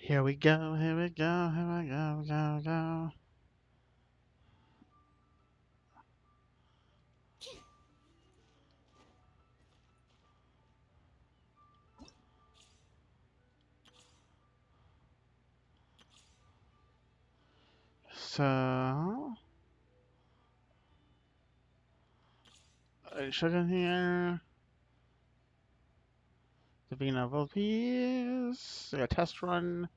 Here we go, here we go, here we go, go, go. So, sugar here. Divina Volpes. A test run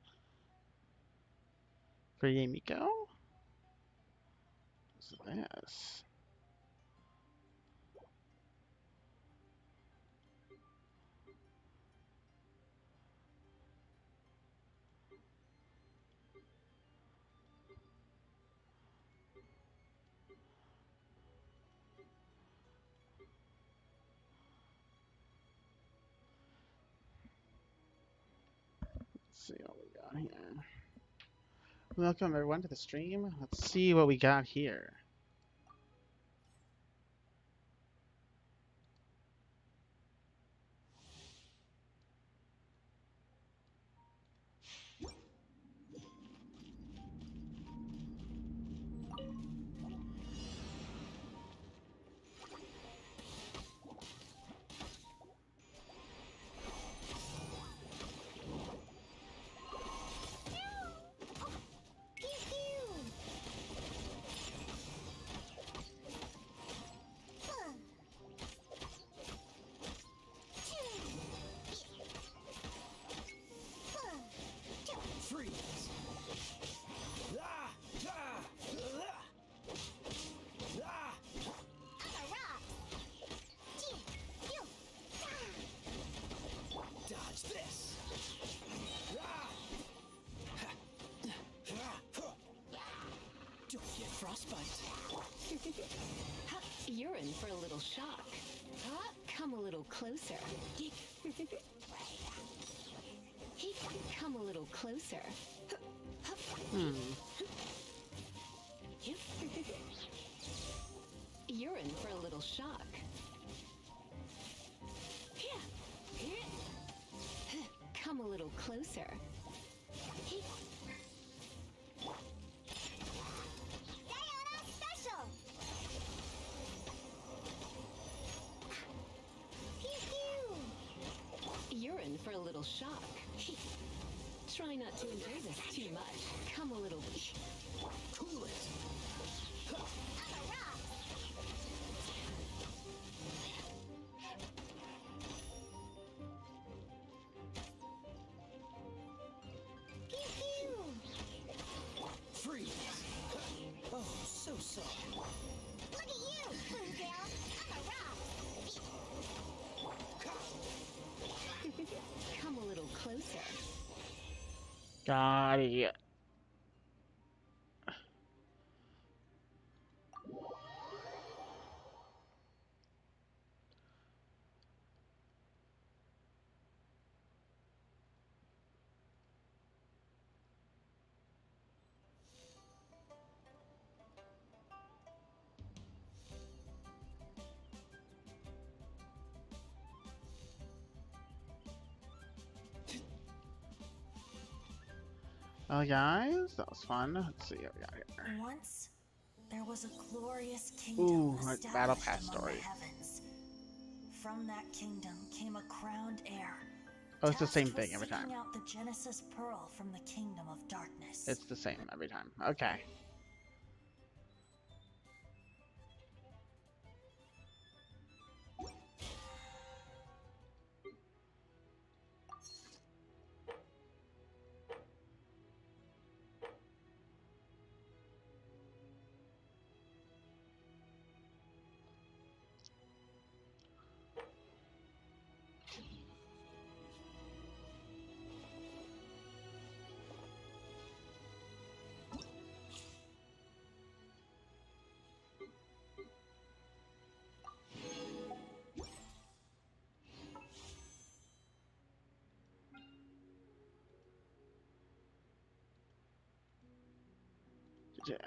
for Yamiko. What's this? Let's see what we got here. Welcome everyone to the stream. Let's see what we got here. You're in for a little shock. Come a little closer. Come a little closer. You're in for a little shock. Come a little closer. You're in for a little shock. Try not to enjoy this too much. Come a little... Cool it. Freeze. Oh, so soft. Look at you, Boomtail. I'm a rock. Come a little closer. Got it. Well, guys, that was fun. Let's see what we got here. Once, there was a glorious Ooh, kingdom like established Battle Pass among story. the heavens. From that kingdom came a crowned heir. Oh, it's the same tasked with thing every time. seeking out the Genesis Pearl from the kingdom of darkness. It's the same every time. Okay. Yeah.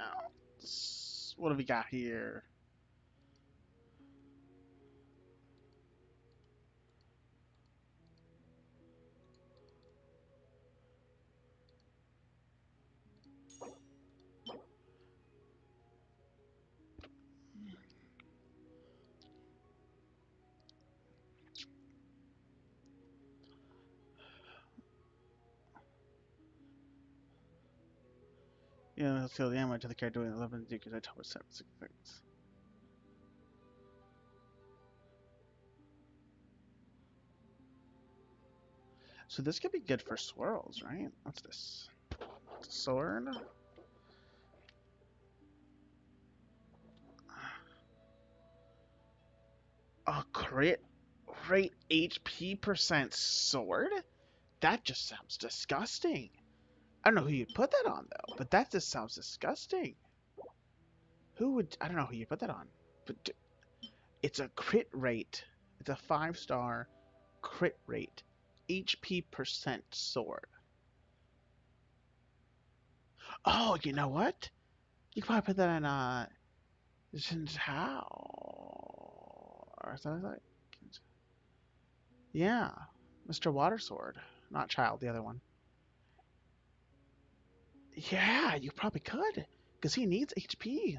What have we got here? You know, feel the ammo to the character doing 11 because I told her 7 things. So this could be good for swirls, right? What's this? Sword? A crit rate HP percent sword? That just sounds disgusting. I don't know who you'd put that on though, but that just sounds disgusting. Who would? I don't know who you'd put that on, but it's a crit rate. It's a 5-star crit rate, HP percent sword. Oh, you know what? You could probably put that in How? Or something like. Yeah, Mr. Water Sword, not Child, the other one. Yeah, you probably could, because he needs HP.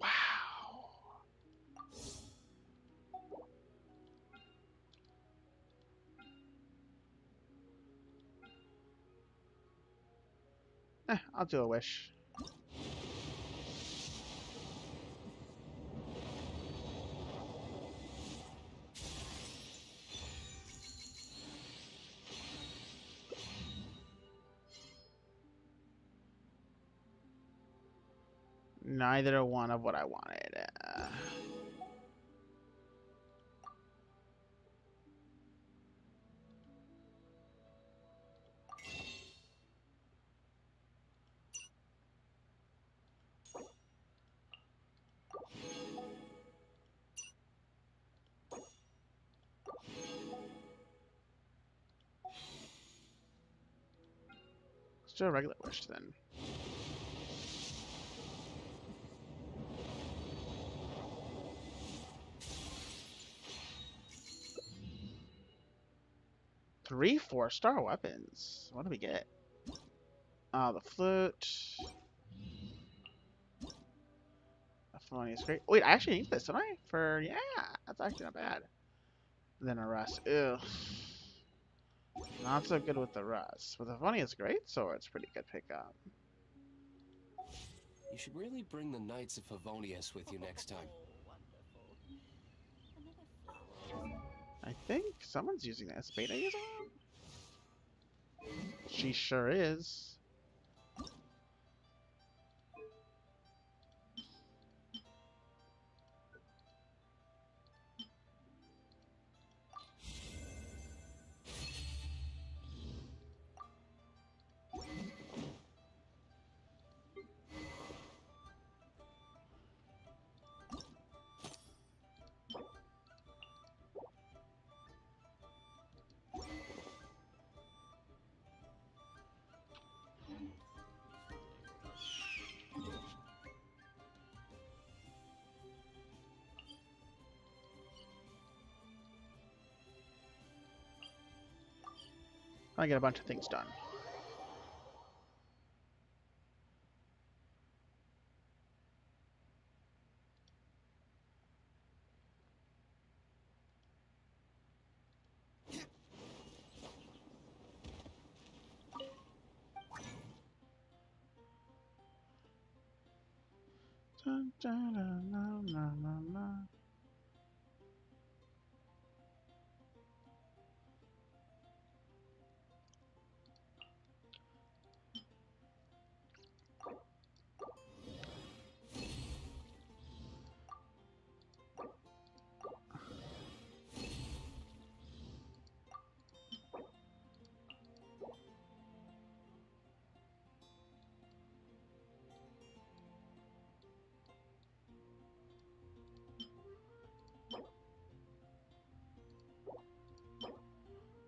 Wow. I'll do a wish. Neither one of what I wanted. Let's do a regular wish then. Three 4-star weapons. What do we get? The flute. The phony is great. Wait, I actually need this, don't I? Yeah, that's actually not bad. And then a rust. Ew. Not so good with the rust. With the funny is great, so it's pretty good pickup. You should really bring the Knights of Favonius with you next time. I think someone's using this. Beta user? She sure is. I get a bunch of things done. Dun, dun, dun, dun, dun, dun, dun.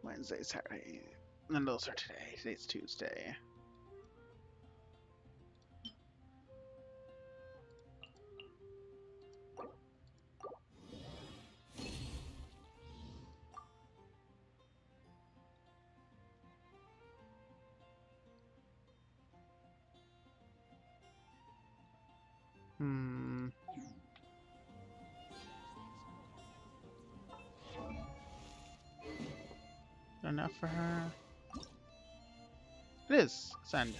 Wednesday, Saturday. And then those are today. Today's Tuesday. Hmm. enough for her? It is. Send.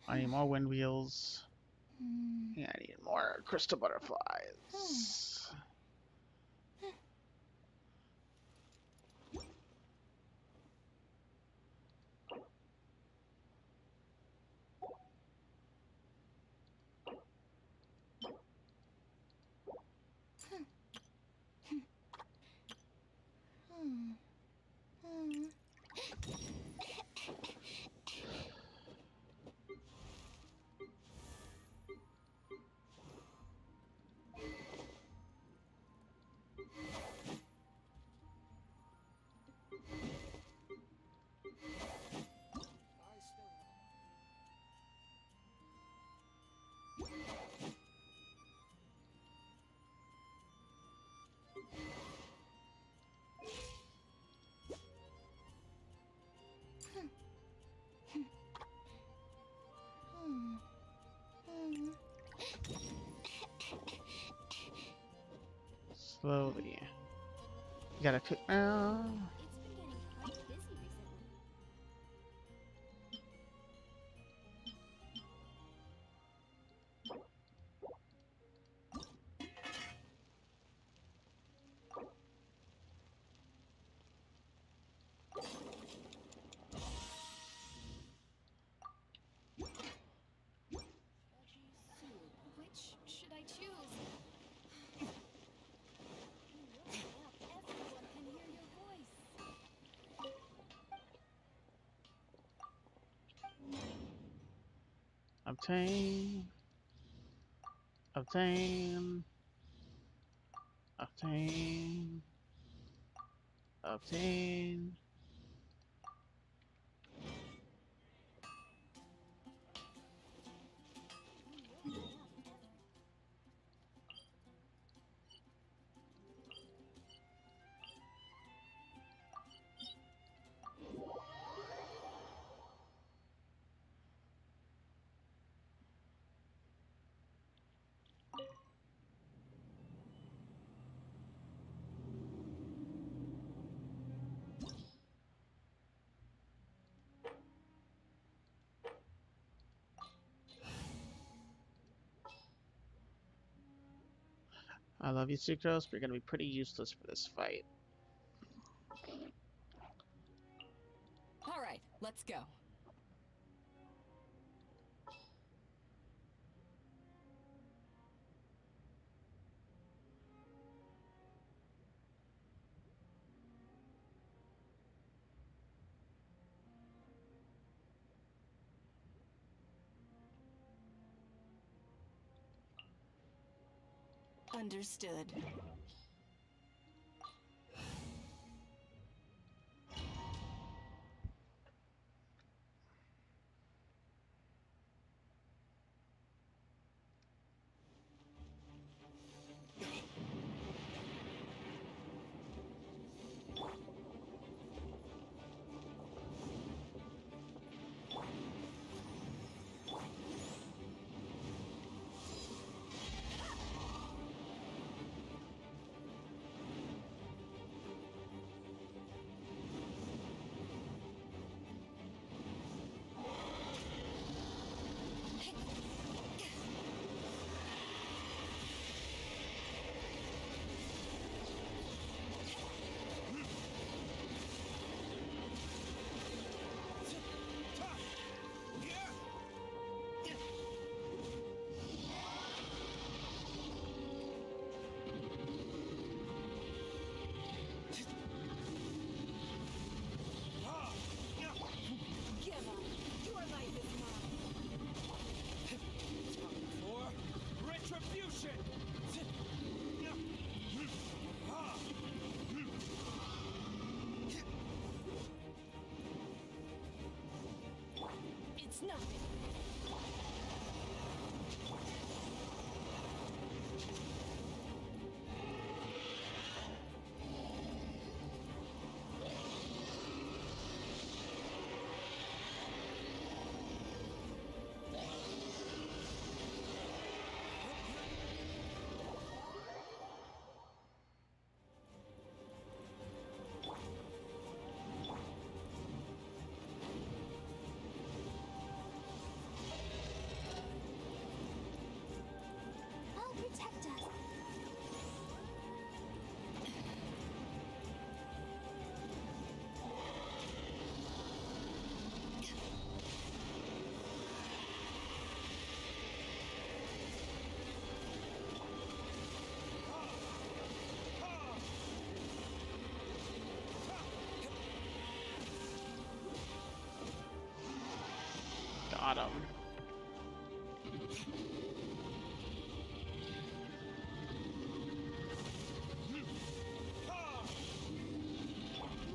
I need more wind wheels. Yeah, I need more crystal butterflies. Slowly. You gotta cook now. It's been getting quite busy recently. Which should I choose? Everyone can hear your voice. Obtain. Obtain. Obtain. Obtain. I love you, Sucrose, but you're gonna be pretty useless for this fight. All right, let's go. Understood. It's nothing. I'll protect us. Got him.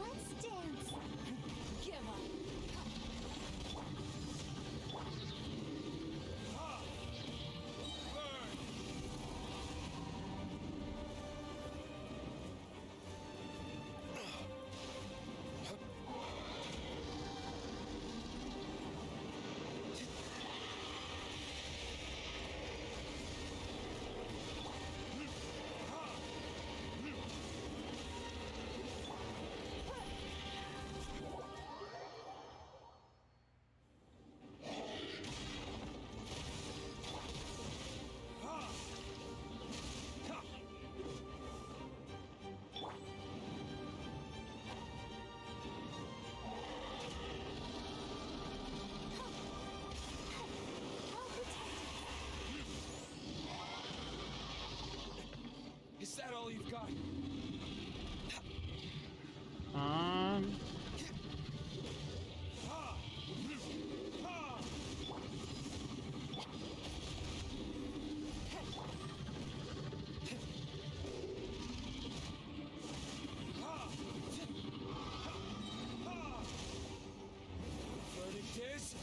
Let's dance. Give up. Is that all you've got? Um. Verdict is...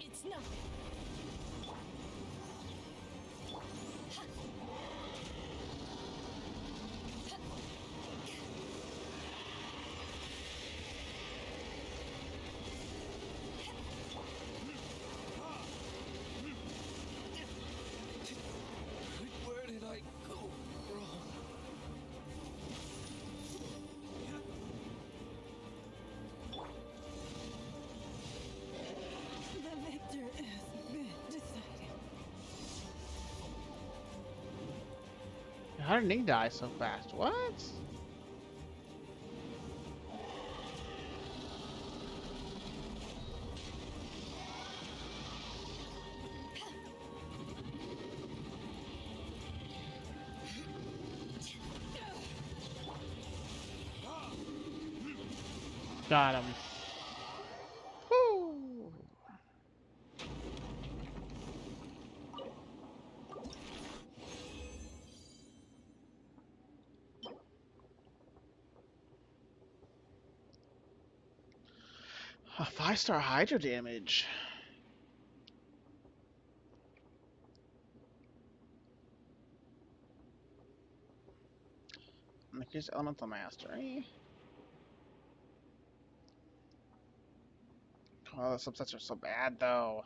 It's nothing. Where did I go wrong? The victor has been decided. How did Ning die so fast? What? Got him. Woo! A 5-star Hydro damage. Increase elemental mastery. Oh, the subsets are so bad though.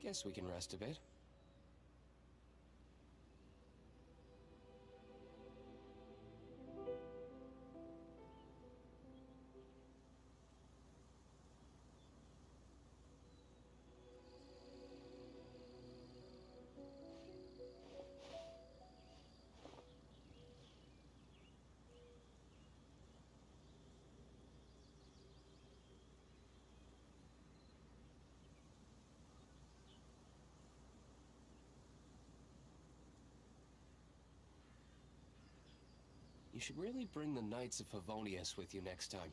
Guess we can rest a bit. You should really bring the Knights of Favonius with you next time.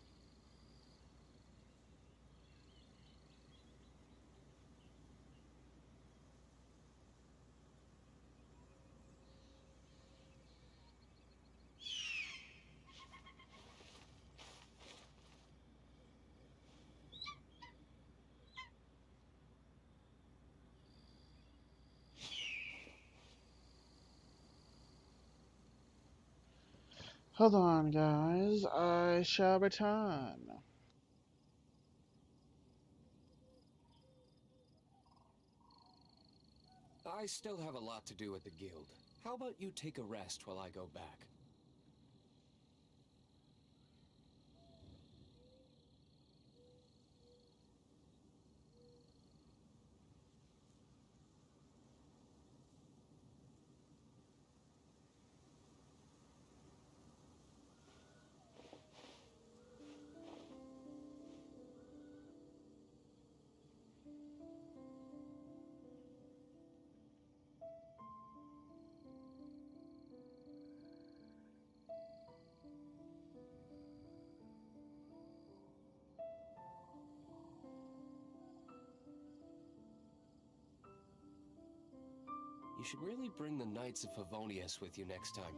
Hold on, guys. I shall return. I still have a lot to do at the guild. How about you take a rest while I go back? You should really bring the Knights of Favonius with you next time.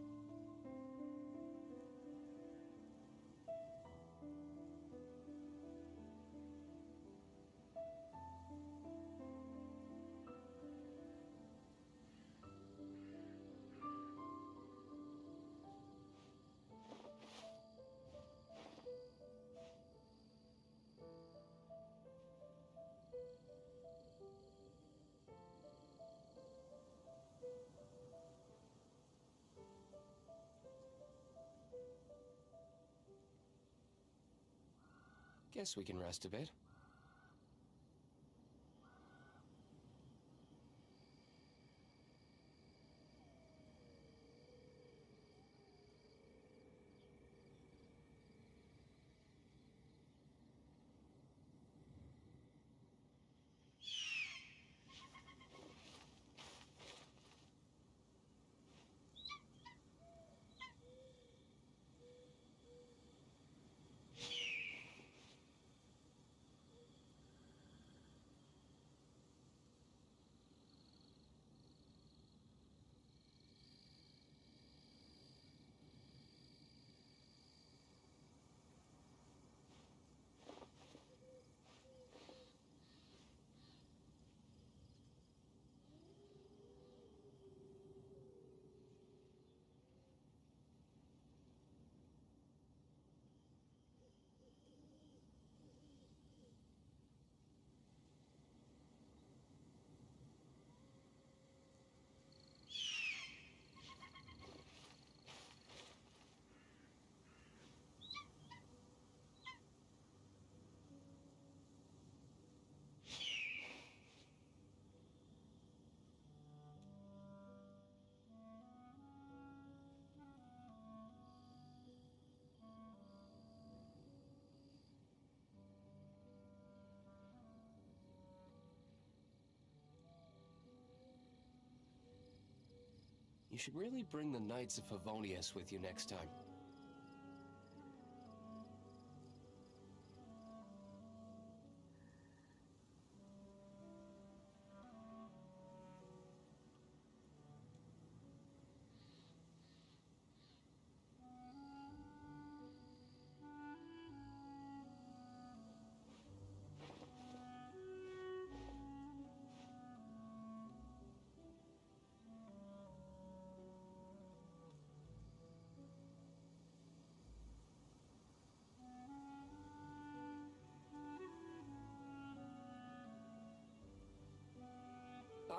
Guess we can rest a bit. You should really bring the Knights of Favonius with you next time.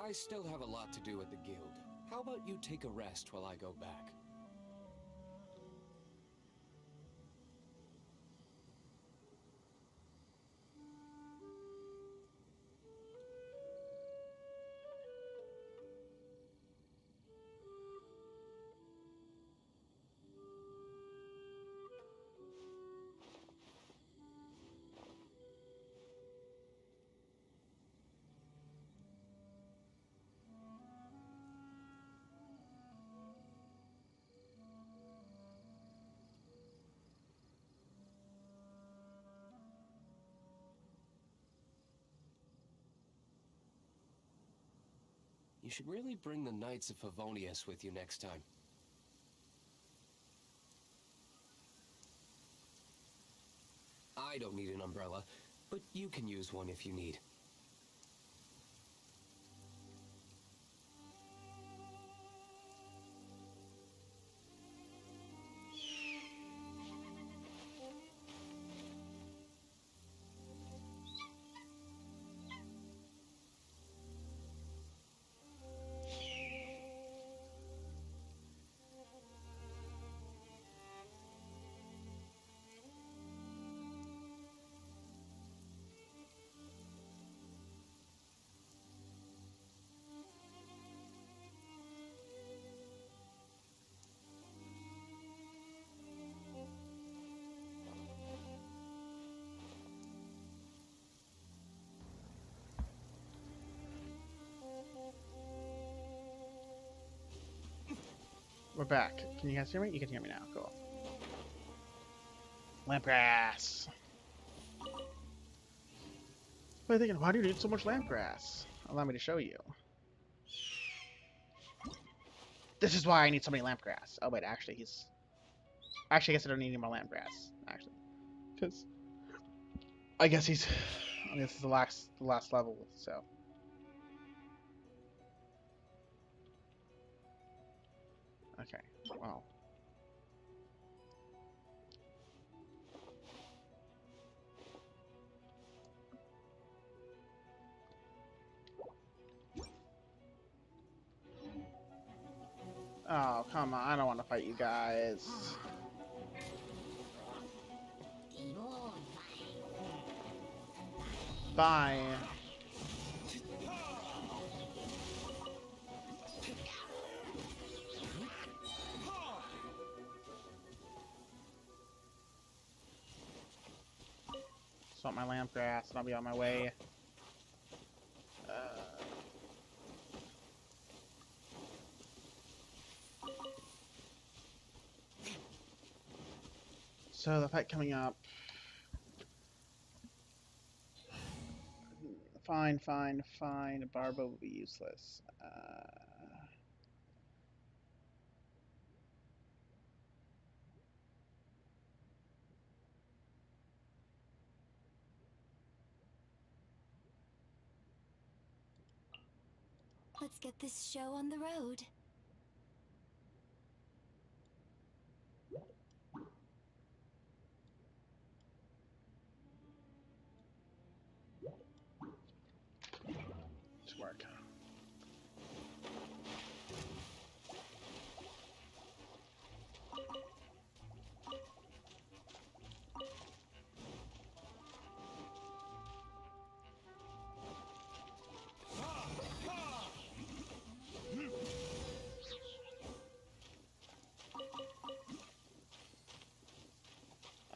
I still have a lot to do at the guild. How about you take a rest while I go back? You should really bring the Knights of Favonius with you next time. I don't need an umbrella, but you can use one if you need. We're back. Can you guys hear me? You can hear me now. Cool. Lampgrass. I'm thinking, why do you need so much lampgrass? Allow me to show you. This is why I need so many lampgrass. Oh wait, actually, he's. Actually, I guess I don't need any more lampgrass. Actually, because I guess he's. I guess it's the last level. So. Okay. Well. Oh, come on. I don't want to fight you guys. Bye. Swap my lampgrass and I'll be on my way. So the fight coming up. Fine, fine, fine. Barbo will be useless. Let's get this show on the road. To work.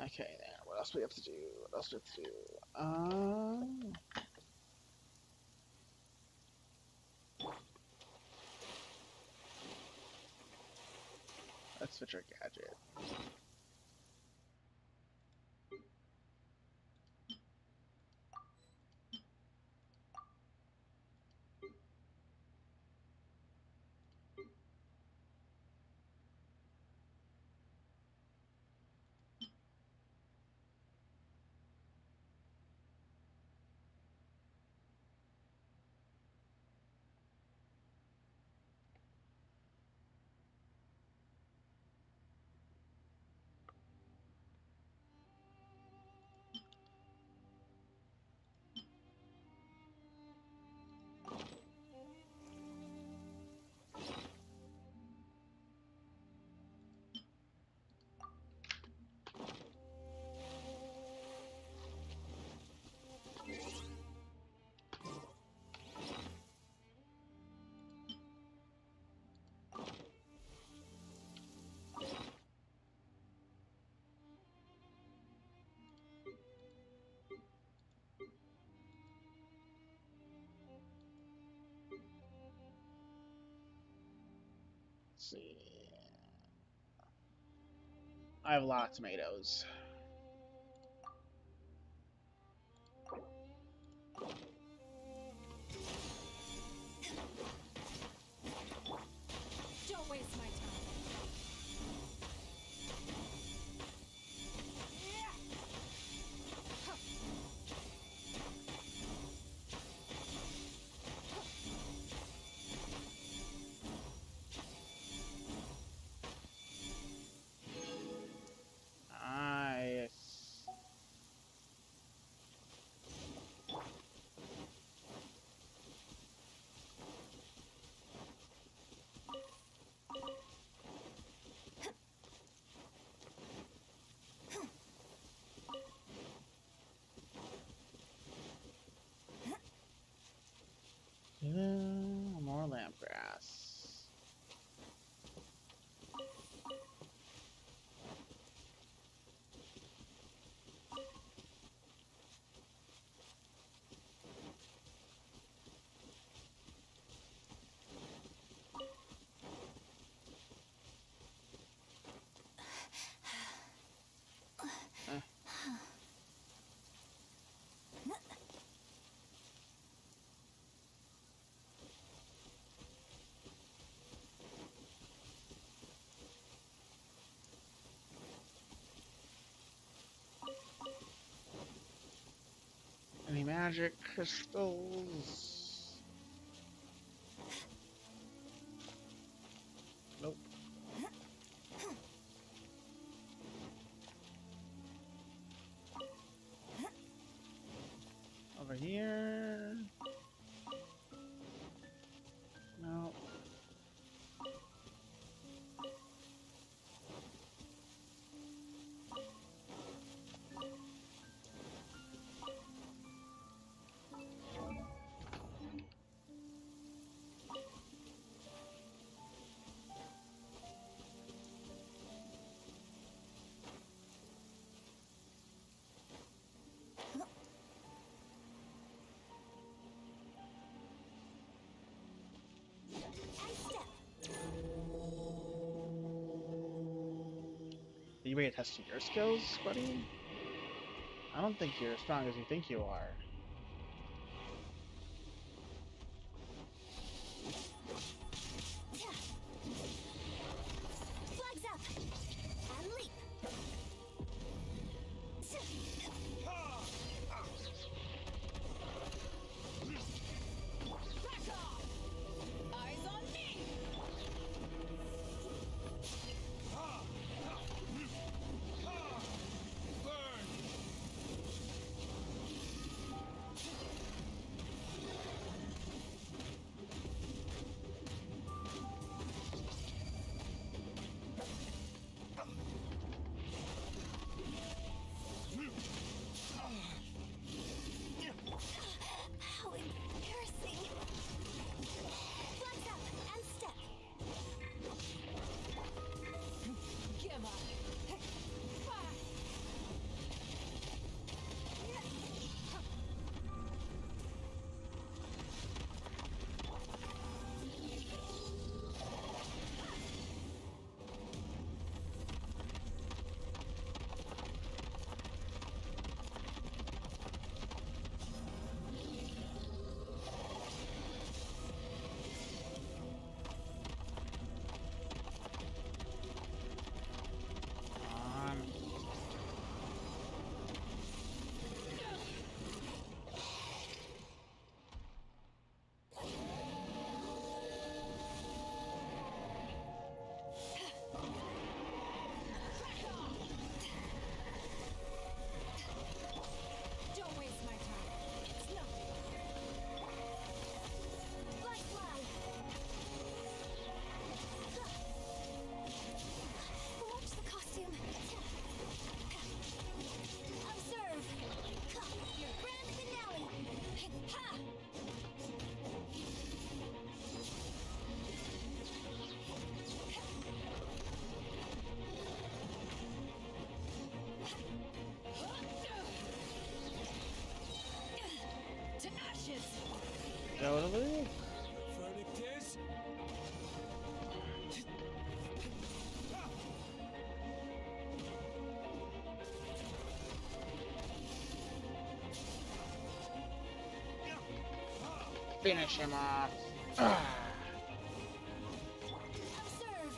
Okay, then. What else do we have to do? What else do we have to do? Let's switch our gadget. see. I have a lot of tomatoes. Don't waste my time. Nice. More lamb grass. Any magic crystals? Nope. Over here? No. Are you ready to test your skills, buddy? I don't think you're as strong as you think you are. Flags up! And leap! Back off! Eyes on me! How embarrassing! Flags up and step! Come on! On. Don't waste my time. It's nothing. Fly, fly. Watch the costume. Observe. Your grand finale. Ha! To ashes. Totally. Verdict is Finish him off. Ah. Observe.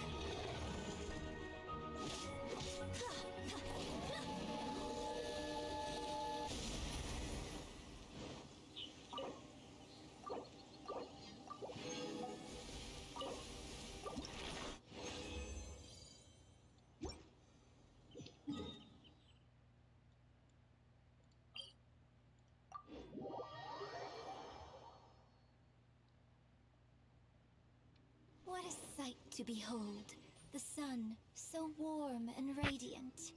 What a sight to behold. The sun, so warm and radiant.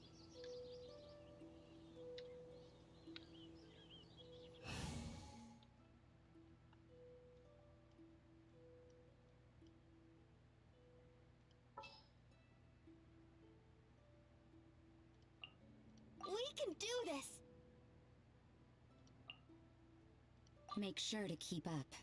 We can do this! Make sure to keep up.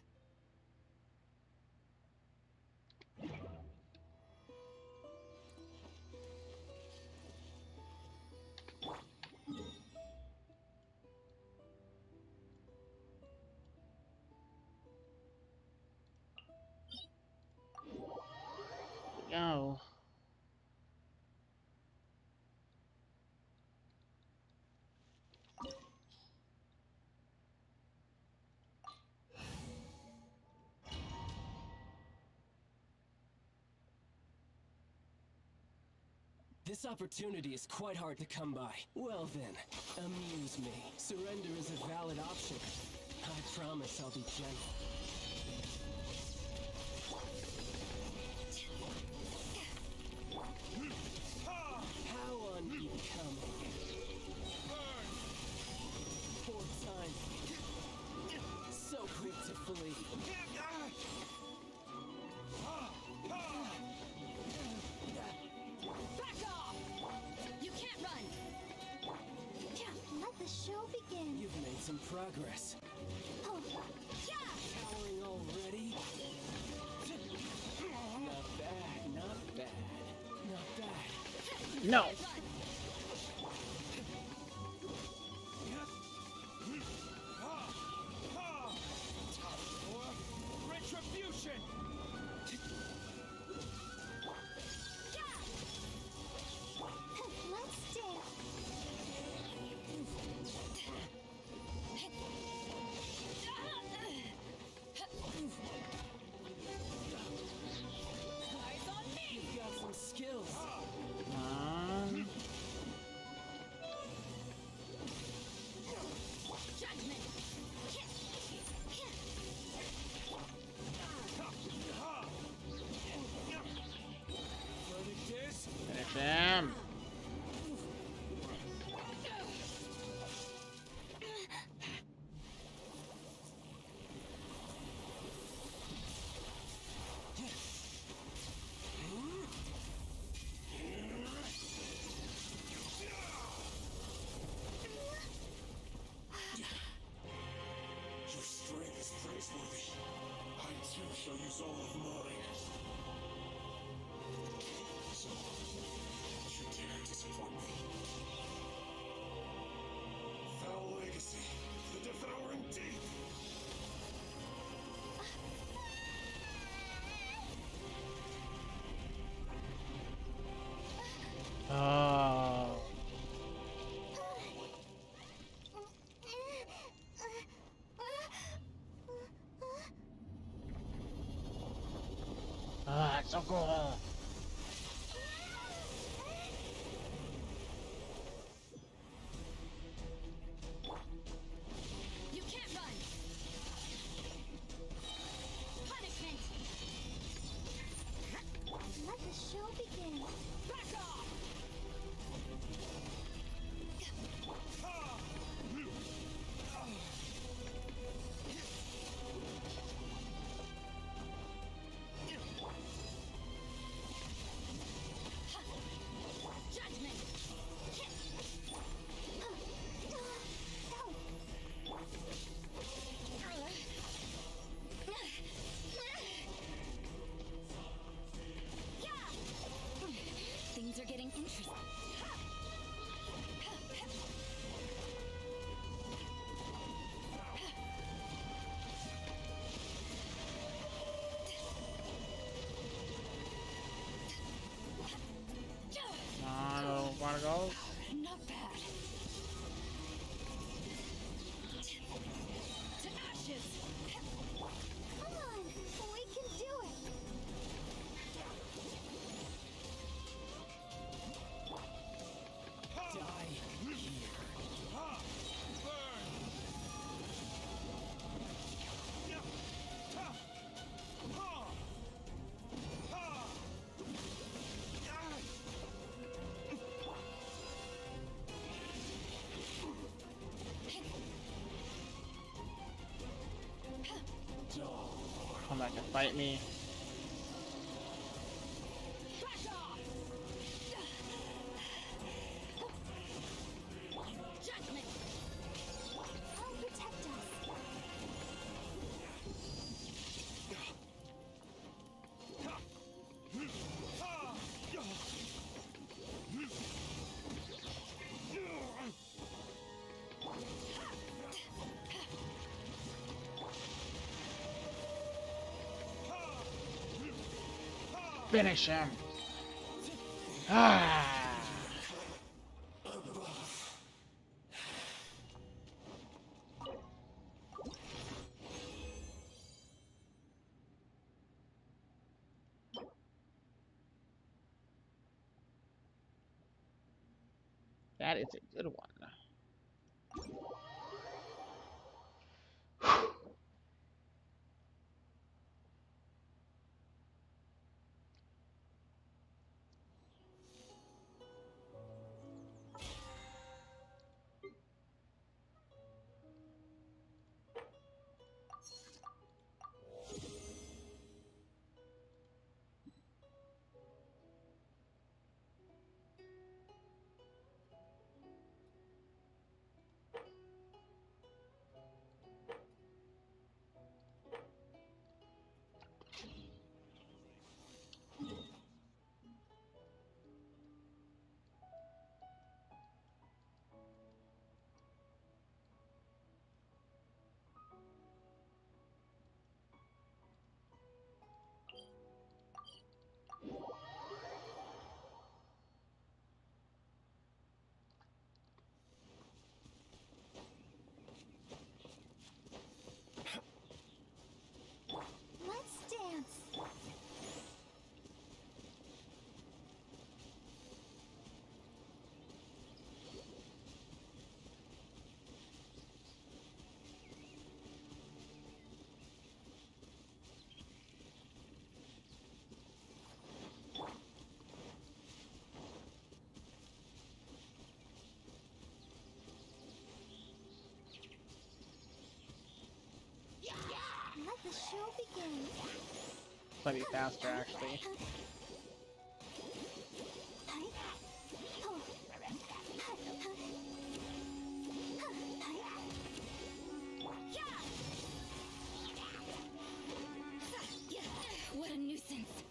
Go. This opportunity is quite hard to come by. Well then, amuse me. Surrender is a valid option. I promise I'll be gentle. How unbecoming. Poor time. So quick to flee. Back off! You can't run! Let the show begin. You've made some progress. Oh, yeah! Cowering already? Not bad, not bad, not bad. No. Retribution! Let's dance. Eyes on me! You've got some skills. Judgment! Further diss? Finish him. Your strength is praiseworthy. I too shall use all of mine. So, you dare disappoint me. Foul legacy, the devouring deep. Oh. Ah, it's so cool. You can't run! Punishment! Let the show begin. Back off! come back and fight me. Judgment. I'll protect us. Finish him. Ah. That is a good one. Let's dance. Let the show begin. Plenty faster, actually. What a nuisance.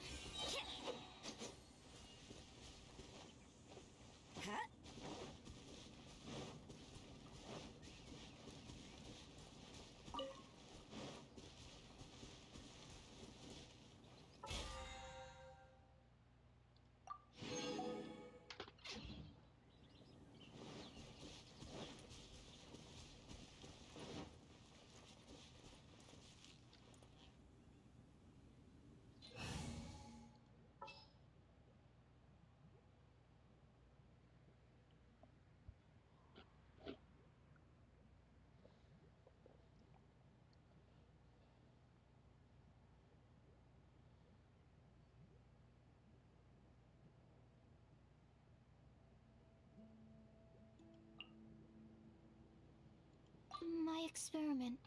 My experiment.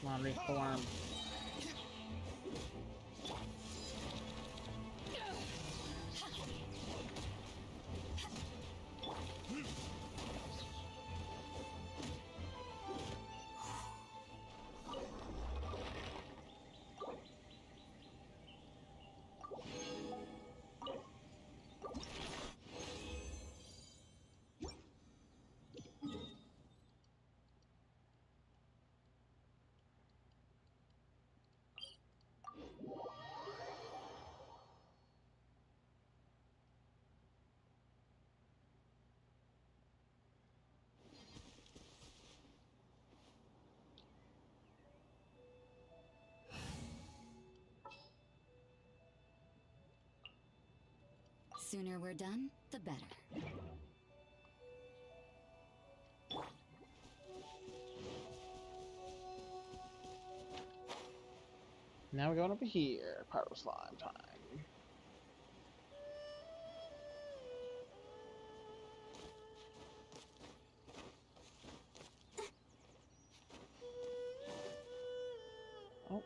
Come on, reform. Sooner we're done, the better. Now we're going over here. Pyro slime time. Oh.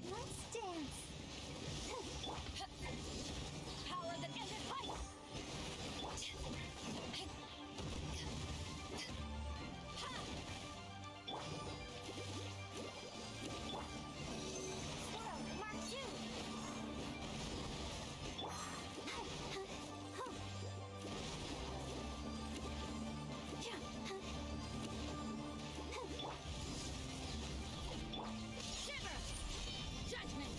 Let's dance. Power that ended life. Swirl, Mark 2. Shiver! Judgment!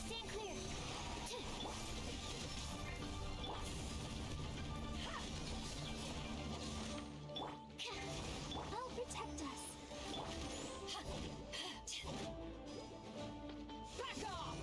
Stand clear! I'll protect us! Back off!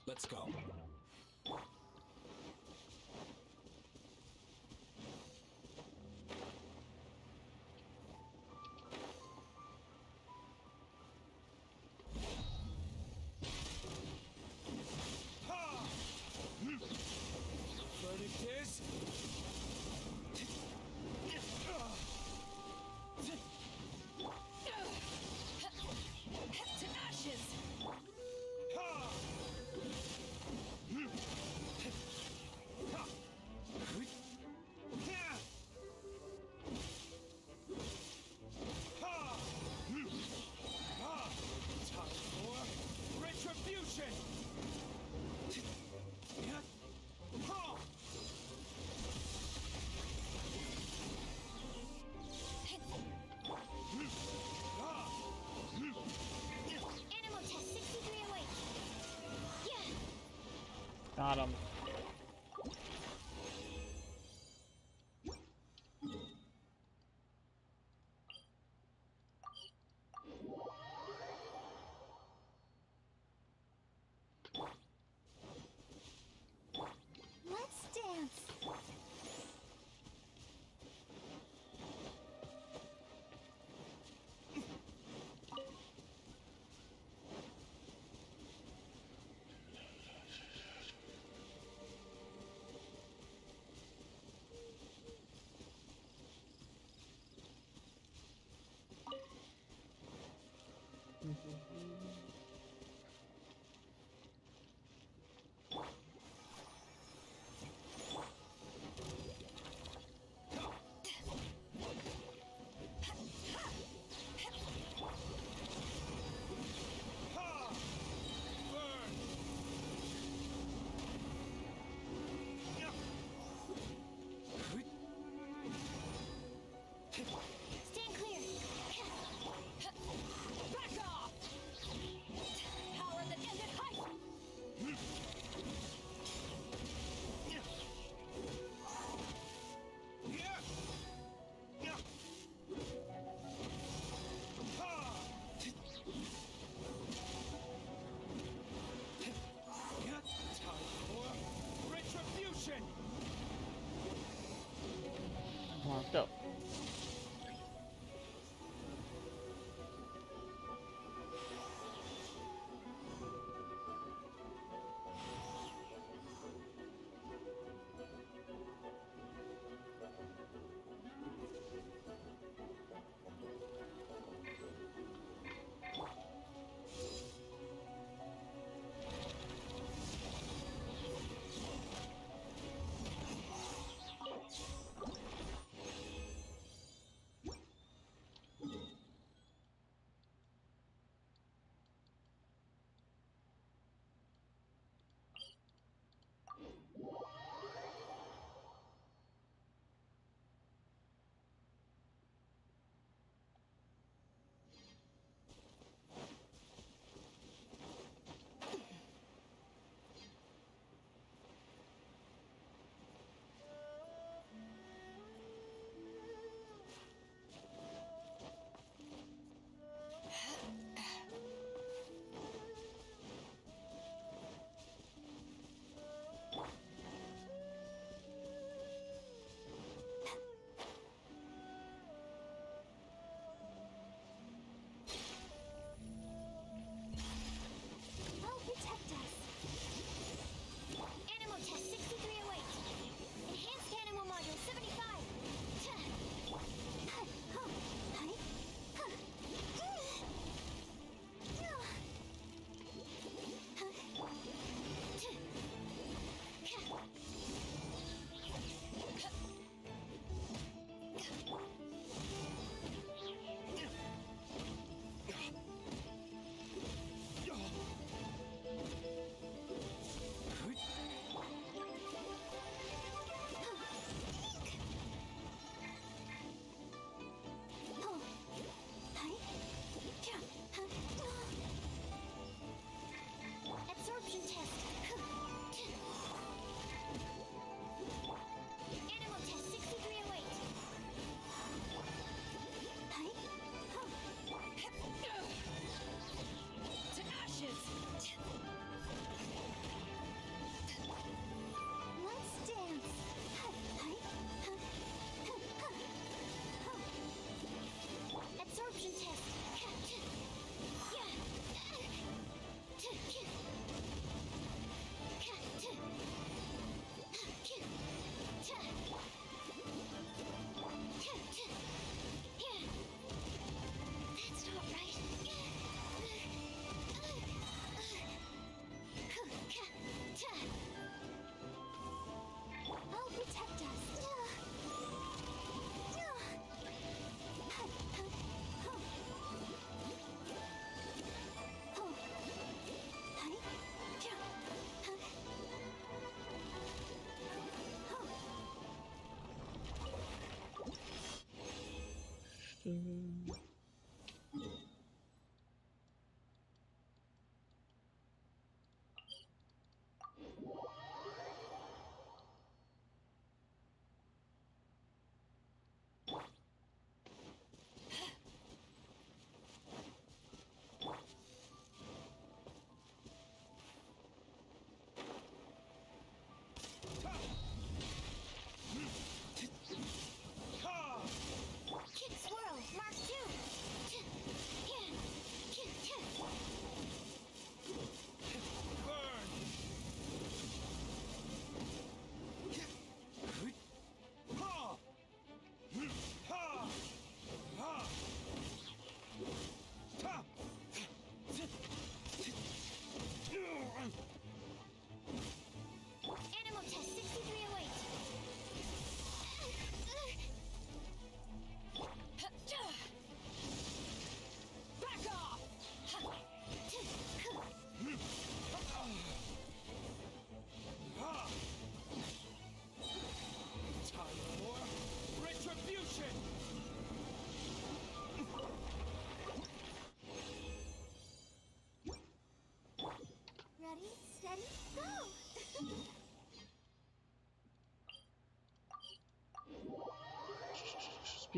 Let's go. Verdict is... To ashes! Time for retribution! Animal test 63 awake! Yeah! Got him. Let's dance! Stand clear! Back off! Power that ended height! Time for retribution! Come on, let's go.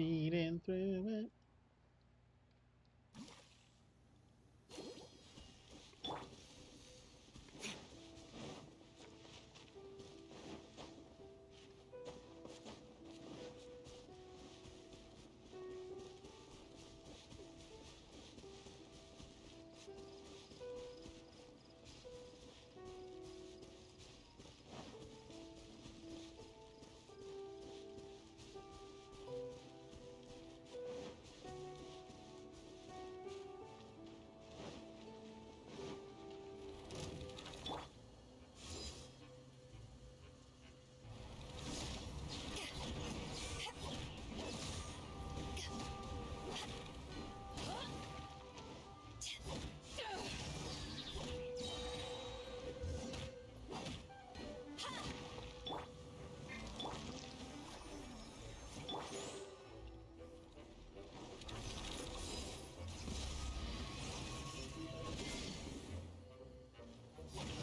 Speeding through it.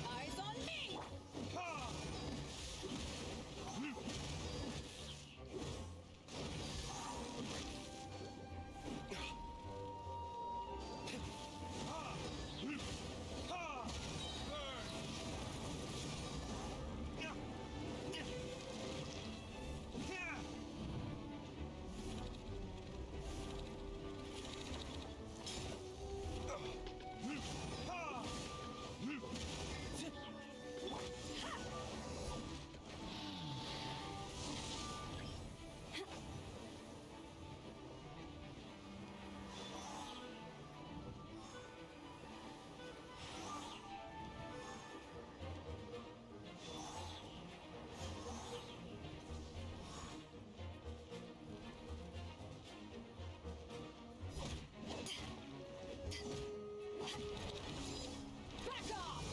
Eyes on me! Back off!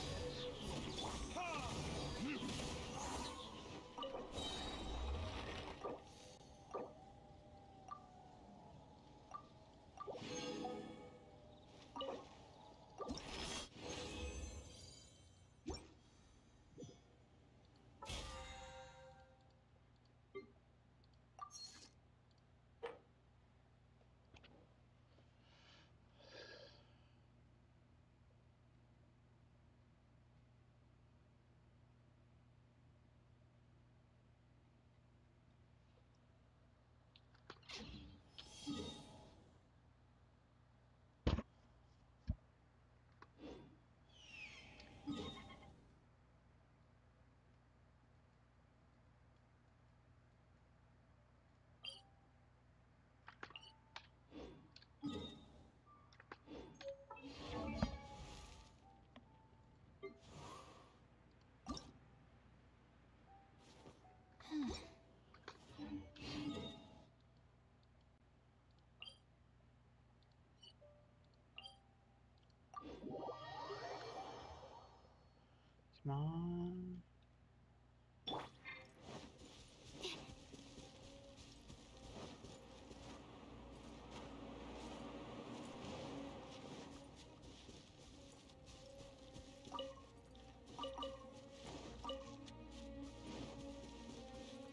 Come on.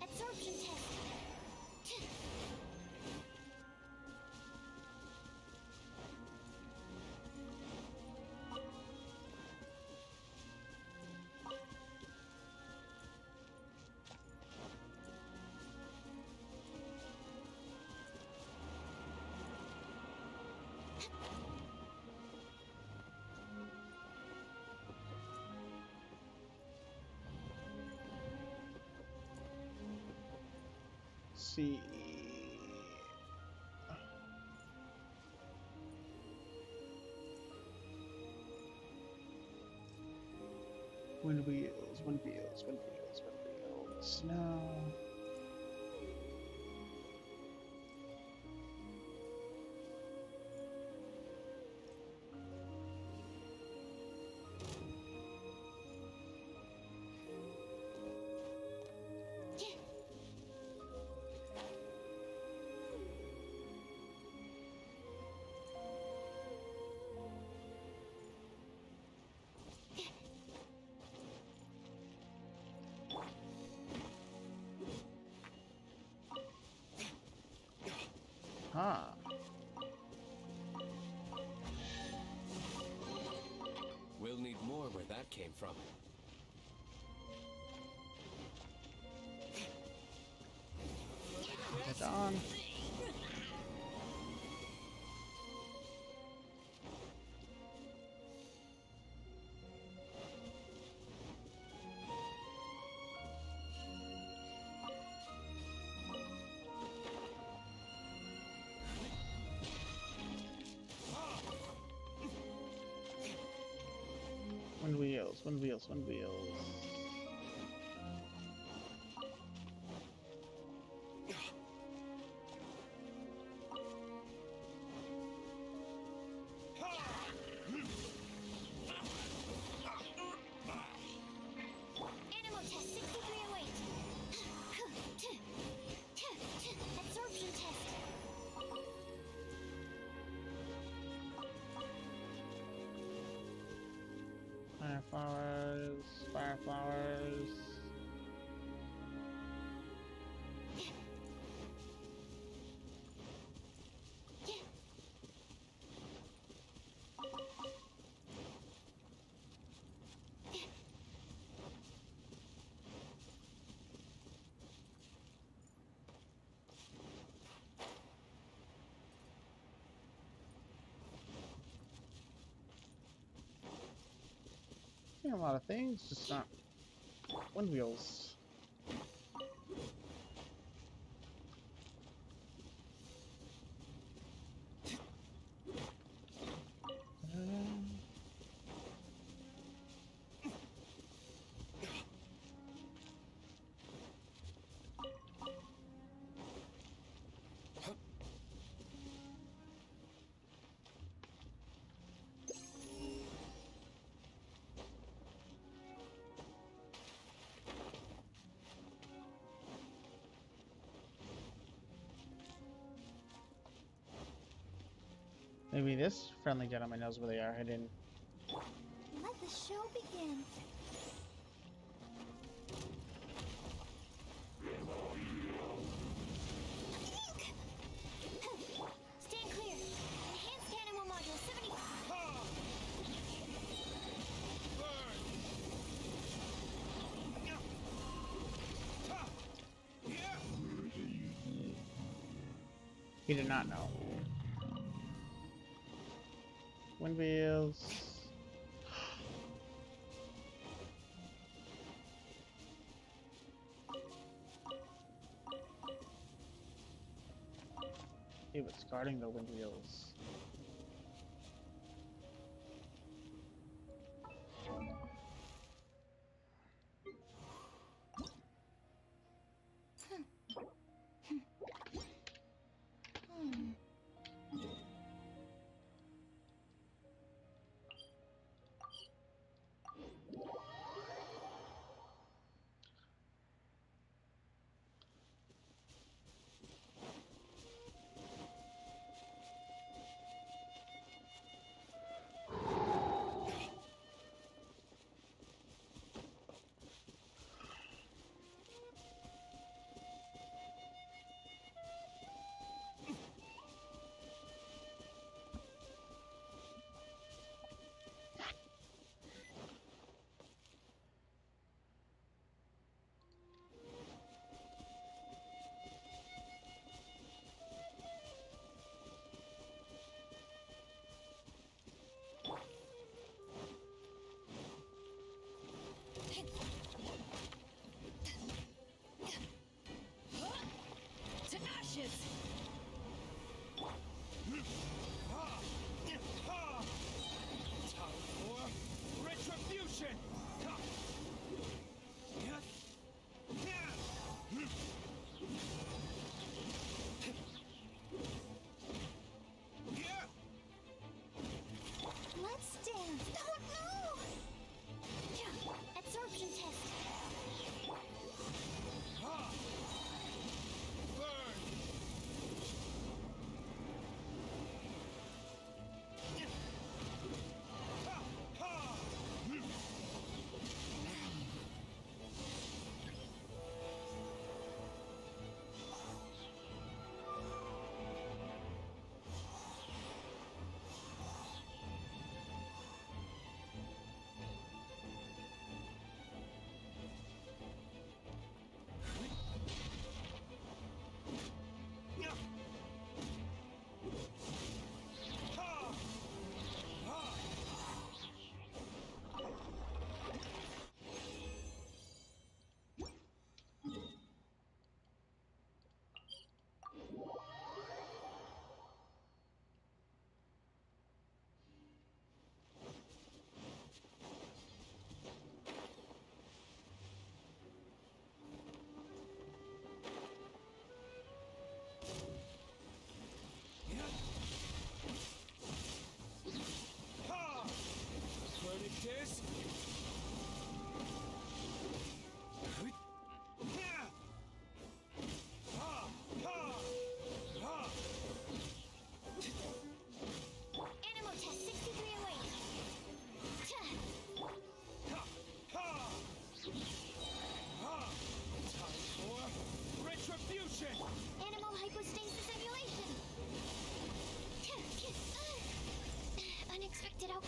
Absorption test. See. Wind wheels, wind wheels, wind wheels, wind wheels. Snow. Uh-huh. We'll need more where that came from. Head on. Wind wheels, wind wheels, wind wheels. Animal test 6308. Absorption test. Fireflowers, fireflowers. Yeah, a lot of things, just not wind wheels. Maybe this friendly gentleman knows where they are hidden. Let the show begin. Stand clear. Enhanced animal module 70. He did not know. Wind wheels. He was guarding the wind wheels.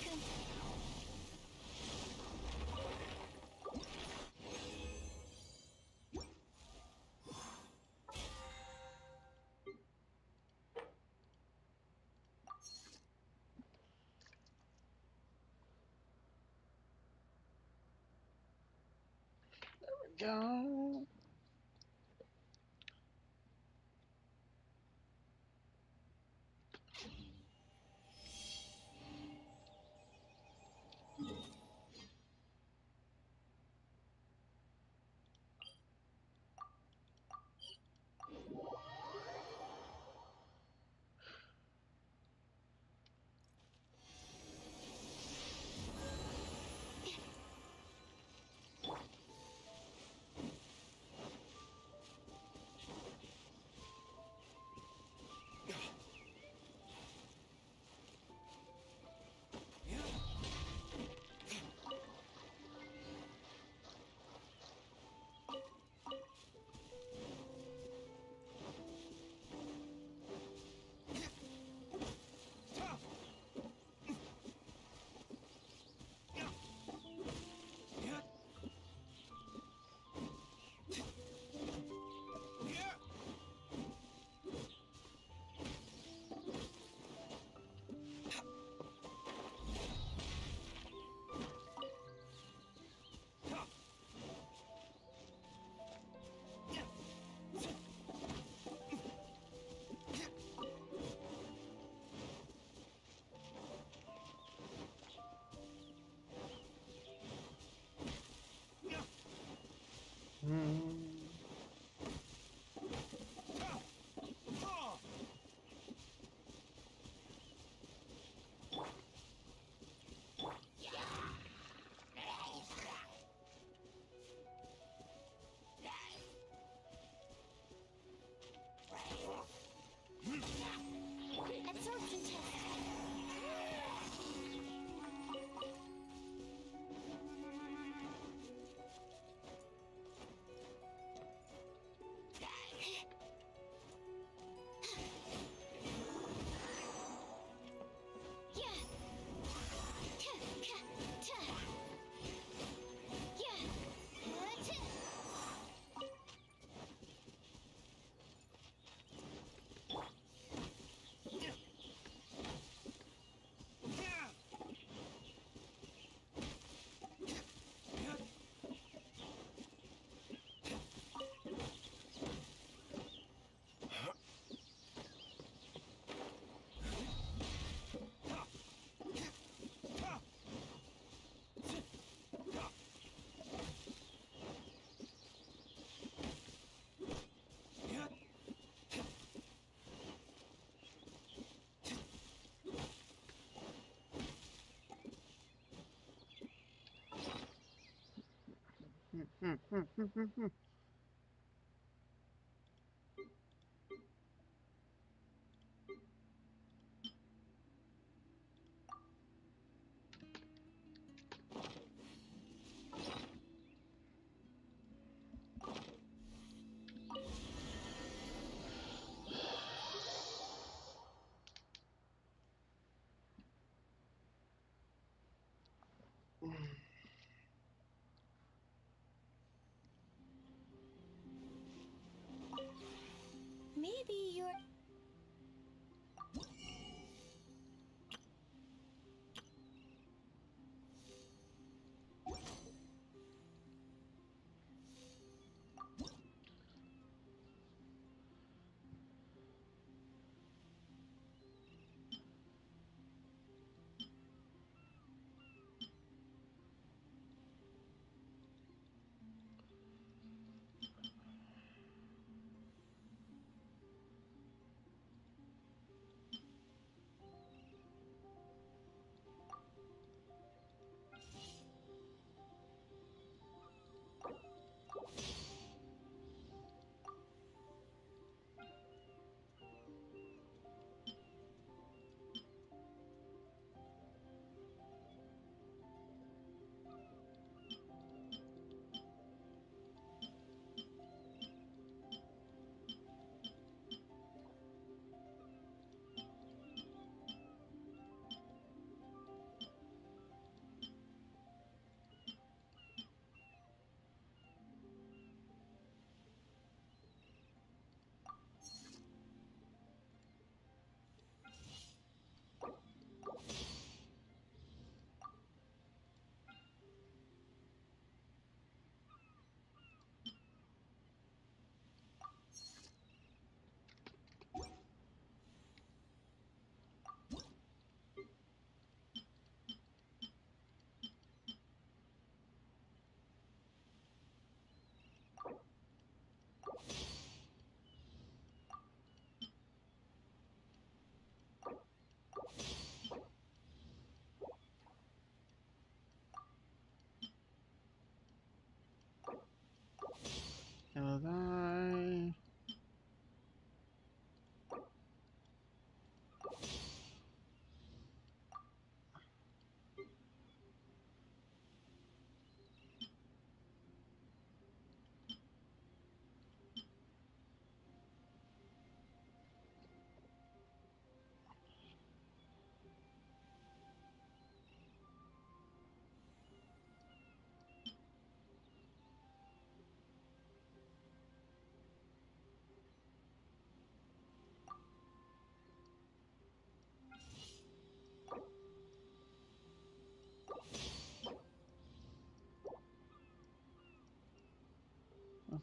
broken. Go. Hmm. Absorption test. Yeah. Yeah.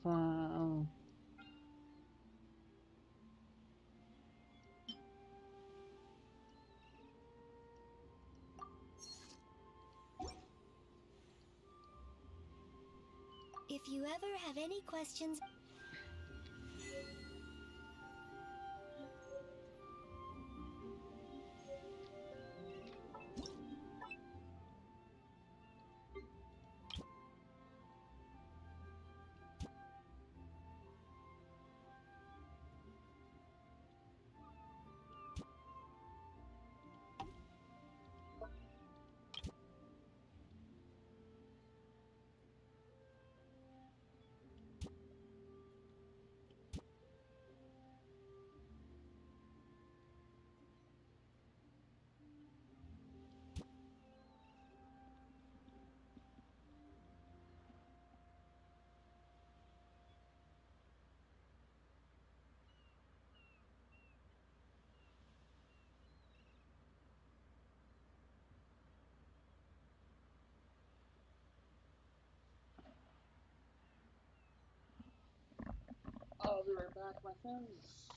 for If you ever have any questions, I'll be right back, my friends.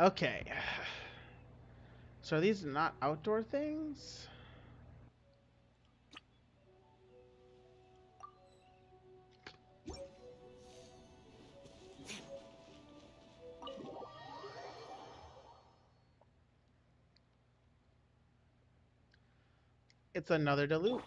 Okay. So are these not outdoor things? It's another Diluc.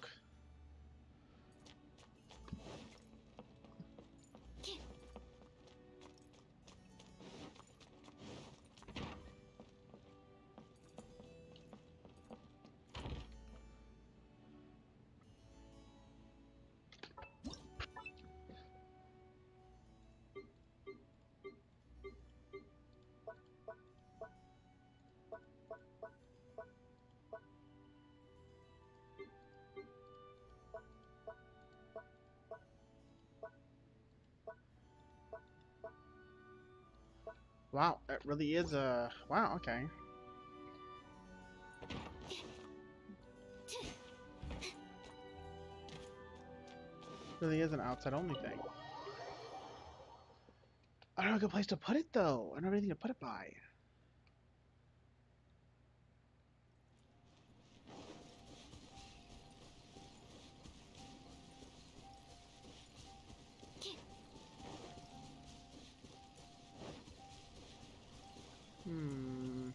Wow, it really is a... Wow, okay. Really is an outside only thing. I don't have a good place to put it though. I don't have anything to put it by. Hmm.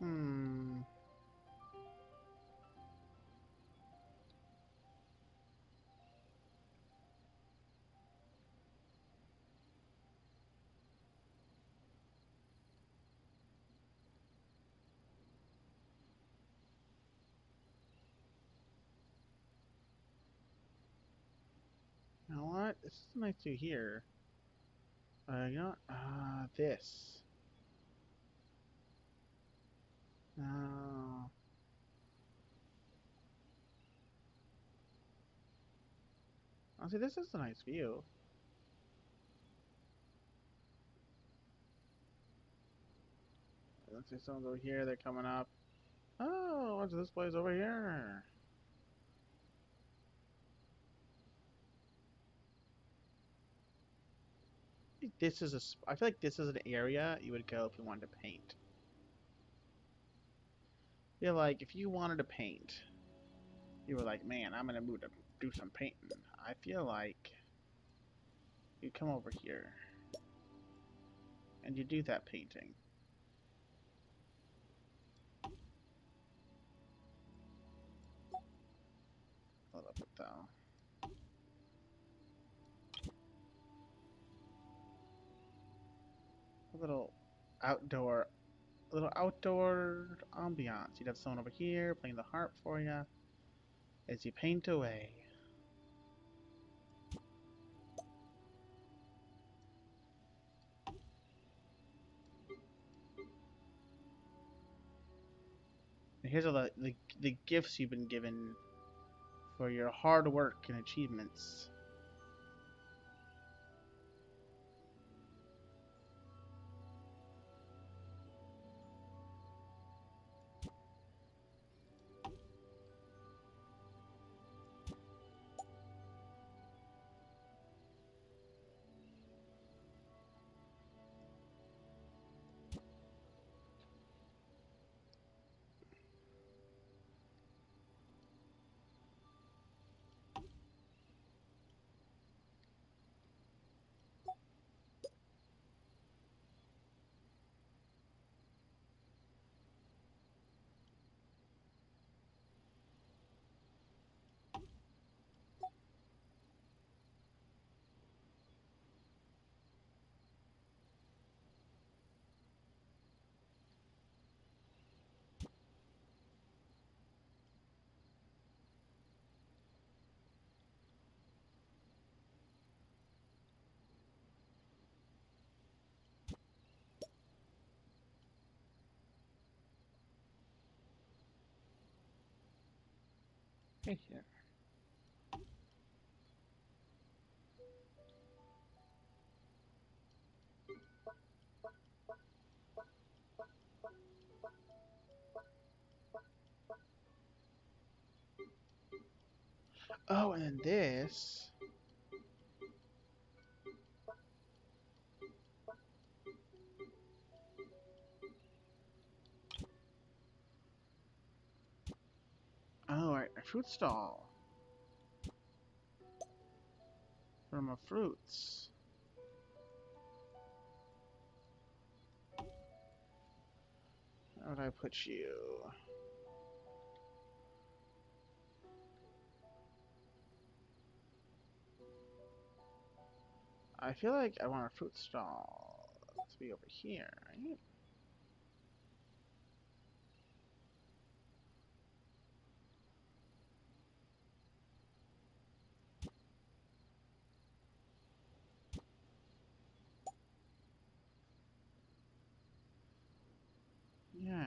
Hmm. You know what? This is nice to hear. You know what? This. No. Honestly, this is a nice view. Let's see, someone's over here. They're coming up. Oh, what's this place over here? This is a. I feel like this is an area you would go if you wanted to paint. I feel like if you wanted to paint, you were like, man, I'm in a mood to do some painting. I feel like you come over here and you do that painting. A little bit though. A outdoor, a little outdoor ambiance. You'd have someone over here playing the harp for you as you paint away. And here's all the gifts you've been given for your hard work and achievements. Hey here. Oh, and then this. Oh, right, a fruit stall. For my fruits. Where would I put you? I feel like I want a fruit stall to be over here, right? Yeah.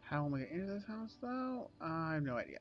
How am I getting into this house, though? I have no idea.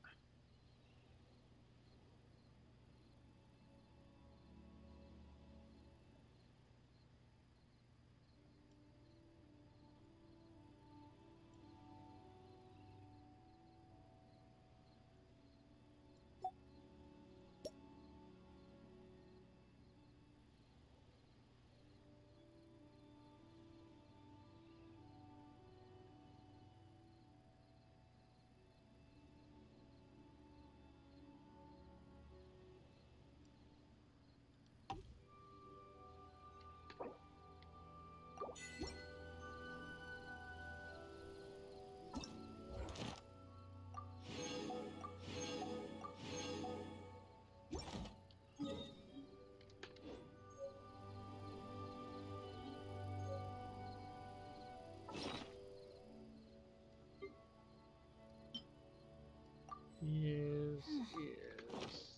Yes, yes.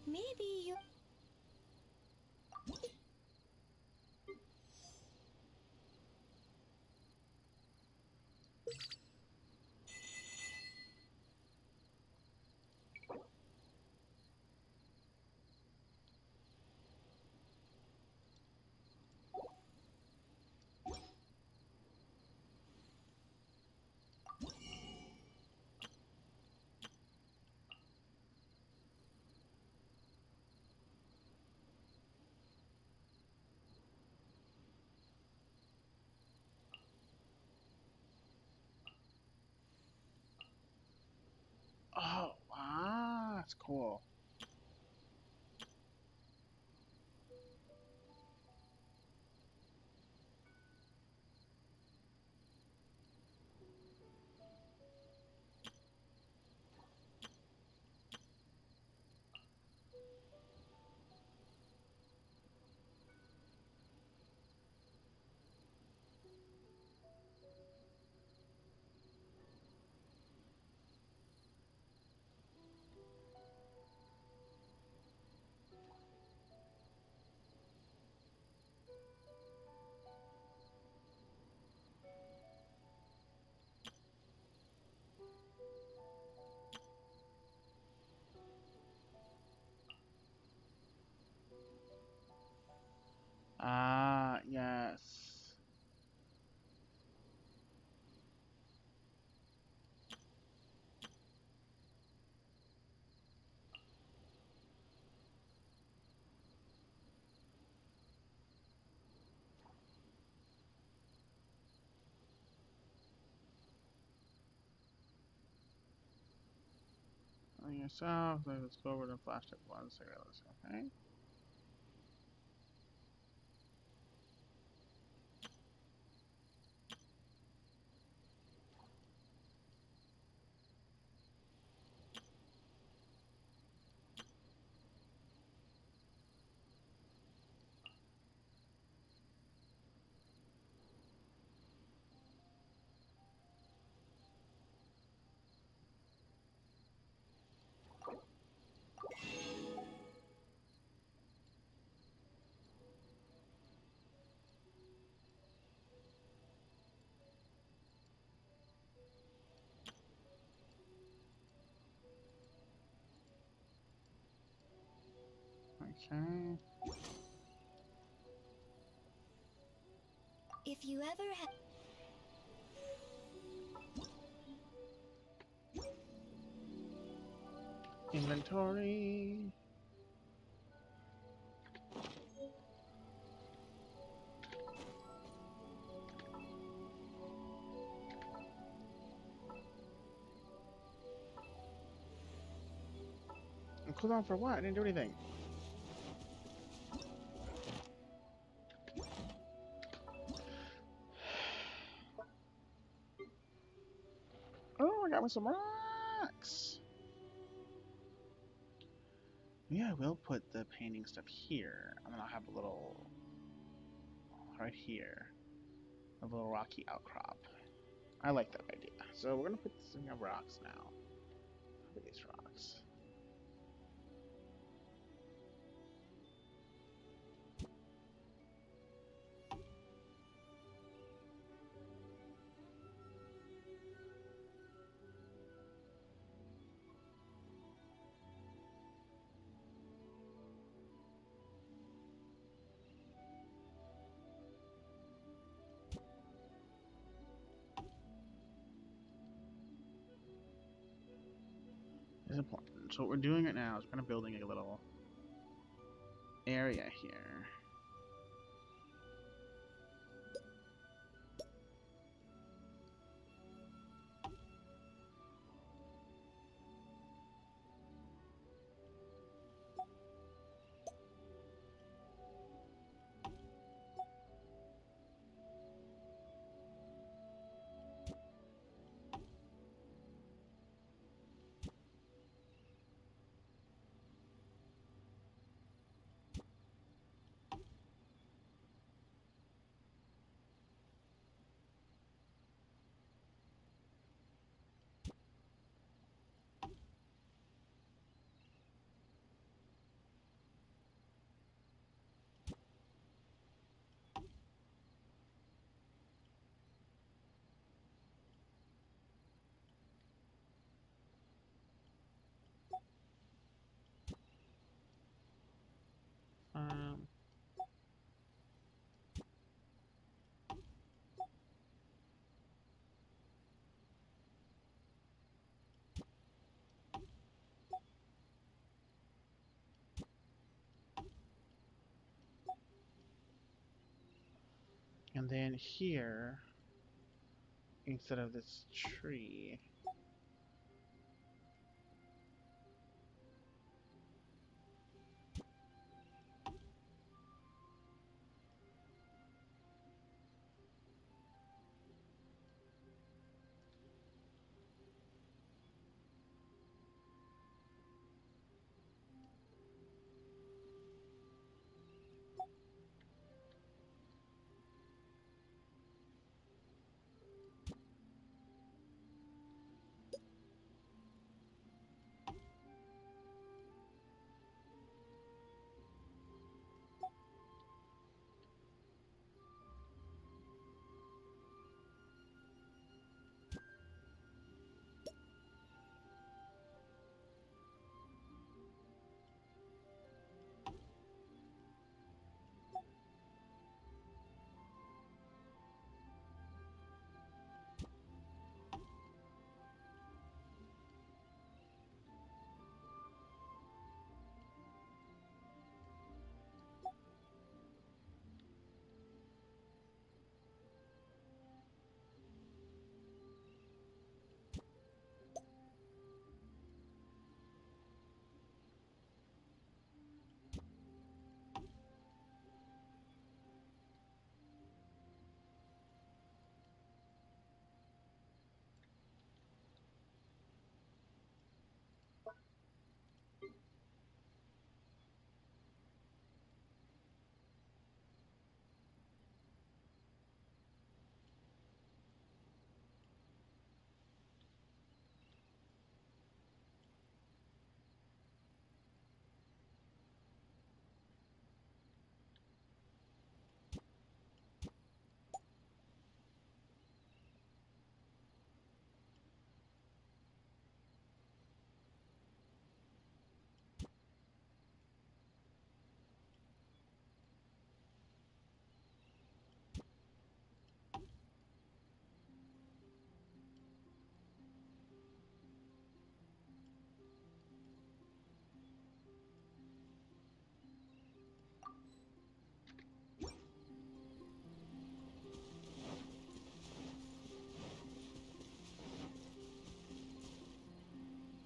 Maybe you. Oh, wow, that's cool. Ah, yes. On yourself, let's go over the plastic ones. Okay. Okay. If you ever have. Inventory. Cooldown for what? I didn't do anything. Oh, I got me some rocks. Yeah, I will put the painting stuff here, and then I'll have a little right here, a little rocky outcrop. I like that idea. So we're gonna put some rocks now. Look at these rocks. It's important. So what we're doing right now is we're kind of building a little area here. Um, and then here, instead of this tree,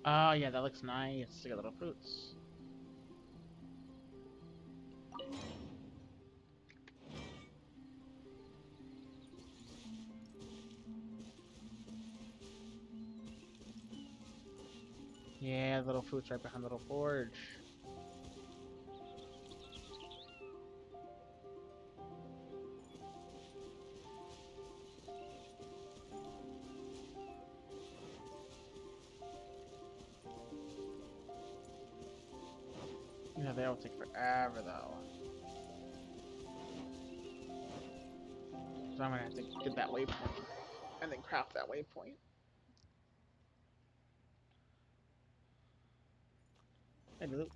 Oh yeah, that looks nice. They got little fruits. Yeah, little fruits right behind the little forge. Yeah, they all take forever though. So I'm gonna have to get that waypoint and then craft that waypoint. Hey, Luke.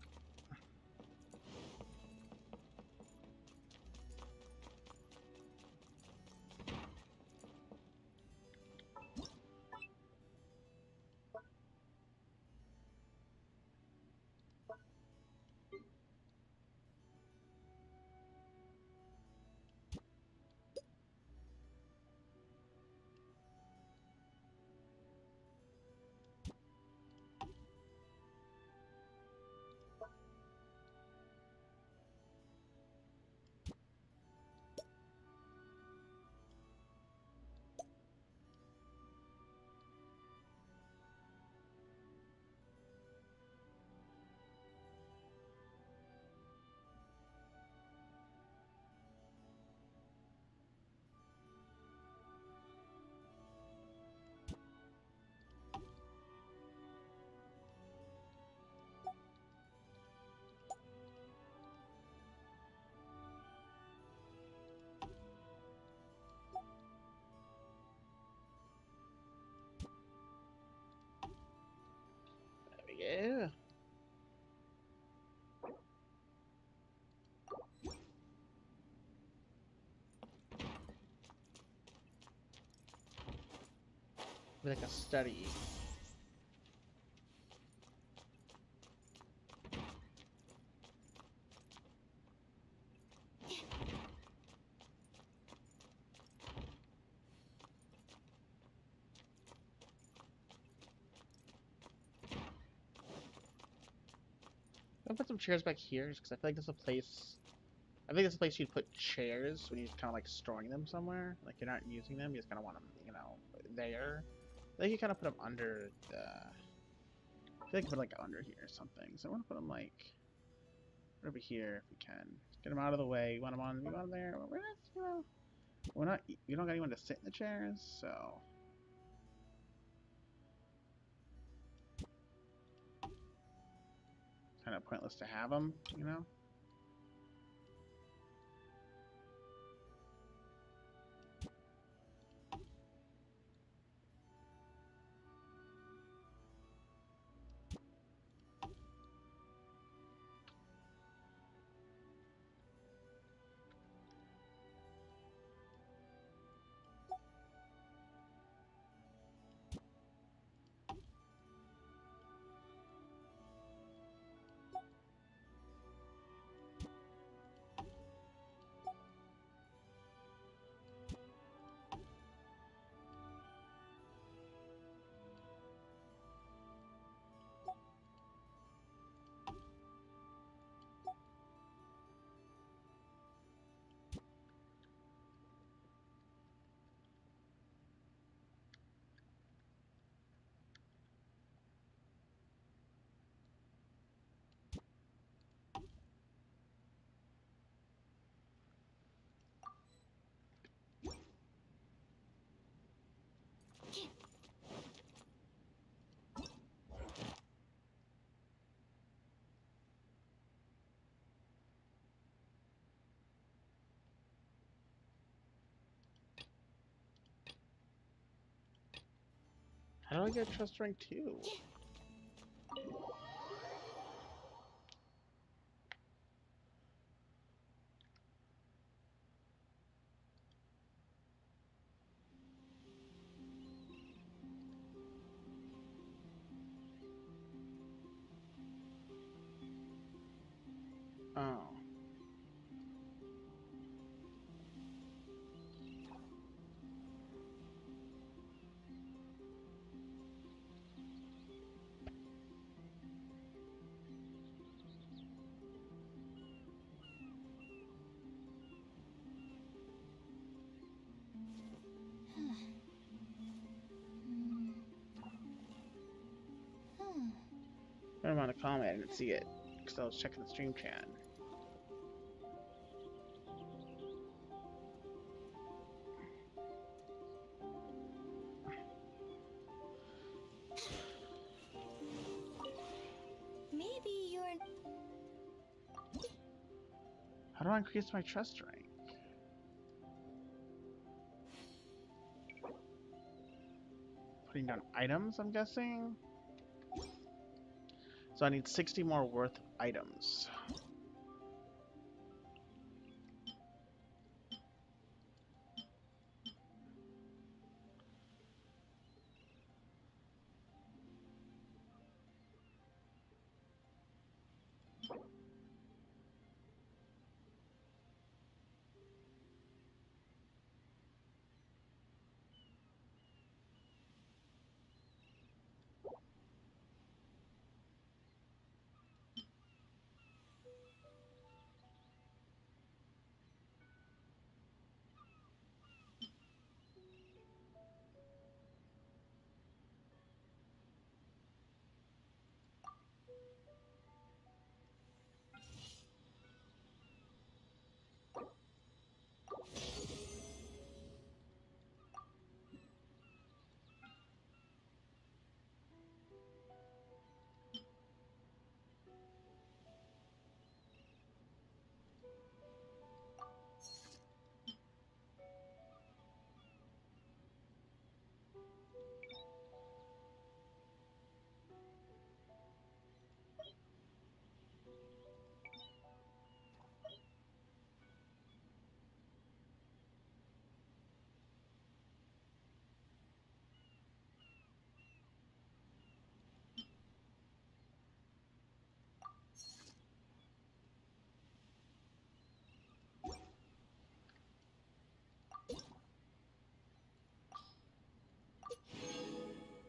There we go. Be like a study. I'll put some chairs back here because I feel like this is a place. I think it's a place you'd put chairs when you're kind of like storing them somewhere. Like you're not using them, you just kind of want them, you know, there. I think you kind of put them under the. I feel like you put like under here or something. So I want to put them like over here if we can. Get them out of the way. You want them on? You want them there? We're not, you know, we're not. You don't got anyone to sit in the chairs, so. Kind of pointless to have them, you know. How do I get trust rank 2? Oh. I'm on a comment. I didn't see it because I was checking the stream chat. Maybe you're... How do I increase my trust rank? Putting down items, I'm guessing. So I need 60 more worth of items.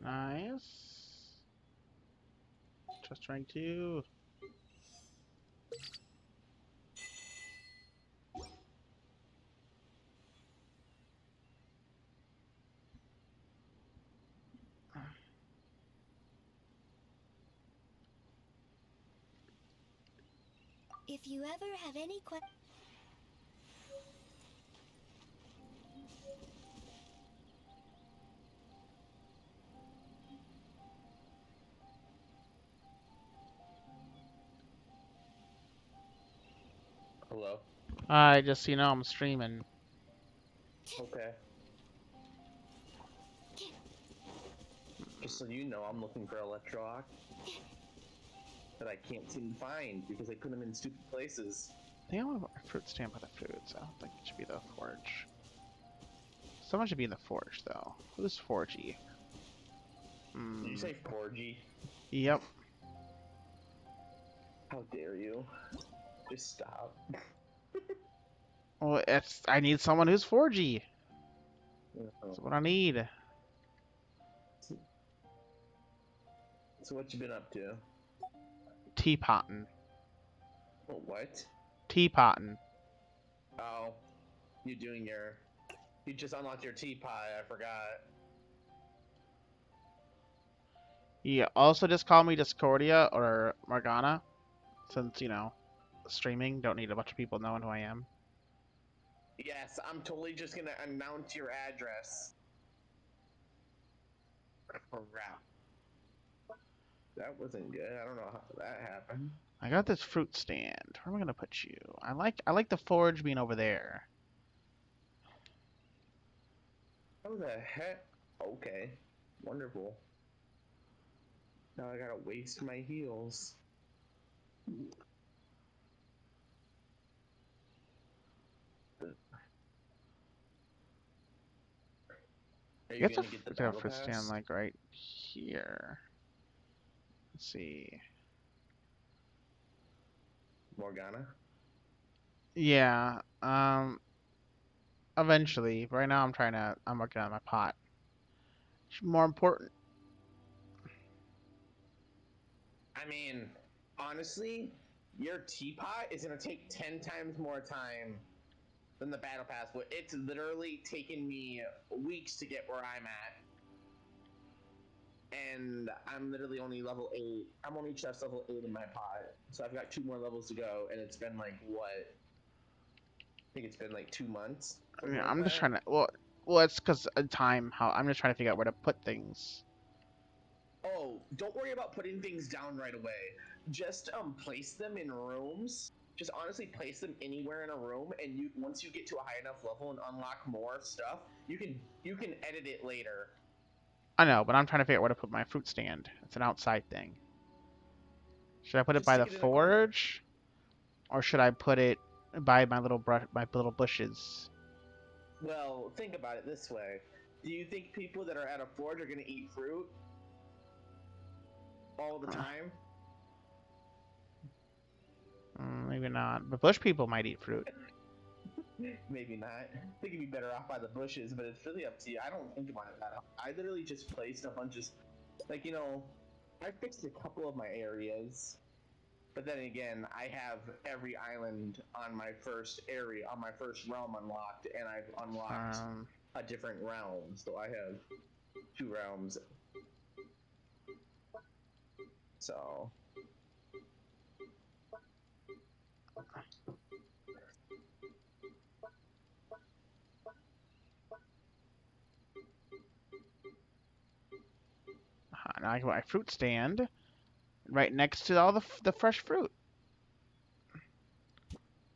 Nice. Trust rank 2. If you ever have any questions... Hello. I just, I'm streaming. Okay. Just so you know, I'm looking for Electroc that I can't seem to find because I put them in stupid places. I think I want a fruit stand by the foods. I don't think it should be the forge. Someone should be in the forge, though. Who's forgy? Did you say 4G? Yep. How dare you? Just stop. Well, I need someone who's forgy. Oh. That's what I need. So what you been up to? Teapotting. Oh, what? Teapotting. Oh, you doing your... You just unlocked your teapot, I forgot. Yeah, also just call me Discordia or Morgana. Since, streaming, don't need a bunch of people knowing who I am. Yes, I'm totally just gonna announce your address. Crap. That wasn't good. I don't know how that happened. I got this fruit stand. Where am I gonna put you? I like the forge being over there. How the heck? Okay. Wonderful. Now I gotta waste my heals. Are you gonna get the Get a battle fruit stand pass? like right here. Let's see. Morgana? Yeah. Eventually. Right now, I'm working on my pot. It's more important. I mean, honestly, your teapot is gonna take 10 times more time than the battle pass, but it's literally taken me weeks to get where I'm at. and I'm literally only level 8. I'm only chest level 8 in my pod, so I've got 2 more levels to go, and it's been like what? I think it's been like 2 months, something Yeah, like I'm just that. trying to. Well, it's because of time. How I'm just trying to figure out where to put things. Oh, don't worry about putting things down right away. Just place them in rooms. Just honestly place them anywhere in a room, and you once you get to a high enough level and unlock more stuff, you can edit it later. I know, but I'm trying to figure out where to put my fruit stand. It's an outside thing. Should I put it Just by stick the it in a corner. forge, or should I put it by my my little bushes? Well, think about it this way. Do you think people that are at a forge are going to eat fruit all the Uh, time? Maybe not. But bush people might eat fruit. Maybe not. I think you'd be better off by the bushes, but it's really up to you. I don't think about it that often. I literally just placed a bunch of, like, I fixed a couple of my areas, but then again, I have every island on my first area, on my first realm unlocked, and I've unlocked Um, a different realm, so I have 2 realms. So, now I can put my fruit stand right next to all the fresh fruit.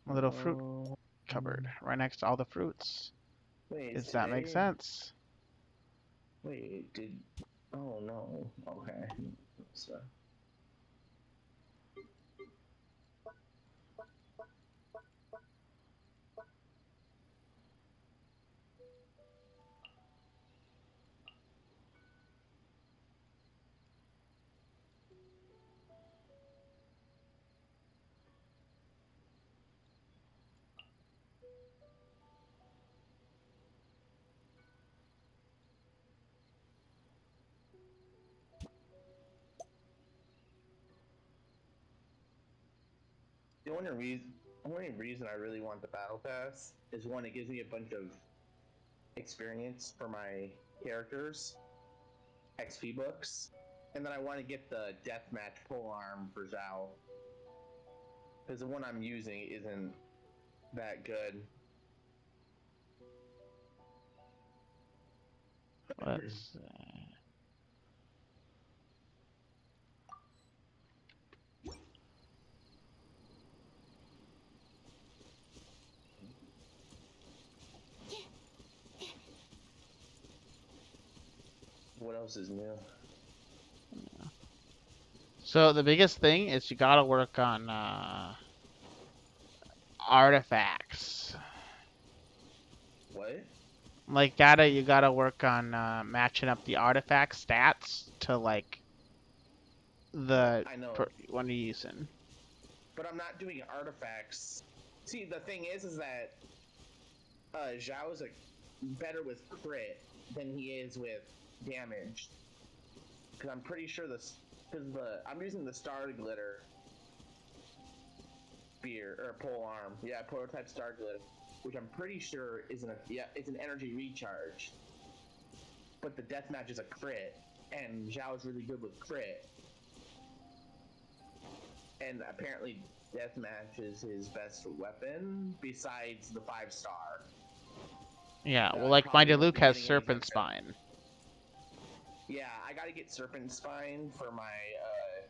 My little fruit uh, cupboard right next to all the fruits. wait, is Does that make today? sense? Wait, did? Oh no. Okay. So, the only reason I really want the battle pass is one, it gives me a bunch of experience for my characters, XP books, and then I want to get the deathmatch pole arm for Zhao because the one I'm using isn't that good. Let's. What else is new? So the biggest thing is you gotta work on artifacts. What? Like you gotta work on matching up the artifact stats to like the I know, one you're using. but I'm not doing artifacts. See, the thing is that Zhao is better with crit than he is with damage. Because I'm pretty sure I'm using the star glitter spear or pole arm. Yeah, prototype star glitter, which I'm pretty sure it's an energy recharge. But the deathmatch is a crit, and Zhao is really good with crit. And apparently, deathmatch is his best weapon besides the 5-star. Yeah, well, I like my probably won't Diluc be has getting anytime Serpent soon. Spine. Yeah, I gotta get Serpent Spine for my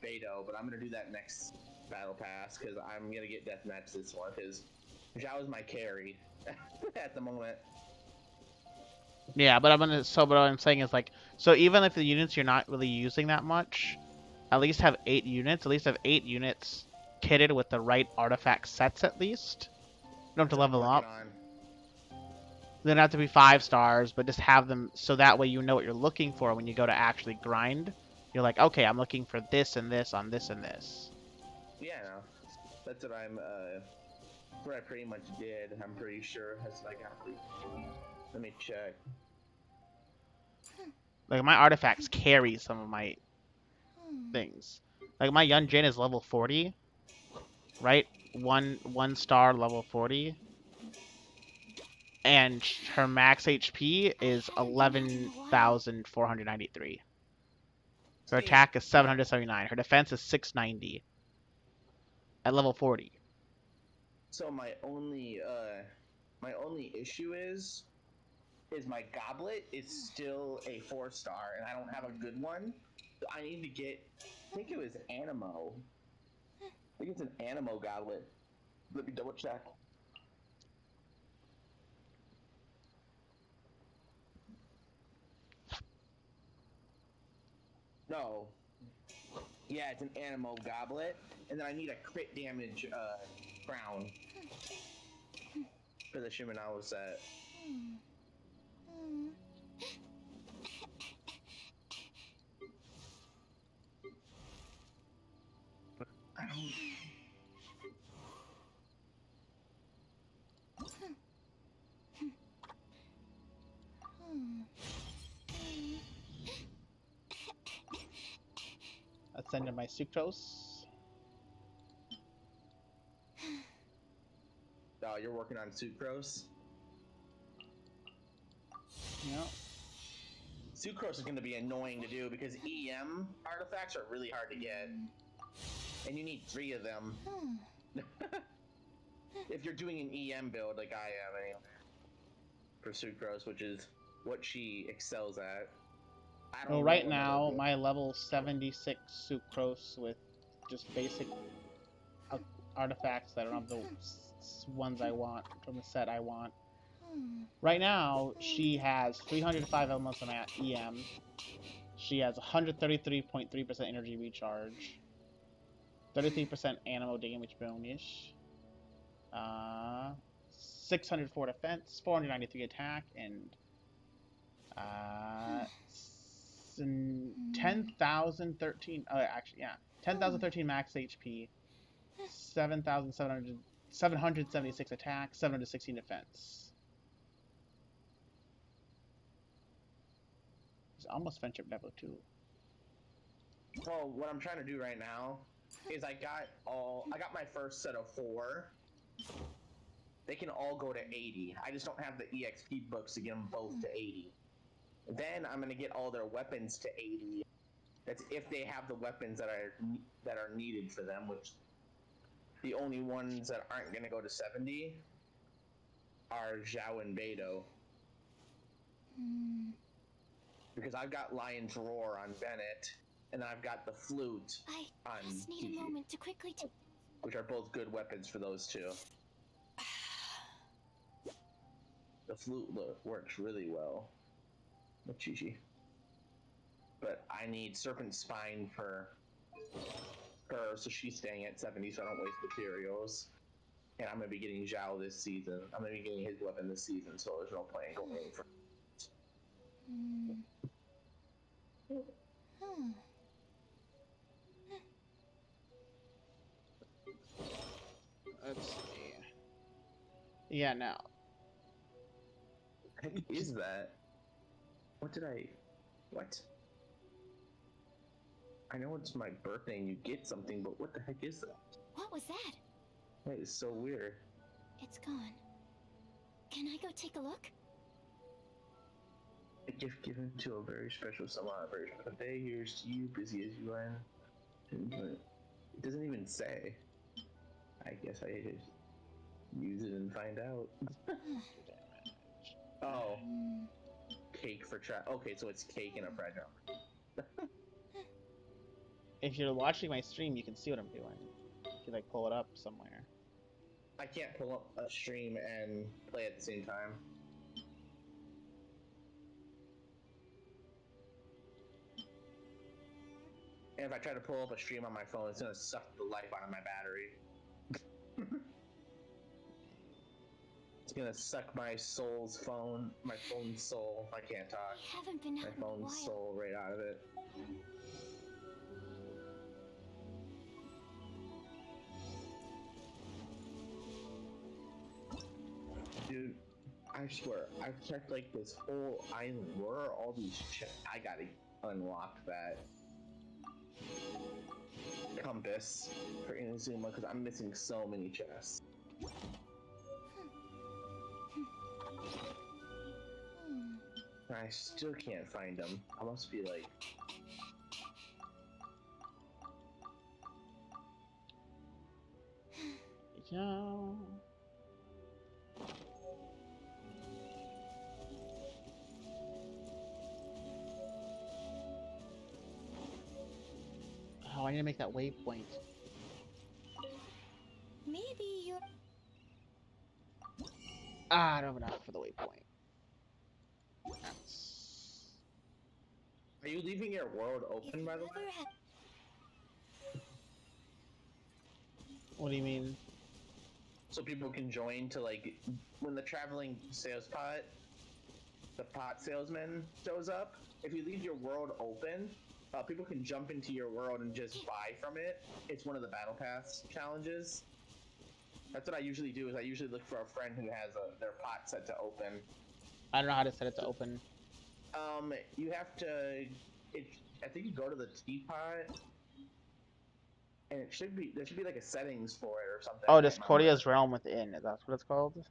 Beto, but I'm gonna do that next Battle Pass because I'm gonna get Deathmatch this one because Zhao is my carry at the moment. Yeah, but what I'm saying is like, so even if the units you're not really using that much, at least have 8 units. At least have 8 units kitted with the right artifact sets at least. You don't have That's to what I'm level them working up. on. They don't have to be 5 stars, but just have them so that way you know what you're looking for when you go to actually grind. You're like, okay, I'm looking for this and this on this and this. Yeah, no, that's what I pretty much did. I'm pretty sure that's what I got. Let me check. Like my artifacts carry some of my things. Like my Young Jin is level 40, right? One star level 40, and her max HP is I hadn't been out in a while. 11,493. Her attack is 779. Her defense is 690 at level 40. So my only issue is my goblet is still a 4-star, and I don't have a good one. So I need to get. I think it was Animo. I think it's an Animo goblet. Let me double check. No. Yeah, it's an Animo goblet, and then I need a crit damage crown for the Shimenawa set. I don't. Let's send in my sucrose. Oh, you're working on sucrose. Yeah. Sucrose is going to be annoying to do because EM artifacts are really hard to get, and you need 3 of them. If you're doing an EM build like I am, anyway, for sucrose, which is what she excels at. I don't Well, know right what now, other- my level 76 sucrose with just basic artifacts that are not the ones I want from the set I want. Right now, she has 305 elements of EM. She has 133.3% energy recharge, 33% animal damage bonus, 604 defense, 493 attack, and 10,013. Oh, actually, yeah, 10,013 max HP, 776 attack, 716 defense. It's almost friendship level 2. Well, what I'm trying to do right now is I got my first set of 4. They can all go to 80. I just don't have the EXP books to get them both to 80. Then I'm gonna get all their weapons to 80. That's if they have the weapons that are needed for them. Which the only ones that aren't gonna go to 70 are Zhao and Beidou. Because I've got Lion's Roar on Bennett, and then I've got the Flute I on just need Kiki, a moment to quickly take. which are both good weapons for those two. The Flute works really well with Chi-Chi. But I need Serpent Spine for her, so she's staying at 70 so I don't waste materials. And I'm going to be getting Zhao this season. I'm going to be getting his weapon this season, so there's no point going for. Let's see. Yeah, no. What is that? What? I know it's my birthday and you get something, but what the heck is that? What was that? That is so weird. It's gone. Can I go take a look? A gift given to a very special someone on a very special day. Here's to you, busy as you are. It doesn't even say. I guess I just use it and find out. Oh. Cake for trap. Okay, so it's cake in a fragile. If you're watching my stream, you can see what I'm doing. You can like pull it up somewhere. I can't pull up a stream and play at the same time. And if I try to pull up a stream on my phone, it's gonna suck the life out of my battery. It's gonna suck my phone's soul. I can't talk. I haven't been My out in a while. phone's soul right out of it. Dude, I swear, I've checked like this whole island. Where are all these chests? I gotta unlock that compass for Inazuma because I'm missing so many chests. And I still can't find them. I must be like go. Oh, I need to make that waypoint. Maybe you're. Ah, I don't have enough for the waypoint. That's... Are you leaving your world If open, you by the way? ever had. What do you mean? So people can join to, like, when the traveling the pot salesman shows up, if you leave your world open, people can jump into your world and just buy from it. It's one of the battle pass challenges. That's what I usually do. Is I usually look for a friend who has their pot set to open. I don't know how to set it to open. You have to. I think you go to the teapot, and there should be like a settings for it or something. Oh, I can't remember. Discordia's Realm Within. That's what it's called.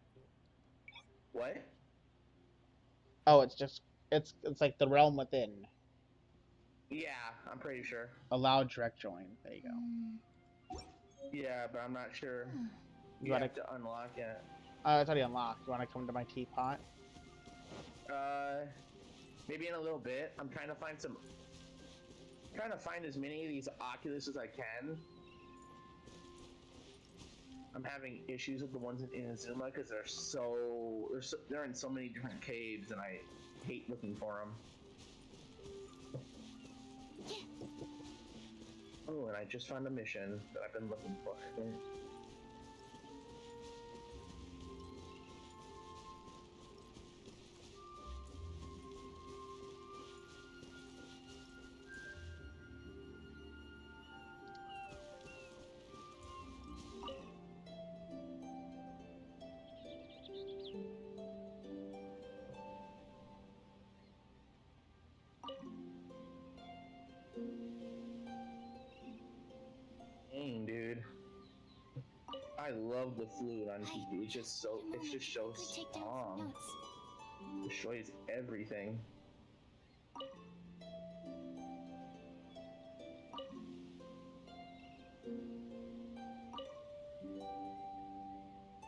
What? Oh, it's like the Realm Within. Yeah, I'm pretty sure. Allow direct join. There you go. Yeah, but I'm not sure. You You wanna? have to unlock it. It's already unlocked. You wanna come to my teapot? Maybe in a little bit. I'm trying to find as many of these Oculus as I can. I'm having issues with the ones in Inazuma because they're in so many different caves, and I hate looking for them. Oh, and I just found a mission that I've been looking for. Dang, dude. I love the flute on TV. It's just so Take down some strong. notes. Destroys everything.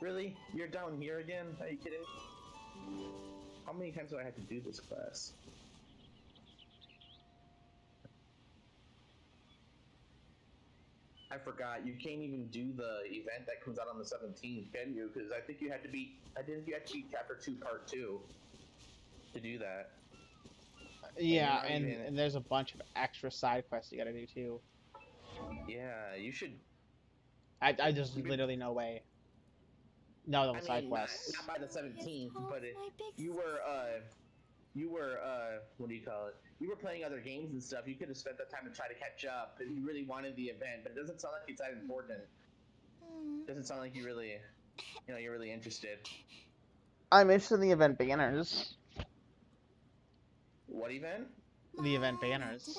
Really? You're down here again? Are you kidding? How many times do I have to do this class? I forgot. You can't even do the event that comes out on the 17th, can you? Because I think you had to beat. I think you had to beat Chapter 2, Part 2 to do that. Yeah, you're not and there's a bunch of extra side quests you gotta do too. Yeah, you should. I just literally no way. No, I side mean, quests. not by the 17th, It's but my big you were what do you call it? You were playing other games and stuff. You could have spent that time to try to catch up if you really wanted the event, but it doesn't sound like it's that important. It doesn't sound like you really, you're really interested. I'm interested in the event banners. What event? The event banners.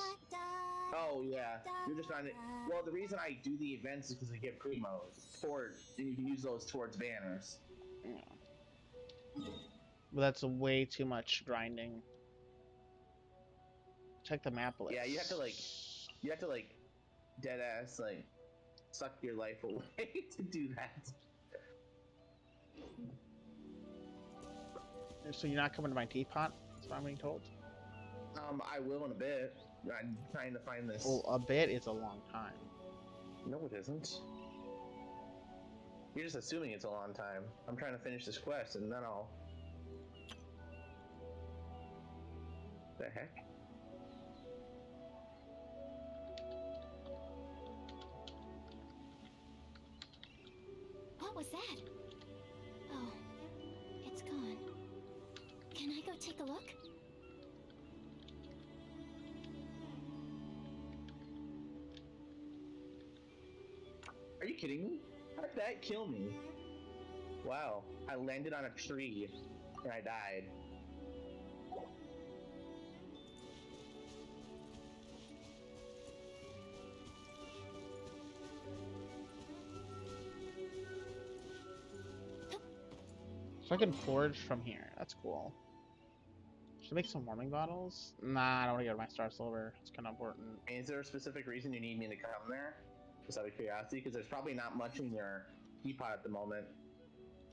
Oh yeah, you're just trying to. Well, the reason I do the events is because I get primos and you can use those towards banners. But that's way too much grinding. Check the map list. Yeah, you have to like, dead ass like, suck your life away to do that. So you're not coming to my teapot? That's what I'm being told. I will in a bit. I'm trying to find this. Well, a bit is a long time. No, it isn't. You're just assuming it's a long time. I'm trying to finish this quest, and then I'll. The heck? What was that? Oh, it's gone. Can I go take a look? Are you kidding me? How did that kill me? Wow, I landed on a tree and I died. So I can forge from here. That's cool. Should I make some warming bottles? Nah, I don't want to go to my Star Silver. It's kind of important. Is there a specific reason you need me to come there? Just out of curiosity, because there's probably not much in your teapot at the moment.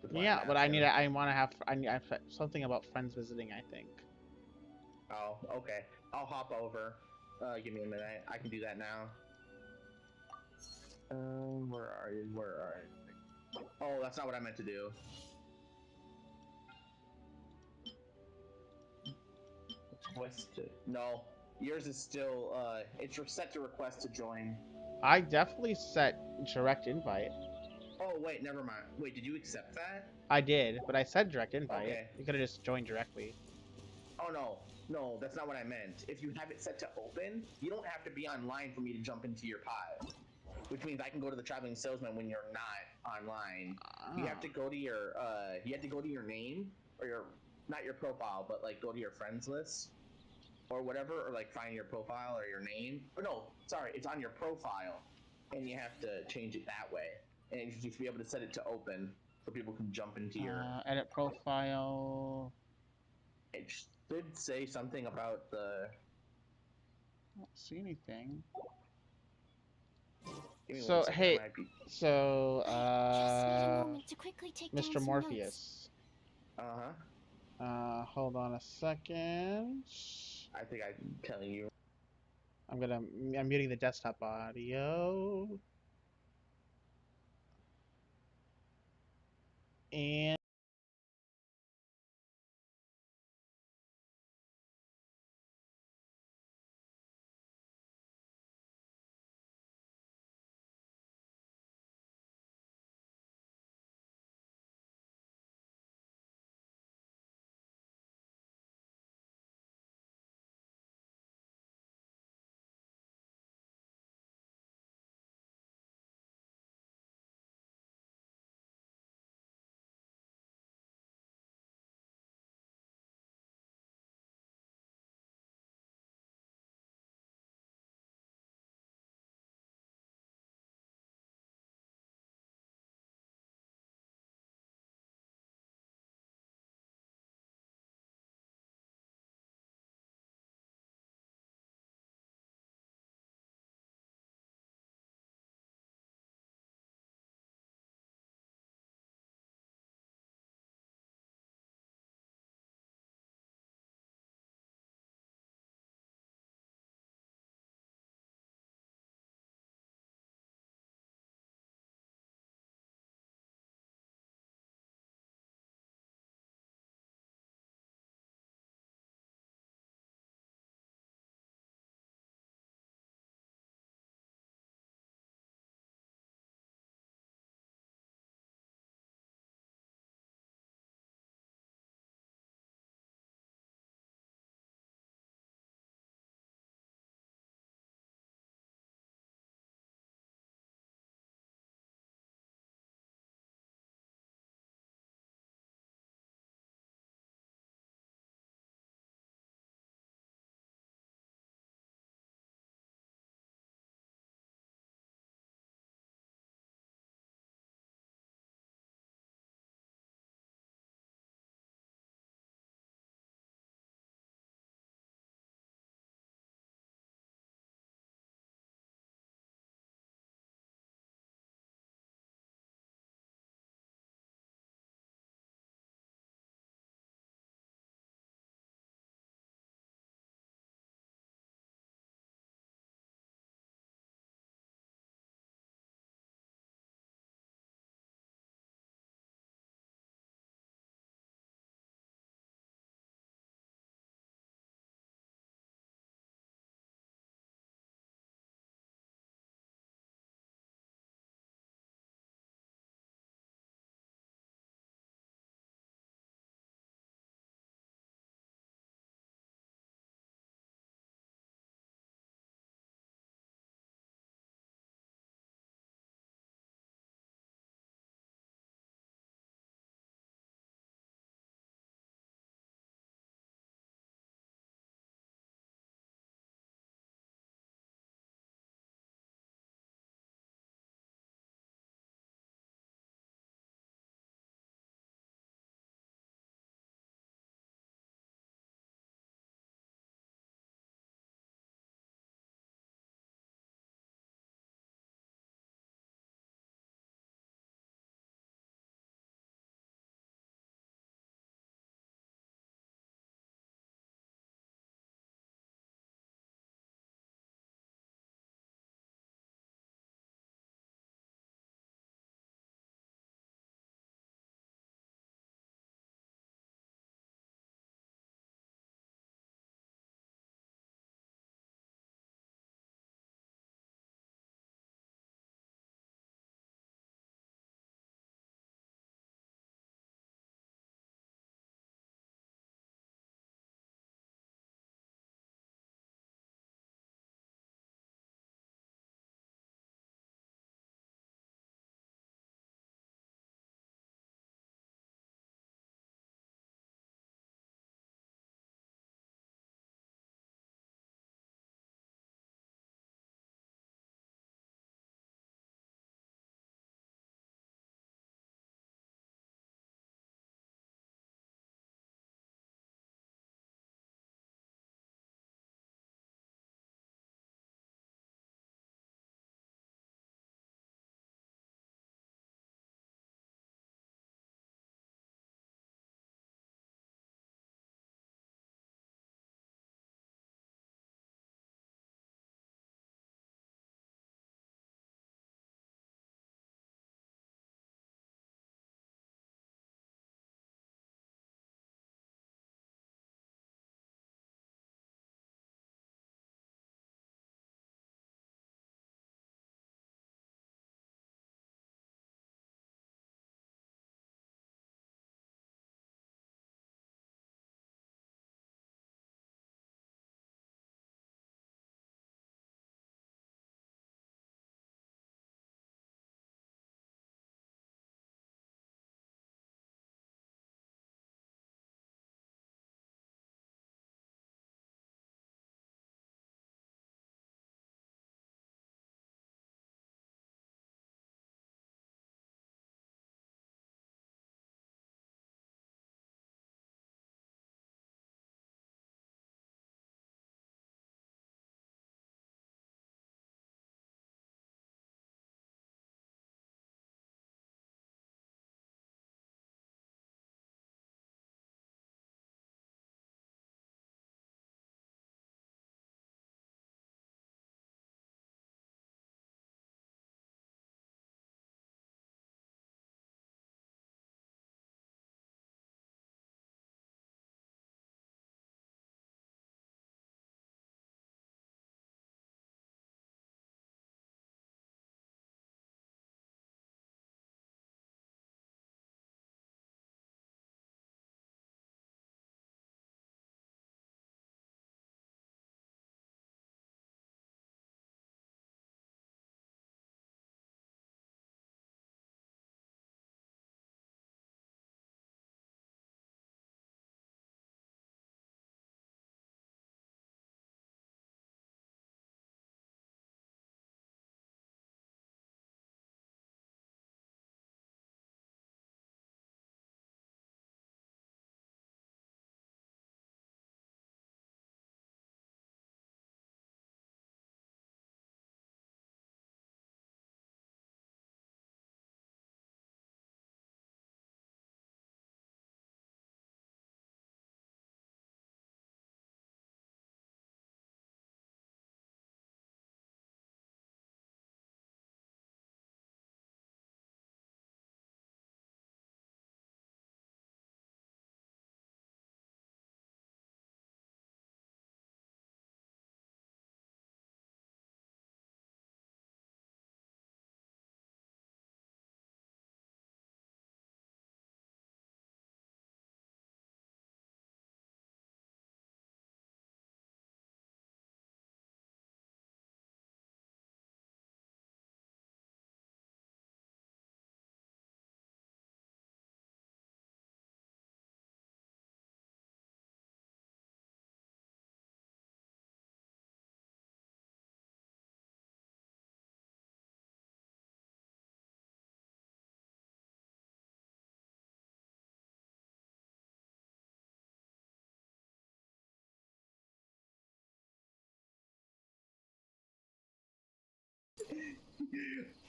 With what I'm Yeah, but I need. asking. I want to have. I something about friends visiting. I think. Oh, okay. I'll hop over. Give me a minute. I can do that now. Where are you? Where are you? Oh, that's not what I meant to do. Request to... No, yours is still. It's set to request to join. I definitely set direct invite. Oh wait, never mind. Wait, did you accept that? I did, but I said direct invite. Okay. You could have just joined directly. Oh no, that's not what I meant. If you have it set to open, you don't have to be online for me to jump into your pod. Which means I can go to the traveling salesman when you're not online. You have to go to your you have to go to your name or your not your profile, but like go to your friends list or whatever, or like find your profile or your name. Or no, sorry, it's on your profile, and you have to change it that way. And you should be able to set it to open so people can jump into your. Edit profile. It should say something about the. I don't see anything. Give me one So second. hey, I might be. so Just need a moment to quickly take down Mr. some notes. Morpheus. Uh-huh. Hold on a second. I think I'm telling you. I'm muting the desktop audio. And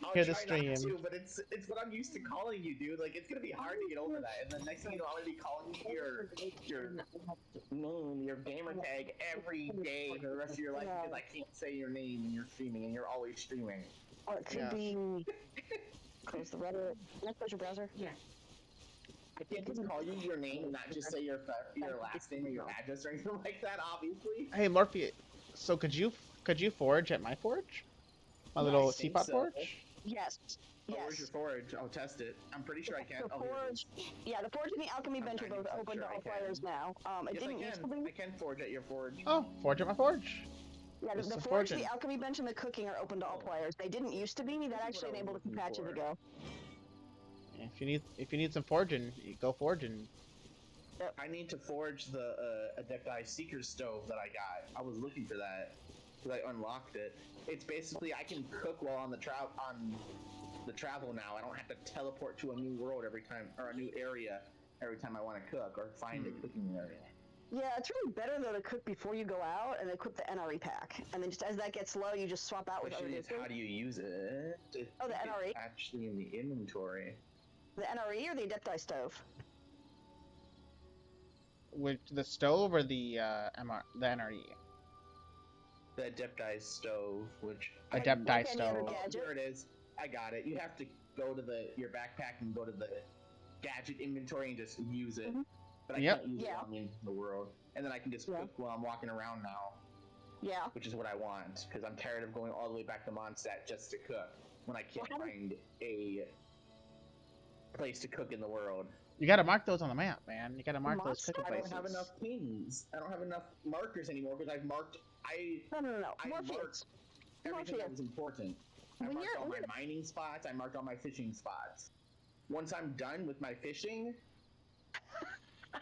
I'll Hear the try not stream. to, but it's what I'm used to calling you, dude. Like it's gonna be hard to get over that. And the next thing you know, I'm gonna be calling you your name, your gamer tag every day for the rest of your life because I can't say your name when you're streaming, and you're always streaming. Or it could Yes. be. Close the Reddit. Can I close your browser? Yeah. I can't just call you your name and not just say your last name or your address or anything like that. Obviously. Hey, Morpheus. So could you forge at my forge? My Yeah, little I think teapot so. forge? Yes. Oh, where's your Yes. forge? I'll test it. I'm pretty sure I can. The Oh, here it is. forge, yeah, the forge and the alchemy bench are both 90% open to sure I all can. players now. It Yes, I didn't used to can. be. I can forge at your forge. Oh, forge at my forge. Yeah, This the is forge, forging. the alchemy bench, and the cooking are open to all Oh. players. They didn't used to be. That This is actually what I was enabled a few looking patches for. ago. If you need some forging, you go forging. I need to forge the Adepti Seeker stove that I got. I was looking for that because I unlocked it. It's basically I can cook while on the travel now. I don't have to teleport to a new world every time or a new area every time I want to cook or find a cooking area. Yeah, it's really better though to cook before you go out and equip the NRE pack, and then just as that gets low, you just swap out with other Question is, dishes. how do you use it? Oh, the I think NRE? it's actually in the inventory. The NRE or the Adepti stove? With the stove or the the NRE? The Adepti stove, which Adepti like any other stove. gadget. Here it is. I got it. You have to go to your backpack and go to the gadget inventory and just use it. But I Yep. can't use it Yeah. while I'm in the world. And then I can just Yeah. cook while I'm walking around now, Yeah. which is what I want because I'm tired of going all the way back to Mondstadt just to cook when I can't Well, how find a place to cook in the world. You gotta mark those on the map, man. You gotta mark those Monster? cooking I places. don't have enough pins. I don't have enough markers anymore because I've marked. No. I Morpheus. marked everything that was important. I When marked you're- all my when- mining spots. I marked all my fishing spots. Once I'm done with my fishing,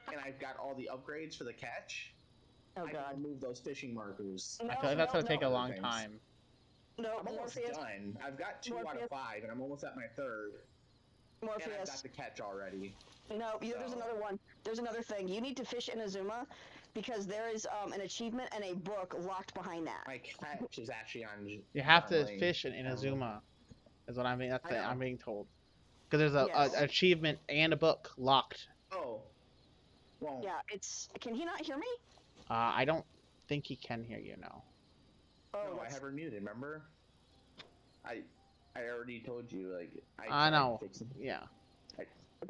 and I've got all the upgrades for the catch, Oh I god. can remove those fishing markers. I feel like that's gonna take a no. long Things. time. No, I'm almost Morpheus. done. I've got 2 out Morpheus. of 5, and I'm almost at my 3rd. And I've got Morpheus. the catch already. No, there's So- another one. There's another thing. You need to fish in Azuma because there is an achievement and a book locked behind that. My catch is actually on. You have to Lane. fish in Inazuma, is what I'm being. That's I know. I'm being told. Because there's a Yes. achievement and a book locked. Oh. Well, Yeah, it's. Can he not hear me? I don't think he can hear you now. Oh, no, I that's- have her muted. Remember? I already told you. Like I tried know. fixing- Yeah.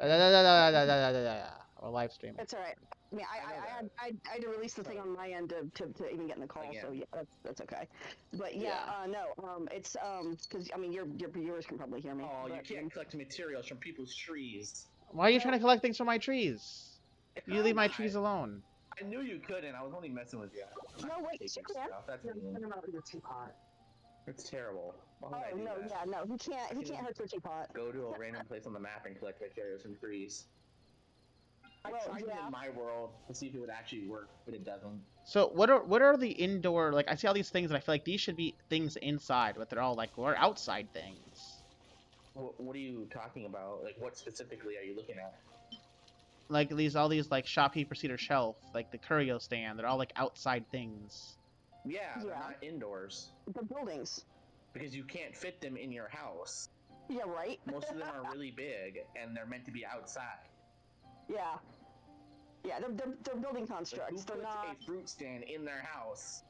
I- Or live stream. It's all right. I mean, I had to release the thing on my end to even get in the call, so Again. yeah, that's okay. But yeah, no, it's because I mean your viewers can probably hear me. Oh, you but, can't collect materials from people's trees. Why are you trying to collect things from my trees? You leave my I- trees alone. I knew you couldn't. I was only messing with you. I'm No, not wait, taking you can. stuff. That's mean. It's terrible. Why would I Oh do no, that? yeah, no, he can't hurt your teapot. Go to a random place on the map and collect materials from trees. I Well, tried it yeah. in my world to see if it would actually work, but it doesn't. So what are the indoor, like, I see all these things and I feel like these should be things inside, but they're all like, we're outside things. What are you talking about? Like, what specifically are you looking at? Like all these like shopkeeper cedar shelf, like the curio stand, they're all like outside things. Yeah, they're Yeah. not indoors The buildings. because you can't fit them in your house. Yeah, right. Most of them are really big and they're meant to be outside. Yeah. Yeah, they're building Like, who constructs. They're puts not. a fruit stand in their house?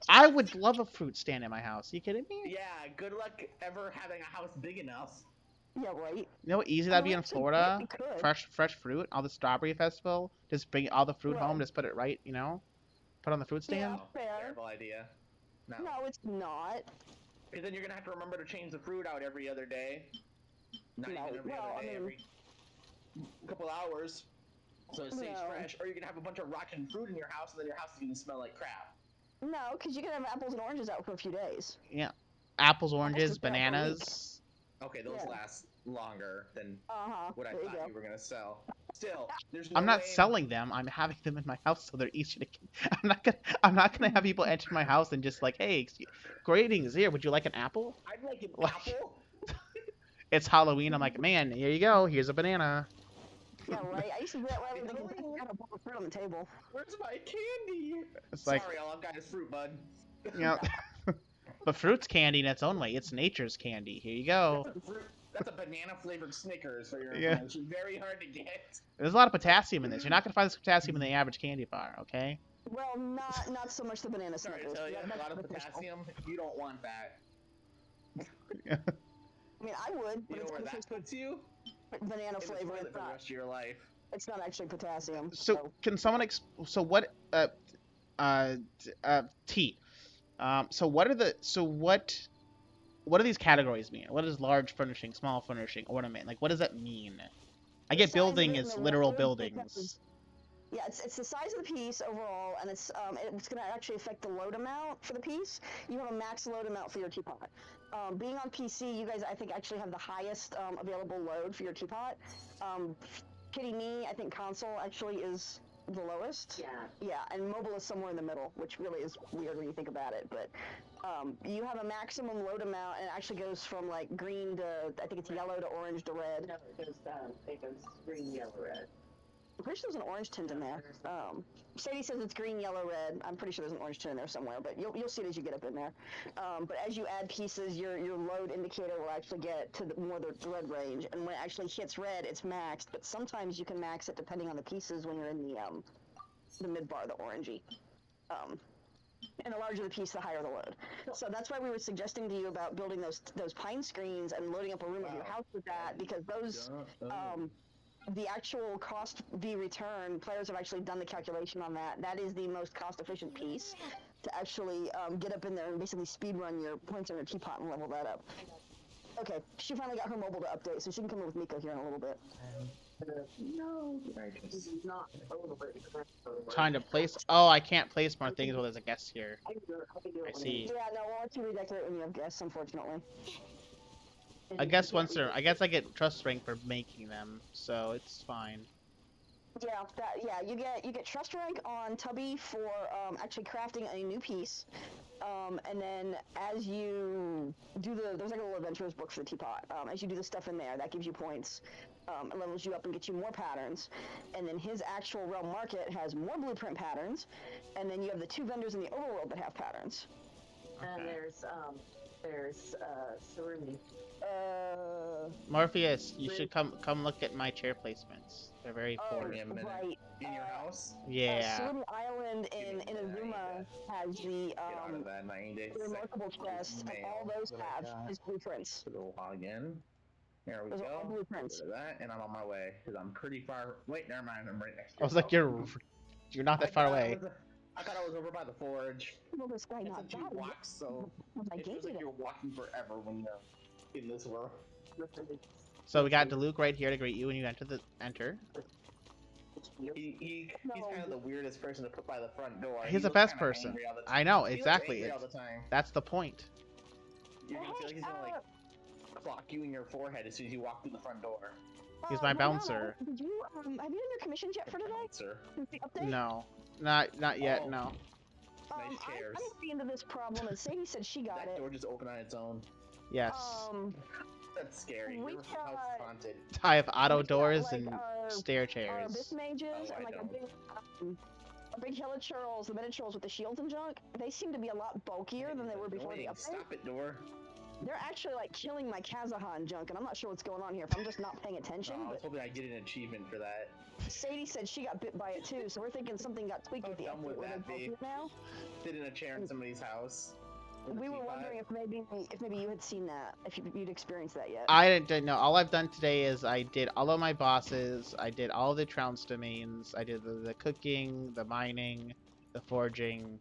I would love a fruit stand in my house. You kidding me? Yeah, good luck ever having a house big enough. Yeah, right. You know what easy that'd be in actually, Florida? you could. Fresh fruit, all the strawberry festival. Just bring all the fruit Well- home, just put it right, you know? Put on the fruit stand. No, fair. terrible idea. No. No, it's not. Because then you're gonna have to remember to change the fruit out every other day. Not No, even every well, other I day, mean- every couple hours. So it stays No. fresh, or you're gonna have a bunch of rotten fruit in your house, and then your house is gonna smell like crap. No, because you can have apples and oranges out for a few days. Apples, oranges, just been out for a week. bananas. Okay, those Yeah. last longer than Uh-huh. what I There you thought go. you were gonna sell. Still, there's no I'm not way- selling them. I'm having them in my house so they're easy to. I'm not gonna have people enter my house and just like, hey, greetings here. Would you like an apple? I'd like an Like- apple. It's Halloween. I'm like, man, here you go. Here's a banana. Yeah, right. I used to do that when I got a bowl of fruit on the table. Where's my candy? It's like, Sorry, all I've got is fruit, bud. you know, But fruit's candy in its own way. It's nature's candy. Here you go. That's a banana flavored Snickers for your Yeah. information. Very hard to get. There's a lot of potassium in this. You're not gonna find this potassium in the average candy bar, okay? Well, not so much the banana Sorry to Snickers. tell you, That's a lot of artificial. potassium. You don't want that. I mean, I would, You but know it's where that artificial puts you? banana In the flavor. toilet It's for the not. rest of your life. It's not actually potassium. So can someone so what T. So what do these categories mean? What does large furnishing, small furnishing, ornament? Like what does that mean? I get size of building it and is the literal load, buildings. Yeah, it's the size of the piece overall, and it's going to actually affect the load amount for the piece. You have a max load amount for your teapot. Being on PC, you guys I think actually have the highest available load for your teapot. Kitty me, I think console actually is the lowest. Yeah. Yeah, and mobile is somewhere in the middle, which really is weird when you think about it. But you have a maximum load amount, and it actually goes from like green to I think it's yellow to orange to red. No, it goes green, yellow, red. I'm pretty sure there's an orange tint in there. Sadie says it's green, yellow, red. I'm pretty sure there's an orange tint in there somewhere, but you'll see it as you get up in there. But as you add pieces, your load indicator will actually get to more the red range, and when it actually hits red, it's maxed. But sometimes you can max it depending on the pieces when you're in the mid bar, the orangey. And the larger the piece, the higher the load. So that's why we were suggesting to you about building those pine screens and loading up a room of your house with that, because those. The actual cost v return, players have actually done the calculation on that. That is the most cost efficient piece to actually get up in there and basically speed run your points on your teapot and level that up. Okay, she finally got her mobile to update, so she can come in with Miko here in a little bit. No, it's not a little bit. Trying to place. Oh, I can't place more things while there's a guest here. I see. Yeah, no, we'll let you redecorate when you have guests, unfortunately. I guess I guess I get trust rank for making them, so it's fine. Yeah, you get trust rank on Tubby for actually crafting a new piece, and then as you do there's like a little adventurer's book for the teapot. As you do the stuff in there, that gives you points, it levels you up and gets you more patterns, and then his actual realm market has more blueprint patterns, and then you have the 2 vendors in the overworld that have patterns. And there's Sarumi. Morpheus, you should come look at my chair placements. They're very cool. Right. In your house? Yeah. Cerulean Island in Inazuma has the Get out of that 90 days. remarkable chest, and all those have his blueprints. Go again. There we Those are all go. blueprints. Get rid of that, and I'm on my way because I'm pretty far. Wait, never mind. I'm right next to I was like, you're not that far away. I thought I was over by the forge. Well, this guy not Since you bad. walk so I it gave feels you like that. you're walking forever when you're in this world. So we got Diluc right here to greet you when you enter. He's kind of the weirdest person to put by the front door. He's He the looks best kinda person. angry all the time. I know, He looks exactly. angry all the time. That's the point. You're gonna feel like he's gonna like clock you in your forehead as soon as you walk through the front door. He's my bouncer. Did you have you done your commissions yet for today? Sir. Since the update? No, not yet. Oh. No. Nice I chairs. didn't see into this problem, and Sadie said she got That it. door just opened on its own. Yes. That's scary. We Your house is haunted. I have auto we got, doors like, and our- stair Our chairs. Abyss mages Oh, I and like don't. a big helichurls, the minichurls with the shields and junk, they seem to be a lot bulkier than they were before the Annoying. update. Stop it, door. They're actually like killing my Kazahan junk, and I'm not sure what's going on here. If I'm just not paying attention, Oh, I was but hoping I'd get an achievement for that. Sadie said she got bit by it too, so we're thinking something got tweaked How with the dumb would update. Where they're that be? bulkier now. Sit in a chair in somebody's house. with a We were teapot. wondering if maybe you had seen that, if you'd experienced that yet. I didn't know. All I've done today is I did all of my bosses. I did all the trounce domains. I did the cooking, the mining, the forging.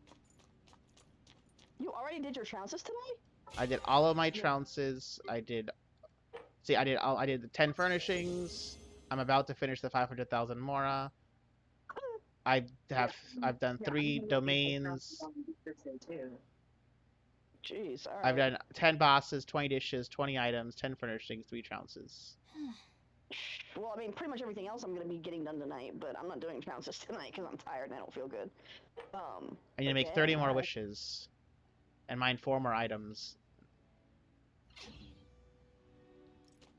You already did your trounces today? I did all of my trounces. I did the 10 furnishings. I'm about to finish the 500,000 Mora. I've done 3 domains. Jeez, all right. I've done 10 bosses, 20 dishes, 20 items, 10 furnishings, 3 trounces. Well, I mean, pretty much everything else I'm going to be getting done tonight, but I'm not doing trounces tonight because I'm tired and I don't feel good. I need to make Okay, 30 more alright. wishes. And mine 4 more items.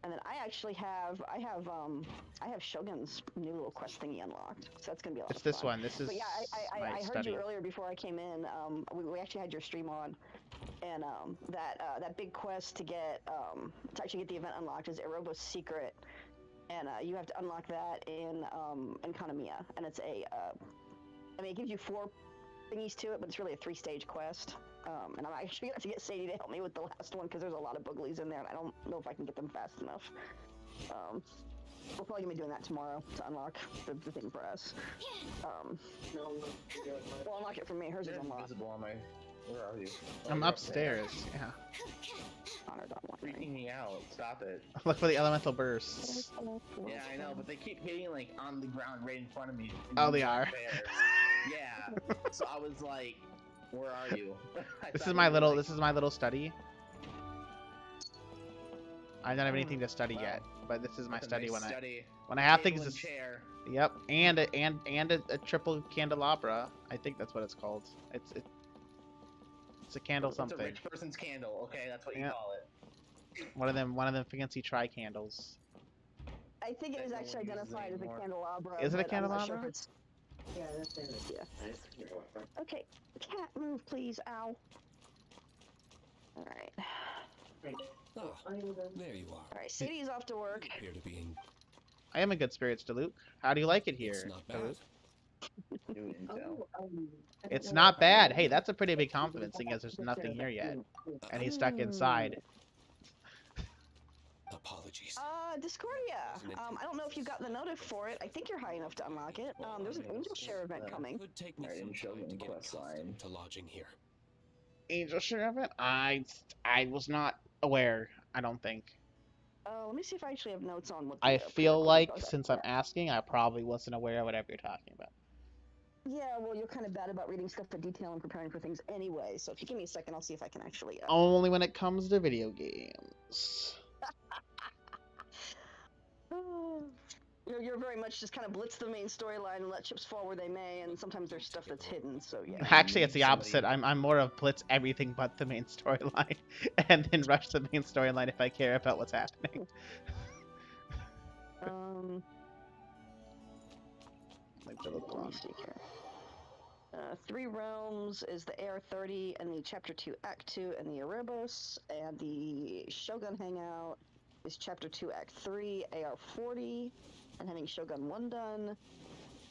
And then I actually have Shogun's new little quest thingy unlocked, so that's gonna be a lot It's of this fun. one. This is But yeah, my I heard study. you earlier before I came in. We actually had your stream on, And that big quest to get to actually get the event unlocked is Erobo's Secret, and you have to unlock that in Kanamiya, and it's I mean, it gives you 4 thingies to it, but it's really a 3-stage quest. And I'm actually gonna have to get Sadie to help me with the last one because there's a lot of booglies in there, and I don't know if I can get them fast enough. We're probably gonna be doing that tomorrow to unlock the thing for us. Well, unlock it for me. Hers is You're unlocked. invisible on my. Where are you? Oh, I'm you're upstairs. Yeah. Honor dot one. Freaking me out. Stop it. Look for the elemental bursts. Yeah, I know, but they keep hitting like on the ground right in front of me. Oh, they are. Yeah. So I was like, where are you? This is my little study. I don't have anything to study yet, but this is my study when I have things to. Chair. Yep, and a triple candelabra. I think that's what it's called. It's a candle something. It's a rich person's candle. Okay, that's what you call it. One of them fancy tri candles. I think it is actually identified as a candelabra. Is it a but I'm not candelabra? sure if it's... Yeah, that's it. Yeah. Okay, cat, move, please. Ow. All right. Oh, there you are. All right, Sadie's off to work. You appear to be in. I am in good spirits, Diluc. How do you like it here, It's not bad. Diluc? New intel. It's not bad. Hey, that's a pretty big compliment, seeing as there's nothing here yet, and he's stuck inside. Apologies. Discordia. I don't know if you got the notice for it. I think you're high enough to unlock it. There's an angel share event coming. Could take me Alright, some and show time me to get quest line. accustomed to lodging here. Angel share event? I was not aware. I don't think. Let me see if I actually have notes on what. The, I feel protocol like is. since I'm asking, I probably wasn't aware of whatever you're talking about. Yeah, well, you're kind of bad about reading stuff in detail and preparing for things anyway. So if you give me a second, I'll see if I can actually. Only when it comes to video games. You're very much just kind of blitz the main storyline and let chips fall where they may, and sometimes there's stuff that's hidden. So yeah. Actually, it's the opposite. I'm more of blitz everything but the main storyline, and then rush the main storyline if I care about what's happening. Let me see here. 3 Realms is the AR-30 and the Chapter 2 Act 2 and the Erebos, and the Shogun Hangout is Chapter 2 Act 3 AR-40 and having Shogun 1 done.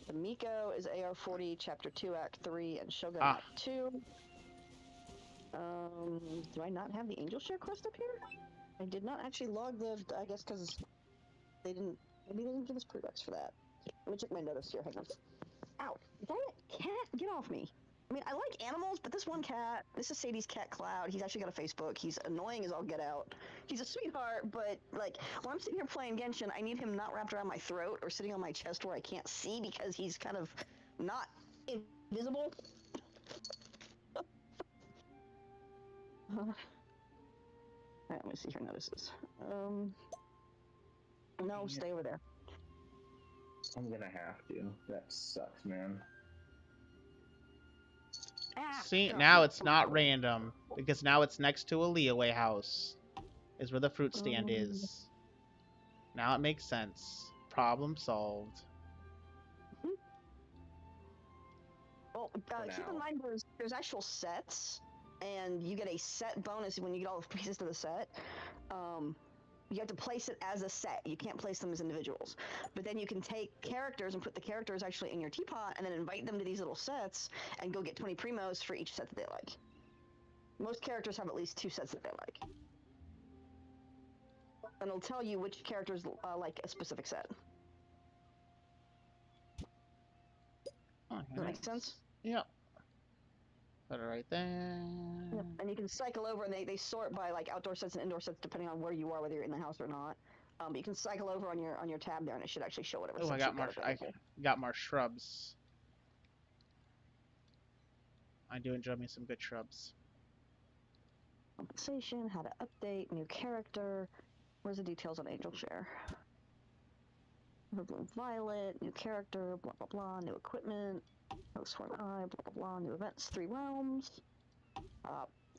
The Miko is AR-40 Chapter 2 Act 3 and Shogun Act 2. Do I not have the Angel Share quest up here? I did not actually log the, I guess because maybe they didn't give us prereqs for that. Let me check my notice here, hang on. Ow, damn it, cat, get off me. I mean, I like animals, but this one cat, this is Sadie's cat Cloud, he's actually got a Facebook, he's annoying as all get out. He's a sweetheart, but, like, when I'm sitting here playing Genshin, I need him not wrapped around my throat or sitting on my chest where I can't see because he's kind of not invisible. Alright, let me see her notices. No, stay over there. I'm gonna have to. That sucks, man. See, now it's not random, because now it's next to a Leeway house, is where the fruit stand is. Now it makes sense. Problem solved. Well, keep in mind there's actual sets, and you get a set bonus when you get all the pieces to the set. You have to place it as a set. You can't place them as individuals. But then you can take characters and put the characters actually in your teapot and then invite them to these little sets and go get 20 primos for each set that they like. Most characters have at least 2 sets that they like. And it'll tell you which characters like a specific set. Oh, Does that make sense? Yep. Put it right there. Yep. And you can cycle over, and they sort by like outdoor sets and indoor sets depending on where you are, whether you're in the house or not. But you can cycle over on your tab there, and it should actually show whatever. Oh, I sets got you've more. I available. got more shrubs. I do enjoy me some good shrubs. Compensation, how to update, new character. Where's the details on Angel Share? Blue Violet, new character, blah blah blah, new equipment, Sworn Eye, blah blah blah, new events, 3 realms.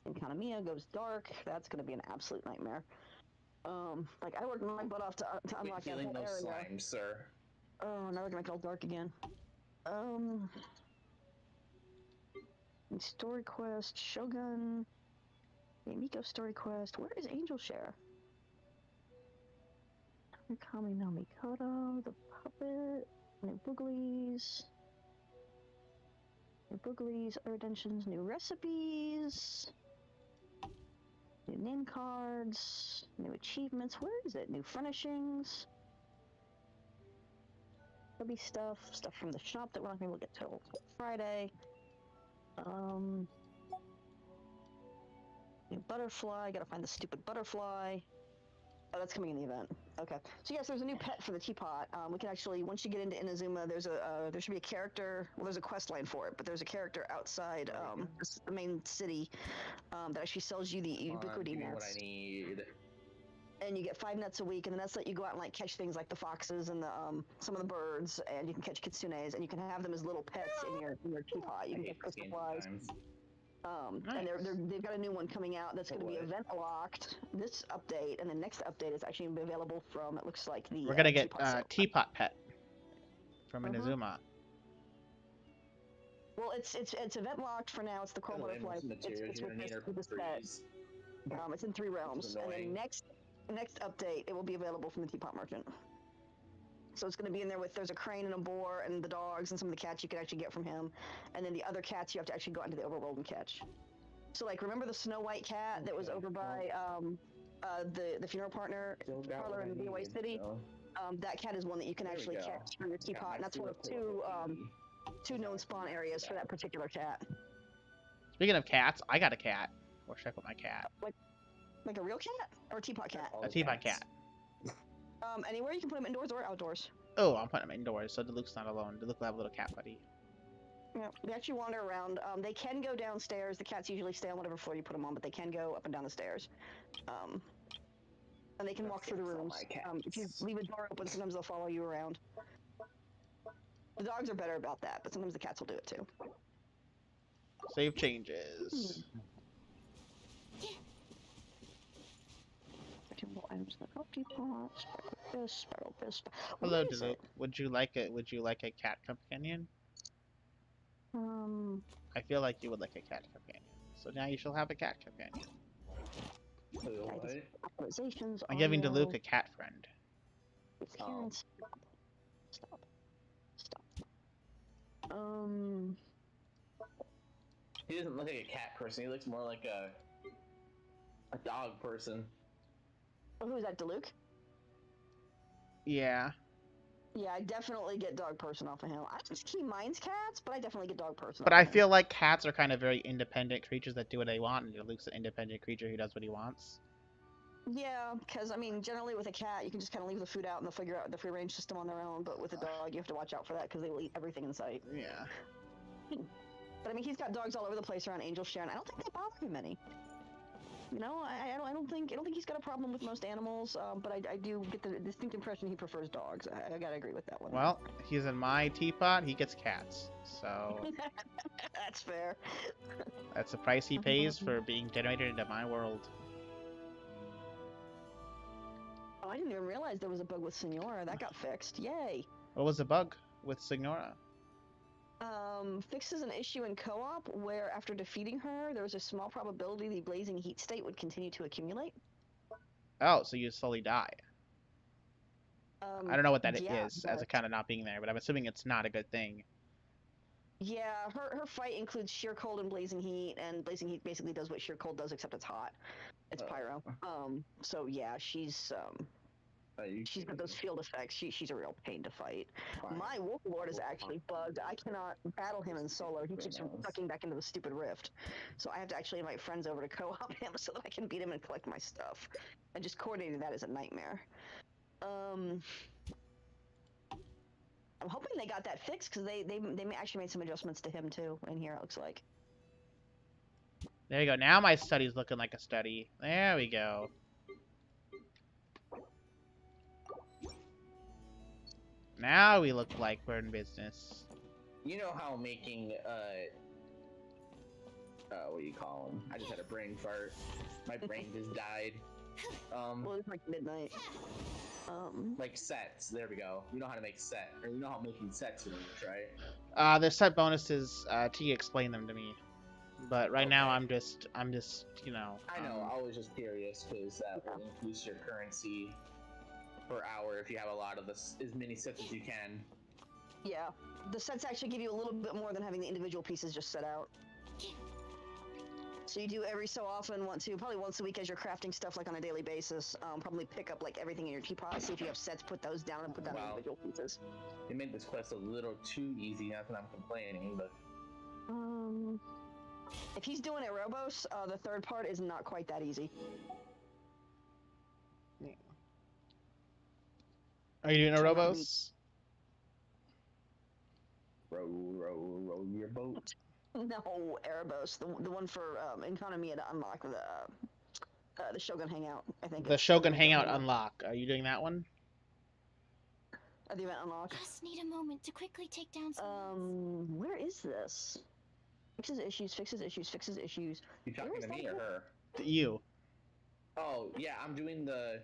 In Kanamiya goes dark. That's gonna be an absolute nightmare. Like I worked my butt off to unlock that whole area. Slime, sir. Oh, now they're gonna make it all dark again. Story quest, Shogun. Miko story quest. Where is Angel Share? Kami no Mikoto, the puppet, new booglies. New booglies, other additions, new recipes, new name cards, new achievements. Where is it? New furnishings. There'll be stuff from the shop that we're not gonna be able to get till Friday. New butterfly. Gotta find the stupid butterfly. Oh, that's coming in the event. Okay. So yes, there's a new pet for the teapot. We can actually, once you get into Inazuma, there's there should be a character. Well, there's a quest line for it, but there's a character outside the main city that actually sells you the ubiquity Give me what I nets. need. And you get 5 nets a week, and the nets let you go out and like catch things like the foxes and the some of the birds, and you can catch kitsunes, and you can have them as little pets in your teapot. You can get crystal flies. Nice. And they've got a new one coming out that's going to be event locked this update, and the next update is actually going to be available from, it looks like, the We're gonna get teapot sale. teapot pet from Inazuma. Well, it's event locked for now. It's the coral butterfly. It's with this pet. It's in 3 realms, and then next update it will be available from the teapot merchant. So it's going to be in there with, there's a crane and a boar and the dogs and some of the cats you can actually get from him. And then the other cats you have to actually go out into the overworld and catch. So like, remember the Snow White cat that was over by the funeral parlor in the DOA city? So. That cat is one that you can actually catch from your teapot, and that's one of two known spawn areas for that particular cat. Speaking of cats, I got a cat. Or check with my cat. Like a real cat? Or a teapot cat? A teapot cat. Anywhere you can put them indoors or outdoors. Oh, I'm putting them indoors, so Diluc's not alone. Diluc will have a little cat buddy. Yeah, they actually wander around. They can go downstairs. The cats usually stay on whatever floor you put them on, but they can go up and down the stairs. And they can walk through the rooms. If you leave a door open, sometimes they'll follow you around. The dogs are better about that, but sometimes the cats will do it too. Save changes. Items in the teapot. Spiral this. Hello, Diluc. Would you like a cat companion? I feel like you would like a cat companion. So now you shall have a cat companion. I'm giving Diluc a cat friend. Stop. He doesn't look like a cat person. He looks more like a dog person. Oh, who is that, Diluc? Yeah. Yeah, I definitely get dog person off of him. I just he minds cats, but I definitely get dog person. But I feel like cats are kind of very independent creatures that do what they want, and Diluc's an independent creature who does what he wants. Yeah, because I mean, generally with a cat, you can just kind of leave the food out and they'll figure out the free range system on their own. But with a dog, you have to watch out for that because they will eat everything in sight. Yeah. But I mean, he's got dogs all over the place around Angel Share, and I don't think they bother him any. You know, I don't think he's got a problem with most animals, but I do get the distinct impression he prefers dogs. I gotta agree with that one. Well, he's in my teapot. He gets cats, so that's fair. That's the price he pays for being generated into my world. Oh, I didn't even realize there was a bug with Signora. That got fixed. Yay! What was the bug with Signora? Fixes an issue in co-op where after defeating her, there was a small probability the blazing heat state would continue to accumulate. Oh, so you slowly die. I don't know what that is as a kind of not being there, but I'm assuming it's not a good thing. Yeah, her fight includes sheer cold and blazing heat, and blazing heat basically does what sheer cold does, except it's hot. It's pyro. So yeah, she's got those field effects. She's a real pain to fight. My Wolf Lord is actually bugged. I cannot battle him in solo. He keeps sucking back into the stupid rift. So I have to actually invite friends over to co-op him so that I can beat him and collect my stuff. And just coordinating that is a nightmare. I'm hoping they got that fixed because they actually made some adjustments to him too in here, it looks like. There you go. Now my study's looking like a study. There we go. Now we look like we're in business. You know how making what do you call them? I just had a brain fart. My brain just died. Well, it's like midnight. Like sets. There we go. You know how to make set, or you know how making sets works, right? There's set bonuses. T explained them to me. But right now I'm just you know. I know. I was just curious because that will increase your currency per hour if you have a lot of this, as many sets as you can. Yeah, the sets actually give you a little bit more than having the individual pieces just set out. So you do every so often want to, probably once a week as you're crafting stuff like on a daily basis, probably pick up like everything in your teapot, see if you have sets, put those down and put down individual pieces. They made this quest a little too easy, not that I'm complaining, but... If he's doing Erebos, the third part is not quite that easy. Are you doing Erebos? Row your boat. No, Erebos, the one for economy to unlock the Shogun Hangout. I think The Shogun Hangout unlock. Are you doing that one? The event unlock. Just need a moment to quickly take down some. Where is this? Fixes issues, fixes issues, fixes issues. You talking to me or her? You. Oh yeah, I'm not doing the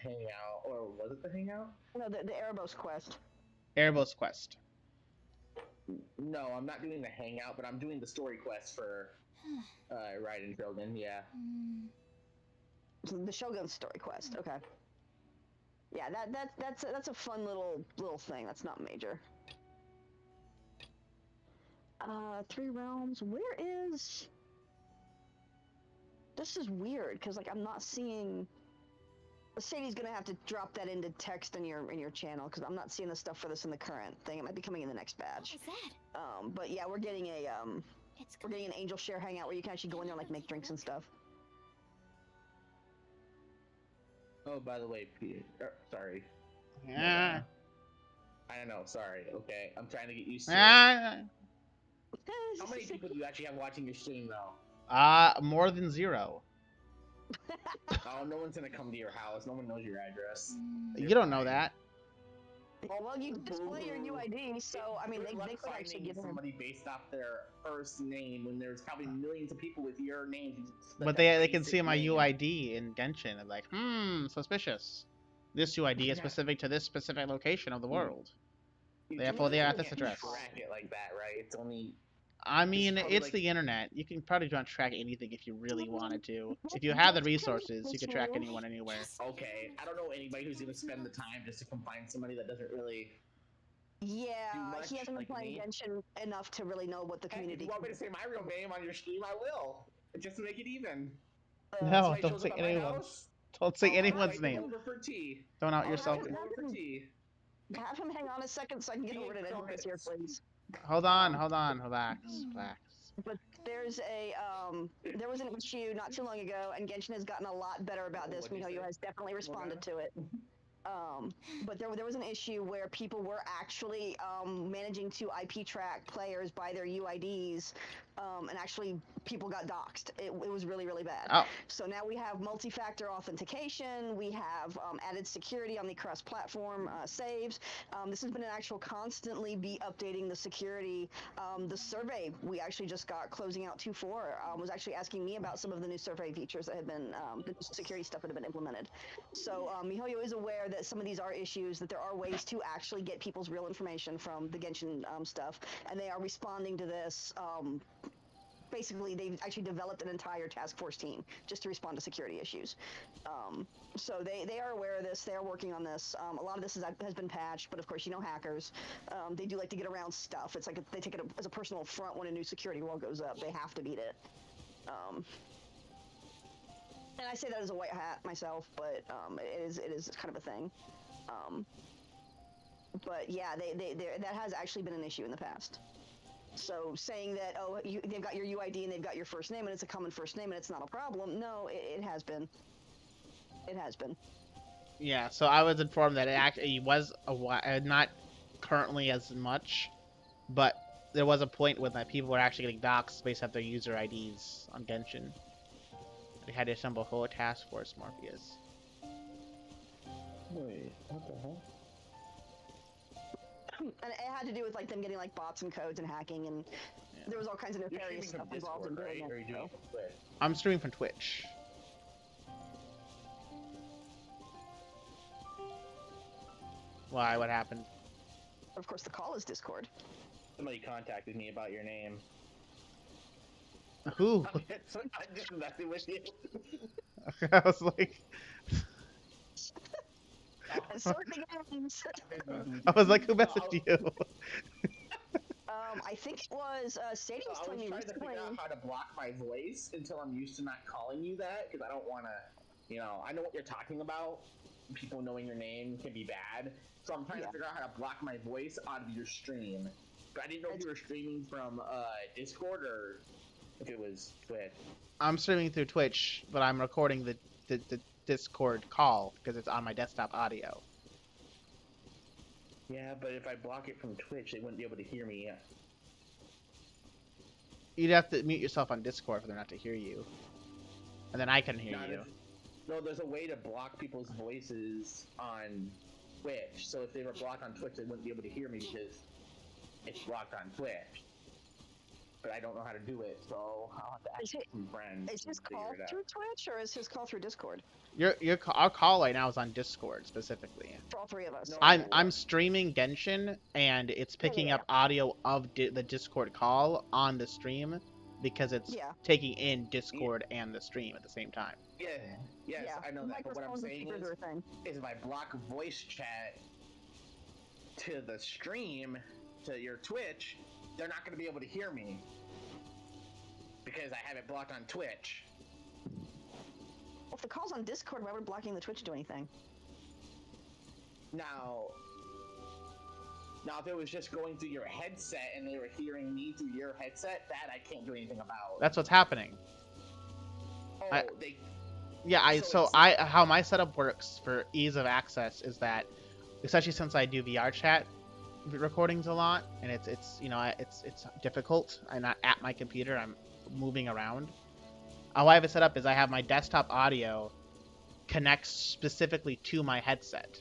hangout, or was it the hangout? No, the Erebos quest. Erebos quest. No, I'm not doing the hangout, but I'm doing the story quest for Raiden Shogun. Yeah. The Shogun story quest. Okay. Yeah, that's a fun little thing. That's not major. 3 realms. Where is? This is weird because like I'm not seeing. Sadie's gonna have to drop that into text in your channel because I'm not seeing the stuff for this in the current thing. It might be coming in the next batch. What was that? But yeah, we're getting a It's we're getting an Angel Share hangout where you can actually go in there and like make drinks and stuff. Oh, by the way, Peter. Sorry. Yeah. I don't know. Sorry. Okay, I'm trying to get used to it. How many people do you actually have watching your stream though? More than 0. Oh, no one's gonna come to your house. No one knows your address. You don't know that. Well, you display your UID, so I mean, they could actually give him. Somebody based off their first name when there's probably millions of people with your name. But they can see my UID in Genshin and like, suspicious. This UID is specific to this specific location of the world. Therefore, they are at this address. Track it like that, right? It's only. I mean, it's like... the internet. You can probably not track anything if you really wanted to. If you have the resources, you can track anyone anywhere. Okay, I don't know anybody who's gonna spend the time just to come find somebody that doesn't really. Yeah, much, he hasn't been playing Genshin enough to really know what the community. If you want me to say my real name on your stream, I will, just to make it even. No, don't say anyone's. Don't say anyone's name. Don't out yourself. Have him hang on a second so I can get over to Edwards here, please. Hold on, relax. But there's there was an issue not too long ago, and Genshin has gotten a lot better about this. Mihoyo has definitely responded to it. But there was an issue where people were actually managing to IP track players by their UIDs, and actually people got doxxed. It was really, really bad. Oh. So now we have multi-factor authentication. We have added security on the cross-platform saves. This has been an actual constantly be updating the security. The survey we actually just got closing out 2.4 was actually asking me about some of the new survey features that have been the security stuff that have been implemented. So Mihoyo is aware that some of these are issues, that there are ways to actually get people's real information from the Genshin stuff, and they are responding to this. Basically, they've actually developed an entire task force team just to respond to security issues. So they are aware of this. They are working on this. A lot of this has been patched, but of course, you know hackers. They do like to get around stuff. It's like they take it as a personal affront when a new security wall goes up. They have to beat it. And I say that as a white hat myself, but it is kind of a thing. But yeah, that has actually been an issue in the past. So saying that, they've got your UID and they've got your first name and it's a common first name and it's not a problem, no, it has been. It has been. Yeah, so I was informed that it actually was not currently as much, but there was a point when people were actually getting doxxed based off their user IDs on Genshin. They had to assemble a whole task force, Morpheus. Wait, what the hell? And it had to do with like them getting like bots and codes and hacking, and there was all kinds of nefarious stuff involved in doing it. I'm streaming from Twitch. Why? What happened? Of course, the call is Discord. somebody contacted me about your name. Who? I'm just messing with you. I was like, And sort the games. I was like, who No, messaged you? I think it was Sadie was I telling was me trying to recently. figure out how to block my voice until I'm used to not calling you that because I don't want to, I know what you're talking about. People knowing your name can be bad, so I'm trying to figure out how to block my voice out of your stream. But I didn't know if you were streaming from Discord or if it was Twitch. I'm streaming through Twitch, but I'm recording the Discord call because it's on my desktop audio. Yeah, but if I block it from Twitch, they wouldn't be able to hear me. You'd have to mute yourself on Discord for them not to hear you. And then I can hear you. No, there's a way to block people's voices on Twitch. So if they were blocked on Twitch, they wouldn't be able to hear me because it's blocked on Twitch. But I don't know how to do it, so I'll have to ask some friends. Is his call through Twitch or is his call through Discord? Our call right now is on Discord specifically. For all three of us. No, I'm streaming Genshin and it's picking up audio of the Discord call on the stream because it's taking in Discord and the stream at the same time. Yes, I know that. But what I'm saying is if I block voice chat to the stream, to your Twitch, they're not going to be able to hear me because I have it blocked on Twitch. Well, if the call's on Discord, why would blocking the Twitch do anything? Now, if it was just going through your headset and they were hearing me through your headset, that I can't do anything about. That's what's happening. How my setup works for ease of access is that, especially since I do VR chat recordings a lot, and it's difficult. I'm not at my computer. I'm moving around. How I have it set up is I have my desktop audio connects specifically to my headset.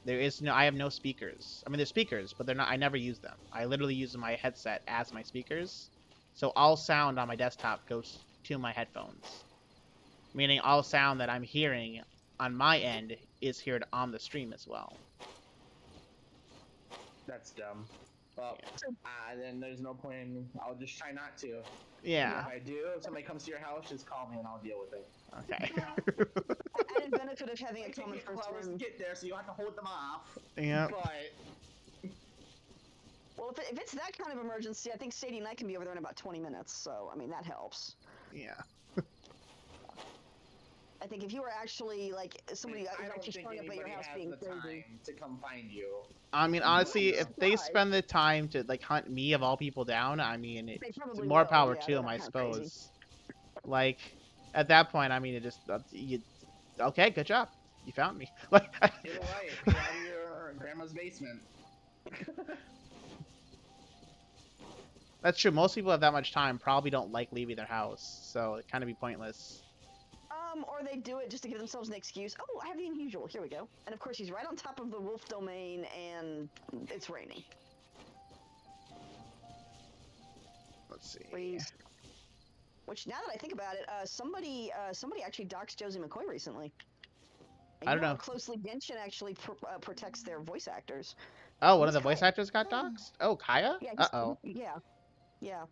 I have no speakers. I mean, there's speakers, but they're not. I never use them. I literally use my headset as my speakers. So all sound on my desktop goes to my headphones, meaning all sound that I'm hearing on my end is heard on the stream as well. That's dumb. Well, then there's no point I'll just try not to. Yeah. If I do, if somebody comes to your house, just call me and I'll deal with it. Okay. Added benefit of having a common first name. To get there, so you have to hold them off. Yeah. But well, if it's that kind of emergency, I think Sadie and I can be over there in about 20 minutes. So I mean that helps. Yeah. I think if you were actually like somebody actually showing up at your house being crazy to come find you. I mean, honestly, if they spend the time to like hunt me of all people down, I mean, it's more power to them, I suppose. Crazy. Like, at that point, I mean, it just okay, good job, you found me. Like, get away, get out of your grandma's basement. That's true. Most people have that much time probably don't like leaving their house, so it kind of be pointless. Or they do it just to give themselves an excuse. Oh, I have the unusual. Here we go. And of course, he's right on top of the wolf domain, and it's raining. Let's see. Please. Which, now that I think about it, somebody actually doxed Josie McCoy recently. And I don't know. How closely Genshin actually protects their voice actors. Oh, one of the voice actors got doxed? Oh, Kaya? Yeah, uh-oh. Yeah.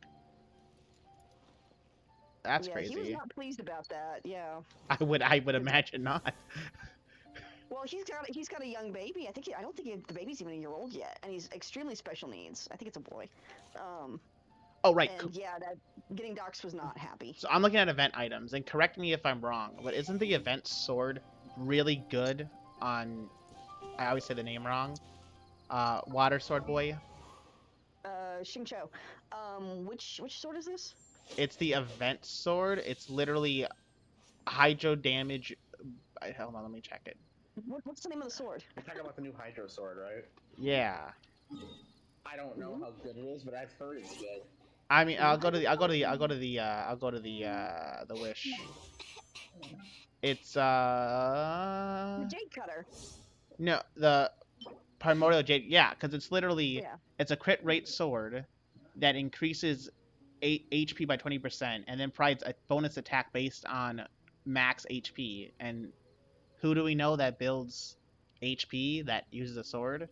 That's crazy. He was not pleased about that. Yeah. I would imagine not. Well, he's got a young baby. I don't think the baby's even a year old yet, and he's extremely special needs. I think it's a boy. Oh right. And yeah, that getting doxxed was not happy. So I'm looking at event items, and correct me if I'm wrong, but isn't the event sword really good on? I always say the name wrong. Water sword boy. Xingqiu. Which sword is this? It's the event sword. It's literally hydro damage. Hold on, let me check it. What's the name of the sword? You're talking about the new hydro sword, right? Yeah. I don't know how good it is, but I've heard it's good. I mean, I'll go to the wish. It's the jade cutter. No, the primordial jade. Yeah, because it's literally it's a crit rate sword that increases 8 HP by 20%, and then provides a bonus attack based on max HP. And who do we know that builds HP that uses a sword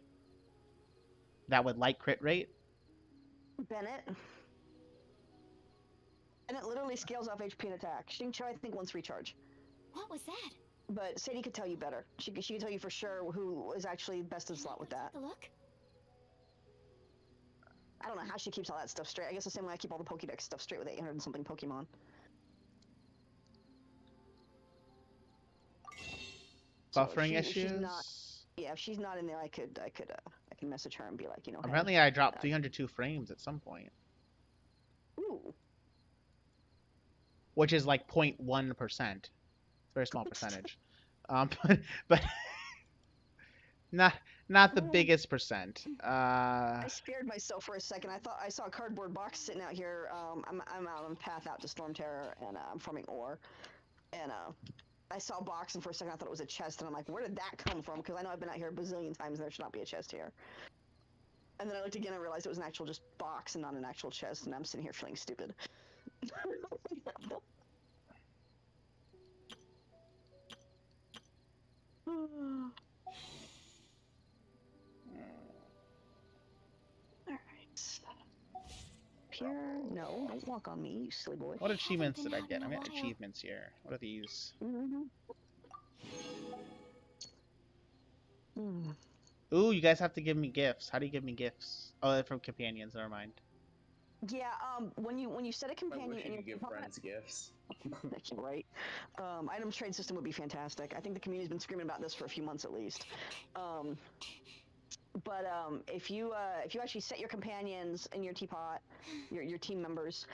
that would like crit rate? Bennett. And it literally scales off HP and attack. Xingqiu, I think, once recharge. What was that? But Sadie could tell you better. She can tell you for sure who is actually best in slot with that. Take a look. I don't know how she keeps all that stuff straight. I guess the same way I keep all the Pokédex stuff straight with 800 and something Pokemon. Buffering if issues. She's not, yeah, if she's not in there, I can message her and be like, you know. Apparently, hey, I dropped 302 frames at some point, Ooh. which is like 0.1%. Very small percentage. But not the biggest percent. I scared myself for a second. I thought I saw a cardboard box sitting out here. I'm out on the path out to Storm Terror, and I'm farming ore. And I saw a box, and for a second I thought it was a chest, and I'm like, where did that come from? Because I know I've been out here a bazillion times, and there should not be a chest here. And then I looked again and realized it was an actual just box and not an actual chest, and I'm sitting here feeling stupid. Alright. Pure? No, don't walk on me, you silly boy. What achievements did I get? I got achievements here. What are these? Ooh, you guys have to give me gifts. How do you give me gifts? Oh, they're from companions. Never mind. Yeah, when you set a companion I wish in you your could give component- friends gifts. right? Item trade system would be fantastic. I think the community's been screaming about this for a few months at least. But if you actually set your companions in your teapot, your team members,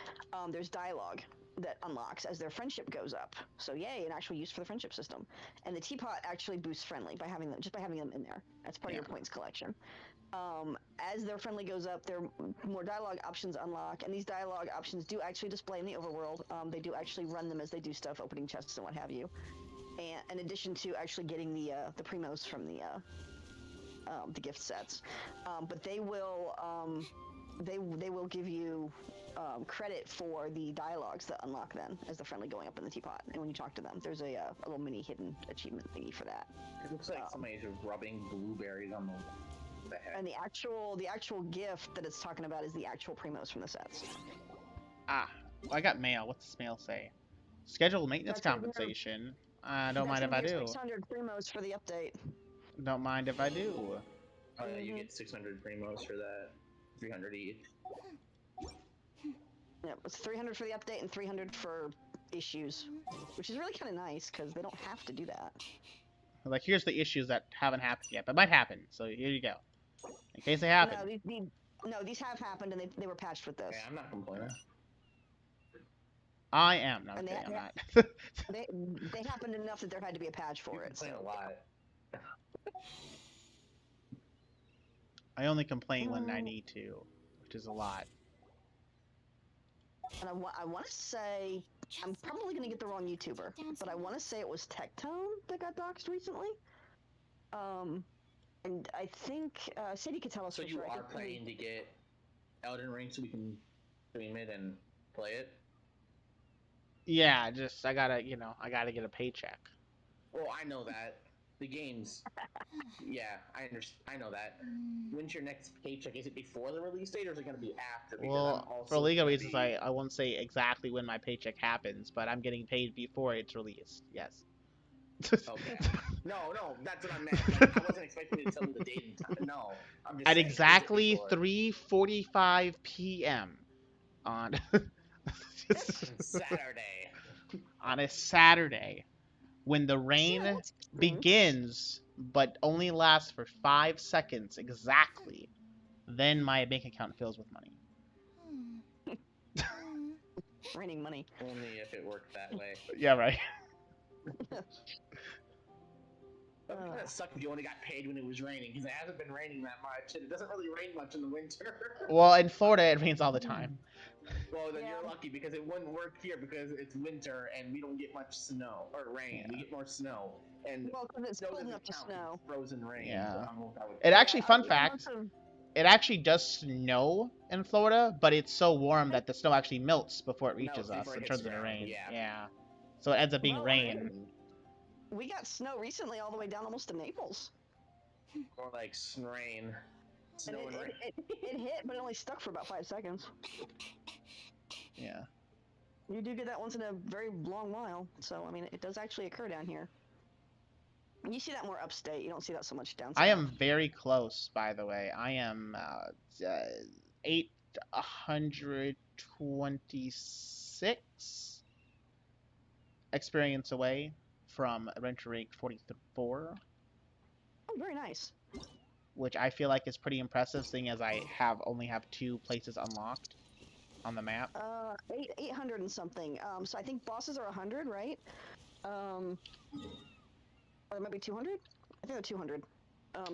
there's dialogue that unlocks as their friendship goes up. So yay, an actual use for the friendship system. And the teapot actually boosts friendly by having them in there. That's part of your points collection. As their friendly goes up, there more dialogue options unlock, and these dialogue options do actually display in the overworld. They do actually run them as they do stuff, opening chests and what have you. And in addition to actually getting the primos from the gift sets, but they will give you credit for the dialogues that unlock then as the friendly going up in the teapot. And when you talk to them, there's a little mini hidden achievement thingy for that. It looks like somebody's rubbing blueberries on the head. And the actual gift that it's talking about is the actual primos from the sets. Ah, well, I got mail. What's this mail say? Scheduled maintenance That's right, compensation. Don't mind if I do. 600 primos for the update. Don't mind if I do. Oh yeah, you get 600 primos for that. 300 each. Yeah, it's 300 for the update and 300 for issues, which is really kind of nice because they don't have to do that. Like, here's the issues that haven't happened yet, but might happen. So here you go. In case they happen. No, these have happened and they were patched with this. Yeah, I'm not complaining. I am. No, And okay, I'm not. they happened enough that there had to be a patch for it. Complain a lot. I only complain when I need to, which is a lot. And I want to say, I'm probably going to get the wrong YouTuber, but I want to say it was Tectone that got doxxed recently. And I think Sadie could tell us. So for you sure. are planning to get Elden Ring so we can stream it and play it? Yeah, just I gotta get a paycheck. Well, I know that. The games. Yeah, I know that. When's your next paycheck? Is it before the release date or is it going to be after? Because Well, for legal reasons, I won't say exactly when my paycheck happens, but I'm getting paid before it's released. Yes. Okay. No, that's what I meant. Like, I wasn't expecting you to tell me the date and time. No, I'm just At saying, exactly is it before? 3:45 p.m. on Saturday. on a Saturday, when the rain Yeah, that's strange. begins, but only lasts for 5 seconds exactly, then my bank account fills with money. Raining money. Only if it worked that way. Yeah, right. That would kind of suck if you only got paid when it was raining, because it hasn't been raining that much, and it doesn't really rain much in the winter. Well, in Florida, it rains all the time. Well, then you're lucky, because it wouldn't work here because it's winter and we don't get much snow or rain. We get more snow, and Well, because it's snow cold doesn't enough to count, snow. it's frozen rain. Yeah. So I don't know if that would It actually, fun Yeah, fact, months of- it actually does snow in Florida, but it's so warm that the snow actually melts before it Melts reaches us before it and hits turns into the ground, rain. yeah. So it ends up being Well, rain. We got snow recently all the way down almost to Naples. More like rain. And Snow and rain. it hit, but it only stuck for about 5 seconds. Yeah. You do get that once in a very long while, so I mean, it does actually occur down here. You see that more upstate. You don't see that so much down south. I am very close, by the way. I am 826 experience away from adventure rank 44, Oh, very nice. which I feel like is pretty impressive, seeing as I only have 2 places unlocked on the map. 800 and something. So I think bosses are 100, right? Or it might be 200. I think they're 200.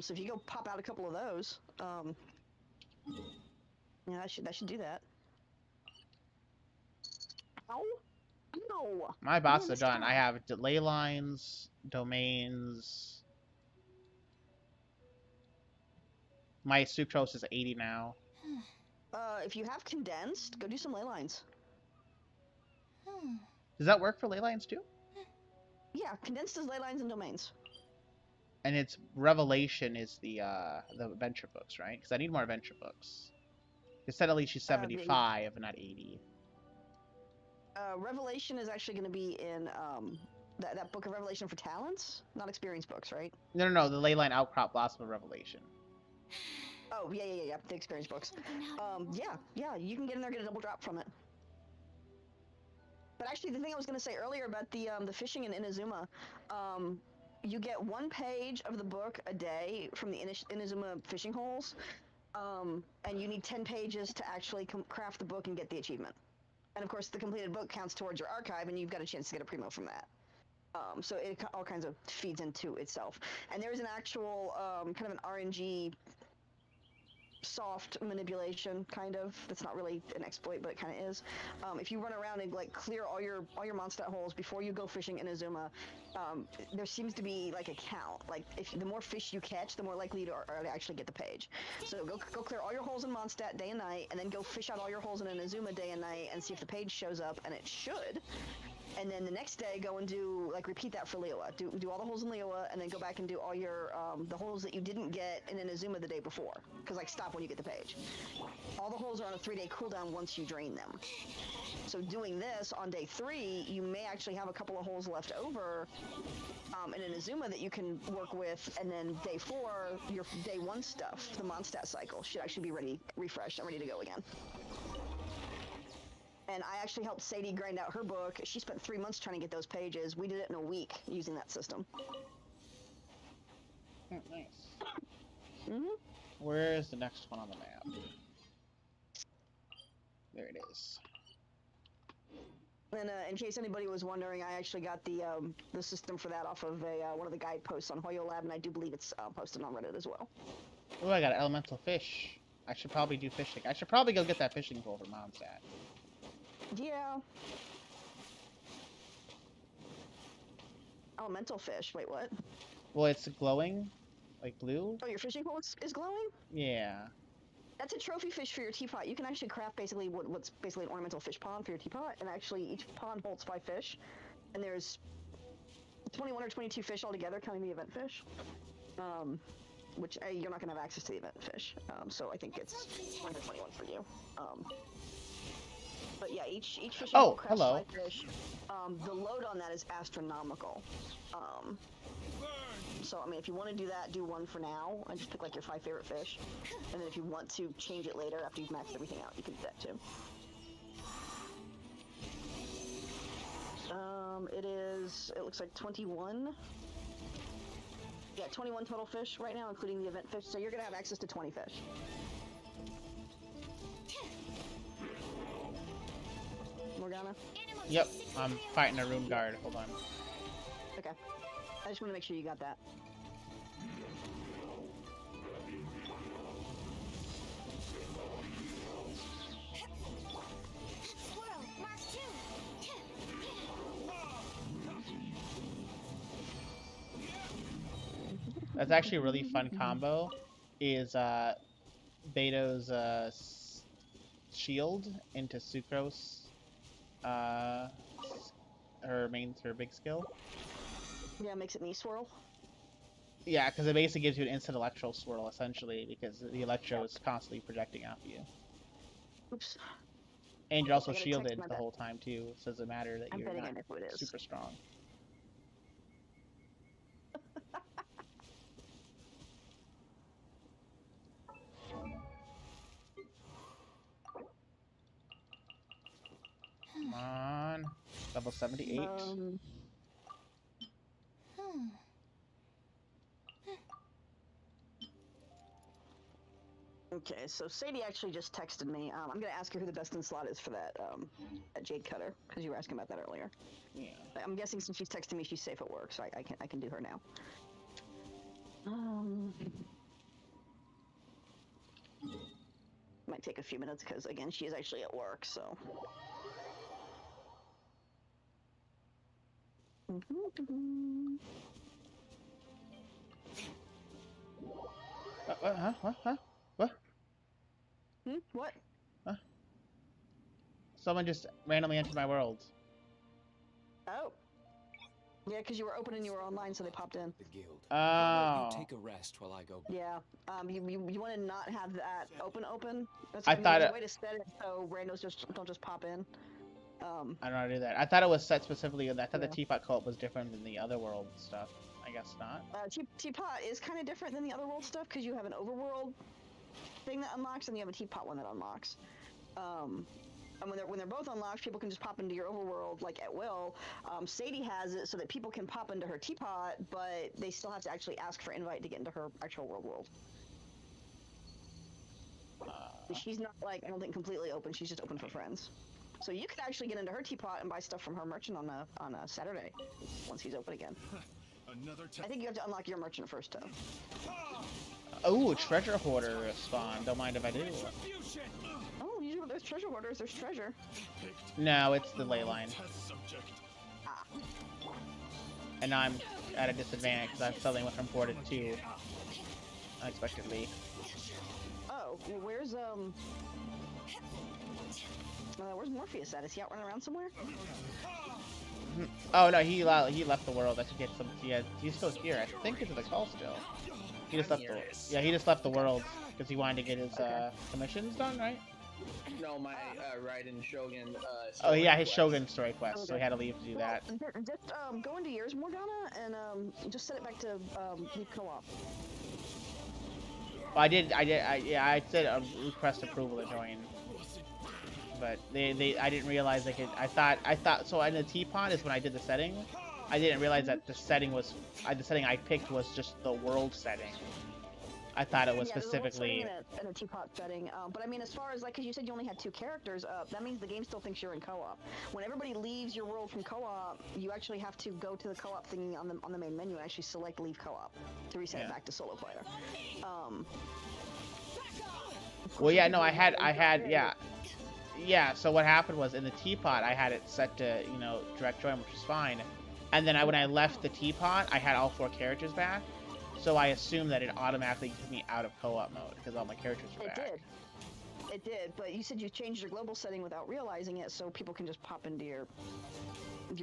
So if you go pop out a couple of those, yeah, that should do that. Ow! No. My bosses Man, are done. I have delay lines, domains. My sucrose is 80 now. If you have condensed, go do some ley lines. Does that work for ley lines too? Yeah, condensed is ley lines and domains. And its revelation is the adventure books, right? Because I need more adventure books. It said at least she's 75, not 80. Revelation is actually going to be in that book of Revelation for talents, not experience books, right? No, the Leyline Outcrop Blossom of Revelation. Oh, yeah, the experience books. Yeah, you can get in there and get a double drop from it. But actually, the thing I was going to say earlier about the fishing in Inazuma, you get 1 page of the book a day from the Inazuma fishing holes, and you need 10 pages to actually craft the book and get the achievement. And of course, the completed book counts towards your archive, and you've got a chance to get a primo from that. So it all kinds of feeds into itself. And there's an actual kind of an RNG soft manipulation, kind of. That's not really an exploit, but it kind of is. If you run around and like clear all your Mondstadt holes before you go fishing in Inazuma, there seems to be like a count. Like if the more fish you catch, the more likely you are to actually get the page. So go clear all your holes in Mondstadt day and night, and then go fish out all your holes in Inazuma day and night, and see if the page shows up, and it should. And then the next day, go and repeat that for Liyue. Do all the holes in Liyue, and then go back and do all your, the holes that you didn't get in Inazuma the day before. Because, stop when you get the page. All the holes are on a 3-day cooldown once you drain them. So doing this on day 3, you may actually have a couple of holes left over in Inazuma that you can work with, and then day 4, your day 1 stuff, the Mondstadt cycle, should actually be refreshed and ready to go again. And I actually helped Sadie grind out her book. She spent 3 months trying to get those pages. We did it in a week using that system. Oh, nice. Where is the next one on the map? There it is. And in case anybody was wondering, I actually got the system for that off of one of the guide posts on Hoyo Lab, and I do believe it's posted on Reddit as well. Oh, I got an elemental fish. I should probably do fishing. I should probably go get that fishing pole for Mondstadt. Yeah. Elemental fish. Wait, what? Well, it's glowing, like blue. Oh, your fishing pole is glowing? Yeah. That's a trophy fish for your teapot. You can actually craft basically what's basically an ornamental fish pond for your teapot, and actually each pond holds 5 fish, and there's 21 or 22 fish altogether, counting the event fish. Which you're not going to have access to the event fish, so I think it's 20 or 21 for you. But yeah, each fish crafts 5 fish. The load on that is astronomical. So I mean, if you want to do that, do 1 for now, and just pick like your 5 favorite fish. And then if you want to change it later after you've maxed everything out, you can do that too. It looks like 21. Yeah, 21 total fish right now, including the event fish. So you're gonna have access to 20 fish. Morgana? Yep, I'm fighting a rune guard. Hold on. Okay. I just want to make sure you got that. Squirrel, Mark 2. That's actually a really fun combo. Is Beto's shield into Sucrose. Her big skill. Yeah, makes it knee swirl. Yeah, because it basically gives you an instant electro swirl, essentially, because the electro is constantly projecting off you. Oops. And you're also I got a text, shielded my the bad. whole time, too, so it doesn't matter that I'm you're betting not I know who it is. super strong. Come on. Level 78. Hmm. Okay, so Sadie actually just texted me. I'm gonna ask her who the best in slot is for that Jade Cutter, because you were asking about that earlier. Yeah. I'm guessing since she's texting me, she's safe at work, so I can do her now. Might take a few minutes because again she is actually at work, so. What? What? Huh? Someone just randomly entered my world. Oh. Yeah, because you were open and you were online, so they popped in. The guild. Oh. How about you take a rest while I go. Yeah. You want to not have that open. That's I thought there's it- a way to set it so randos don't just pop in. I don't know how to do that. I thought it was set specifically. I thought the Yeah. teapot cult was different than the other world stuff. I guess not. Teapot is kind of different than the other world stuff because you have an overworld thing that unlocks and you have a teapot one that unlocks. And when they're both unlocked, people can just pop into your overworld like at will. Sadie has it so that people can pop into her teapot, but they still have to actually ask for invite to get into her actual world. She's not like I don't think completely open. She's just open for friends. So you could actually get into her teapot and buy stuff from her merchant on a Saturday once he's open again. I think you have to unlock your merchant first, though. Oh, treasure hoarder spawn. Don't mind if I do. Oh, usually there's treasure hoarders. There's treasure. No, it's the ley line. Ah. And now I'm at a disadvantage because I'm suddenly went from boarded to unexpectedly. Oh, well, where's Morpheus at? Is he out running around somewhere? Oh no, he left the world. I should get some. He's still here. I think it's the call still. He just left the. Yeah, he just left the world because he wanted to get his commissions done, right? No, my Raiden Shogun. Oh yeah, his quest. Shogun story quest. So he had to leave to do that. Just go into yours, Morgana, and just set it back to leave co-op. Well, I said request approval to join. But I didn't realize they could. I thought so. In the teapot is when I did the setting. I didn't realize that the setting I picked was just the world setting. I thought it was specifically. In a teapot setting, but I mean, as far as like, because you said you only had 2 characters, that means the game still thinks you're in co-op. When everybody leaves your world from co-op, you actually have to go to the co-op thingy on the main menu and actually select leave co-op to reset it back to solo player. Well, yeah, no, I had, yeah. Yeah, so what happened was in the teapot, I had it set to, direct join, which was fine. And then when I left the teapot, I had all 4 characters back. So I assumed that it automatically took me out of co-op mode because all my characters were back. It did, but you said you changed your global setting without realizing it, so people can just pop into your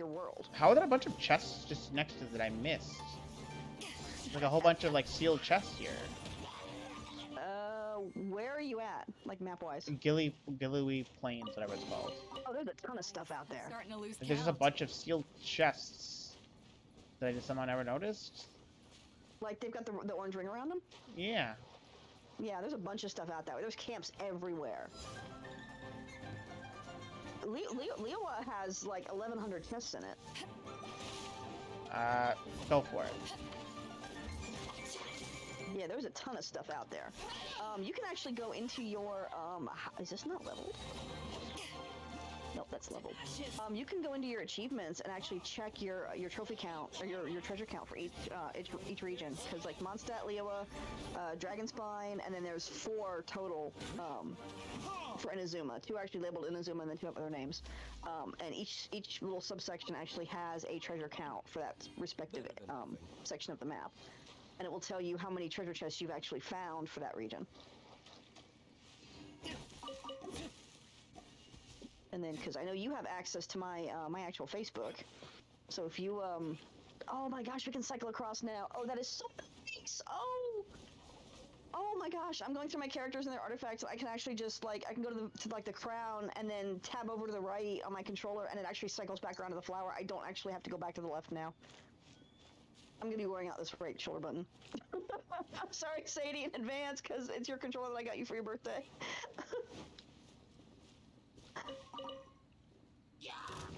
world. How are there a bunch of chests just next to that I missed? Like a whole bunch of sealed chests here. Where are you at, like map-wise? Gillowy Plains, whatever it's called. Oh, there's a ton of stuff out there. Starting to lose There's just a bunch of sealed chests that I just somehow never noticed. Like they've got the orange ring around them? Yeah. Yeah, there's a bunch of stuff out there. There's camps everywhere. Leowa has like 1,100 chests in it. Go for it. Yeah, there's a ton of stuff out there. You can actually go into your, is this not leveled? Nope, that's leveled. You can go into your achievements and actually check your trophy count, or your treasure count for each region. Because like Mondstadt, Leowa, Dragonspine, and then there's 4 total for Inazuma. 2 actually labeled Inazuma, and then 2 have other names. And each little subsection actually has a treasure count for that respective section of the map. And it will tell you how many treasure chests you've actually found for that region. And then, because I know you have access to my my actual Facebook, so if you oh my gosh, we can cycle across now. Oh, that is so nice. nice! Oh! Oh my gosh, I'm going through my characters and their artifacts. I can actually just, like, I can go to like the crown and then tab over to the right on my controller and it actually cycles back around to the flower. I don't actually have to go back to the left now. I'm gonna be wearing out this right shoulder button. I'm sorry, Sadie, in advance, because it's your controller that I got you for your birthday.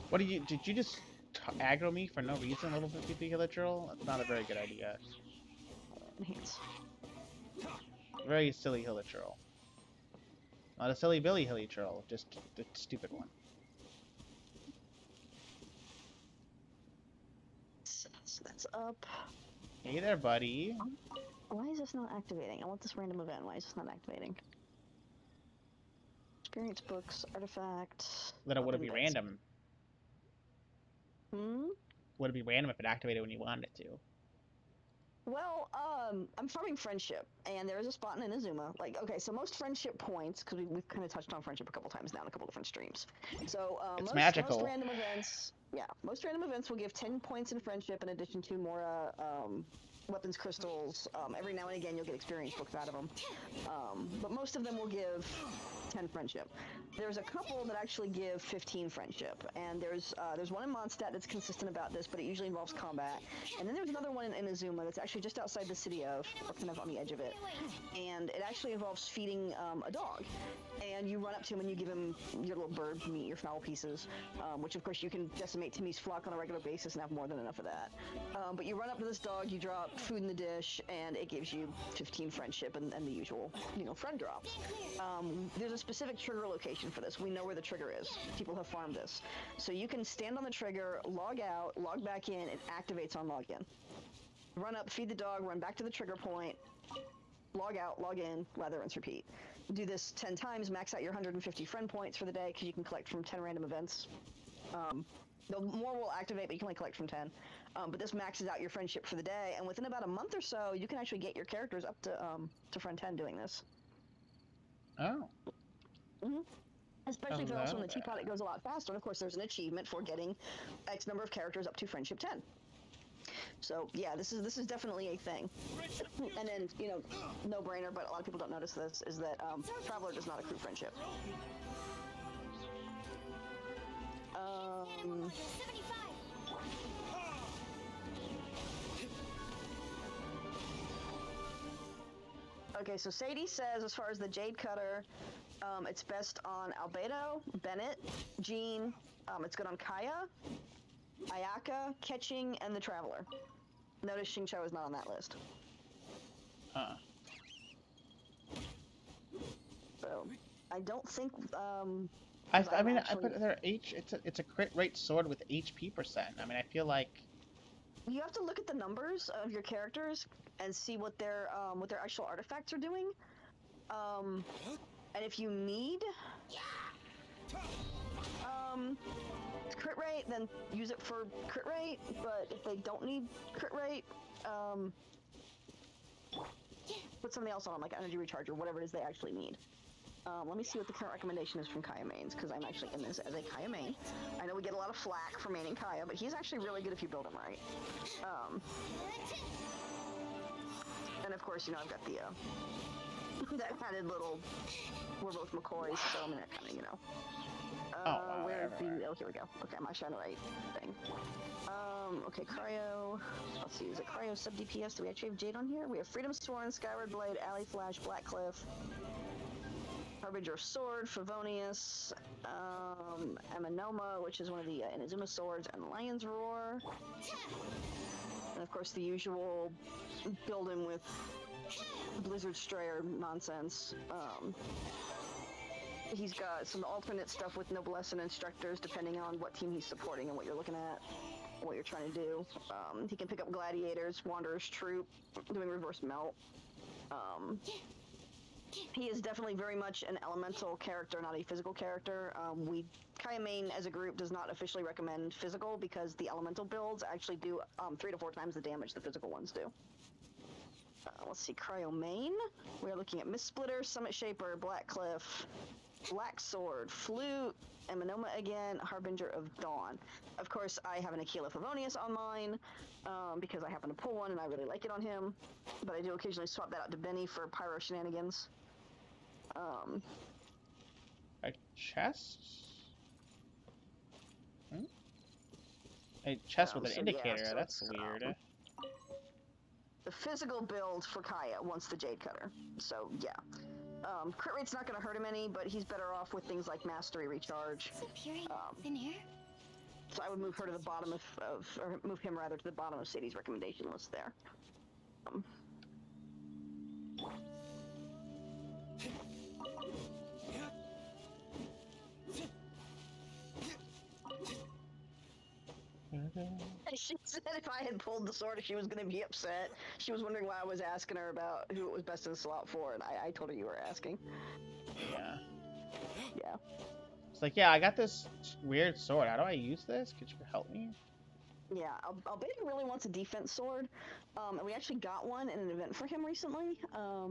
What did you just aggro me for no reason, little PP Hilichurl? That's not a very good idea. Enhance. Very silly Hilichurl. Not a silly Billy Hilichurl, just the stupid one. So that's up. Hey there, buddy. Why is this not activating? I want this random event. Why is this not activating? Experience books, artifact. Then it would be events. random. Hmm? Would it be random if it activated when you wanted it to? Well, I'm farming friendship, and there is a spot in Inazuma. Like, okay, so most friendship points, because we've kind of touched on friendship a couple times now in a couple different streams. So, It's magical. most random events, most random events will give 10 points in friendship in addition to more, weapons crystals. Every now and again, you'll get experience books out of them. But most of them will give 10 friendship. There's a couple that actually give 15 friendship, and there's one in Mondstadt that's consistent about this, but it usually involves combat. And then there's another one in Inazuma that's actually just outside the city of, or kind of on the edge of it, and it actually involves feeding a dog. And you run up to him and you give him your little bird meat, your fowl pieces, which of course you can decimate Timmy's flock on a regular basis and have more than enough of that. But you run up to this dog, you drop food in the dish, and it gives you 15 friendship and the usual, friend drop. There's a specific trigger location for this. We know where the trigger is. People have farmed this. So you can stand on the trigger, log out, log back in, it activates on login. Run up, feed the dog, run back to the trigger point, log out, log in, lather, rinse, repeat. Do this 10 times, max out your 150 friend points for the day, because you can collect from 10 random events. The more will activate, but you can only collect from 10. But this maxes out your friendship for the day, and within about a month or so, you can actually get your characters up to friend 10 doing this. Oh. Mm-hmm. Especially if they're also in the teapot, it goes a lot faster. And of course, there's an achievement for getting X number of characters up to friendship 10. So yeah, this is definitely a thing. And then, no brainer, but a lot of people don't notice this, is that Traveler does not accrue friendship. Okay, so Sadie says, as far as the Jade Cutter, it's best on Albedo, Bennett, Jean, it's good on Kaya, Ayaka, Ketching, and the Traveler. Notice Xingqiu is not on that list. So, I don't think, I mean, I put their it's a crit rate sword with HP %. I mean, I feel like you have to look at the numbers of your characters and see what their actual artifacts are doing. And if you need crit rate, then use it for crit rate. But if they don't need crit rate, put something else on them, like energy recharge or whatever it is they actually need. Let me see what the current recommendation is from Kaya mains, because I'm actually in this as a Kaya main. I know we get a lot of flack for maining Kaya, but he's actually really good if you build him right. And of course, I've got the that added little, we're both McCoys, so I'm gonna kind of, where's the, here we go. Okay, am I showing the right thing? Okay, Cryo, let's see, is it Cryo sub DPS? Do we actually have Jade on here? We have Freedom Sworn, Skyward Blade, Alley Flash, Blackcliff, Harbinger Sword, Favonius, Amanoma, which is one of the Inazuma swords, and Lion's Roar. And of course the usual build him with Blizzard Strayer nonsense. He's got some alternate stuff with Noblesse and Instructors, depending on what team he's supporting and what you're looking at, what you're trying to do. He can pick up Gladiators, Wanderer's Troop, doing Reverse Melt. He is definitely very much an elemental character, not a physical character. Kaya main as a group does not officially recommend physical, because the elemental builds actually do 3 to 4 times the damage the physical ones do. Let's see, Cryo main. We're looking at Mist Splitter, Summit Shaper, Blackcliff, Black Sword, Flute, Eminoma again, Harbinger of Dawn. Of course, I have an Aquila Favonius on mine, because I happen to pull one and I really like it on him. But I do occasionally swap that out to Benny for pyro shenanigans. A chest? A chest with an So, indicator. yeah, so That's it's, weird. the physical build for Kaya wants the Jade Cutter. So, yeah. Crit rate's not going to hurt him any, but he's better off with things like Mastery Recharge. It's appearing thin air. So I would move her to the bottom or move him rather to the bottom of Sadie's recommendation list there. She said if I had pulled the sword, she was going to be upset. She was wondering why I was asking her about who it was best in the slot for, and I told her you were asking. Yeah. Yeah. It's like, yeah, I got this weird sword. How do I use this? Could you help me? Yeah, Albeda really wants a defense sword, and we actually got one in an event for him recently. I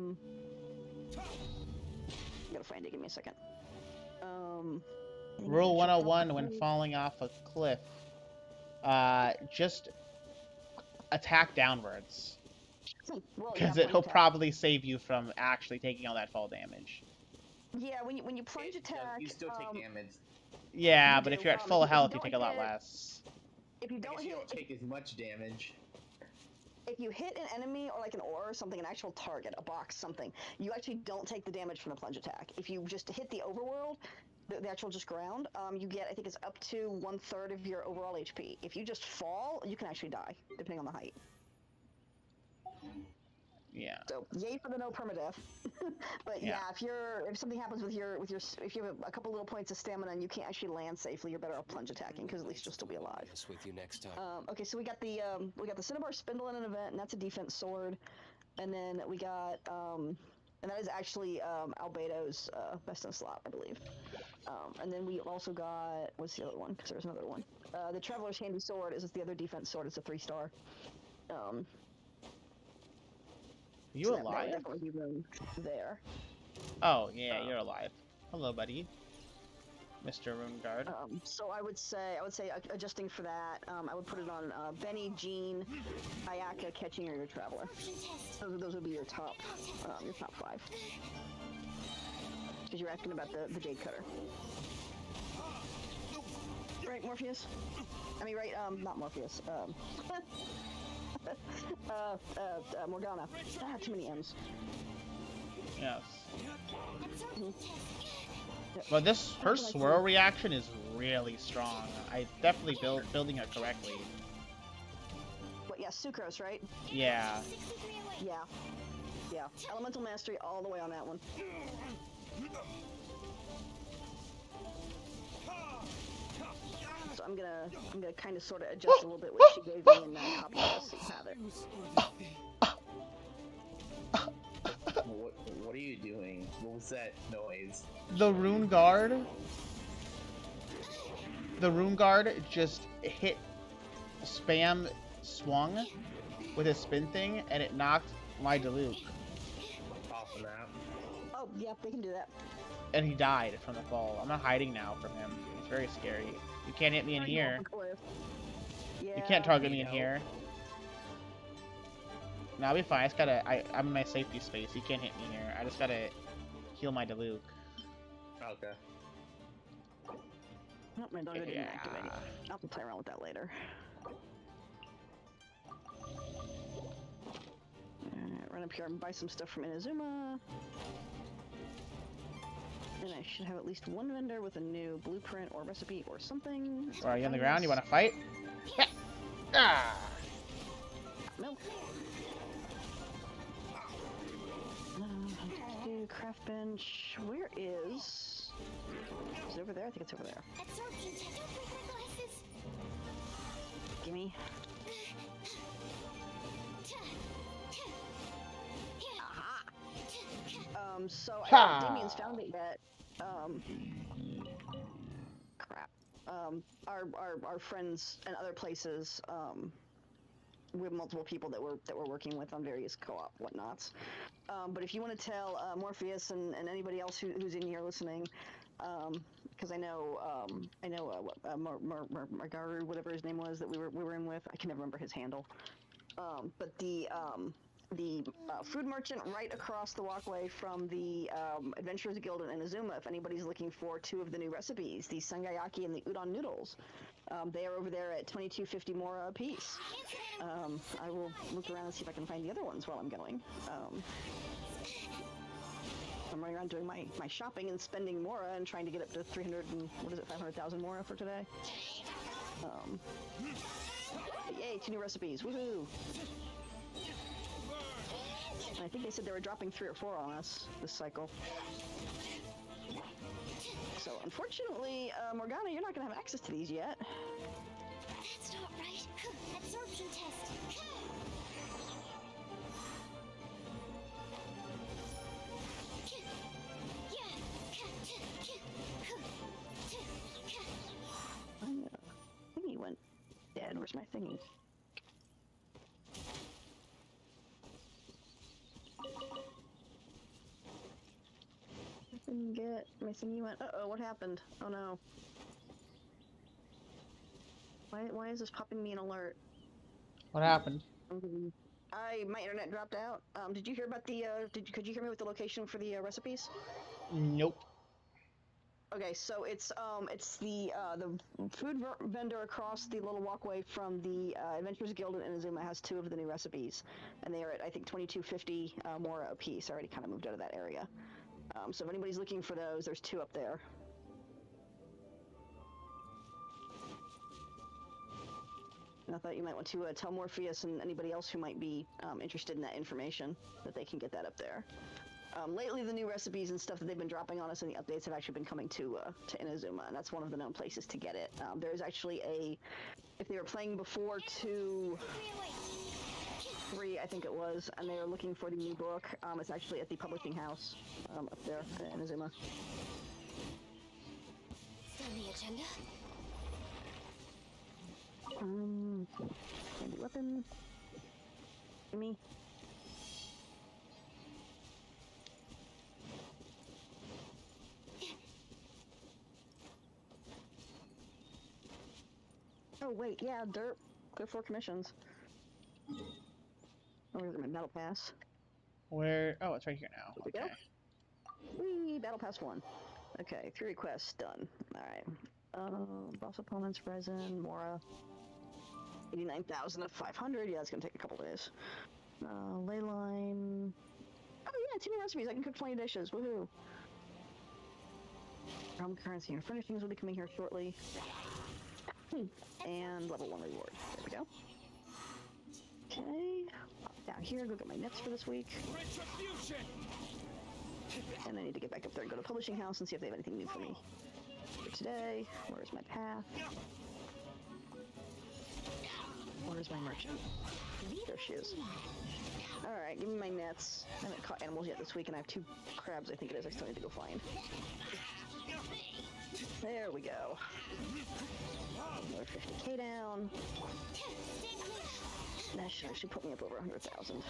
gotta find it. Give me a second. Rule 101 when falling off a cliff. Just attack downwards. Well, Because yeah, it'll attack. probably save you from actually taking all that fall damage. Yeah, when you plunge attack, You still take damage. Yeah, You but do, if you're at if full you health, you don't take a lot hit- less. if you I don't guess you hit, don't take as much damage. if you hit an enemy or like an ore or something, an actual target, a box, something, you actually don't take the damage from the plunge attack. If you just hit the overworld, the actual just ground, you get, I think it's up to 1/3 of your overall HP. If you just fall, you can actually die, depending on the height. Yeah. So yay for the no permadeath. But yeah, if something happens with your if you have a couple little points of stamina and you can't actually land safely, you're better off plunge attacking because at least you'll still be alive. This with you next time. Okay, so we got the Cinnabar Spindle in an event, and that's a defense sword. And then we got and that is actually Albedo's best in slot, I believe. And then we also got, what's the other one? Because there's another one. The Traveler's Handy Sword is the other defense sword. It's a 3-star. Are you so that would alive? definitely be room there. Oh, yeah, you're alive. Hello, buddy. Mr. Room Guard. So I would say adjusting for that, I would put it on Benny, Jean, Ayaka, Catching, or your Traveler. Those would be your top 5. Because you're asking about the Jade Cutter. Right, Morpheus? I mean, right, not Morpheus. Morgana. Ah, too many M's. Yes. Mhm. But her swirl reaction is really strong. I definitely building it correctly. What, yeah, Sucrose, right? Yeah. Yeah. Yeah. Elemental Mastery all the way on that one. So I'm gonna kind of sort of adjust a little bit what she gave me and copy this so you have it. What are you doing? What was that noise? The Rune Guard. The Rune Guard just hit spam swung with his spin thing and it knocked my Diluc. Off of that. Oh, yeah, they can do that. And he died from the fall. I'm not hiding now from him. It's very scary. You can't hit me in here. Yeah. You can't target me in here. No, I'll be fine. I just gotta. I'm in my safety space. You can't hit me here. I just gotta heal my Diluc. Okay. Nope, my dog didn't activate it. I'll have to play around with that later. Alright, run up here and buy some stuff from Inazuma. And I should have at least one vendor with a new blueprint or recipe or something. Or are you on the ground? You wanna fight? Yeah. Ah. Milk. Craft bench. Where is it over there? I think it's over there. Absorption test. Don't break my glasses. Gimme. So I don't think Damien's found it yet. Crap. Our friends and other places, we have multiple people that we're working with on various co-op whatnots. But if you want to tell Morpheus and anybody else who's in here listening, because I know Margaru, whatever his name was that we were in with. I can never remember his handle. But the food merchant right across the walkway from the Adventurers Guild in Inazuma, if anybody's looking for 2 of the new recipes, the sangayaki and the udon noodles, they are over there at 22.50 mora a piece. I will look around and see if I can find the other ones while I'm going. I'm running around doing my shopping and spending mora and trying to get up to 500,000 mora for today. Yay, 2 new recipes, woohoo! I think they said they were dropping 3 or 4 on us this cycle. So unfortunately, Morgana, you're not going to have access to these yet. That's not right. Absorption test. Thingy went dead. Where's my thingy? Didn't get my thingy went. Uh-oh, what happened? Oh no. Why is this popping me an alert? What happened? My internet dropped out. Did you hear about the could you hear me with the location for the recipes? Nope. Okay, so it's the food vendor across the little walkway from the Adventurers Guild in Inazuma has 2 of the new recipes, and they are at I think 22.50 mora a piece. I already kind of moved out of that area. So if anybody's looking for those, there's 2 up there. And I thought you might want to tell Morpheus and anybody else who might be interested in that information that they can get that up there. Lately, the new recipes and stuff that they've been dropping on us in the updates have actually been coming to Inazuma, and that's one of the known places to get it. There's actually if they were playing before 2, 3, I think it was, and they were looking for the new book. It's actually at the publishing house up there in Inazuma. Still on the agenda? Handy weapon. Gimme. Oh wait, yeah, dirt. Go for commissions. Oh, where's my battle pass? Where? Oh, it's right here now. There we Okay. go. Whee! Battle pass 1. Okay, 3 requests done. Alright. Boss opponents, resin, mora. 89,000 of 500. Yeah, that's gonna take a couple days. Ley line. Oh yeah, 2 new recipes. I can cook 20 dishes. Woohoo! Currency and furnishings will be coming here shortly. And level 1 reward. There we go. Okay. Pop down here, go get my nets for this week. And I need to get back up there and go to publishing house and see if they have anything new for me for today. Where's my path? Where's my merchant? There she is. Alright, give me my nets. I haven't caught animals yet this week, and I have 2 crabs, I think it is. I still need to go find. There we go. Another 50k down. That should actually put me up over 100,000.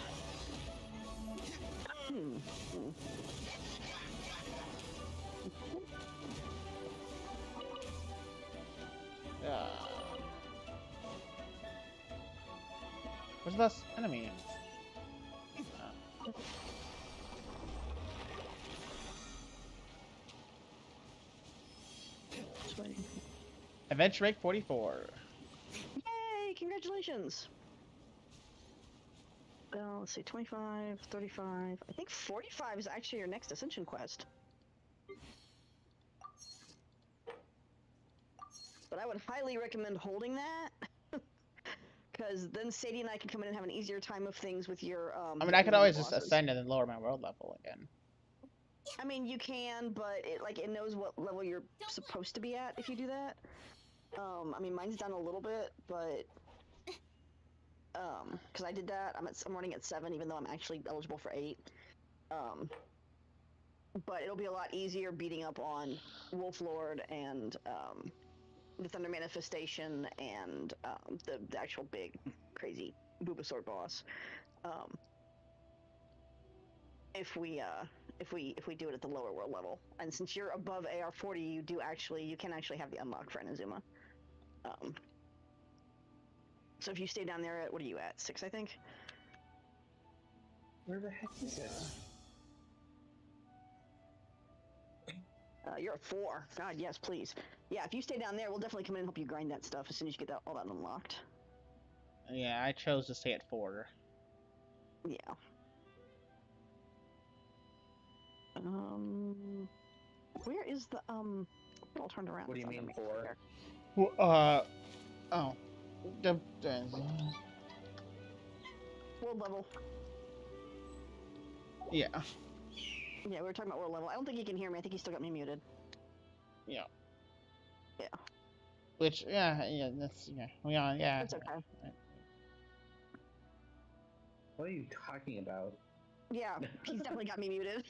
Where's this enemy? Adventure rate 44. Yay! Congratulations! Well, let's see, 25, 35. I think 45 is actually your next Ascension quest. But I would highly recommend holding that. Because then Sadie and I can come in and have an easier time of things with your, I mean, I could always just ascend and then lower my world level again. I mean, you can, but it knows what level you're supposed to be at if you do that. I mean, mine's down a little bit, but because I did that, I'm running at 7, even though I'm actually eligible for 8. But it'll be a lot easier beating up on Wolf Lord and the Thunder Manifestation and the actual big, crazy Bulbasaur boss. If we if we do it at the lower world level. And since you're above AR40, you can actually have the unlock for Inazuma. So if you stay down there at, what are you at, 6, I think? Where the heck is it? You're at 4. God, yes, please. Yeah, if you stay down there, we'll definitely come in and help you grind that stuff as soon as you get all that unlocked. Yeah, I chose to stay at 4. Yeah. Where is the, all turned around. What do you It's under mean me. 4? Well, oh. World level. Yeah. Yeah, we were talking about world level. I don't think he can hear me. I think he still got me muted. Yeah. Yeah. Which, yeah, that's, yeah. It's okay. What are you talking about? Yeah, he's definitely got me muted.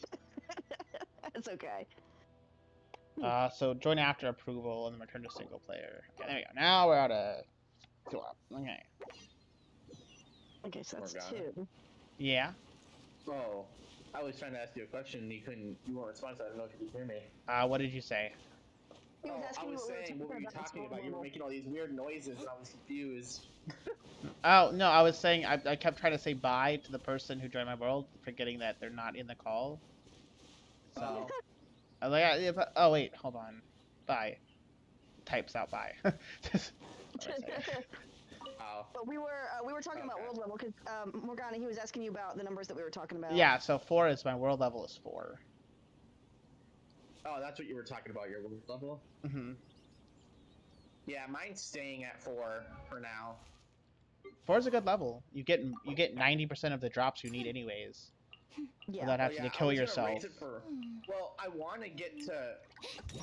It's okay. So join after approval and then return to single player. Okay, there we go. Now we're out of co-op. Okay. Okay, so that's Morgana. 2. Yeah. Oh, I was trying to ask you a question and you weren't responding, so I don't know if you could hear me. What did you say? He was I asking was you saying, what were you talking about? You were making all these weird noises and I was confused. Oh, no, I was saying, I kept trying to say bye to the person who joined my world, forgetting that they're not in the call. So, Oh. I was like, yeah, but, oh wait, hold on. Bye. Types out bye. Just- Oh. But we were talking about Okay. world level because Morgana, he was asking you about the numbers that we were talking about. Yeah, so 4 is, my world level is 4. Oh, that's what you were talking about, your world level? Mm-hmm. Yeah, mine's staying at 4 for now. 4 is a good level. You get 90% of the drops you need anyways. Yeah. Without having to kill I was gonna yourself. raise it for, well, I want to get to.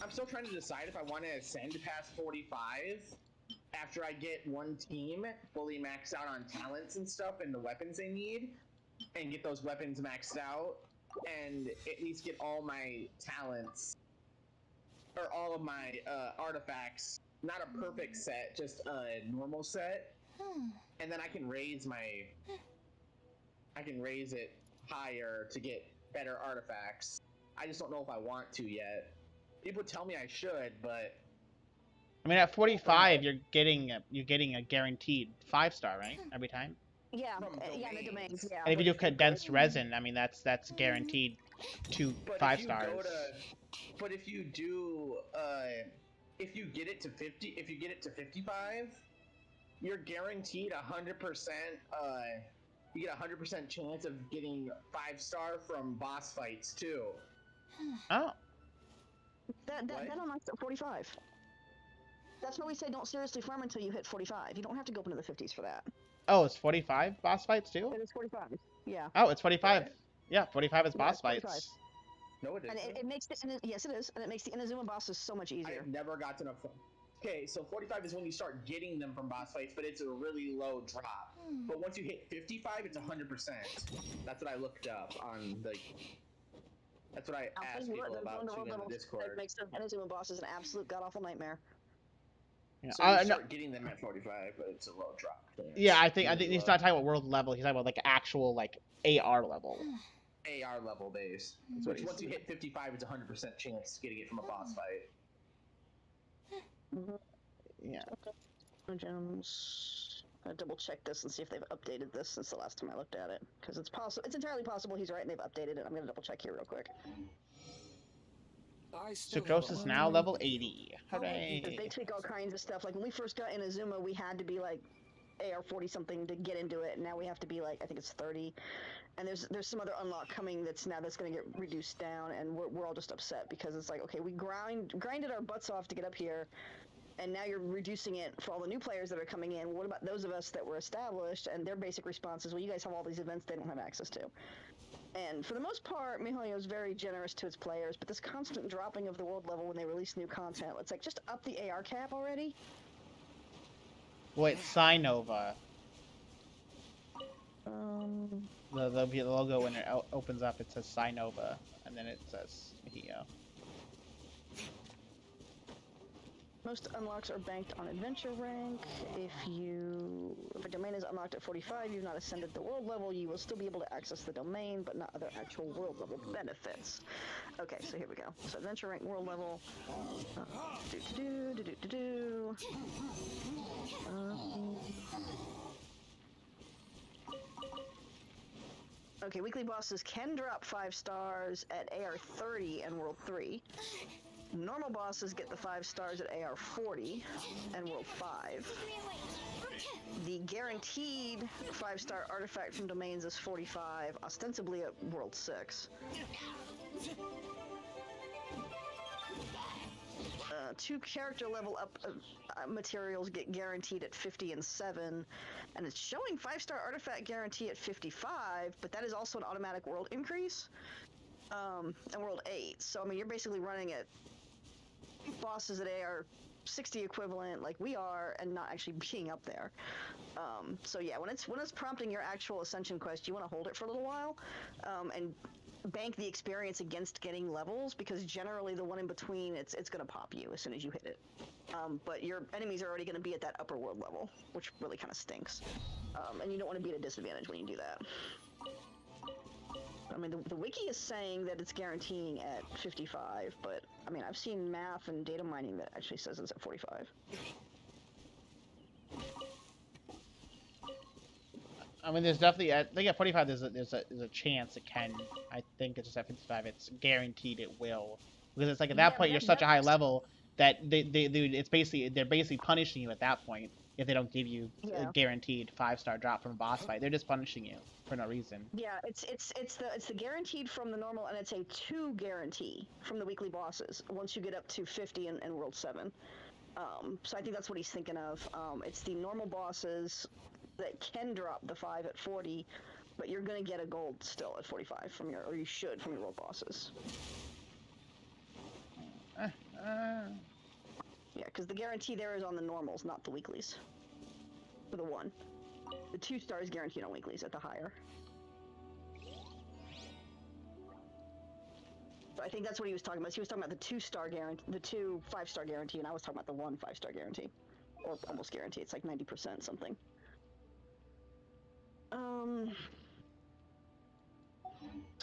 I'm still trying to decide if I want to ascend past 45 after I get one team fully maxed out on talents and stuff and the weapons they need, and get those weapons maxed out, and at least get all my talents or all of my artifacts. Not a perfect set, just a normal set, and then I can raise it higher to get better artifacts. I just don't know if I want to yet. People tell me I should, but I mean, at 45, you're getting a guaranteed 5-star, right? Every time. Yeah, From yeah, in the domains. domains. Yeah. And if you do But if you go- condensed resin, I mean, that's guaranteed 2 but 5 if you stars. but if you do, if you get it to 50, if you get it to 55, you're guaranteed 100%. You get 100% chance of getting 5-star from boss fights too. Oh, That What? unlocks at 45. That's why we say don't seriously farm until you hit 45. You don't have to go up into the 50s for that. oh, it's 45 boss fights too. It is 45. Yeah. Oh, it's 45. What? Yeah, 45 is Yeah, boss it's 45. fights. No, it And isn't. it makes yes, it is, and it makes the Inazuma bosses so much easier. I've never got to enough. Okay, so 45 is when you start getting them from boss fights, but it's a really low drop. But once you hit 55, it's 100%. That's what I looked up on the. That's what I I'll tell asked you what, people those about on too in level the that Discord. makes the Inazuma bosses an absolute god awful nightmare. Yeah, So you no, start getting them at 45, but it's a low drop. yeah, I think Really he's low. not talking about world level. He's talking about like actual like AR level. AR level base. That's what Which he's once you hit 55, it's 100% chance getting it from a boss fight. Yeah. Gems. I'll double check this and see if they've updated this since the last time I looked at it. Because it's possible. It's entirely possible he's right and they've updated it. I'm gonna double check here real quick. I still have Sucrose a is lot now to do level with the guild. 80. Because Hooray! they tweak all kinds of stuff. Like when we first got Inazuma, we had to be like AR 40 something to get into it. And now we have to be like, I think it's 30. And there's some other unlock coming that's going to get reduced down, and we're all just upset because it's like, okay, we grinded our butts off to get up here, and now you're reducing it for all the new players that are coming in. What about those of us that were established? And their basic response is, well, you guys have all these events they don't have access to. And for the most part, MiHoYo is very generous to its players, but this constant dropping of the world level when they release new content, it's like, just up the AR cap already. Well, it's Sinova. The logo when it opens up, it says Sinova, and then it says MiHoYo. Most unlocks are banked on adventure rank. If a domain is unlocked at 45, you've not ascended the world level, you will still be able to access the domain, but not other actual world level benefits. Okay, so here we go. So adventure rank world level. Okay, weekly bosses can drop 5 stars at AR 30 and World 3. Normal bosses get the 5 stars at AR 40 and World 5. The guaranteed 5-star artifact from domains is 45, ostensibly at World 6. 2 character level up materials get guaranteed at 50 and 7, and it's showing 5-star artifact guarantee at 55, but that is also an automatic world increase, and World 8. So I mean, you're basically running at bosses at AR 60 equivalent, like we are, and not actually being up there. So yeah, when it's prompting your actual ascension quest, you want to hold it for a little while, and bank the experience against getting levels, because generally the one in between, it's going to pop you as soon as you hit it. But your enemies are already going to be at that upper world level, which really kind of stinks. And you don't want to be at a disadvantage when you do that. I mean, the wiki is saying that it's guaranteeing at 55, but I mean, I've seen math and data mining that actually says it's at 45. I mean, there's definitely, I think at 45 there's a chance it can. I think it's just at 55 it's guaranteed it will, because it's like at that point you're such a high level that they're basically punishing you at that point if they don't give you a guaranteed 5-star drop from a boss fight. They're just punishing you for no reason. Yeah, it's the guaranteed from the normal, and it's a 2 guarantee from the weekly bosses once you get up to 50 and World 7. So I think that's what he's thinking of. It's the normal bosses that can drop the 5 at 40, but you're gonna get a gold still at 45 from or you should from your world bosses. Yeah, because the guarantee there is on the normals, not the weeklies. For the 1. The 2 stars guaranteed on weeklies at the higher. So I think that's what he was talking about. He was talking about the 2-star guarantee, the 2 5-star guarantee, and I was talking about the 1 5-star guarantee. Or almost guarantee. It's like 90% something. So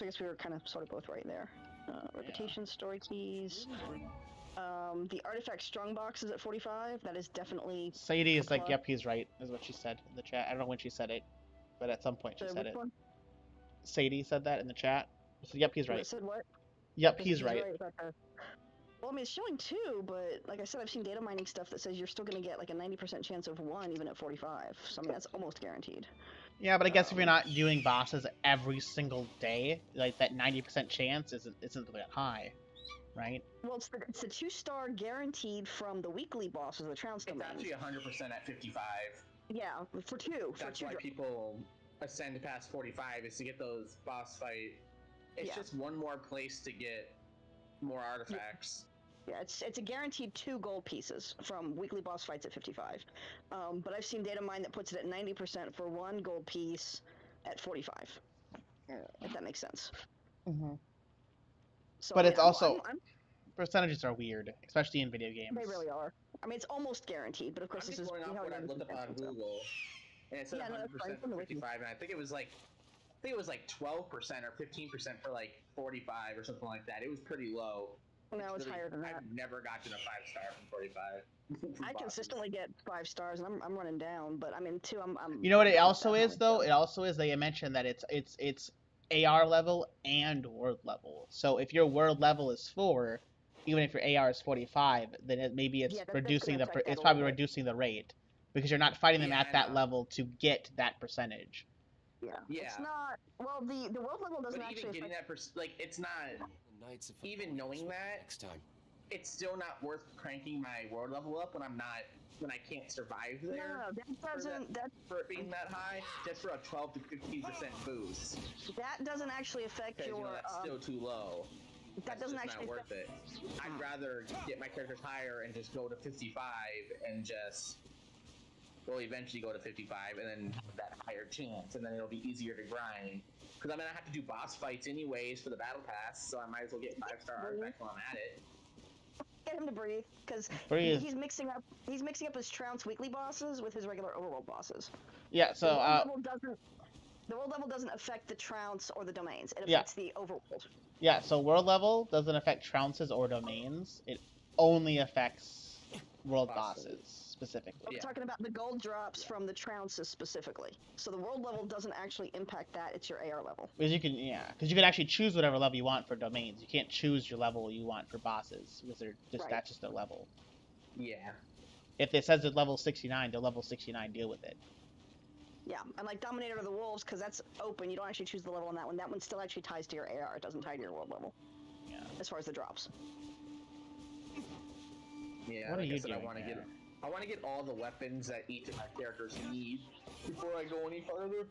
I guess we were kind of sort of both right there. Reputation, story keys. The artifact strong box is at 45. That is definitely. Sadie is like, yep, he's right, is what she said in the chat. I don't know when she said it, but at some point she said it. One? Sadie said that in the chat. She said, yep, he's right. Said what? Yep, he's right. Well, I mean, it's showing 2, but like I said, I've seen data mining stuff that says you're still going to get like a 90% chance of 1 even at 45. So I mean, that's almost guaranteed. Yeah, but I guess if you're not doing bosses every single day, like that 90% chance isn't that high, right? Well, it's the 2-star guaranteed from the weekly bosses of the Trounce domain. It's actually 100% at 55. Yeah, for 2. That's why people ascend past 45 is to get those boss fight. It's just one more place to get more artifacts. Yeah, it's a guaranteed 2 gold pieces from weekly boss fights at 55. But I've seen data mine that puts it at 90% for 1 gold piece at 45. If that makes sense. Mm-hmm. So, but it's also percentages are weird, especially in video games. They really are. I mean, it's almost guaranteed, but of course this is going off what I looked up on Google, and it said 100% for 55, and I think it was like 12% or 15% for like 45 or something like that. It was pretty low. No, it's higher than that. I've never gotten a 5-star from 45. I consistently get 5 stars, and I'm running down. But I mean, 2. I'm. You know what it also is though? It also is they mentioned that it's AR level and world level. So if your world level is 4, even if your AR is 45, then maybe it's reducing it's probably reducing the rate because you're not fighting them at that level to get that percentage. Yeah. It's not. Well, the world level doesn't but actually. Even getting that it's not. Even knowing that, next time, it's still not worth cranking my world level up when I can't survive there. No, that doesn't. For it being that high, just for a 12 to 15% boost. That doesn't actually affect your. That's still too low. That doesn't actually. Not worth it. I'd rather get my characters higher and just go to 55 and just. Will eventually go to 55 and then have that higher chance, and then it'll be easier to grind. Because I mean, I have to do boss fights anyways for the battle pass, so I might as well get 5-star artifacts while I'm at it. get him to breathe, because Breathe. he's mixing up his Trounce weekly bosses with his regular overworld bosses. Yeah. So The world level doesn't affect the Trounce or the domains. It Yeah. affects the overworld. Yeah. So world level doesn't affect trounces or domains. It only affects world bosses specifically. I'm talking about the gold drops from the Trounces specifically. So the world level doesn't actually impact that. It's your AR level. Because you can actually choose whatever level you want for domains. You can't choose your level you want for bosses because they're just Right. that's just their level. Yeah. If it says it's level 69, they'll level 69 deal with it. Yeah, and like Dominator of the Wolves, because that's open, you don't actually choose the level on that one. That one still actually ties to your AR. It doesn't tie to your world level. Yeah. As far as the drops. Yeah. What are like you I said, doing I want to get all the weapons that each of my characters need before I go any further.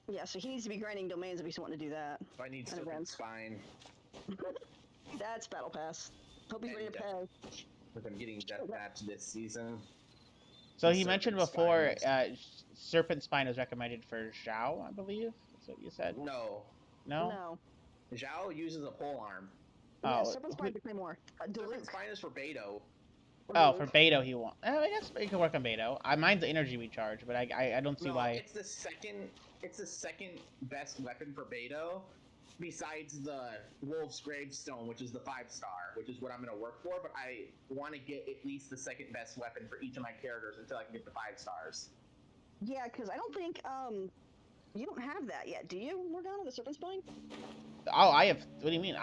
Yeah, so he needs to be grinding domains if he's wanting to do that. If I need And Serpent events. Spine, That's Battle Pass. Hope he's ready to pay. if I'm getting Deathmatch this season. So The he mentioned Serpent before, Spine Serpent Spine is recommended for Zhao, I believe. That's what you said. No. No. Zhao uses a pole arm. Yeah, Oh. Serpent Spine to play more. Serpent Spine is for Beto. Oh, for Beto he won't. I guess it can work on Beto. Mine's the energy recharge, but I don't see No, why. it's the second best weapon for Beto, besides the Wolf's Gravestone, which is the 5-star, which is what I'm gonna work for. But I want to get at least the second best weapon for each of my characters until I can get the 5 stars. Yeah, because I don't think, you don't have that yet, do you, Morgana, the Serpent Spine? Oh, I have. What do you mean?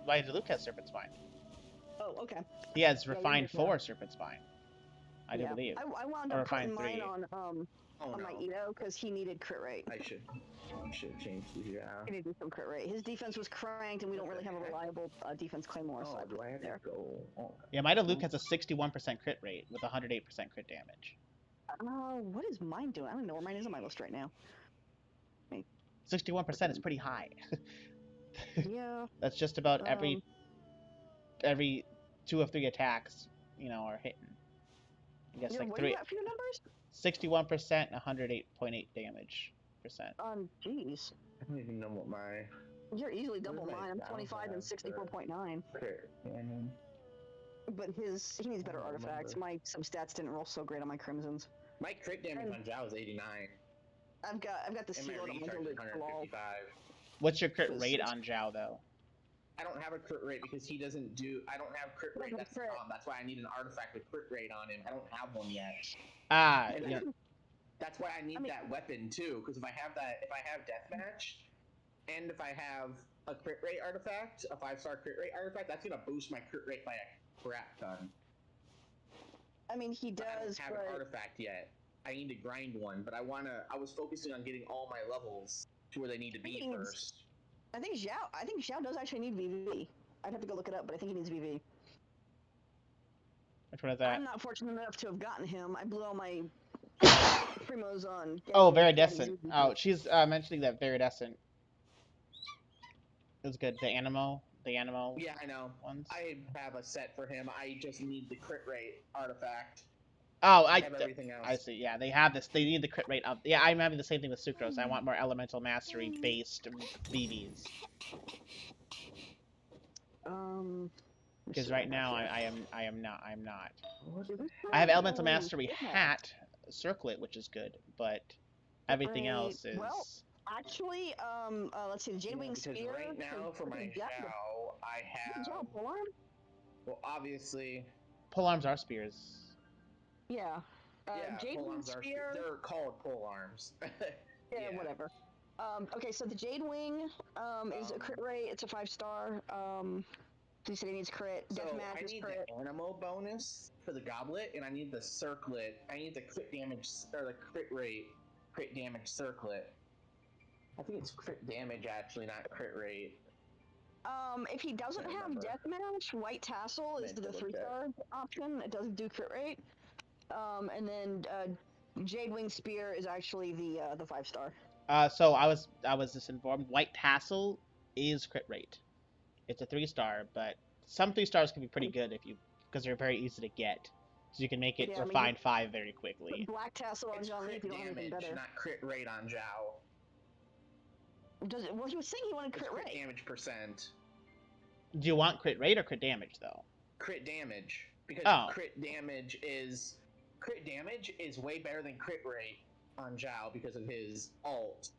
Why does Luke have Serpent Spine? Oh, okay. He has Yeah, Refined you're 4 Serpent Spine. I do believe. I wound Or up putting Refined 3. mine on Oh my no, Ito, because he needed crit rate. I should have changed the He needed to do some crit rate. His defense was cranked, and we don't really have a reliable defense claymore. Oh, So do I have to there. go? Oh. Yeah, Might of Luke has a 61% crit rate with 108% crit damage. What is mine doing? I don't even know where mine is on my list right now. 61% is pretty high. Yeah. That's just about every 2 of 3 attacks, are hitting. I guess like What 3. do you got for your numbers? 61%, 108.8 damage percent. Jeez. I don't even know what my You're easily What double is my mine. I'm down 25 and pass for- 64.9. crit cannon. But he needs better I don't artifacts. remember. My stats didn't roll so great on my crimsons. My crit damage And- on Zhao is 89, I've got the and my seal on my recharge is lol. 155. What's your crit rate on Zhao though? I don't have a crit rate because he doesn't do. I don't have crit rate. That's the Crit. problem. That's why I need an artifact with crit rate on him. I don't have one yet. And Yeah. that's why I need that weapon too. Because if I have deathmatch, and if I have a crit rate artifact, a 5-star crit rate artifact, that's gonna boost my crit rate by a crap ton. I mean, he But I don't does, have but an artifact yet. I need to grind one, but I was focusing on getting all my levels to where they need to be He needs- first. I think Xiao does actually need VV. I'd have to go look it up, but I think he needs VV. Which one is that? I'm not fortunate enough to have gotten him. I blew all my primos on. Oh, getting Viridescent. VV. Oh, she's mentioning that Viridescent is good. The Animo Yeah, I know. ones. I have a set for him. I just need the crit rate artifact. Oh, I have everything else. I see. Yeah, they have this. They need the crit rate up. Yeah, I'm having the same thing with Sucrose. I want more Elemental Mastery based BBs. Because right now I'm not. I have Elemental Mastery hat, Circlet, which is good, but everything else is. Well, actually, let's see, the Jadewing Because Spear. right now for my Zhao, I have. Well, obviously. Polearms are spears. Yeah. Yeah, Jadewing polearms are. Spear. They're called pole arms. Yeah, whatever. Okay, so the Jade Wing is a crit rate. It's a 5-star. He said he needs crit. So Deathmatch I is need crit. the Animo bonus for the goblet, and I need the circlet. I need the crit damage or the crit damage circlet. I think it's crit damage actually, not crit rate. If he doesn't have Deathmatch, White Tassel is the 3-star option. It doesn't do crit rate. And then Jade Wing Spear is actually the 5-star. So I was just informed. White Tassel is crit rate. It's a 3-star, but some 3-stars can be pretty good because they're very easy to get. So you can make it Refined 5 very quickly. Black Tassel on John Lee if you don't have anything better. Not crit rate on Zhao. Well, he was saying he wanted crit rate. Damage percent. Do you want crit rate or crit damage though? Crit damage, because Oh, crit damage is way better than crit rate on Zhao because of his alt.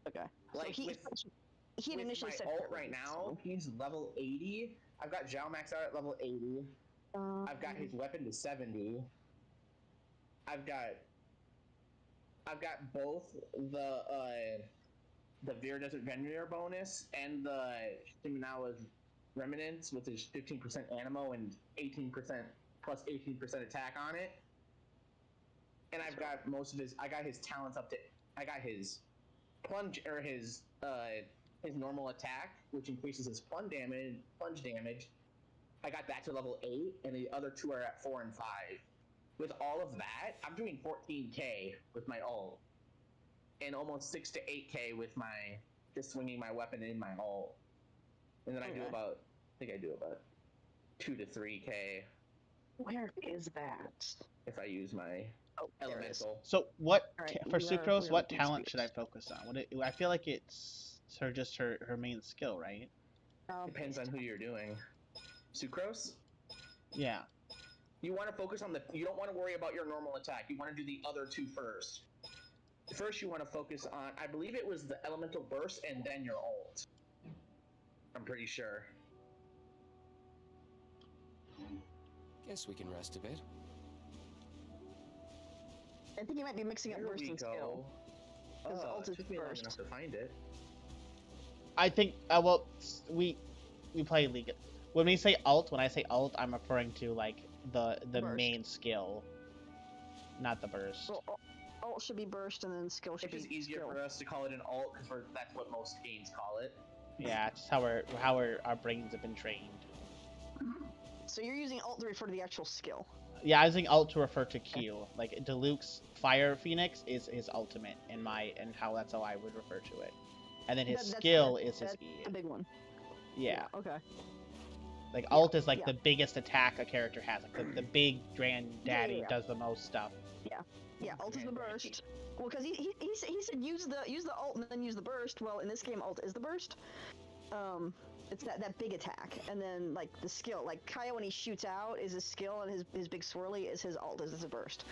Okay. So Like he had with initially my said alt crit right rate, now, so- he's level 80. I've got Zhao maxed out at level 80. I've got his weapon to 70. I've got both the Veer Desert Vendor bonus and the Shiminawa's Remnants with his 15% animo and 18% plus 18% attack on it. And I've got most of his. I got his talents up to. I got his plunge or his normal attack, which increases his plunge damage. I got that to level 8, and the other two are at 4 and 5. With all of that, I'm doing 14k with my ult, and almost 6 to 8k with my just swinging my weapon in my ult, and then I do about. I think I do about 2 to 3k Where is that? if I use my Oh, there it is. elemental. so what Alright, for we are Sucrose? What looking talent at should I focus on? I feel like it's her main skill, right? Depends on who you're doing. Sucrose? Yeah. You want to focus on you don't want to worry about your normal attack. You want to do the other two first. First, you want to focus on, I believe it was the elemental burst and then your ult. I'm pretty sure. Guess we can rest a bit. I think you might be mixing up Here burst we and skill. go. His ult It is took me long burst. enough to find it. I think well we play League. When I say alt, I'm referring to like the Burst. main skill, not the burst. Well, ult should be burst, and then skill should It's be just easier skill. for us to call it an ult because that's what most games call it. Yeah, it's how our brains have been trained. So you're using ult to refer to the actual skill. Yeah, I was using alt to refer to Q. Like Diluc's Fire Phoenix is his ultimate and how I would refer to it. And then his skill is his E. The big one. Yeah. Okay. Like alt is like the biggest attack a character has. Like the big granddaddy does the most stuff. Yeah, ult is the burst. Well, because he said use the ult and then use the burst. Well, in this game, ult is the burst. It's that big attack, and then like the skill, like Kaya when he shoots out is his skill, and his big swirly is his ult, is a burst.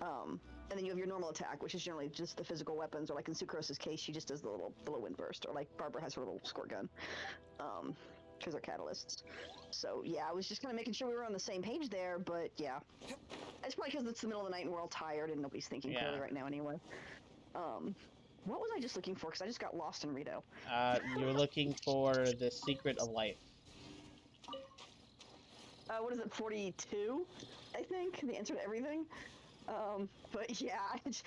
And then you have your normal attack, which is generally just the physical weapons, or like in Sucrose's case, she just does the little wind burst, or like Barbara has her little squirt gun, because they're catalysts. So yeah, I was just kind of making sure we were on the same page there, but yeah, it's probably because it's the middle of the night and we're all tired and nobody's thinking clearly right now anyway. What was I just looking for? Because I just got lost in Rito. You're looking for the secret of life. What is it, 42? I think the answer to everything. But yeah,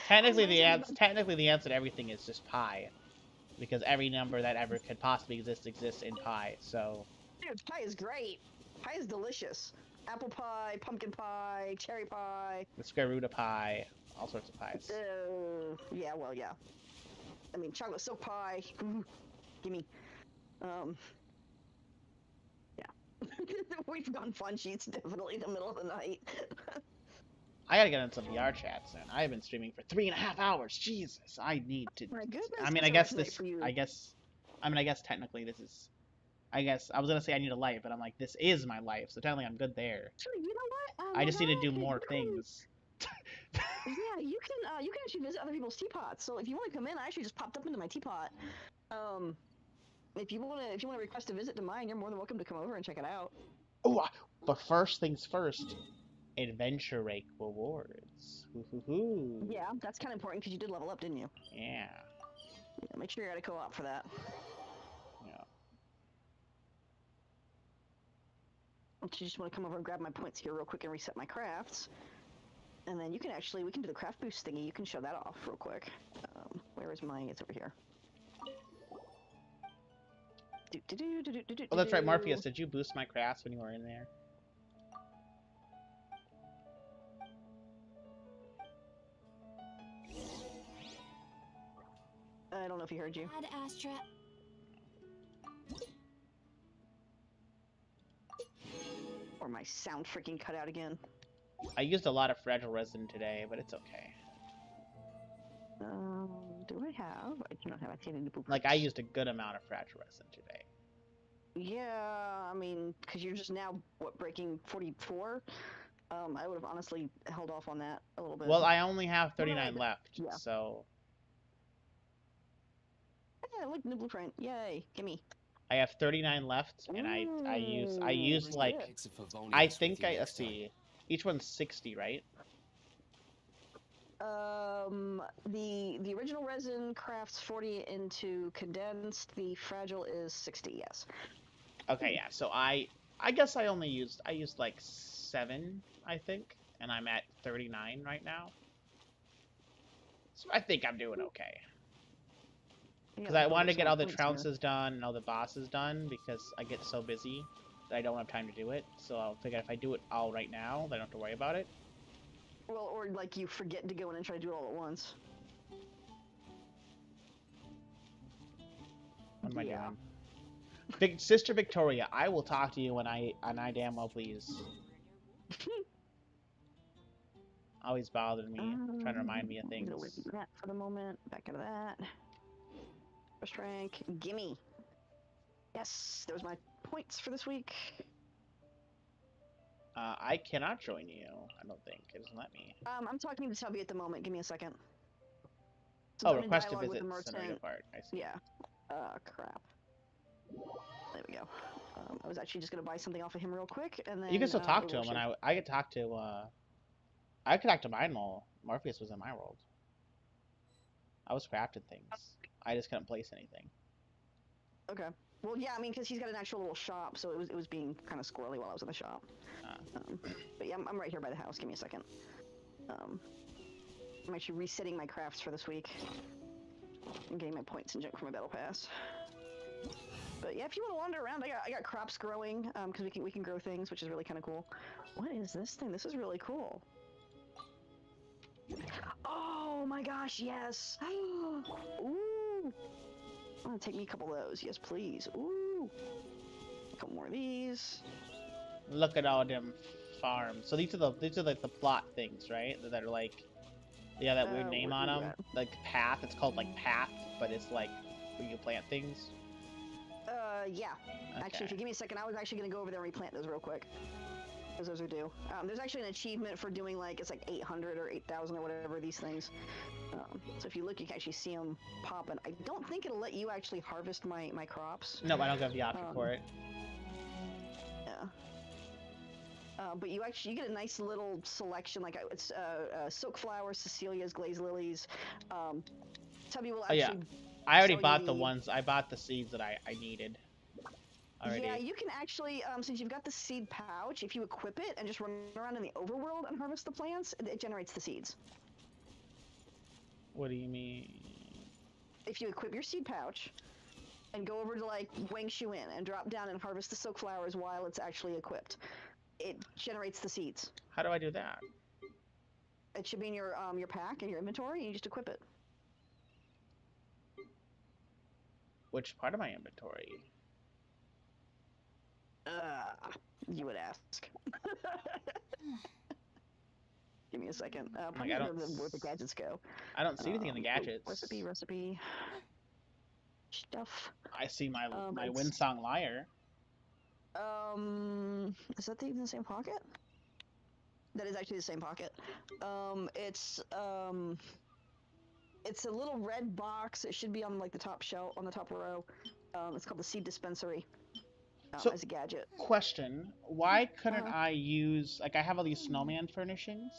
Technically, the answer to everything is just pi, because every number that ever could possibly exist exists in pi. So. Dude, pie is great. Pie is delicious. Apple pie, pumpkin pie, cherry pie. The square root of pi, all sorts of pies. Yeah, well, yeah. I mean, chocolate silk pie. Gimme. Yeah. We've gone fun sheets, definitely the middle of the night. I gotta get on some VR chats then. I have been streaming for 3.5 hours. Jesus, I need to. My goodness. I mean, I guess technically this is. I guess I was gonna say I need a life, but I'm like, this is my life, so technically I'm good there. Sure, you know what? I just need to do more things. Yeah, you can actually visit other people's teapots. So if you want to come in, I actually just popped up into my teapot. If you want to request a visit to mine, you're more than welcome to come over and check it out. Oh, but first things first, adventure rate rewards. Hoo-hoo-hoo. Yeah, that's kind of important because you did level up, didn't you? Yeah. Make sure you're at a co-op for that. Yeah. You just want to come over and grab my points here real quick and reset my crafts. And then we can do the craft boost thingy. You can show that off real quick. Where is mine? It's over here. Oh, that's right, Morpheus. Did you boost my crafts when you were in there? I don't know if he heard you. Ad Astra. Or my sound freaking cut out again. I used a lot of fragile resin today, but it's okay. Do I have? I do not have. I can't even. Like, I used a good amount of fragile resin today. Yeah, I mean, because you're just now what breaking 44. I would have honestly held off on that a little bit. Well, I only have 39 But, left, yeah. so Yeah, look, new blueprint. Yay, gimme. I have 39 left, and I use Ooh, like yeah. It's a I Favonius with think you let's next time. see, each one's 60, right? The original resin crafts 40 into condensed. The fragile is 60. Yes. Okay, yeah. So I guess I used like 7, I think, and I'm at 39 right now. So I think I'm doing okay. Because I wanted to get all the trounces done and all the bosses done because I get so busy that I don't have time to do it. So I'll figure if I do it all right now, then I don't have to worry about it. Well, or like you forget to go in and try to do it all at once. What am I doing? Big Sister Victoria, I will talk to you when I damn well please. Always bothered me, trying to remind me of things. I'm gonna wait that for the moment. Back into that. First rank, gimme. Yes, there's my points for this week. I cannot join you. I don't think it doesn't let me. I'm talking to Tubby at the moment. Give me a second. So I'm in request to dialogue with visit the scenario merchant. part. I see. Yeah. Crap. There we go. I was actually just gonna buy something off of him real quick, and then You can still talk to him, and I could talk to I could talk to mine while Morpheus was in my world. I was crafting things. I just couldn't place anything. Okay. Well, yeah, I mean, because he's got an actual little shop, so it was being kind of squirrely while I was in the shop. But yeah, I'm right here by the house. Give me a second. I'm actually resetting my crafts for this week. I'm getting my points and junk for my battle pass. But yeah, if you want to wander around, I got crops growing because we can grow things, which is really kind of cool. What is this thing? This is really cool. Oh my gosh, yes! Ooh! I'm gonna take me a couple of those. Yes, please. Ooh! A couple more of these. Look at all them farms. So these are like the plot things, right? That are like, yeah, that weird name on them. Like path. It's called like path, but it's like where you plant things. Yeah. Okay. Actually, if you give me a second, I was actually gonna go over there and replant those real quick. Because those are due. There's actually an achievement for doing like, it's like 800 or 8,000 or whatever these things. So if you look, you can actually see them popping. I don't think it'll let you actually harvest my crops. No, I don't have the option for it. Yeah. But you get a nice little selection, like it's silk flowers, Cecilia's, glazed lilies. Tubby will actually. Oh, yeah. I already bought the ones. I bought the seeds that I needed. Already. Yeah, you can actually, since you've got the seed pouch, if you equip it and just run around in the overworld and harvest the plants, it generates the seeds. What do you mean? If you equip your seed pouch and go over to like Wang Shu Inn and drop down and harvest the silk flowers while it's actually equipped, it generates the seeds. How do I do that? It should be in your pack and your inventory, and you just equip it. Which part of my inventory? You would ask. Give me a second. Like, where the gadgets go. I don't see anything in the gadgets. Recipe. Stuff. I see my Windsong Lyre. Is that in the same pocket? That is actually the same pocket. It's a little red box. It should be on like the top shelf, on the top row. It's called the Seed Dispensary. So, as a gadget. Question: why couldn't I use, like, I have all these snowman furnishings,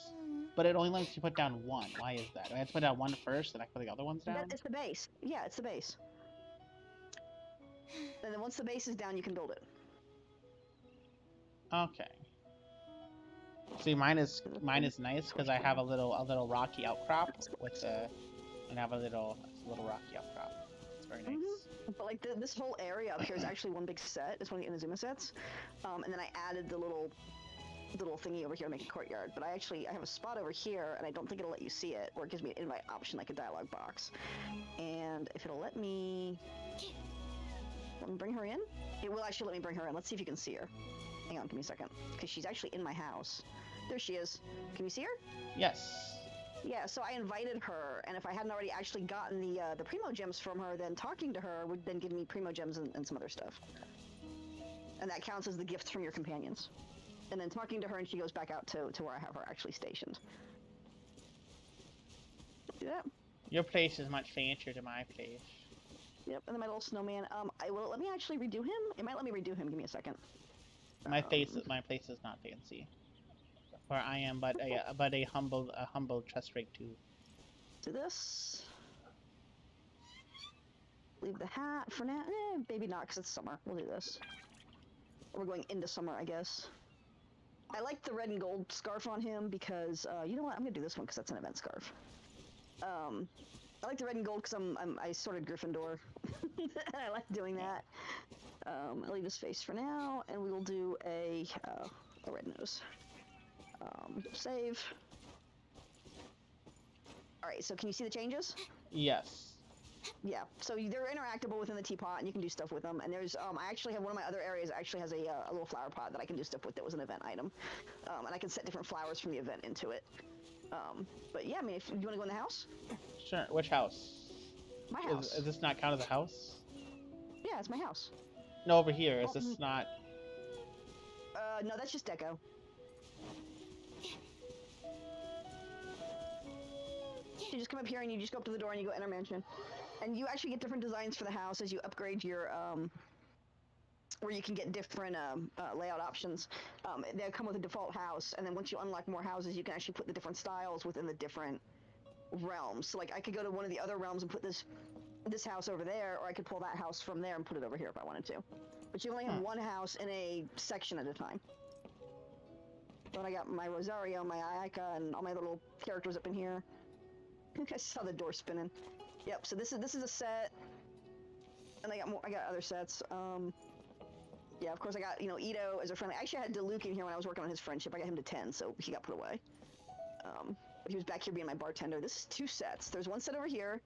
but it only lets you put down one? Why is that? Do I have to put down one first, then I put the other ones down? It's the base. Yeah, it's the base. And then once the base is down, you can build it. Okay. See, mine is nice because I have a little rocky outcrop with and I have a little rocky outcrop. It's very nice. But like this whole area up here is actually one big set. It's one of the Inazuma sets, and then I added the little thingy over here to make a courtyard. But I have a spot over here, and I don't think it'll let you see it, or it gives me an invite option like a dialogue box. And if it'll let me bring her in, it will actually let me bring her in. Let's see if you can see her. Hang on, give me a second, because she's actually in my house. There she is. Can you see her? Yes. Yeah, so I invited her, and if I hadn't already actually gotten the Primo Gems from her, then talking to her would then give me Primo Gems and some other stuff. and that counts as the gifts from your companions. And then talking to her, and she goes back out to where I have her actually stationed. Do that. Your place is much fancier than my place. Yep, and then my little snowman. Let me actually redo him. It might let me redo him. Give me a second. My place is not fancy. For I am but a humble trust rate too. Do this. Leave the hat for now. Maybe not, because it's summer. We'll do this. We're going into summer, I guess. I like the red and gold scarf on him because, you know what? I'm gonna do this one because that's an event scarf. I like the red and gold because I sorted Gryffindor, and I like doing that. I'll leave his face for now, and we will do a red nose. Save. All right. So can you see the changes? Yes. Yeah, so they're interactable within the teapot, and you can do stuff with them. And there's, I actually have one of my other areas actually has a little flower pot that I can do stuff with that was an event item. And I can set different flowers from the event into it. But yeah, I mean, if you want to go in the house? Sure. Which house? My house. Is this not count as a house? Yeah, it's my house. No, over here. Is this not? No, that's just deco. You just come up here and you just go up to the door and you go enter mansion. And you actually get different designs for the house as you upgrade your, where you can get different layout options. They come with a default house, and then once you unlock more houses, you can actually put the different styles within the different realms. So like I could go to one of the other realms and put this house over there, or I could pull that house from there and put it over here if I wanted to. But you only have one house in a section at a time. Then I got my Rosario, my Ayaka, and all my little characters up in here. I think I saw the door spinning. Yep. So this is a set, and I got other sets. Yeah, of course I got Ito as a friend. Actually, I had Diluc in here when I was working on his friendship. I got him to 10, so he got put away. But he was back here being my bartender. This is 2 sets. There's one set over here,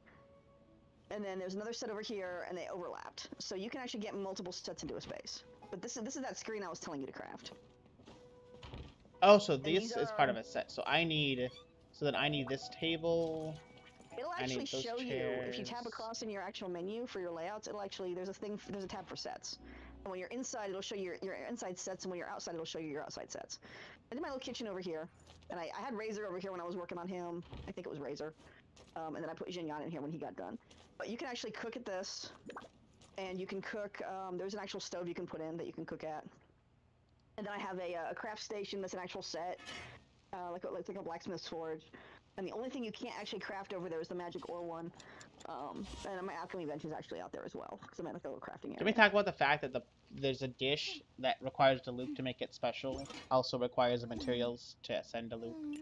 and then there's another set over here, and they overlapped. So you can actually get multiple sets into a space. But this is that screen I was telling you to craft. Oh, so this is part of a set. So I need this table. It'll actually show you if you tab across in your actual menu for your layouts. It'll actually there's a tab for sets. And when you're inside, it'll show you your inside sets, and when you're outside, it'll show you your outside sets. I did my little kitchen over here, and I had Razor over here when I was working on him. I think it was Razor. And then I put Jinyan in here when he got done. But you can actually cook at this, and you can cook. There's an actual stove you can put in that you can cook at. And then I have a craft station that's an actual set, like a blacksmith's forge. And the only thing you can't actually craft over there is the magic ore one. And my alchemy bench is actually out there as well, because I'm at like a little crafting area. Can we talk about the fact that there's a dish that requires Diluc to make it special, also requires the materials to send Diluc?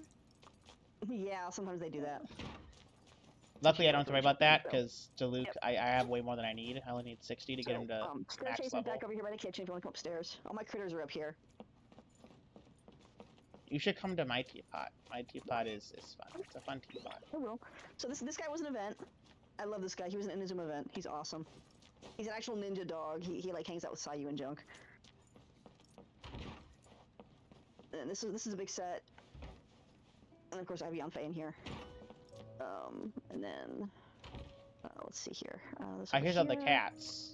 Yeah, sometimes they do that. Luckily, I don't have to worry about that, because Diluc, I have way more than I need. I only need 60 to get him to max Staircase level. back over here by the kitchen if you want to come upstairs. All my critters are up here. You should come to my teapot. My teapot is fun. It's a fun teapot. I will. So this guy was an event. I love this guy. He was an Inazuma event. He's awesome. He's an actual ninja dog. He like hangs out with Sayu and junk. And this is a big set. And of course I have Yanfei in here. And then let's see here. Here's all the cats.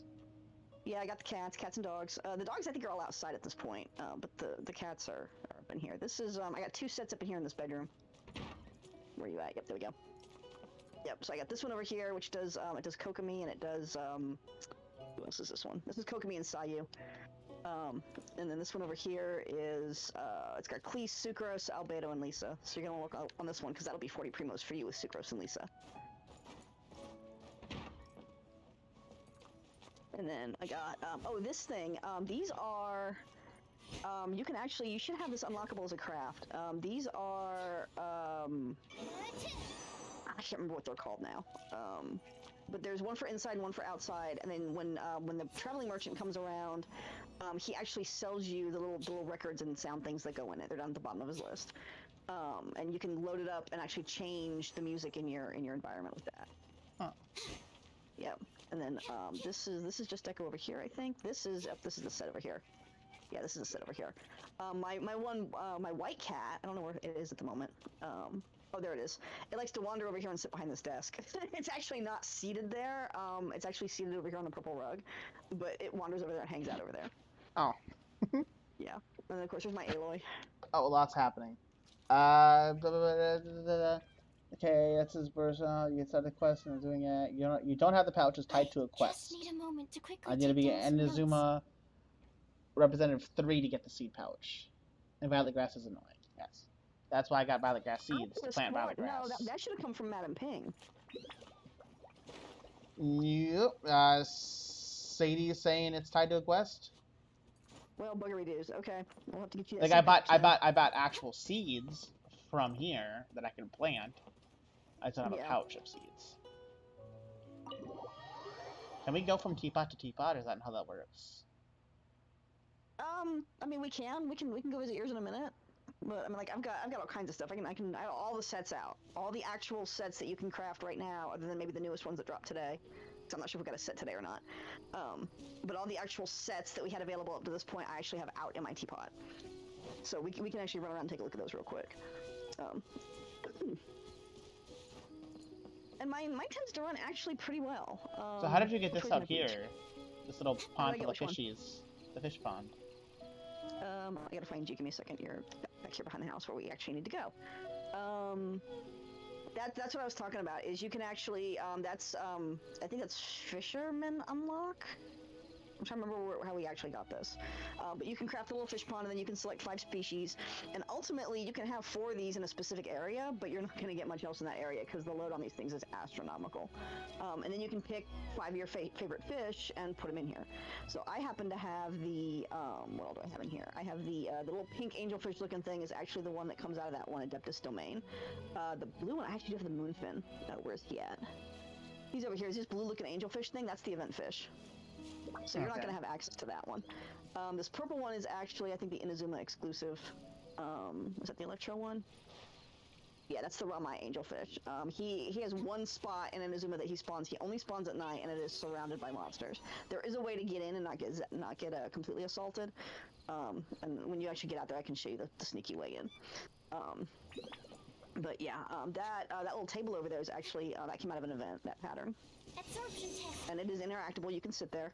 Yeah, I got the cats and dogs. The dogs I think are all outside at this point, but the cats are up in here. This is I got 2 sets up in here in this bedroom. Where are you at? Yep, there we go. Yep, so I got this one over here, which does it does Kokomi, and it does who else is this one? This is Kokomi and Sayu. And then this one over here is it's got Cleese, Sucrose, Albedo, and Lisa. So you're gonna look on this one because that'll be 40 primos for you with Sucrose and Lisa. And then I got this thing. These are you should have this unlockable as a craft. These are I can't remember what they're called now. But there's one for inside and one for outside. And then when the traveling merchant comes around, he actually sells you the little records and sound things that go in it. They're down at the bottom of his list. And you can load it up and actually change the music in your environment with that. Huh. Yep. And then this is just deco over here. I think this is the set over here. Yeah, this is the set over here. My white cat. I don't know where it is at the moment. Oh, there it is. It likes to wander over here and sit behind this desk. It's actually not seated there. It's actually seated over here on the purple rug, but it wanders over there and hangs out over there. Oh. Yeah. And then of course there's my Aloy. Oh, lots happening. Blah, blah, blah, blah, blah, blah. Okay, that's his version. You start the quest and doing it. You don't have the pouches tied to a Just quest. need a moment to quickly I need to take be down some notes. Inazuma Representative 3 to get the seed pouch. And Violet Grass is annoying. Yes. That's why I got Violet Grass seeds to plant Violet No, Grass. that should have come from Madam Ping. Yep. Sadie is saying it's tied to a quest. Well, buggery doos. Okay, we'll have to get you that. Like I bought actual seeds from here that I can plant. I just don't have a pouch of seeds. Can we go from teapot to teapot, or is that not how that works? I mean, we can go visit yours in a minute. But I mean, like, I've got all kinds of stuff. I have all the sets out, all the actual sets that you can craft right now, other than maybe the newest ones that dropped today. Because I'm not sure if we got a set today or not. But all the actual sets that we had available up to this point, I actually have out in my teapot. So we can actually run around and take a look at those real quick. And mine tends to run actually pretty well. So how did you get this out here? This little pond full of fishies. The fish pond. I gotta find you. Give me a second. You're back here behind the house where we actually need to go. That's what I was talking about. Is you can actually I think that's Fisherman Unlock. I'm trying to remember how we actually got this. But you can craft a little fish pond, and then you can select 5 species. And ultimately, you can have 4 of these in a specific area, but you're not going to get much else in that area because the load on these things is astronomical. And then you can pick 5 of your favorite fish and put them in here. So I happen to have the, what all do I have in here? I have the little pink angelfish looking thing is actually the one that comes out of that one, Adeptus Domain. The blue one I actually do have the moonfin. Where's he at? He's over here. Is this blue looking angelfish thing? That's the event fish. So you're not going to have access to that one. This purple one is actually, I think, the Inazuma exclusive. Is that the Electro one? Yeah, that's the Ramai angelfish. He has one spot in Inazuma that he spawns. He only spawns at night, and it is surrounded by monsters. There is a way to get in and not get completely assaulted. And when you actually get out there, I can show you the sneaky way in. But yeah, that little table over there is actually that came out of an event. That pattern. Absorption test. And it is interactable. You can sit there.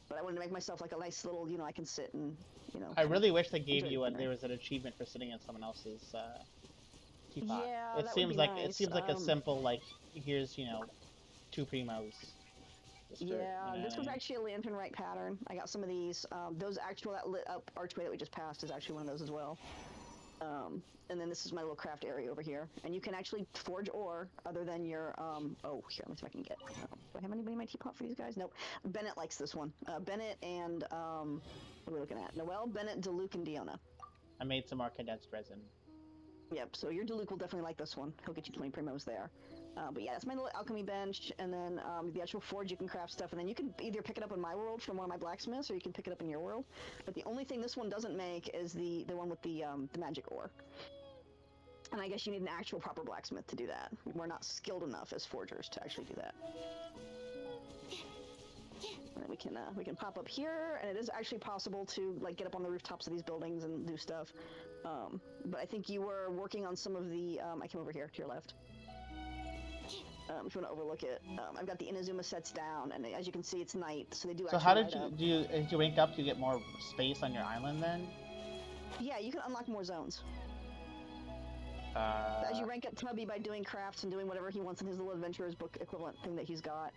But I wanted to make myself like a nice little, I can sit and, I really wish they gave you there was an achievement for sitting in someone else's teapot. Yeah, it seems like nice. It seems like a simple here's 2 primos. This was actually a lantern right pattern. I got some of these. That lit up archway that we just passed is actually one of those as well. And then this is my little craft area over here. And you can actually forge ore other than your, here, let me see if I can get, do I have anybody in my teapot for these guys? Nope. Bennett likes this one. Bennett and, what are we looking at? Noelle, Bennett, Diluc, and Diona. I made some more condensed resin. Yep, so your Diluc will definitely like this one. He'll get you 20 primos there. But yeah, that's my little alchemy bench, and then the actual forge, you can craft stuff, and then you can either pick it up in my world from one of my blacksmiths, or you can pick it up in your world. But the only thing this one doesn't make is the one with the magic ore. And I guess you need an actual proper blacksmith to do that. We're not skilled enough as forgers to actually do that. And then we can pop up here, and it is actually possible to get up on the rooftops of these buildings and do stuff. But I think you were working on some of the. I came over here to your left. If you want to overlook it, I've got the Inazuma sets down, and as you can see, it's night, so they do. So how did you as you rank up? Do you get more space on your island then? Yeah, you can unlock more zones. As you rank up Tubby by doing crafts and doing whatever he wants in his little adventurer's book equivalent thing that he's got,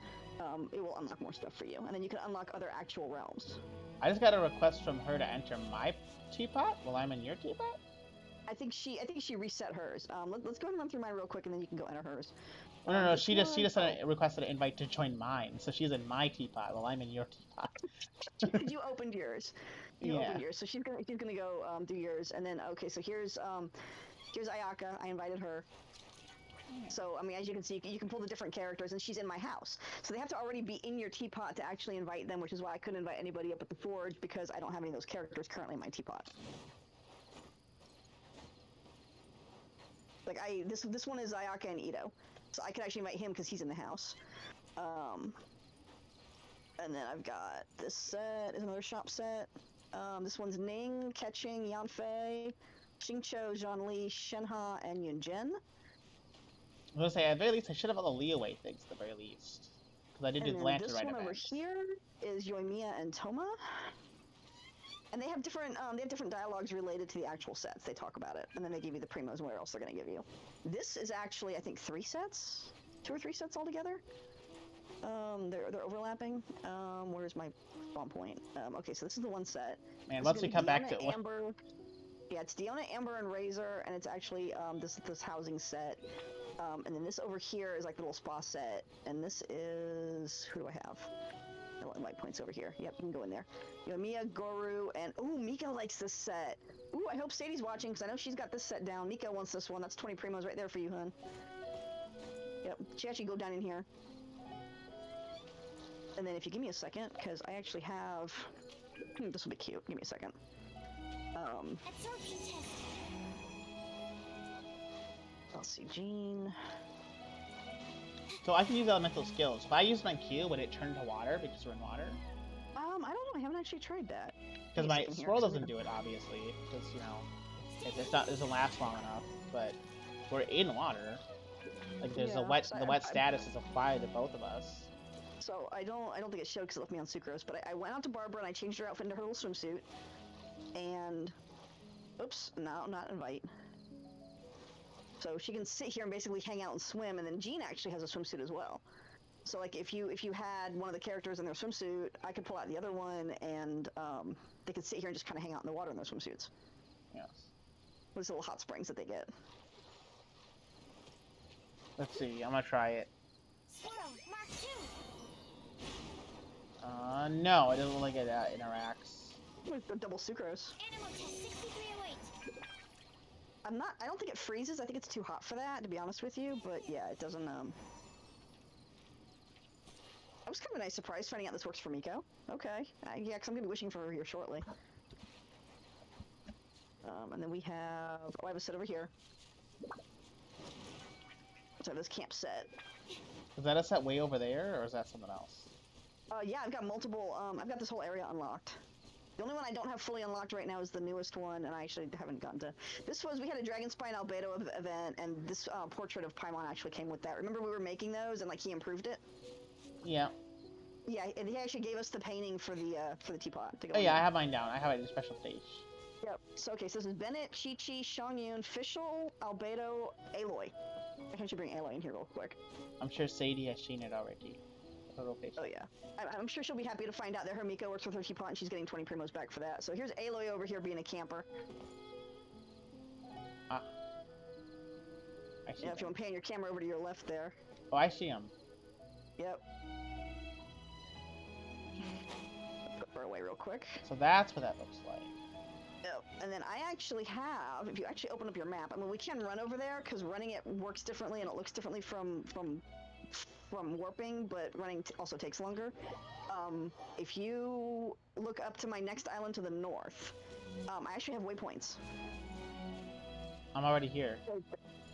it will unlock more stuff for you, and then you can unlock other actual realms. I just got a request from her to enter my teapot while I'm in your teapot. I think she reset hers. Let's go ahead and run through mine real quick, and then you can go enter hers. No. She just requested an invite to join mine, so she's in my teapot while I'm in your teapot. You opened yours. Opened yours, so she's gonna go do yours, and then so here's Ayaka. I invited her. So I mean, as you can see, you can pull the different characters, and she's in my house. So they have to already be in your teapot to actually invite them, which is why I couldn't invite anybody up at the forge because I don't have any of those characters currently in my teapot. This one is Ayaka and Ito, so I could actually invite him because he's in the house. And then I've got this set is another shop set. This one's Ning, Ketching, Yanfei, Xingqiu, Zhonli, Shenhe, and Yunjin. I was gonna say, at the very least, I should have all the Leeway things at the very least. Because I did do And the then Lantern this Rite one over event. here is Yoimiya and Toma. And they have different dialogues related to the actual sets. They talk about it, and then they give you the primos and where else they're going to give you. This is actually, I think, 3 sets, 2 or 3 sets altogether. They're overlapping. Where's my spawn point? Okay, so this is the one set. Man, This once is we gonna come be back Diona, to Amber. Yeah, it's Diona, Amber, and Razor, and it's actually this housing set. And then this over here is like the little spa set, and this is, who do I have? Light points over here. Yep, you can go in there. You know, Mia, Goru, and ooh, Mika likes this set. Ooh, I hope Sadie's watching because I know she's got this set down. Mika wants this one. That's 20 primos right there for you, hun. Yep, she actually go down in here. And then if you give me a second, because I actually have, this will be cute. Give me a second. Absorption test. Let's see, Jean. So I can use elemental skills. If I use my Q, would it turn to water because we're in water? I don't know. I haven't actually tried that. Because my swirl doesn't do it, obviously. Because, you know, it doesn't last long enough. But we're in water. Like, there's the wet status is applied to both of us. So I don't think it showed because it left me on sucrose. But I went out to Barbara and I changed her outfit into her little swimsuit. And, oops, no, not invite. So she can sit here and basically hang out and swim, and then Jean actually has a swimsuit as well. So like if you had one of the characters in their swimsuit, I could pull out the other one, and they could sit here and just kind of hang out in the water in their swimsuits. Yes. Those little hot springs that they get. Let's see. I'm gonna try it. Swirl, Mark 2. No, it doesn't look like it interacts. With the double sucrose. Animal test 6308. I don't think it freezes. I think it's too hot for that, to be honest with you. But yeah, it doesn't. That was kind of a nice surprise finding out this works for Miko. Okay. Yeah, because I'm gonna be wishing for her here shortly. And then we have. Oh, I have a set over here. So I have this camp set. Is that a set way over there, or is that something else? Yeah, I've got multiple. I've got this whole area unlocked. The only one I don't have fully unlocked right now is the newest one, and I actually haven't gotten to. We had a Dragon Spine Albedo event, and this portrait of Paimon actually came with that. Remember we were making those, and like he improved it? Yeah. Yeah, and he actually gave us the painting for the teapot. To go Oh yeah, in. I have mine down. I have it in a special stage. Yep. So okay, so this is Bennett, Chi-Chi, Shang-Yun, Fischl, Albedo, Aloy. I can actually bring Aloy in here real quick. I'm sure Sadie has seen it already. Oh yeah, I'm sure she'll be happy to find out that her Miko works with her teapot and she's getting 20 primos back for that. So here's Aloy over here being a camper. Ah. I see. Yeah, if you want to pan your camera over to your left there. Oh, I see him. Yep. Put her away real quick. So that's what that looks like. Yep. And then I actually have, if you actually open up your map, I mean, we can run over there because running it works differently and it looks differently from warping, but running also takes longer. If you look up to my next island to the north, I actually have waypoints. I'm already here.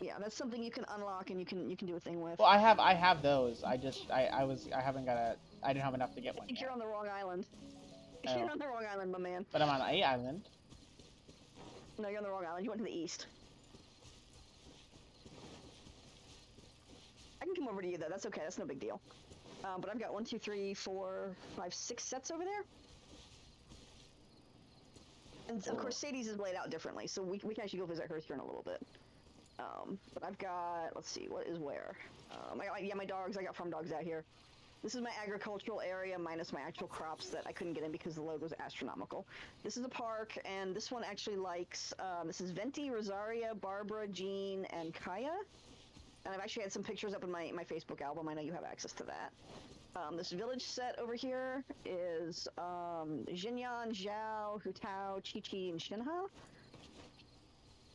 Yeah, that's something you can unlock and you can do a thing with. Well, I have those. I haven't got I didn't have enough to get one. You're on the wrong island. Oh. You're on the wrong island, my man. But I'm on A island. No, you're on the wrong island. You went to the east. I can come over to you though. That's okay. That's no big deal. But I've got 1, 2, 3, 4, 5, 6 sets over there. And of course, Sadie's is laid out differently, so we can actually go visit hers here in a little bit. But I've got, let's see, what is where? My dogs. I got farm dogs out here. This is my agricultural area minus my actual crops that I couldn't get in because the load was astronomical. This is a park, and this one actually likes. This is Venti, Rosaria, Barbara, Jean, and Kaya. And I've actually had some pictures up in my Facebook album. I know you have access to that. This village set over here is Jinyan, Zhao, Hutao, Chi-Chi, and Shinha.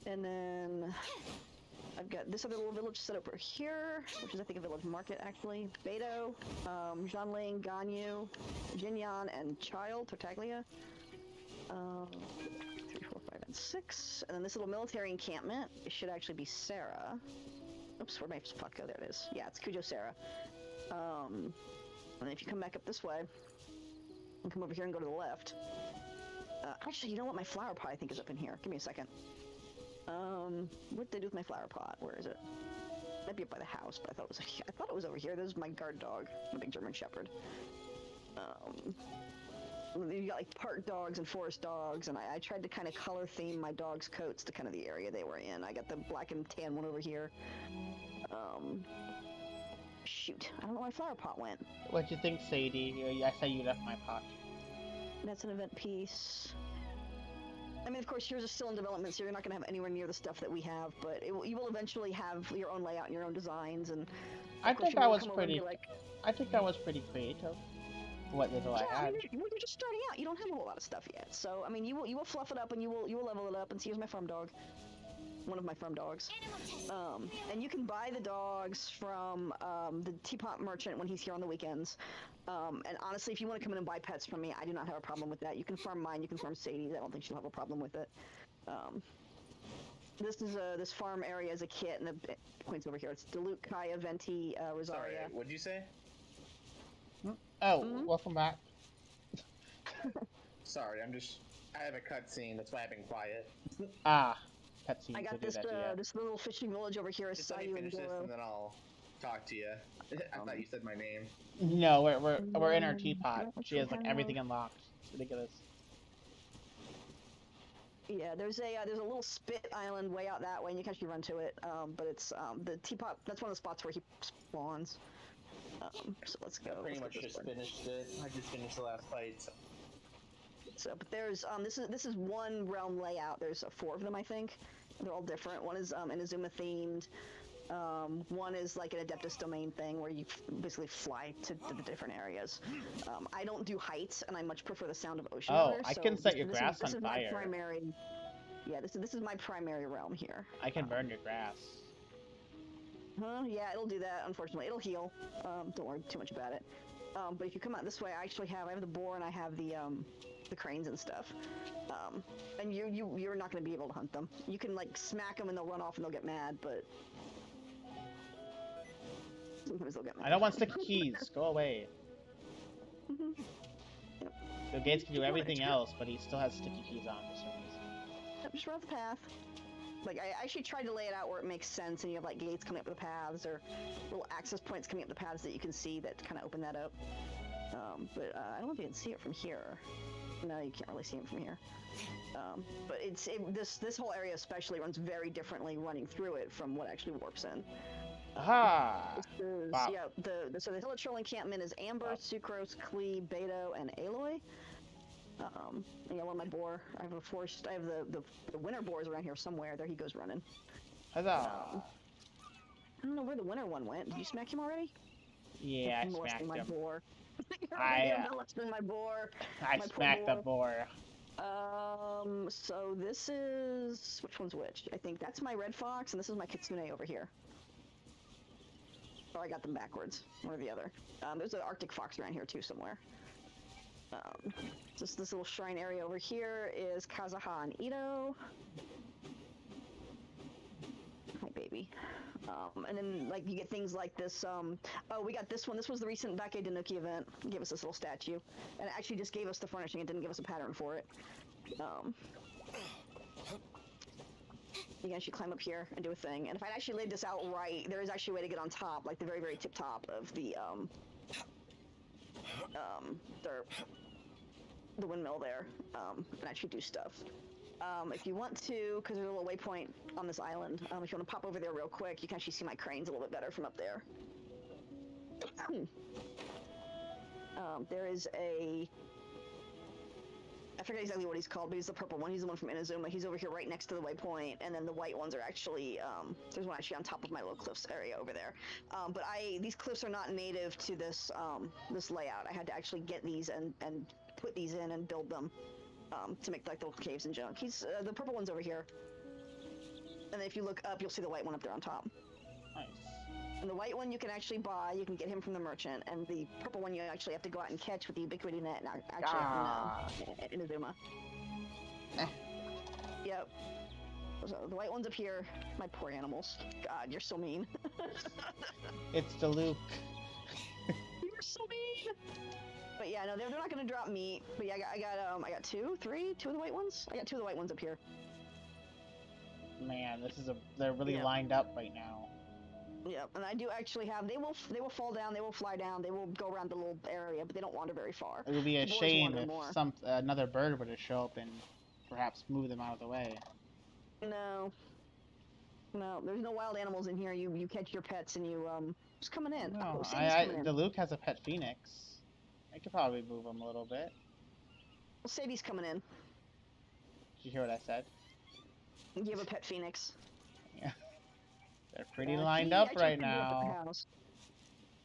And then I've got this other little village set over here, which is I think a village market actually. Beidou, Zhanling, Ganyu, Jinyan, and Child, Tartaglia. 3, 4, 5, and 6. And then this little military encampment, it should actually be Sarah. Oops, where'd my spot go? There it is. Yeah, it's Kujo Sarah. And then if you come back up this way, and come over here and go to the left. Actually, you know what? My flower pot, I think, is up in here. Give me a second. What did they do with my flower pot? Where is it? might be up by the house, but I thought it was over here. This is my guard dog, a big German Shepherd. You got like park dogs and forest dogs, and I tried to kind of color theme my dog's coats to kind of the area they were in. I got the black and tan one over here. Shoot, I don't know where my flower pot went. What'd you think, Sadie? I said you left my pot. That's an event piece. I mean, of course, yours is still in development, so you're not going to have anywhere near the stuff that we have, but you will eventually have your own layout and your own designs, and I think I was pretty creative. What little I had. I mean, you're just starting out. You don't have a whole lot of stuff yet, so I mean, you will fluff it up and you will level it up. And see, here's my farm dog, one of my farm dogs. And you can buy the dogs from the Teapot Merchant when he's here on the weekends. And honestly, if you want to come in and buy pets from me, I do not have a problem with that. You can farm mine. You can farm Sadie's. I don't think she'll have a problem with it. This farm area is a kit, and it points over here. It's Diluc, Kaya, Venti, Rosaria. Sorry, what'd you say? Oh, welcome back. Sorry, I have a cutscene, that's why I've been quiet. Cutscenes. I got this little fishing village over here. Just let me finish this and then I'll talk to you. I thought you said my name. No, we're in our teapot. She has like everything unlocked. It's ridiculous. Yeah, there's a little spit island way out that way, and you can actually run to it. But it's the teapot. That's one of the spots where he spawns. So let's go. I pretty much just finished it. I just finished the last fight. So, but there's this is one realm layout. There's 4 of them, I think. They're all different. One is Inazuma themed. One is like an Adeptus domain thing where you basically fly to the different areas. I don't do heights, and I much prefer the sound of ocean. Oh, water, I so can set your grass this on is fire. My primary. Yeah, this is my primary realm here. I can burn your grass. Yeah, it'll do that. Unfortunately, it'll heal. Don't worry too much about it. But if you come out this way, I have the boar and I have the cranes and stuff. And you're not going to be able to hunt them. You can like smack them and they'll run off and they'll get mad, but sometimes they'll get mad. I don't want sticky keys. Go away. Yep. So Gates can do everything else, but he still has sticky keys on for some reason. Yep, just run up the path. Like, I actually tried to lay it out where it makes sense, and you have, like, gates coming up the paths, or little access points coming up the paths that you can see that kind of open that up. But I don't know if you can see it from here. No, you can't really see it from here. But this whole area especially runs very differently running through it from what actually warps in. Aha! Wow. Yeah, so the Hilichurl encampment is Amber, Sucrose, Klee, Beto, and Aloy. Yeah, one of my boar. I have the winter boars around here somewhere. There he goes running. Huzzah! I don't know where the winter one went. Did you smack him already? Yeah, I smacked my him. Boar. I my boar. I smacked the boar. So this is which one's which? I think that's my red fox, and this is my kitsune over here. Oh, I got them backwards. One or the other. There's an Arctic fox around here too somewhere. Just this little shrine area over here is Kazuha and Ito. Hi, baby. And then, like, you get things like this, oh, we got this one. This was the recent Dake Danuki event. It gave us this little statue. And it actually just gave us the furnishing. It didn't give us a pattern for it. You can actually climb up here and do a thing. And if I'd actually laid this out right, there is actually a way to get on top, like the very, very tip top of the windmill there, and actually do stuff. If you want to, because there's a little waypoint on this island, if you want to pop over there real quick, you can actually see my cranes a little bit better from up there. There is I forget exactly what he's called, but he's the purple one. He's the one from Inazuma. He's over here right next to the waypoint, and then the white ones are actually, there's one actually on top of my little cliffs area over there. But these cliffs are not native to this layout. I had to actually get these and put these in and build them to make like the little caves and junk. The purple one's over here. And then if you look up, you'll see the white one up there on top. Nice. And the white one you can actually buy. You can get him from the merchant. And the purple one you actually have to go out and catch with the ubiquity net. And actually, in Inazuma. Yep. So the white one's up here. My poor animals. God, you're so mean. It's Diluc. You're so mean. But yeah, no, they're not gonna drop meat. But yeah, I got two of the white ones. I got 2 of the white ones up here. Man, they're really lined up right now. Yep, and I do actually have. They will fall down. They will fly down. They will go around the little area, but they don't wander very far. It would be a The boars shame wander if more. another bird were to show up and perhaps move them out of the way. No, no, there's no wild animals in here. You catch your pets and you just coming in. No, Oh, Sadie's coming in. the Luke has a pet phoenix. I could probably move him a little bit. Well, Sadie's coming in. Did you hear what I said? You have a pet phoenix. Yeah. They're pretty Yeah, lined she up actually right ended up at the now. house.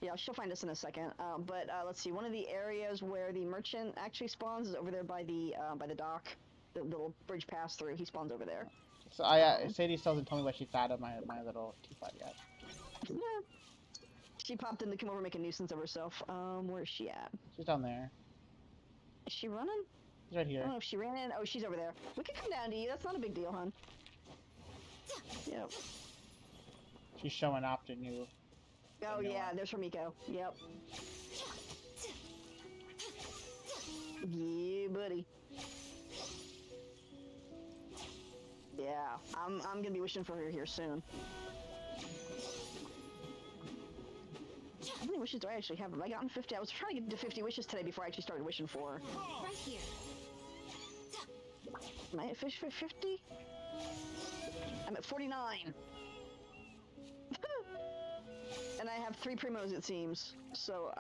Yeah, she'll find us in a second. But let's see. One of the areas where the merchant actually spawns is over there by the dock, the little bridge pass through. He spawns over there. So Sadie still hasn't told me what she thought of my little teapot yet. Yeah. She popped in to come over and make a nuisance of herself. Where is she at? She's down there. Is she running? She's right I here. don't know if she ran in. Oh, she's over there. We can come down to you. That's not a big deal, hon. Yep. She's showing off to you. Oh yeah, there's her Miko. Yep. Yeah, buddy. Yeah, I'm gonna be wishing for her here soon. How many wishes do I actually have? Have I gotten 50? I was trying to get to 50 wishes today before I actually started wishing for her. Right here. Am I at fish for 50? I'm at 49. And I have 3 primos, it seems. So,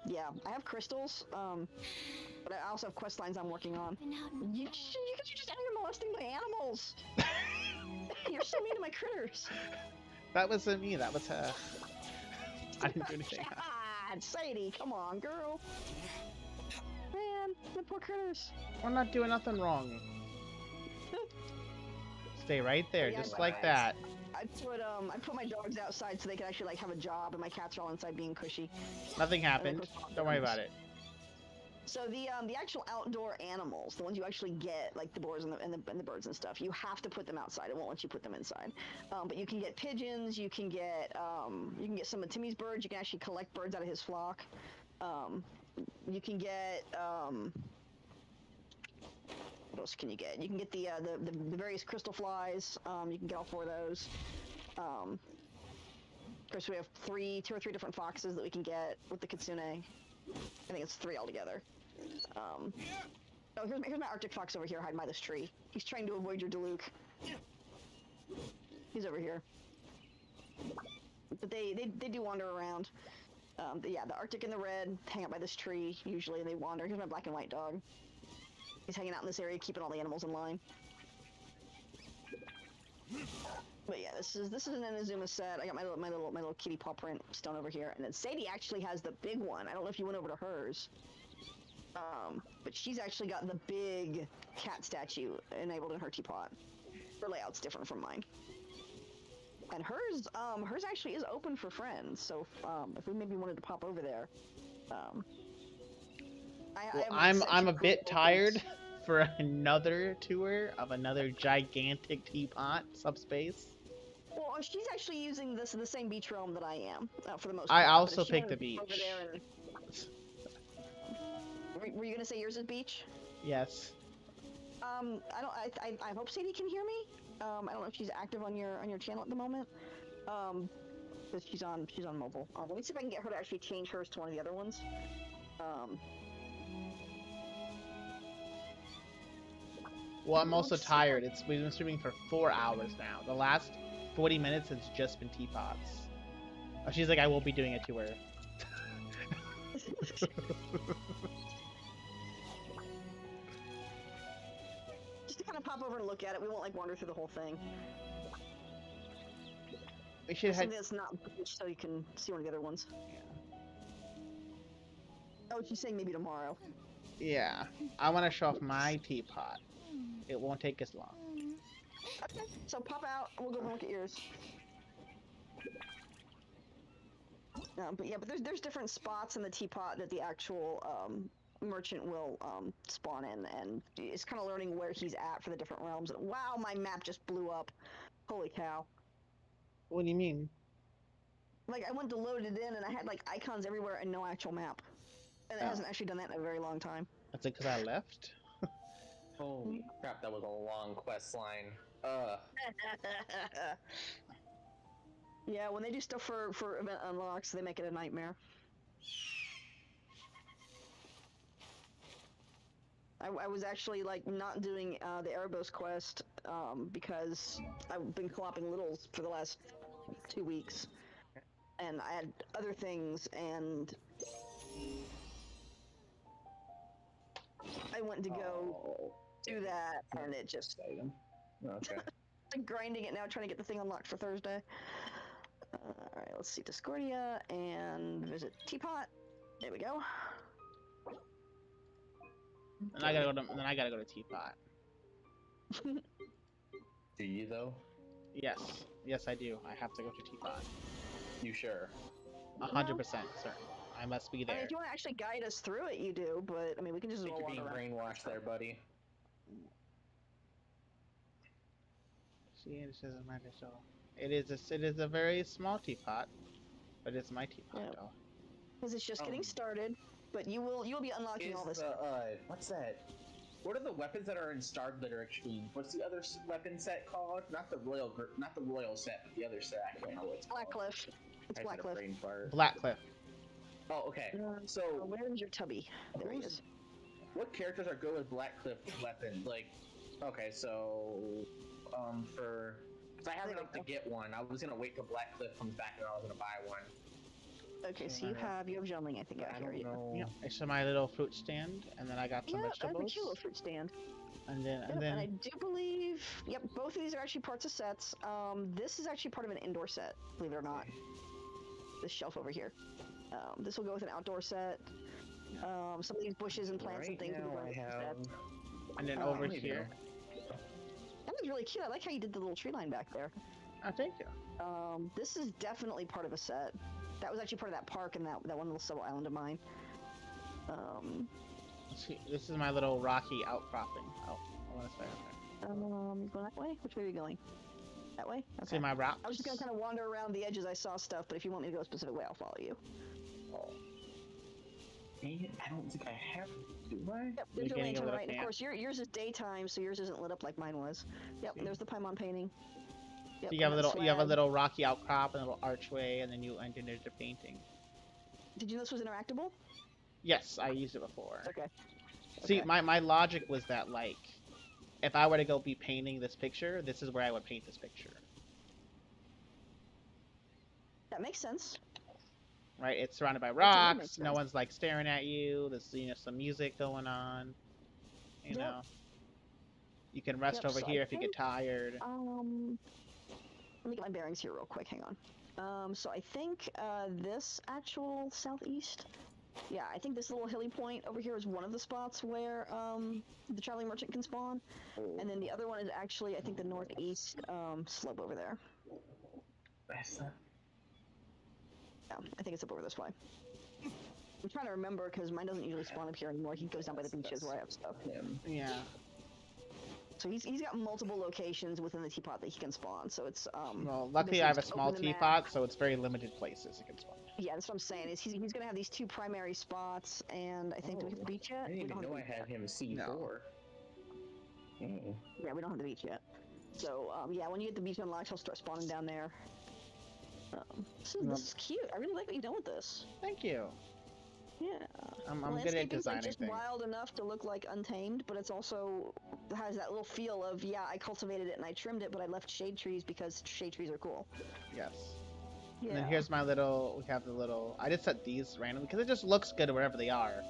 yeah, I have crystals, but I also have quest lines I'm working on. Been out You just out here molesting my animals. You're so mean to my critters. That wasn't me. That was her. I didn't do anything. God, Sadie, come on, girl. Man, the poor critters. We're not doing nothing wrong. Stay right there, Yeah, just I like that. I put my dogs outside so they can actually like have a job, and my cats are all inside being cushy. Nothing happened. Don't worry about it. So the actual outdoor animals, the ones you actually get, like the boars and the birds and stuff, you have to put them outside. It won't let you put them inside. But you can get pigeons. You can get some of Timmy's birds. You can actually collect birds out of his flock. You can get what else can you get? You can get the various crystal flies. You can get all 4 of those. Of course, we have 2 or 3 different foxes that we can get with the kitsune. I think it's 3 altogether. Oh, here's my Arctic fox over here, hiding by this tree. He's trying to avoid your Diluc. He's over here. But they do wander around. Yeah, the Arctic and the red hang out by this tree usually, and they wander. Here's my black and white dog. He's hanging out in this area, keeping all the animals in line. But yeah, this is an Inazuma set. I got my little kitty paw print stone over here, and then Sadie actually has the big one. I don't know if you went over to hers, but she's actually got the big cat statue enabled in her teapot. Her layout's different from mine, and hers actually is open for friends. So if we maybe wanted to pop over there, I'm a bit tired for another tour of another gigantic teapot subspace. Well, she's actually using the same beach roam that I am for the most I part. also picked the beach. Over there and... Were you gonna say yours is beach? Yes. I hope Sadie can hear me. I don't know if she's active on your channel at the moment. Because she's on mobile. Let me see if I can get her to actually change hers to one of the other ones. Well, I'm also tired. We've been streaming for 4 hours now. The last 40 minutes has just been teapots. Oh, she's like, I will be doing a tour. Just to kind of pop over and look at it. We won't like wander through the whole thing. We should head. Something that's not beach, so you can see one of the other ones. Yeah. Oh, she's saying maybe tomorrow. Yeah. I want to show off my teapot. It won't take us long. Okay, so pop out, and we'll go look at yours. But yeah, but there's different spots in the teapot that the actual merchant will spawn in, and it's kind of learning where he's at for the different realms. Wow, my map just blew up. Holy cow. What do you mean? Like, I went to load it in, and I had, like, icons everywhere and no actual map. And it hasn't actually done that in a very long time. That's it because I left? Holy crap, that was a long quest line. Yeah, when they do stuff for event unlocks, they make it a nightmare. I was actually like not doing the Erebos quest because I've been co-oping littles for the last 2 weeks, and I had other things, and I went to go do that, and it just Item. Okay. like grinding it now, trying to get the thing unlocked for Thursday. All right, let's see Discordia and visit Teapot. There we go. And I gotta go to. And then I gotta go to Teapot. Do you though? Yes, yes, I do. I have to go to Teapot. You sure? 100% certain. I must be I there. mean, if you want to actually guide us through it, you do. But I mean, we can just I think roll you're on being around. brainwashed there, buddy. See, it doesn't matter. So, it is a very small teapot, but it's my teapot Yeah. though. Because it's just getting started. But you'll be unlocking all this. What's that? What are the weapons that are in Starglitter Extreme? What's the other weapon set called? Not the royal set, but the other set. I can't remember what it's called. Blackcliff. It's I just had a Blackcliff. brain fart. Blackcliff. Oh, okay. So, Where's your tubby? There he is. what characters are good with Blackcliff weapons? Like, okay, so, for... Cause I have enough to get one. I was gonna wait till Blackcliff comes back and I was gonna buy one. Okay, so you have Jungling, I think, out I here. don't know. Yeah, I saw my little fruit stand, and then I got some Yeah, that's a vegetables, cute little fruit stand. and then And I do believe, yep, both of these are actually parts of sets. This is actually part of an indoor set, believe it or not. This shelf over here. This will go with an outdoor set. Some of these bushes and plants and things will go with sets. and then Oh, over maybe here. That was really cute. I like how you did the little tree line back there. Oh, thank you. This is definitely part of a set. That was actually part of that park and that one little sub island of mine. See, this is my little rocky outcropping. Oh, I want to say okay. You going that way? Which way are you going? That way? Okay. See my rocks. I was just gonna kind of wander around the edges. I saw stuff, but if you want me to go a specific way, I'll follow you. I don't think I have. Do I? Yep, there's your Beginning of lantern the right. And of camp. course, yours is daytime, so yours isn't lit up like mine was. Yep, and there's the Paimon painting. Yep, So you have a and that little, you have a swag. little rocky outcrop and a little archway, and then you enter into the painting. Did you know this was interactable? Yes, I used it before. Okay. See, Okay. my logic was that, like, if I were to go be painting this picture, this is where I would paint this picture. That makes sense. Right? It's surrounded by totally makes rocks. No sense. one's like staring at you. There's some music going on. You Yep. know. You can rest Yep, over so I here if you think, get tired. Let me get my bearings here real quick. Hang on. So I think this actual southeast. Yeah, I think this little hilly point over here is one of the spots where the traveling merchant can spawn, and then the other one is actually I think the northeast slope over there. That's not... Yeah, I think it's up over this way. I'm trying to remember because mine doesn't usually spawn up here anymore. He goes down by the beaches where I have stuff. him. Yeah. So he's got multiple locations within the teapot that he can spawn. So it's Well, luckily I have a just small open the map. teapot, so it's very limited places it can spawn. Yeah, that's what I'm saying. Is he's gonna have these two primary spots, and I think do we have the beach yet? I didn't We even don't have know the I beach had yet. him C4. Yeah, we don't have the beach yet. So yeah, when you get the beach unlocked, he'll start spawning down there. This is cute. I really like what you've done with this. Thank you. Yeah. I'm good at Landscaping's, like, designing just things. wild enough to look like Untamed, but it's also has that little feel of I cultivated it and I trimmed it, but I left shade trees because shade trees are cool. Yes. Yeah. And then here's my little. We have the little. I just set these randomly because it just looks good wherever they are.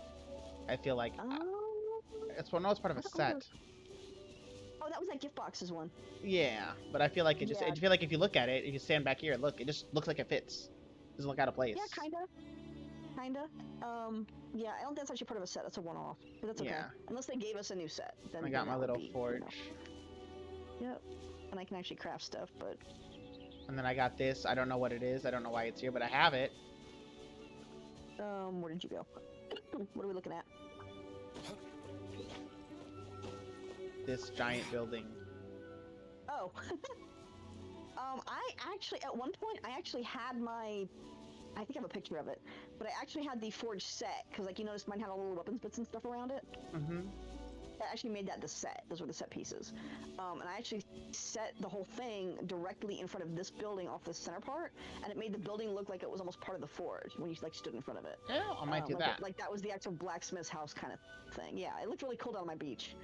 I feel like it's well, no, it's part of a set. Oh, that was that gift boxes one. Yeah, but I feel like it just. Yeah. I feel like if you look at it, if you stand back here, look, it just looks like it fits. Doesn't look out of place. Yeah, kinda. Yeah, I don't think that's actually part of a set. That's a one-off, but that's okay. Yeah. Unless they gave us a new set, then I got my that would little be, forge, Yep. And I can actually craft stuff, but and then I got this. I don't know what it is. I don't know why it's here, but I have it. where did you go? What are we looking at? This giant building. Oh. I actually, at one point, I actually had my, I think I have a picture of it, but I actually had the forge set, because, like, you noticed mine had all the little weapons bits and stuff around it. Mm-hmm. I actually made that the set. Those were the set pieces. And I actually set the whole thing directly in front of this building off the center part, and it made the building look like it was almost part of the forge when you like stood in front of it. Yeah, I might do like that. Like that was the actual blacksmith's house kind of thing. Yeah, it looked really cool down on my beach.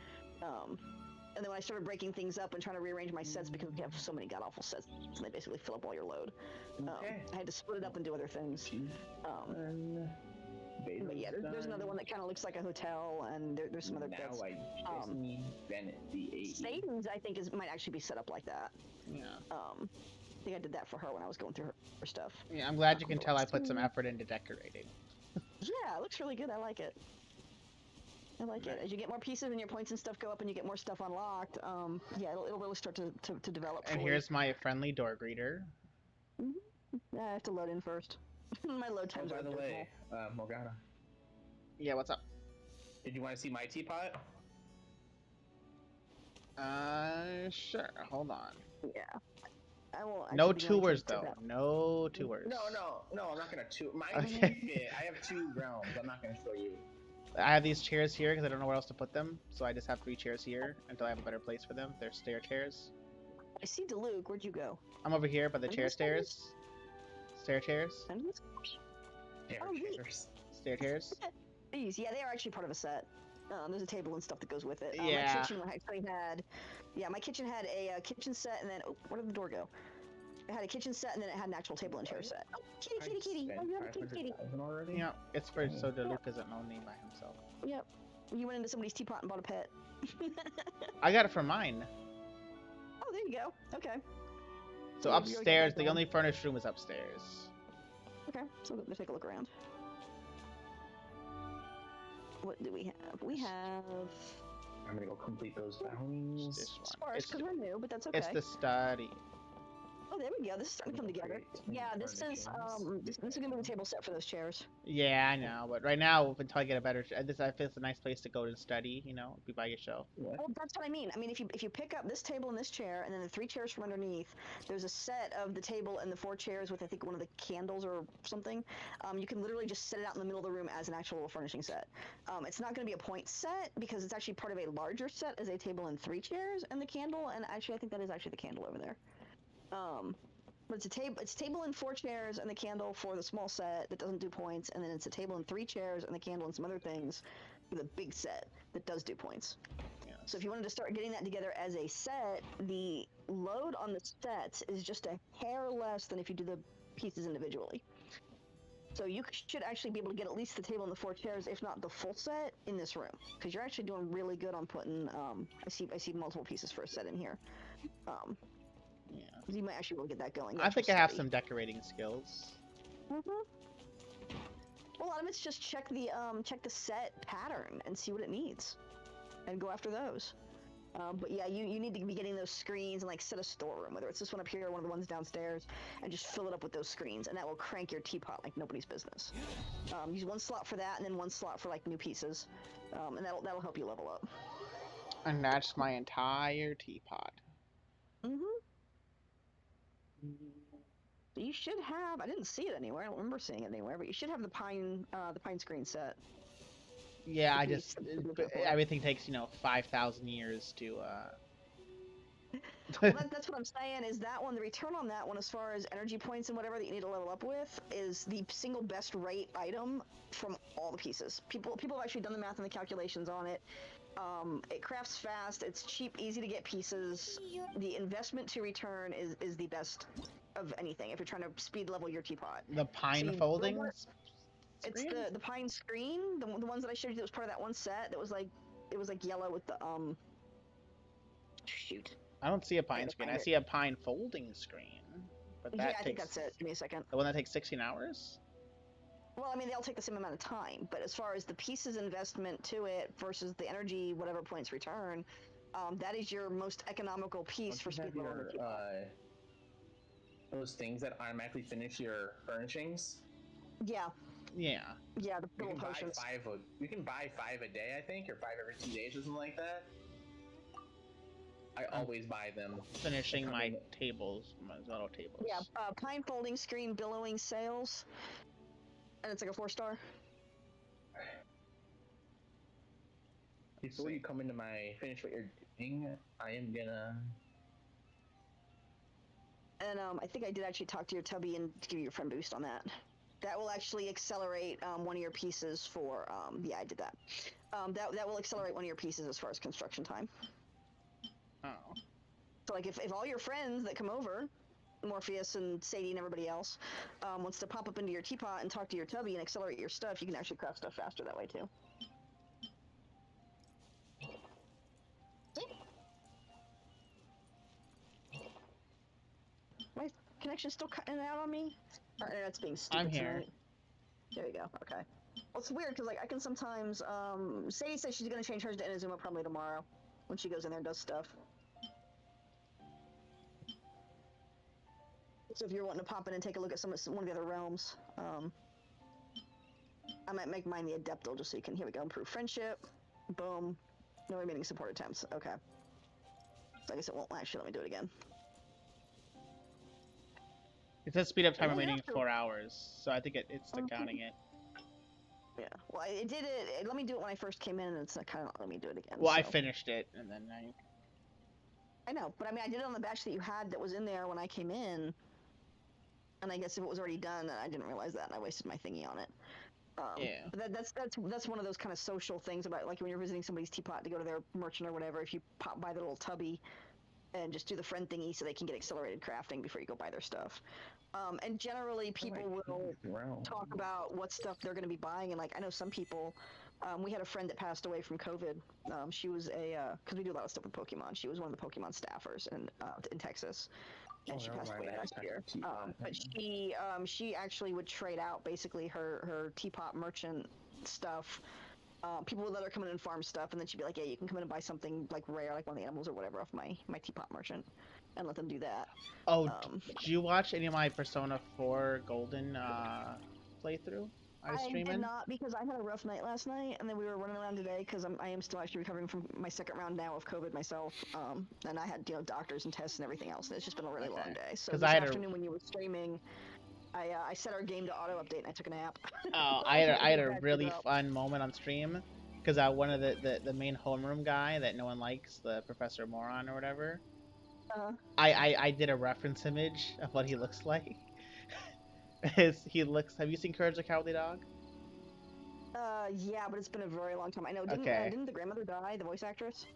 And then when I started breaking things up and trying to rearrange my sets because we have so many god awful sets, so they basically fill up all your load. Okay. I had to split it up and do other things. But yeah, there's another one that kind of looks like a hotel, and there's some other bits. Now I just need Bennett the 80. Satan's, I think, might actually be set up like that. Yeah. I think I did that for her when I was going through her stuff. Yeah, I'm glad you can tell I put some effort into decorating. Yeah, it looks really good. I like it. I like it. As you get more pieces and your points and stuff go up and you get more stuff unlocked, yeah, it'll really start to develop. And here's my friendly door greeter. I have to load in first. My load times by are the way, Morgana, Yeah, what's up? did you want to see my teapot? Sure. Hold on. Yeah. I will. No actually be going tours to though. that. No tours. No, I'm not gonna tour. My Okay. shit, I have 2 realms. I'm not gonna show you. I have these chairs here because I don't know where else to put them, so I just have 3 chairs here until I have a better place for them. They're stair chairs. I see DeLuke. Where'd you go? I'm over here by the Under chair the stairs? stairs. Stair chairs. And Oh, neat. Chairs. Stair chairs. these, yeah, they are actually part of a set. There's a table and stuff that goes with it. Yeah. My kitchen actually had, my kitchen had a kitchen set, and then where did the door go? It had a kitchen set, and then it had an actual table and chair set. Oh, kitty! Oh, you have a kitty! Already? Yeah, it's for so Luke isn't lonely by himself. Yep. You went into somebody's teapot and bought a pet. I got it for mine. Oh, there you go. Okay. So Yeah, you already upstairs, got that the one. only furnished room is upstairs. Okay, so let's take a look around. What do we have? We have I'm gonna go complete those bounties. This one. sparse It's, because we're new, but that's okay. it's the study. Oh, there we go. This is starting to come together. Yeah, this is this is gonna be the table set for those chairs. Yeah, I know, but right now until I get a better, this I feel it's a nice place to go and study. You know, be by yourself. What? Oh, that's what I mean. I mean, if you pick up this table and this chair, and then the 3 chairs from underneath, there's a set of the table and the 4 chairs with I think one of the candles or something. You can literally just set it out in the middle of the room as an actual furnishing set. It's not going to be a point set because it's actually part of a larger set as a table and 3 chairs and the candle. And actually, I think that is actually the candle over there. But it's a table. It's table and 4 chairs and the candle for the small set that doesn't do points, and then it's a table and 3 chairs and the candle and some other things for the big set that does do points. Yes. So if you wanted to start getting that together as a set, the load on the sets is just a hair less than if you do the pieces individually. So you should actually be able to get at least the table and the 4 chairs, if not the full set, in this room, because you're actually doing really good on putting. I see multiple pieces for a set in here. Yeah. You might actually be able to get that going. I think I have some decorating skills. Well, a lot of it's just check the set pattern and see what it needs, and go after those. But yeah, you need to be getting those screens and like set a storeroom, whether it's this one up here or one of the ones downstairs, and just fill it up with those screens, and that will crank your teapot like nobody's business. Use 1 slot for that, and then 1 slot for like new pieces, and that'll help you level up. And that's my entire teapot. You should have. I didn't see it anywhere. I don't remember seeing it anywhere, but you should have the pine screen set. Yeah, I If you just set it up. everything takes 5,000 years to. Well, that's what I'm saying. Is that one the return on that one, as far as energy points and whatever that you need to level up with, is the single best rate item from all the pieces. People have actually done the math and the calculations on it. It crafts fast. It's cheap, easy to get pieces. The investment to return is the best of anything if you're trying to speed level your teapot. The pine So you folding. build It's the pine screen, the ones that I showed you that was part of that one set. That was like yellow with the shoot. I don't see a pine the screen. pine I see a pine folding screen. But that Yeah, I takes think that's it. Give me a second. the one that takes 16 hours. Well, I mean, they all take the same amount of time, but as far as the pieces investment to it versus the energy, whatever points return, that is your most economical piece for speed level. Those things that automatically finish your furnishings. Yeah, Yeah. the You little can buy potions. 5. You can buy 5 a day, I think, or 5 every 2 days, or something like that. I always buy them. Finishing my tables, my little tables. Yeah, pine folding screen, billowing sails, and it's like a 4-star. Before you come into finish what you're doing, I am gonna. And I think I did actually talk to your Tubby and give you a friend boost on that. That will actually accelerate one of your pieces for. Yeah, I did that. That will accelerate one of your pieces as far as construction time. Oh. So like if all your friends that come over, Morpheus and Sadie and everybody else, wants to pop up into your teapot and talk to your Tubby and accelerate your stuff, you can actually craft stuff faster that way too. My connection's still cutting out on me? Our internet's being stupid I'm here. tonight. There you go. Okay. Well, it's weird because like I can sometimes. Sadie says she's gonna change hers to Inazuma probably tomorrow when she goes in there and does stuff. So if you're wanting to pop in and take a look at one of the other realms, I might make mine the Adeptal just so you can. Here we go. Improve friendship. Boom. No remaining support attempts. Okay. So I guess it won't actually let me do it again. It says speed up time Well, remaining after- 4 hours, so I think it's still counting it. Yeah. Well, it did it. It let me do it when I first came in, and it's not kind of not letting me do it again. Well, I so. finished it, and then I know, but I mean, I did it on the batch that you had that was in there when I came in, and I guess if it was already done, I didn't realize that, and I wasted my thingy on it. Yeah. But that's one of those kind of social things about like when you're visiting somebody's teapot to go to their merchant or whatever. If you pop by the little Tubby and just do the friend thingy so they can get accelerated crafting before you go buy their stuff. And generally, people will talk about what stuff they're going to be buying, and like I know some people. We had a friend that passed away from COVID. She was because we do a lot of stuff with Pokemon. She was one of the Pokemon staffers in Texas, and she passed away last year. But she actually would trade out basically her teapot merchant stuff. People would let her come in and farm stuff, and then she'd be like, "Yeah, you can come in and buy something like rare, like one of the animals or whatever, off my teapot merchant," and let them do that. Oh, did you watch any of my Persona 4 Golden playthrough? I did not, because I had a rough night last night, and then we were running around today because I am still actually recovering from my second round now of COVID myself. And I had doctors and tests and everything else, and it's just been a really long day. So this afternoon when you were streaming, I set our game to auto update and I took a nap. Oh, I had a really fun moment on stream because one of the main homeroom guy that no one likes, the Professor Moron or whatever. I did a reference image of what he looks like. Have you seen Courage the Cowardly Dog? Yeah, but it's been a very long time. I know. Didn't the grandmother die, the voice actress?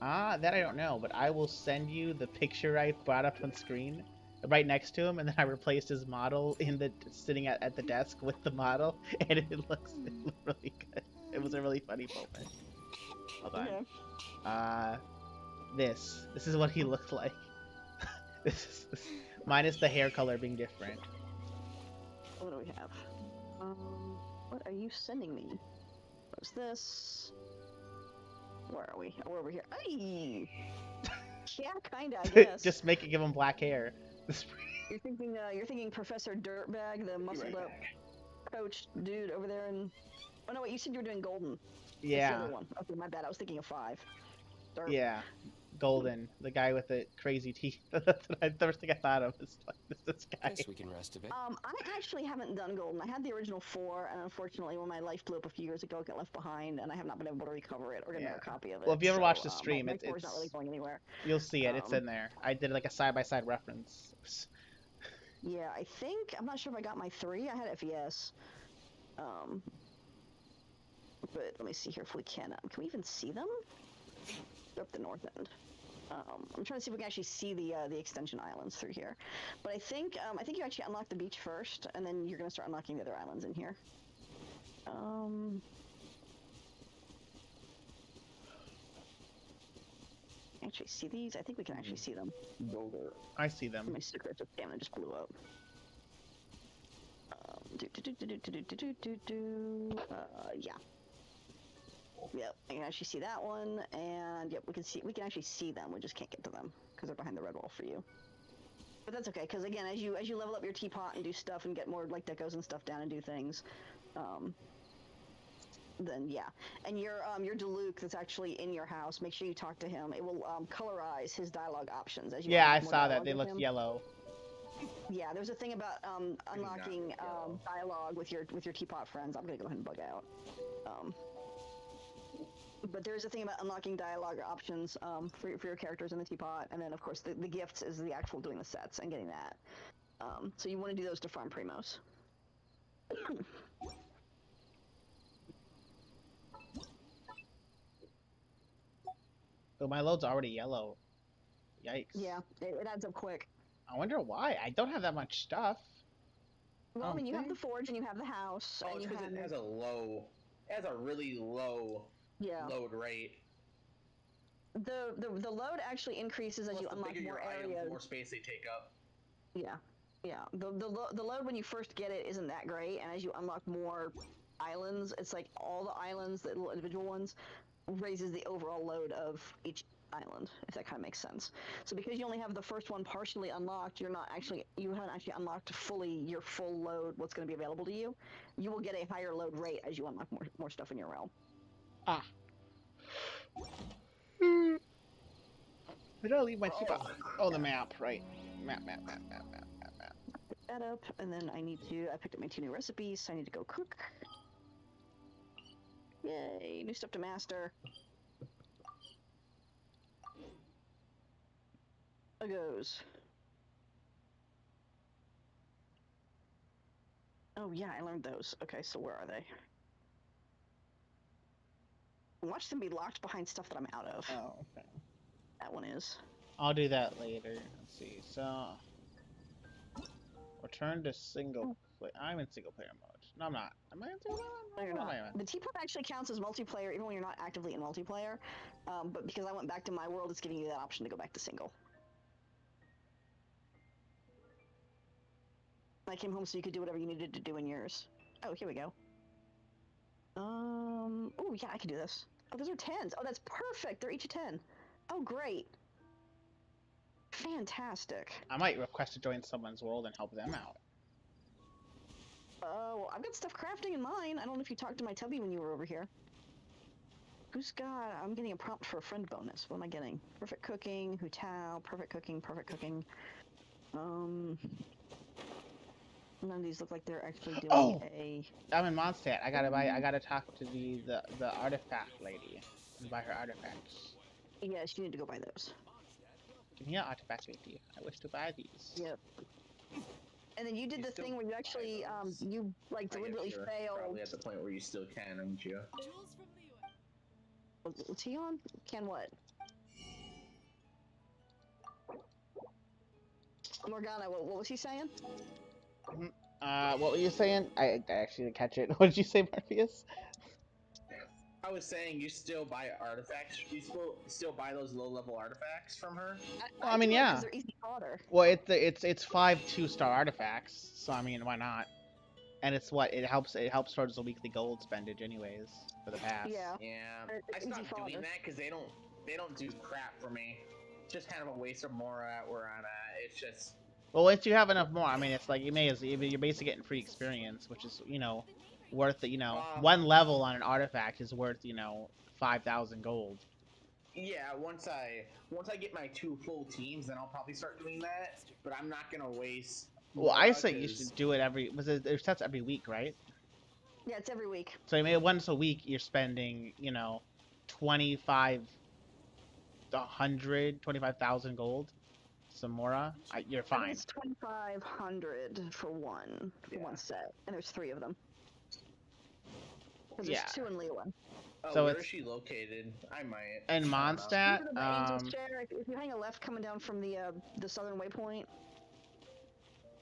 That I don't know, but I will send you the picture I brought up on screen, right next to him, and then I replaced his model sitting at the desk with the model, and it looked really good. It was a really funny moment. Hold on. Okay. This is what he looked like. this minus the hair color being different. What do we have? What are you sending me? What's this? Where are we? Oh, we're over here. Hey! Yeah, kinda, I guess. Just give him black hair. You're thinking Professor Dirtbag, the muscled up coach dude over there in... Oh no, wait, you said you were doing Golden. Yeah. That's the other one. Okay, my bad, I was thinking of 5. Dirt. Yeah. Golden, the guy with the crazy teeth. That's the first thing I thought of was like this guy. Guess we can rest a bit. I actually haven't done Golden. I had the original 4, and unfortunately, when my life blew up a few years ago, it got left behind, and I have not been able to recover it or get another copy of it. Well, if you ever watch the stream, my it's not really going anywhere. You'll see it. It's in there. I did like a side-by-side reference. Yeah, I'm not sure if I got my 3. I had FES. But let me see here if we can. Can we even see them? They're up the north end. I'm trying to see if we can actually see the extension islands through here. But I think you actually unlock the beach first, and then you're gonna start unlocking the other islands in here. Actually see these? I think we can actually see them. I see them. My secret just damn it just blew up. Yeah. Yep, I can actually see that one, and yep, we can actually see them. We just can't get to them because they're behind the red wall for you. But that's okay, because again, as you level up your teapot and do stuff and get more like decos and stuff down and do things, then yeah. And your Diluc that's actually in your house, make sure you talk to him. It will colorize his dialogue options as you. Yeah, I saw that. They look yellow. Yeah, there's a thing about unlocking dialogue with your teapot friends. I'm gonna go ahead and bug out. But there's a thing about unlocking dialogue options for your characters in the teapot, and then of course the gifts is the actual doing the sets and getting that. So you want to do those to farm primos. So my load's already yellow. Yikes. Yeah, it adds up quick. I wonder why. I don't have that much stuff. Well, I mean, you have the think. forge and you have the house. Oh, and it's you because have it has a low, it has a really low yeah. load rate. The load actually increases as Plus, you the unlock bigger more your items, areas. the more space they take up. Yeah, yeah. The load when you first get it isn't that great, and as you unlock more islands, it's like all the islands, the little individual ones, raises the overall load of each island, if that kind of makes sense. So because you only have the first one partially unlocked, you haven't actually unlocked fully your full load, what's going to be available to you. You will get a higher load rate as you unlock more stuff in your realm. Ah. Where did I leave my teapot? Oh, the map, right. Map. Pick that up, and then I picked up my 2 new recipes, so I need to go cook. Yay, new stuff to master. It goes. Oh yeah, I learned those. Okay, so where are they? Watch them be locked behind stuff that I'm out of. Oh, okay. That one is. I'll do that later. Let's see. So, return to single play. I'm in single player mode. No, I'm not. Am I in single player mode? No, you're What am not. I in? The teapot actually counts as multiplayer even when you're not actively in multiplayer. But because I went back to my world, it's giving you that option to go back to single. I came home so you could do whatever you needed to do in yours. Oh, here we go. Oh yeah, I can do this. Oh, those are 10s. Oh, that's perfect. They're each a 10. Oh, great. Fantastic. I might request to join someone's world and help them out. Oh, I've got stuff crafting in mine. I don't know if you talked to my Tubby when you were over here. Who's got... I'm getting a prompt for a friend bonus. What am I getting? Perfect cooking, Hu Tao, perfect cooking. None of these look like they're actually doing a... I'm in Mondstadt. I gotta talk to the artifact lady and buy her artifacts. Yes, you need to go buy those. Give me an artifact lady. I wish to buy these. Yep. And then you did the thing where you actually, you, like, deliberately failed. Probably at the point where you still can, aren't you? What's he on? Can what? Morgana, what was he saying? What were you saying? I actually didn't catch it. What did you say, Morpheus? I was saying you still buy artifacts. You still buy those low-level artifacts from her. Well, I mean, yeah. Because they're easy fodder. Well, it's 5 2-star artifacts, so I mean, why not? And it's what it helps towards the weekly gold spendage, anyways, for the pass. Yeah. Yeah. I Easy stopped doing fodder. that because they don't do crap for me. It's just kind of a waste of Mora where I'm at. It's just. Well, once you have enough more, I mean, it's like you're basically getting free experience, which is worth it. One level on an artifact is worth 5,000 gold. Yeah, once I get my 2 full teams, then I'll probably start doing that. But I'm not gonna waste. Well, I say you should do it there's sets every week, right? Yeah, it's every week. So I mean, once a week you're spending 25,000 gold. Some Mora, you're fine. It's 2,500 for one set, and there's 3 of them. There's 2 in Leland. Oh, so where is she located? I might. In Mondstadt, if you hang a left coming down from the southern waypoint.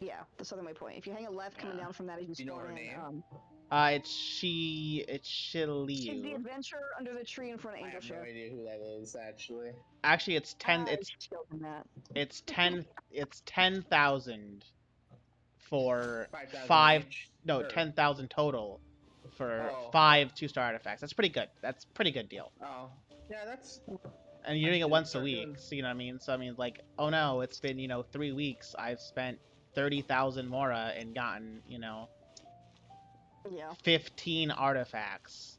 Yeah, the southern waypoint. If you hang a left coming down from that, as you know her name? It's Shiliu. She's the adventurer under the tree in front of Angel Share. I have no idea who that is, actually. Actually, it's 10. It's 10,000 for 10,000 total for 5 2-star artifacts. That's pretty good. That's a pretty good deal. Oh, yeah, that's. And you're doing it once a week, so you know what I mean. So I mean, like, oh no, it's been 3 weeks. I've spent 30,000 Mora and gotten 15 artifacts.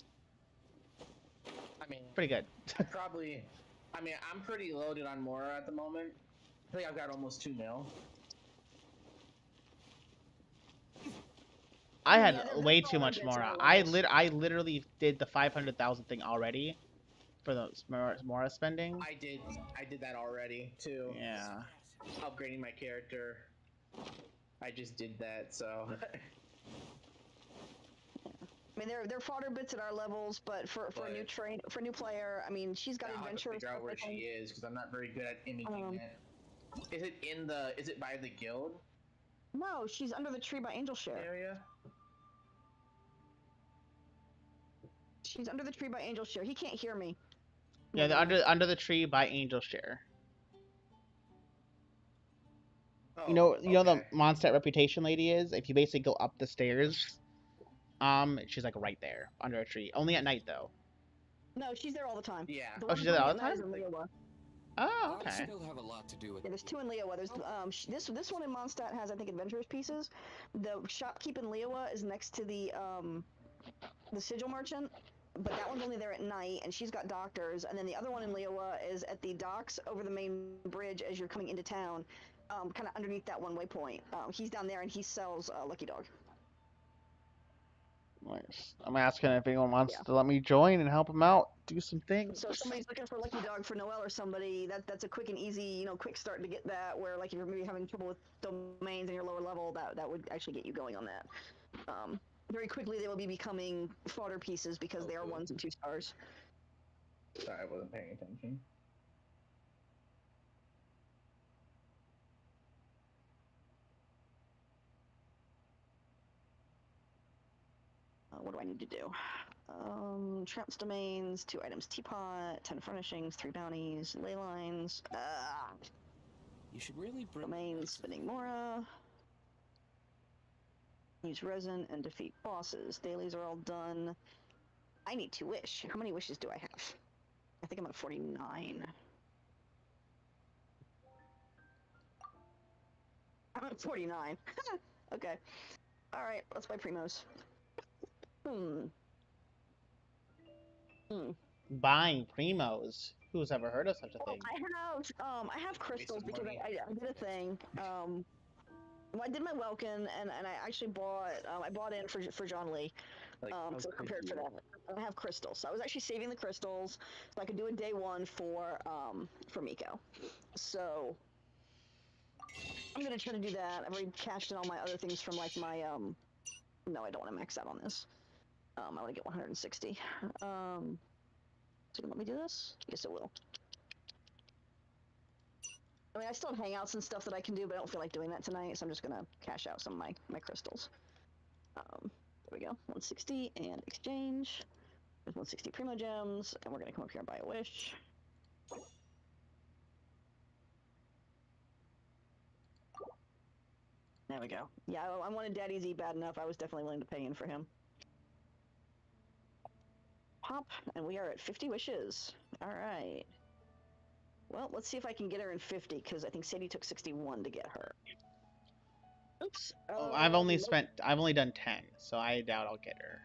I mean, pretty good. Probably. I mean, I'm pretty loaded on Mora at the moment. I think I've got almost 2 mil. I had way too much Mora. I literally did the 500,000 thing already, For those Mora spending. I did that already too. Yeah. Upgrading my character. I just did that, so. I mean, they're fodder bits at our levels, but for a new player, I mean, she's got I'll have to adventure. figure out where she is because I'm not very good at imaging it. Is it Is it by the guild No, she's under the tree by Angel Share. area? She's under the tree by Angel Share. He can't hear me. Yeah, the under the tree by Angel Share. Oh, You know the okay. Mondstadt reputation lady is. If you basically go up the stairs, she's like right there under a tree. Only at night though. No, she's there all the time. Yeah. The Oh, one she's there all the at night is time? in Leowa. Oh, I okay. still have a lot to do with Yeah, there's two in Leowa. There's this one in Mondstadt has I think adventurous pieces. The shopkeep in Leowa is next to the sigil merchant, but that one's only there at night, and she's got doctors. And then the other one in Leowa is at the docks over the main bridge as you're coming into town, kind of underneath that one waypoint. He's down there and he sells Lucky Dog. Nice. I'm asking if anyone wants to let me join and help him out, do some things. So if somebody's looking for Lucky Dog for Noel or somebody, that's a quick and easy, quick start to get that. Where like if you're maybe having trouble with domains in your lower level, that would actually get you going on that. Very quickly they will be becoming fodder pieces because they are 1s and 2 stars. Sorry, I wasn't paying attention. What do I need to do? Tramps domains, 2 items teapot, 10 furnishings, 3 bounties, ley lines. You should really bring Domains, spinning Mora. Use resin and defeat bosses. Dailies are all done. I need to wish. How many wishes do I have? I think I'm at 49. I'm at 49. Okay. Alright, let's buy Primos. Buying primos. Who's ever heard of such a thing? I have crystals because I did a thing. Well, I did my Welkin and I actually bought I bought in for John Lee. So prepared for that. I have crystals. So I was actually saving the crystals so I could do a day 1 for Miko. So I'm gonna try to do that. I've already cashed in all my other things from like my no, I don't want to max out on this. I want to get 160. So let me do this? Yes, it will. I mean, I still have hangouts and stuff that I can do, but I don't feel like doing that tonight, so I'm just gonna cash out some of my crystals. There we go. 160 and exchange. There's 160 Primo Gems, and we're gonna come up here and buy a wish. There we go. Yeah, I wanted Daddy Z bad enough. I was definitely willing to pay in for him. Pop, and we are at 50 wishes. All right. Well, let's see if I can get her in 50, because I think Sadie took 61 to get her. Oops. I've only done 10, so I doubt I'll get her.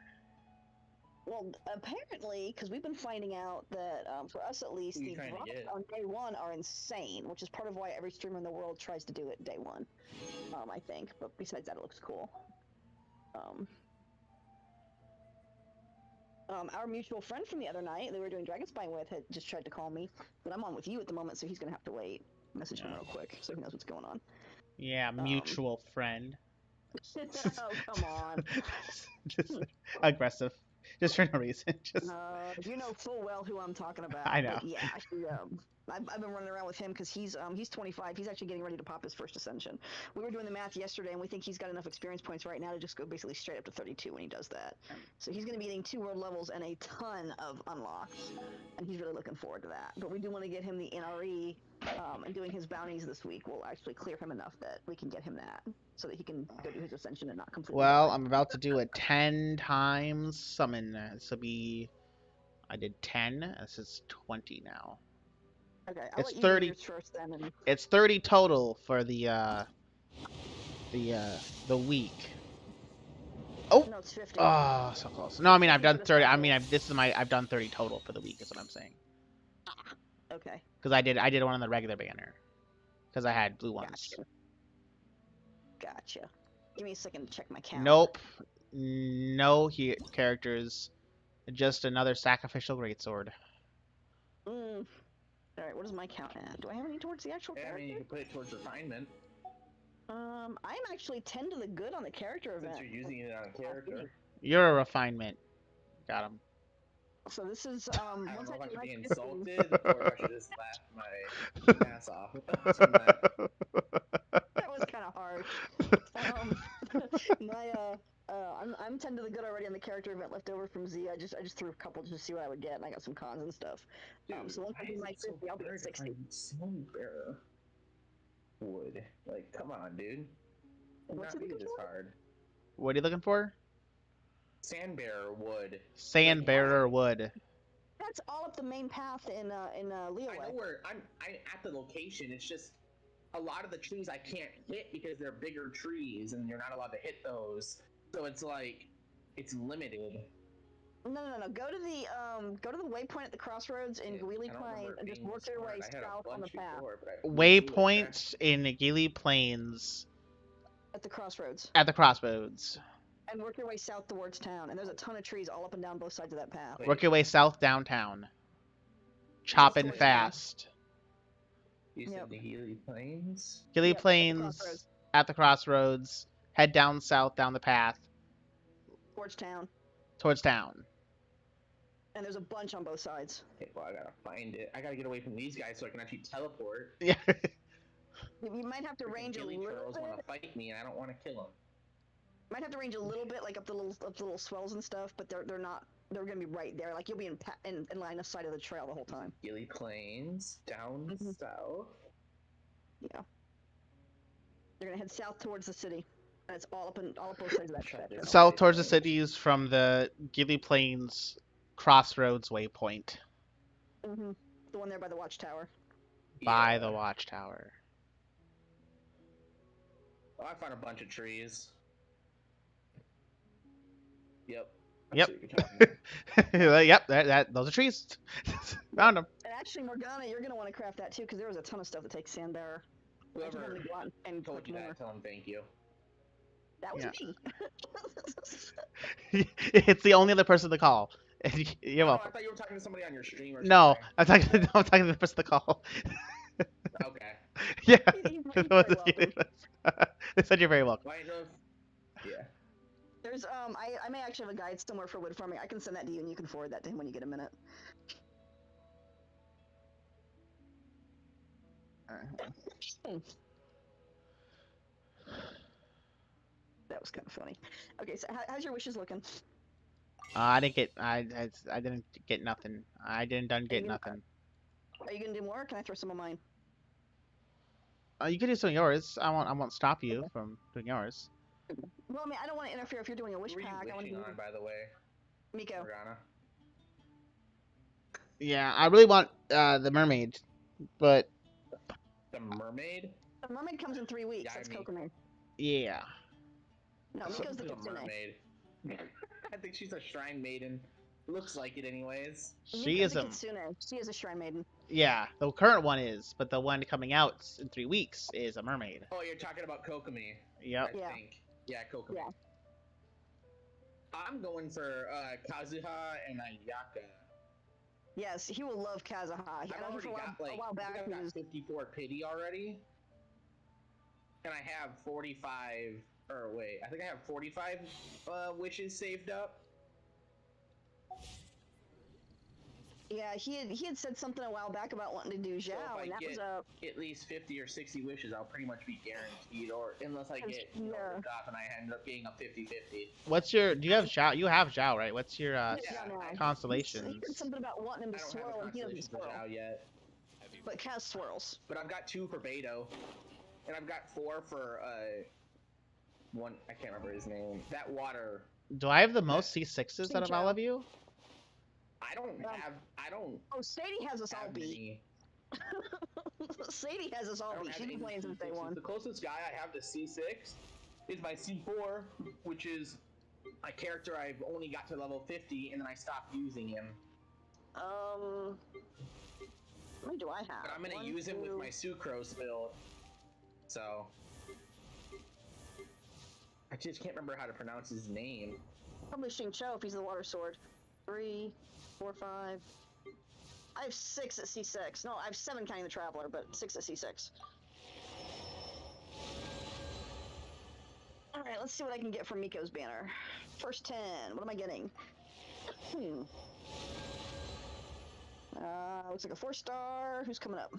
Well, apparently, because we've been finding out that, for us at least, the drops on day 1 are insane, which is part of why every streamer in the world tries to do it day 1, I think. But besides that, it looks cool. Our mutual friend from the other night that we were doing Dragon Spine with had just tried to call me, but I'm on with you at the moment, so he's gonna have to wait. Message him real quick so he knows what's going on. Yeah, mutual friend. Oh, come on. Just aggressive. Just for no reason. Just. You know full well who I'm talking about. I know. But yeah, I've been running around with him because he's 25. He's actually getting ready to pop his first ascension. We were doing the math yesterday, and we think he's got enough experience points right now to just go basically straight up to 32 when he does that. So he's going to be getting 2 world levels and a ton of unlocks, and he's really looking forward to that. But we do want to get him the NRE, and doing his bounties this week will actually clear him enough that we can get him that, so that he can go do his ascension and not completely. Well, I'm about to do it 10 times summon. This will be. I did 10. This is 20 now. Okay, I'll it's let you 30 do yours first then. And... It's 30 total for the week. Oh. No, it's 50. Oh, so close. No, I mean I've done 30. I mean I've done 30 total for the week. Is what I'm saying. Okay. Because I did one on the regular banner. Because I had blue ones. Gotcha. Give me a second to check my count. Nope. No characters. Just another sacrificial greatsword. All right, what does my count at? Do I have any towards the actual Yeah, I character? mean, you can put it towards refinement I'm actually 10 to the good on the character since event. you're using it on a character. You're a refinement. Got him. So this is I don't once know if I do should my be 50 insulted or if I should just laugh my ass off from that. That was kind of harsh. My I'm 10 to the good already on the character event left over from Z. I just threw a couple just to see what I would get, and I got some cons and stuff. Dude, So once I why do is my it so 50, I'll be hard at to 60. find Sand Bearer wood? Like, come on, dude. It What's not it be looking this for? hard. What are you looking for? Sand Bearer wood. Sand bearer wood. That's all up the main path in Leo. I know where I'm at the location. It's just a lot of the trees I can't hit because they're bigger trees and you're not allowed to hit those. So it's like it's limited. No. Go to the waypoint at the crossroads in Gweely I don't Plain remember and just being work this your way smart. I had a south on the bunch path before, but I blew it Waypoints in Gilly Plains at the crossroads at the crossroads. and work your way south towards town. And there's a ton of trees all up and down both sides of that path. Wait. Work your way south downtown. Chopping towards fast. You said Yep. the Healy Plains? Gilly Yep, at the Plains crossroads. at the crossroads. Head down south down the path Towards town. towards town. And there's a bunch on both sides. Okay, well, I gotta find it. I gotta get away from these guys so I can actually teleport. Yeah. You might have to range a Gilly little Churls bit. want to fight me, and I don't want to kill them. Might have to range a little bit, like up the little swells and stuff, but they're not. They're gonna be right there. Like you'll be in line of sight of the trail the whole time. Gilly Plains down Mhm. south. Yeah. They're gonna head south towards the city, and it's all up both sides of that trail. South towards the cities from the Gilly Plains crossroads waypoint. Mm-hmm. The one there by the watchtower. By the watchtower. Oh, I found a bunch of trees. Yep. I Yep. see what you're talking about. Yep, those are trees. Found them. And actually, Morgana, you're gonna want to craft that too, because there was a ton of stuff that takes sandbearer. I just Whoever wanted to go out and told collect you more. that, tell him thank you. That was Yeah. me. It's the only other person to call. You're Oh, I welcome. thought you were talking to somebody on your stream or No, something. I'm talking to the person to call. Okay. Yeah. You're That's very what it is. They said you're very welcome. Well, I know. Yeah. There's I may actually have a guide somewhere for wood farming. I can send that to you, and you can forward that to him when you get a minute. That was kind of funny. Okay, so how's your wishes looking? I didn't get. I didn't get nothing. I didn't done get you- nothing. Are you gonna do more? Or can I throw some of mine? You could do some of yours. I won't stop you from doing yours. Well, I mean, I don't want to interfere if you're doing a wish Who are you pack. I want to wishing do on, by the way, Miko. Morgana? Yeah, I really want the mermaid, but The mermaid? The mermaid comes in 3 weeks. Yeah, I That's mean- Kokomi. yeah. No, Miko's the She's a kitsune. mermaid. I think she's a shrine maiden. Looks like it, anyways. She Miko's is a a kitsune. She is a shrine maiden. yeah. The current one is, but the one coming out in 3 weeks is a mermaid. Oh, you're talking about Kokomi. Yep. I Yeah. think. Yeah, Kokomi. Yeah. I'm going for Kazuha and Ayaka. Yes, he will love Kazuha. I I've know already for got like a while I back think he I've got was 54 pity already, and I have 45. Or wait, I think I have 45 wishes saved up. Yeah, he had said something a while back about wanting to do So Zhao, if I and that get was a at least 50 or 60 wishes, I'll pretty much be guaranteed. Or unless I get Yeah. ripped off and I end up getting a 50-50. What's your? Do you have Zhao? You have Zhao, right? What's your Yeah, no. He constellations? said something about wanting him I to don't have swirl, a and he doesn't constellation for swirl, Zhao yet, but Kaz swirls. but I've got 2 for Beto, and I've got 4 for one. I can't remember his name. That water. Do I have the most C6s out of all Zhao. of you? I don't Oh, Sadie has us all have beat. many. Sadie has us all I don't beat. have She's been any playing since day C6s. one. The closest guy I have to C6 is my C4, which is a character I've only got to level 50, and then I stopped using him. How many do I have? But I'm gonna One, use him with two- my Sucrose build. So I just can't remember how to pronounce his name. Probably Xing Cho if he's the water sword. 3, 4, 5. I have 6 at C6. No, I have 7 counting the Traveler, but 6 at C6. Alright, let's see what I can get from Miko's banner. First 10. What am I getting? Looks like a 4-star. Who's coming up?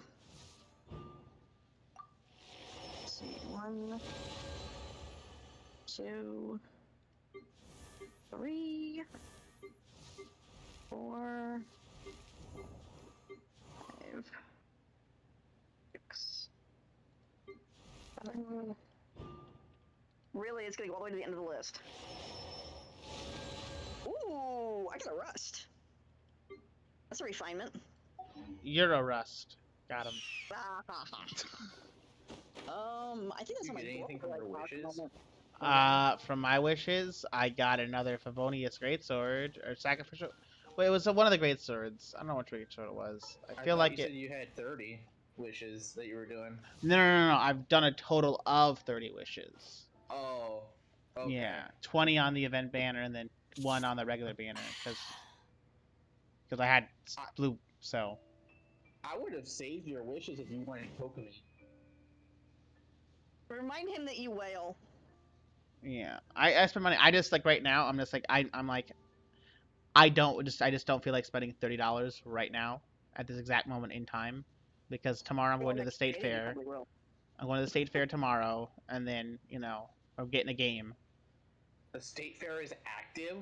Let's see. 1, 2, 3, 4, 5, 6, 7. Really, it's gonna go all the way to the end of the list. Ooh, I got a rust. That's a refinement. Euro Rust. Got him. I think that's You on my get anything from your wishes? From my wishes, I got another Favonius Greatsword or Sacrificial. Wait, it was one of the Great Swords. I don't know which Great Sword it was. I feel thought like you it. said you had 30 wishes that you were doing. No. I've done a total of 30 wishes. Oh. Okay. Yeah, 20 on the event banner and then 1 on the regular banner because I had blue. So I would have saved your wishes if you wanted Kokomi. Remind him that you wail. yeah, I spend money. I just like right now. I'm just like I'm like I just don't feel like spending $30 right now at this exact moment in time because tomorrow I'm going to the state fair. I'm going to the state fair tomorrow, and then I'm getting a game. The state fair is active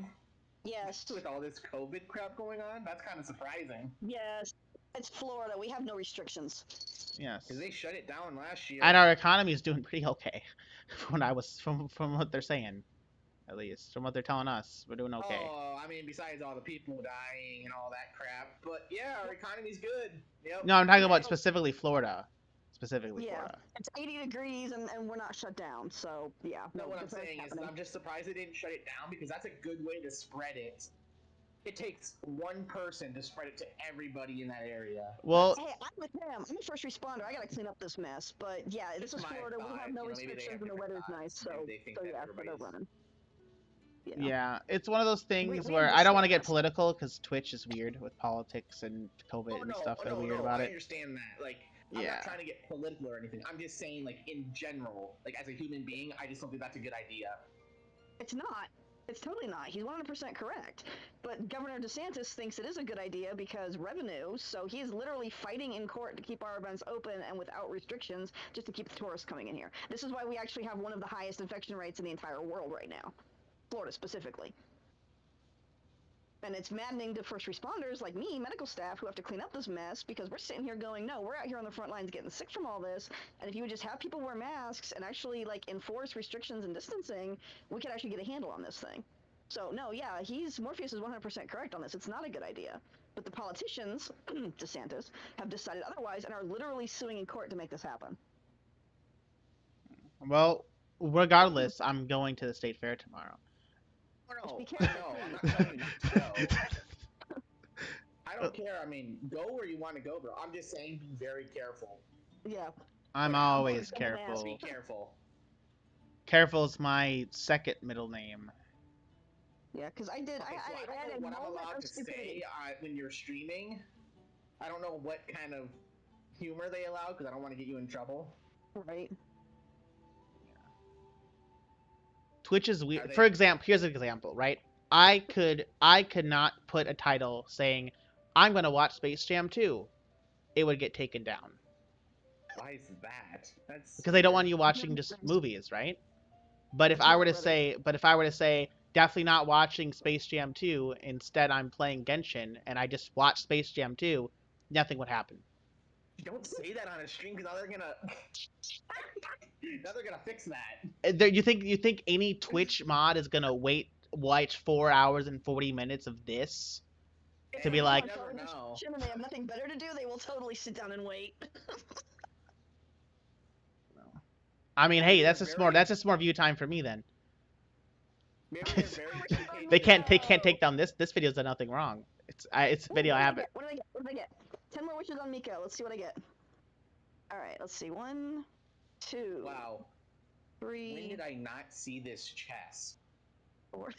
Yes. with all this COVID crap going on. That's kind of surprising. Yes. It's Florida. We have no restrictions. Yes. Because they shut it down last year. And our economy is doing pretty okay, from what they're saying, at least from what they're telling us, we're doing okay. Oh, I mean, besides all the people dying and all that crap, but yeah, our economy's good. Yep. No, I'm talking about specifically Florida. Specifically Florida. It's 80 degrees and we're not shut down, so yeah. No, what I'm saying is I'm just surprised they didn't shut it down because that's a good way to spread it. It takes one person to spread it to everybody in that area. Well, hey, I'm with him. I'm a first responder. I gotta clean up this mess. But yeah, this is Florida. We have no restrictions and the weather's nice, so yeah, they're running. Yeah, it's one of those things where I don't want to get political because Twitch is weird with politics and COVID and stuff. They're weird about it. I understand that. Like, I'm not trying to get political or anything. I'm just saying, like, in general, like, as a human being, I just don't think that's a good idea. It's not. It's totally not. He's 100% correct. But Governor DeSantis thinks it is a good idea because revenue, so he is literally fighting in court to keep our events open and without restrictions just to keep the tourists coming in here. This is why we actually have one of the highest infection rates in the entire world right now. Florida specifically. And it's maddening to first responders like me, medical staff, who have to clean up this mess because we're sitting here going, no, we're out here on the front lines getting sick from all this. And if you would just have people wear masks and actually like enforce restrictions and distancing, we could actually get a handle on this thing. So no, yeah, Morpheus is 100% correct on this. It's not a good idea. But the politicians, DeSantis, have decided otherwise and are literally suing in court to make this happen. Well, regardless, I'm going to the state fair tomorrow. No, I'm not telling you not to go. I don't care. I mean, go where you want to go, bro. I'm just saying, be very careful. Yeah. I'm always careful. Be careful. Careful is my second middle name. Yeah, because I don't know what I'm allowed to say when you're streaming. I don't know what kind of humor they allow because I don't want to get you in trouble. Right. Twitch is weird. For example, here's an example, right? I could not put a title saying I'm going to watch Space Jam 2. It would get taken down. Why is that? That's because they don't want you watching just movies, right? But if I were to say definitely not watching Space Jam 2, instead I'm playing Genshin and I just watch Space Jam 2, nothing would happen. Don't say that on a stream because now they're gonna fix that. You think any Twitch mod is gonna watch 4 hours and 40 minutes of this to be like? Never know. They have nothing better to do. They will totally sit down and wait. I mean, hey, that's just more view time for me then. They can't take down this. This video's done nothing wrong. It's a video I haven't. What did I get? 10 more wishes on Miko. Let's see what I get. All right, let's see. 1, 2. Wow. 3. When did I not see this chest? 4.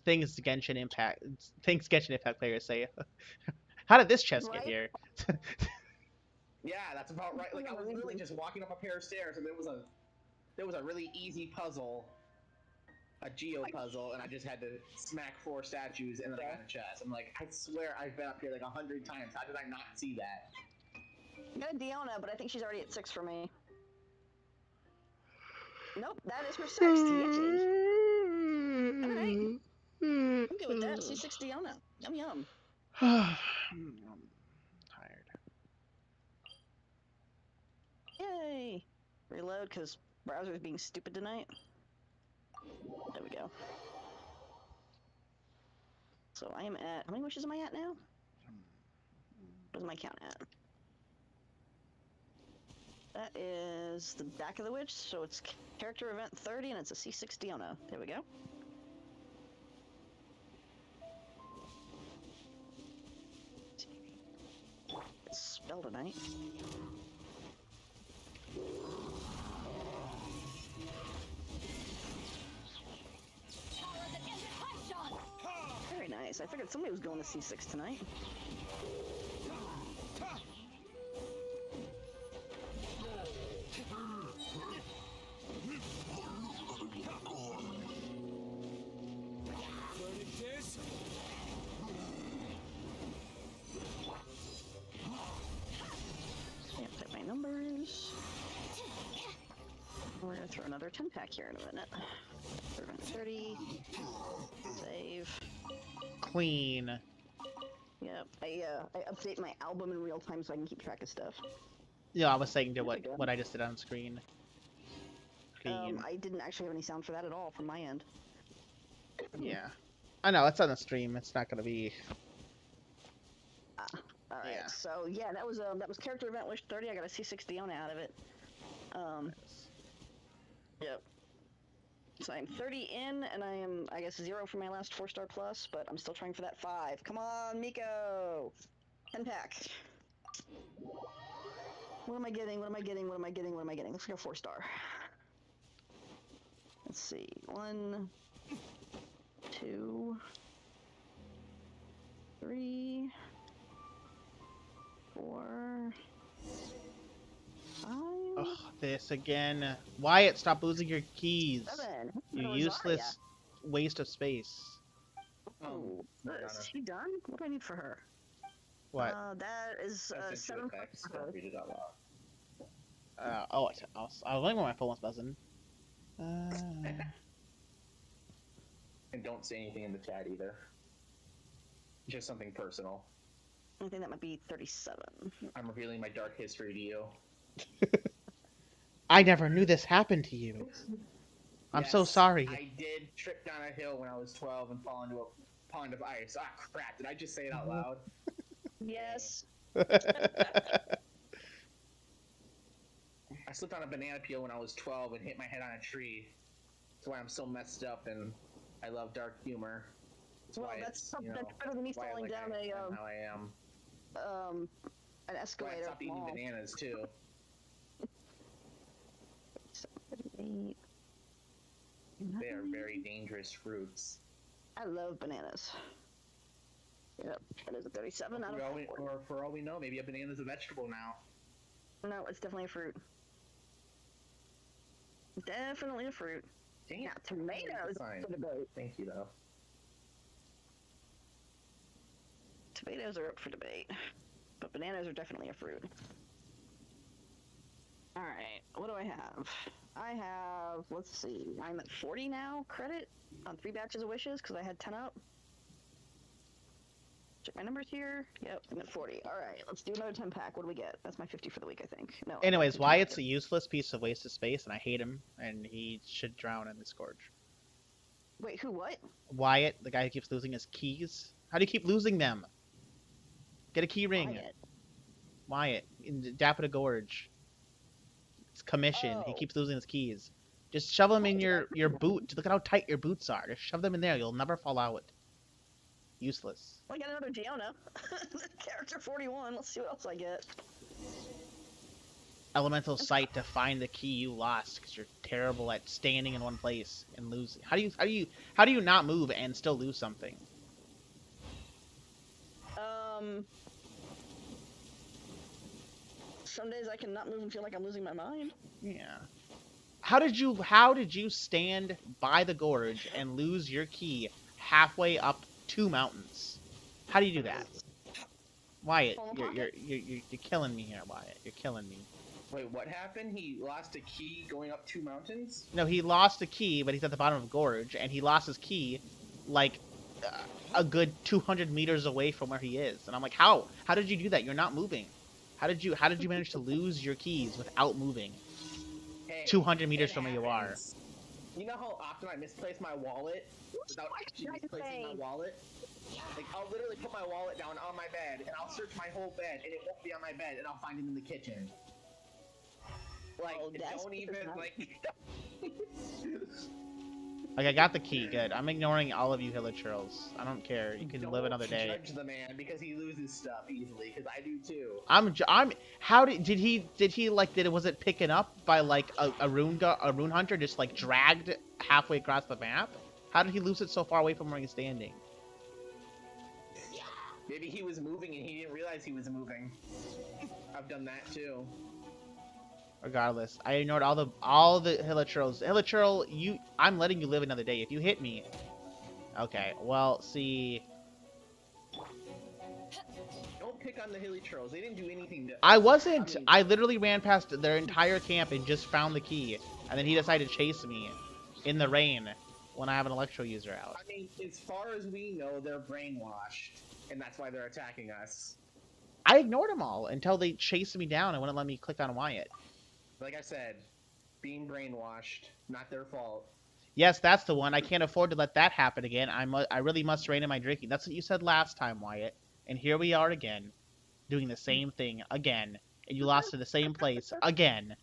things Genshin Impact players say. How did this chest get Right? here? Yeah, that's about right. Like I was literally just walking up a pair of stairs, and there was a really easy puzzle, a geo puzzle, and I just had to smack 4 statues, and then I got a chest. I'm like, I swear I've been up here like 100 times. How did I not see that? I got a Diona, but I think she's already at 6 for me. Nope, that is her 6. Yay. Alright. I'm good with that. C6 Diona. Yum yum. I'm tired. Yay. Reload, because browser's being stupid tonight. There we go. So I am at... How many wishes am I at now? Where's my count at? That is the back of the witch, so it's character event 30, and it's a C6 Diona. There we go. Spell tonight. Very nice. I figured somebody was going to C6 tonight. Can't type my numbers. We're gonna throw another 10 pack here in a minute. 30. Save. Clean. Yep. I update my album in real time so I can keep track of stuff. Yeah, I was saying to what I just did on screen. Clean. I didn't actually have any sound for that at all from my end. Yeah. I know, it's on the stream. It's not gonna be... Alright, Yeah. so yeah, that was character event wish 30. I got a C6 Diona out of it. Yep. So I'm 30 in, and I am, I guess, 0 for my last 4-star plus, but I'm still trying for that 5. Come on, Miko! 10 pack. What am I getting? What am I getting? What am I getting? What am I getting? Looks like a 4-star. Let's see. 1, 2, 3, 4, 5. Ugh, this again. Wyatt, stop losing your keys. 7. You Oh, useless waste of space. Oh, is she done? What do I need for her? What? That is I sent 7 you a text. for her. Read it out loud. I was wondering why my phone was buzzing. And don't say anything in the chat either. Just something personal. I think that might be 37. I'm revealing my dark history to you. I never knew this happened to you. I'm so Yes, sorry. I did trip down a hill when I was 12 and fall into a pond of ice. Ah, crap. Did I just say it out loud? Yes. I slipped on a banana peel when I was 12 and hit my head on a tree. That's why I'm so messed up and I love dark humor. That's Well, why that's it's, you know, better than me why I falling like down I'm how I am. an Why I escalator. stopped eating bananas too. 8. They are very dangerous fruits. I love bananas. Yep, that is a 37 out of 40. Or for all we know, maybe a banana's a vegetable now. No, it's definitely a fruit. Definitely a fruit. Dang Now, it. tomatoes Fine. for debate. Thank you, though. Tomatoes are up for debate, but bananas are definitely a fruit. Alright, what do I have? I have, let's see, I'm at 40 now, credit, on 3 batches of wishes, because I had 10 up. Check my numbers here. Yep, I'm at 40. Alright, let's do another 10 pack. What do we get? That's my 50 for the week, I think. No. Anyways, Wyatt's a useless piece of wasted space, and I hate him, and he should drown in the scourge. Wait, who, what? Wyatt, the guy who keeps losing his keys. How do you keep losing them? Get a key ring. Wyatt in Dappita Gorge. It's commission. He Oh. keeps losing his keys. Just shove them in your boot. Look at how tight your boots are. Just shove them in there. You'll never fall out. Useless. Well, I got another Diona. Character 41. Let's see what else I get. 41 elemental sight to find the key you lost because you're terrible at standing in one place and losing. How do you not move and still lose something? Some days I can not move and feel like I'm losing my mind. Yeah. How did you stand by the gorge and lose your key halfway up 2 mountains? How do you do that? Wyatt, you're killing me here, Wyatt. You're killing me. Wait, what happened? He lost a key going up 2 mountains? No, he lost a key, but he's at the bottom of a gorge, and he lost his key, like, a good 200 meters away from where he is. And I'm like, how? How did you do that? You're not moving. How did you manage to lose your keys without moving? Hey, 200 meters from where you are. happens. You know how often I misplace my wallet without actually misplacing my wallet? Like, I'll literally put my wallet down on my bed, and I'll search my whole bed, and it won't be on my bed, and I'll find it in the kitchen. Like, don't even, like... Like, I got the key, good. I'm ignoring all of you Hilichurls. I don't care. You can live another day. Judge the man because he loses stuff easily, because I do too. How did he like, was it picking up by, like, a rune hunter just, like, dragged halfway across the map? How did he lose it so far away from where he's standing? Maybe he was moving and he didn't realize he was moving. I've done that too. Regardless, I ignored all the Hilichurls. Hilichurl, I'm letting you live another day. If you hit me, okay. Well, see, don't pick on the Hilichurls. They didn't do anything to... I wasn't. I literally ran past their entire camp and just found the key, and then he decided to chase me in the rain when I have an electro user out. I mean, as far as we know, they're brainwashed, and that's why they're attacking us. I ignored them all until they chased me down and wouldn't let me click on Wyatt. Like I said, being brainwashed, not their fault. Yes, that's the one. I can't afford to let that happen again. I really must rein in my drinking. That's what you said last time, Wyatt. And here we are again, doing the same thing again. And you lost to the same place again.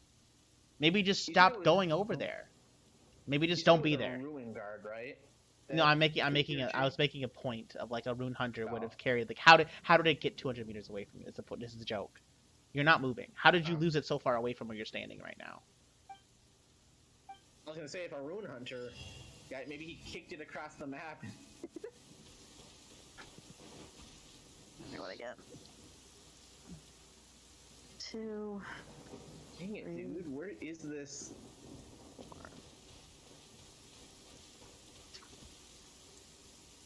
Maybe just stop going over there. Maybe just don't be there. Ruin guard, right? No, I was making a point of, like, a rune hunter would have carried, like, how did it get 200 meters away from you? This is a joke. You're not moving. How did you lose it so far away from where you're standing right now? I was gonna say, if a rune hunter, maybe he kicked it across the map. What I get? 2. Dang it, dude! Where is this?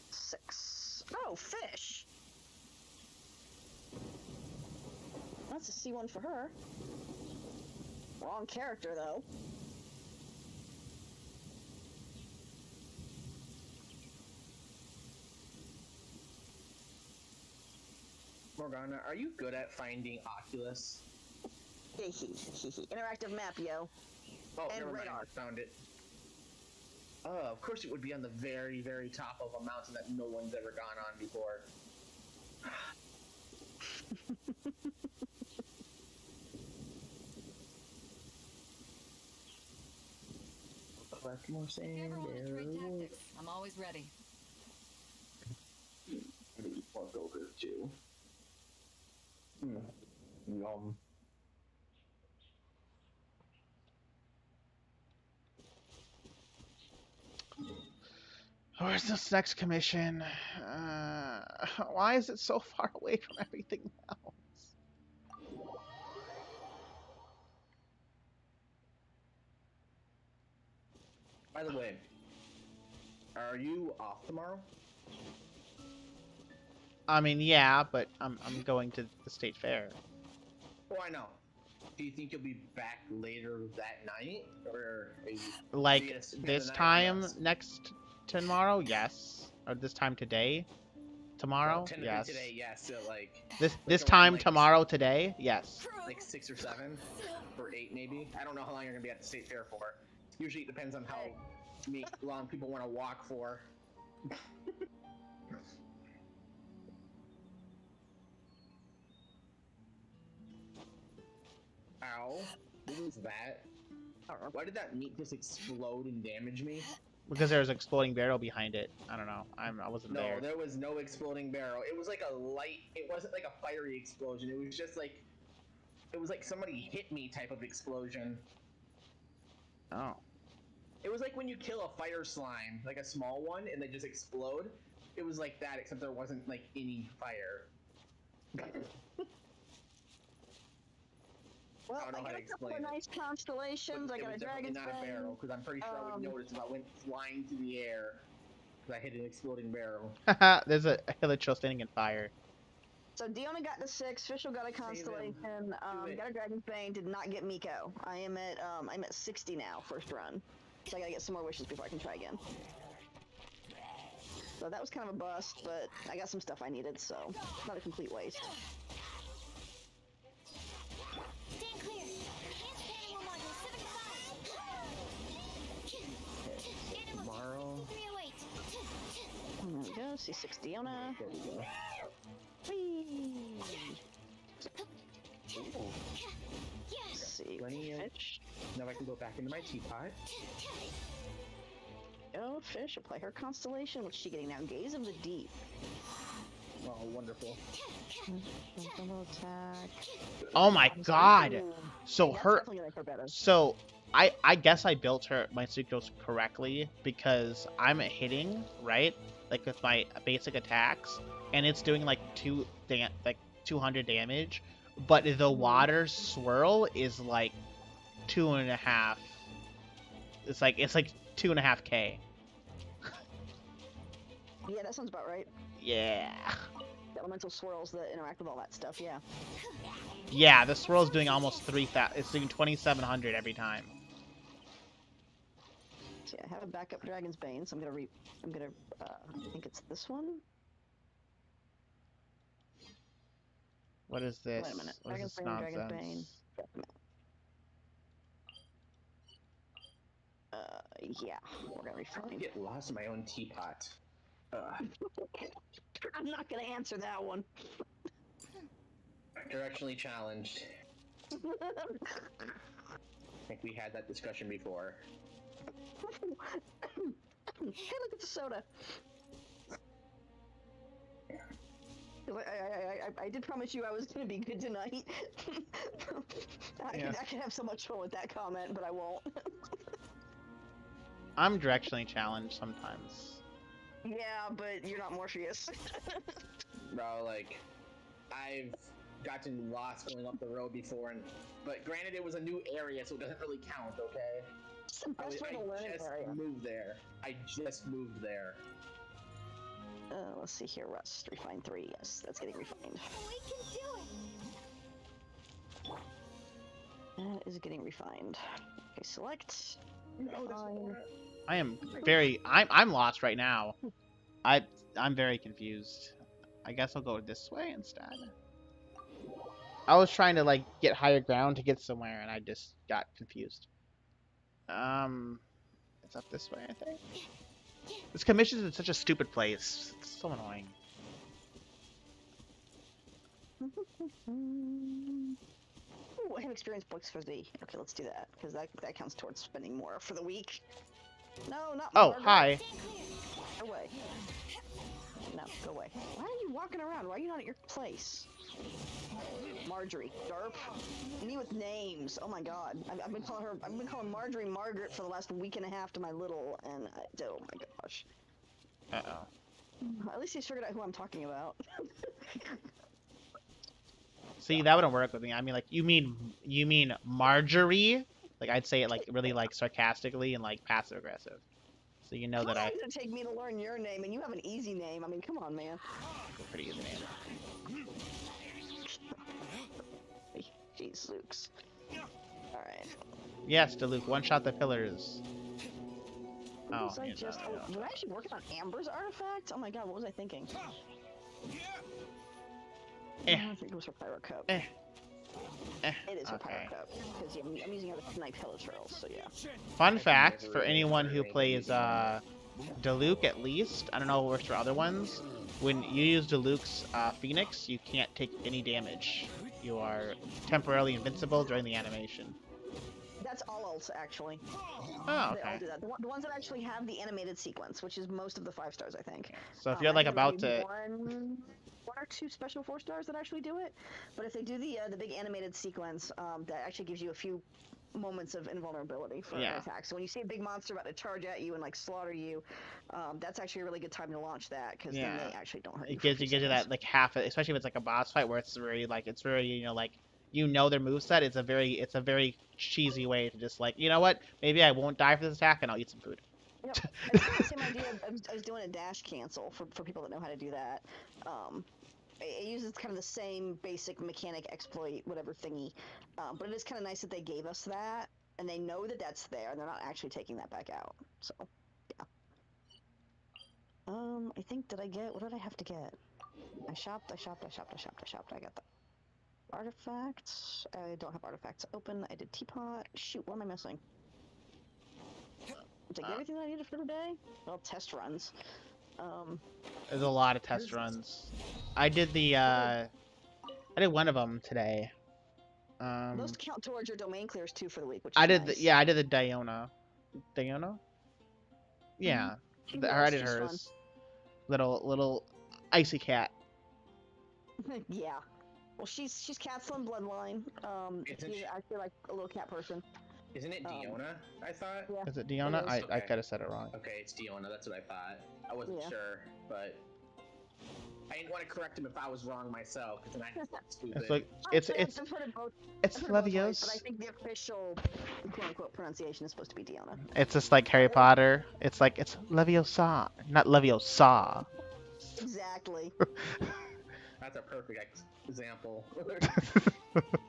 6. Oh, fish. That's a C1 for her. Wrong character, though. Morgana, are you good at finding Oculus? Interactive map, yo. Oh, and never mind. radar. I found it. Of course it would be on the very, very top of a mountain that no one's ever gone on before. Collect more sand. Never want to trade tactics. I'm always ready. Walk over too. Yum. Where's this next commission? Why is it so far away from everything else? By the way, are you off tomorrow? I mean, yeah, but I'm going to the state fair. Oh, I know. Do you think you'll be back later that night, or are you like this time tomorrow? Yes. Or this time today? Tomorrow? Well, yes. Today, yes. So like this time tomorrow today? Yes. Like 6 or 7 or 8 maybe. I don't know how long you're gonna be at the state fair for. Usually it depends on how long people want to walk for. Ow. What was that? Why did that meat just explode and damage me? Because there was an exploding barrel behind it. I don't know. I wasn't there. No, there was no exploding barrel. It was like a light. It wasn't like a fiery explosion. It was just like It was like somebody hit me type of explosion. Oh. It was like when you kill a fire slime, like a small one, and they just explode. It was like that, except there wasn't like any fire. Well, I don't know how got to a couple explain of it. nice constellations. I It got was a definitely dragon's not a bane. barrel, because I'm pretty sure I would notice if I went flying through the air. Because I hit an exploding barrel. Haha, there's a Hilichurl standing in fire. So Diona got the 6, Fischl got a constellation, it. got a dragon's bane, did not get Miko. I'm at 60 now, first run. So I gotta get some more wishes before I can try again. So that was kind of a bust, but I got some stuff I needed, so not a complete waste. Stand clear. Enhanced animal module 75. Animal Tomorrow. 308. There we go, C6 Diona. There we go. Whee! Yes. Let's see, Plenty of- Fish. Now I can go back into my teapot. Go, Fish, apply her constellation. What's she getting now? Gaze of the Deep. Oh, wonderful. Double attack. Oh my god! Ooh. So That's her, definitely gonna make her better. so I guess I built her my Sucrose correctly because I'm hitting right, like with my basic attacks, and it's doing like 200 damage, but the water swirl is like 2.5. It's like 2.5k. Yeah, that sounds about right. Yeah. The elemental swirls that interact with all that stuff, yeah. Yeah, the swirl's doing almost 3,000. It's doing 2,700 every time. So yeah, I have a backup Dragon's Bane, so I think it's this one? What is this? Wait a minute. What is Dragon's this Bane, Dragon's nonsense? Bane. Yeah, we're gonna I refine. get lost in my own teapot. I'm not gonna answer that one. Directionally challenged. I think we had that discussion before. Hey, look at the soda. I did promise you I was gonna be good tonight. Yeah. I can have so much fun with that comment, but I won't. I'm directionally challenged sometimes. Yeah, but you're not Morpheus. Bro, like, I've gotten lost going up the road before, but granted it was a new area, so it doesn't really count, okay? It's the best way to learn an area. I just moved there. Let's see here, Rust. Refine 3, yes, that's getting refined. We can do it. That is getting refined. Okay, select. No, that's Refine. not I am I'm lost right now. I'm very confused. I guess I'll go this way instead. I was trying to like get higher ground to get somewhere and I just got confused. It's up this way, I think. This commission is in such a stupid place. It's so annoying. Ooh, I have experience books for thee. Okay, let's do that, because that counts towards spending more for the week. No, not Oh, Margaret. hi. Go away. No, go away. Why are you walking around? Why are you not at your place? Marjorie, derp. Me with names. Oh my god. I've been calling Marjorie Margaret for the last week and a half to my little, and oh my gosh. Uh-oh. At least he's figured out who I'm talking about. See, that wouldn't work with me. I mean, like, you mean Marjorie? Like, I'd say it, like, really, like, sarcastically and, like, passive-aggressive. So you know How that long does it take me to learn your name, and you have an easy name? I mean, come on, man. pretty easy name. Jeez, Luke's. Alright. Yes, DeLuke, one-shot the pillars. Oh, Was I yeah, just... no. was I actually working on Amber's artifact? Oh my god, what was I thinking? Eh. I think it was for Pyrocope. Eh. It is for Okay. Pyrocope. Because I'm using other Night Pillar Turtles, so yeah. Fun fact, for anyone who plays DeLuke at least, I don't know what works for other ones, when you use DeLuke's Phoenix, you can't take any damage. You are temporarily invincible during the animation. That's all ults actually. Oh, They all okay. do that. The ones that actually have the animated sequence, which is most of the 5 stars, I think. So if you're I like think there might about be to, one or two special 4 stars that actually do it. But if they do the big animated sequence, that actually gives you a few moments of invulnerability for Yeah. an attack. So when you see a big monster about to charge at you and like slaughter you, that's actually a really good time to launch that because then yeah, they actually don't hurt you it for a gives few you seconds. that like half, especially if it's like a boss fight where it's very like it's very like their moveset. It's a very cheesy way to just like maybe I won't die for this attack and I'll eat some food. Yep. It's kind of the same idea. I was doing a dash cancel for people that know how to do that. It uses kind of the same basic mechanic exploit whatever thingy, but it is kind of nice that they gave us that and they know that that's there and they're not actually taking that back out. So yeah. I think what did I have to get? I shopped. I got the artifacts. I don't have artifacts open. I did teapot. Shoot, what am I missing? Did I get everything that I needed for the day? Well, test runs. There's a lot of test runs. I did I did one of them today. Those count towards your domain clears too for the week, which is I did nice. I did the Diona. Diona? Yeah. I did She's fun. hers. Little icy cat. Yeah. Well, she's Catslin bloodline. She's actually like a little cat person. Isn't it Diona? I thought. Yeah. Is it Diona? It is. I could have said it wrong. Okay, it's Diona. That's what I thought. I wasn't Yeah. sure, but I didn't want to correct him if I was wrong myself, because then I just look stupid. It's like it's I've heard it both. it's I've heard it both ways, Levios. but I think the official quote unquote pronunciation is supposed to be Diona. It's just like Harry Potter. It's like it's Leviosa, not Leviosa. Exactly. That's a perfect example.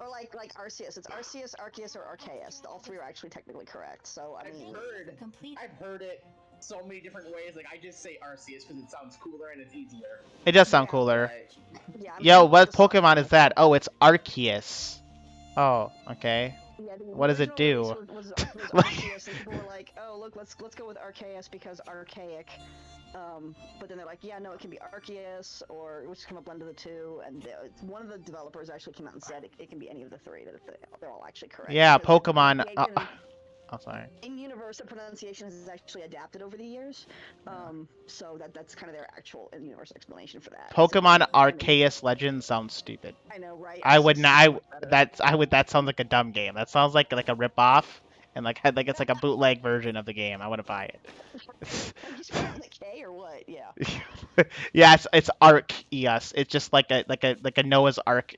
Or like Arceus. It's Arceus, Arceus, or Arceus. All three are actually technically correct. So I mean, I've heard it so many different ways. Like I just say Arceus because it sounds cooler and it's easier. It does sound cooler. But yeah. Yo, what Pokemon is that? Oh, it's Arceus. Oh, okay. Yeah, the What does it original do? release was Arceus, and people were like, "Oh, look, let's go with Arceus because archaic." But then they're like, "Yeah, no, it can be Arceus, or which is kind of a blend of the two." And one of the developers actually came out and said it can be any of the three. That they're all actually correct. Yeah, Because Pokemon. pronunciation- Oh, sorry. in universe, the pronunciation has actually adapted over the years. So that's kind of their actual in-universe explanation for that. Pokemon Arceus Legends sounds stupid. I know, right? I would Arceus not. is much better. That sounds like a dumb game. That sounds like a rip-off, and like it's like a bootleg version of the game. I wouldn't buy it. Have you spelled with a K or what? Yeah. Yeah, it's Arceus. It's just like a Noah's Ark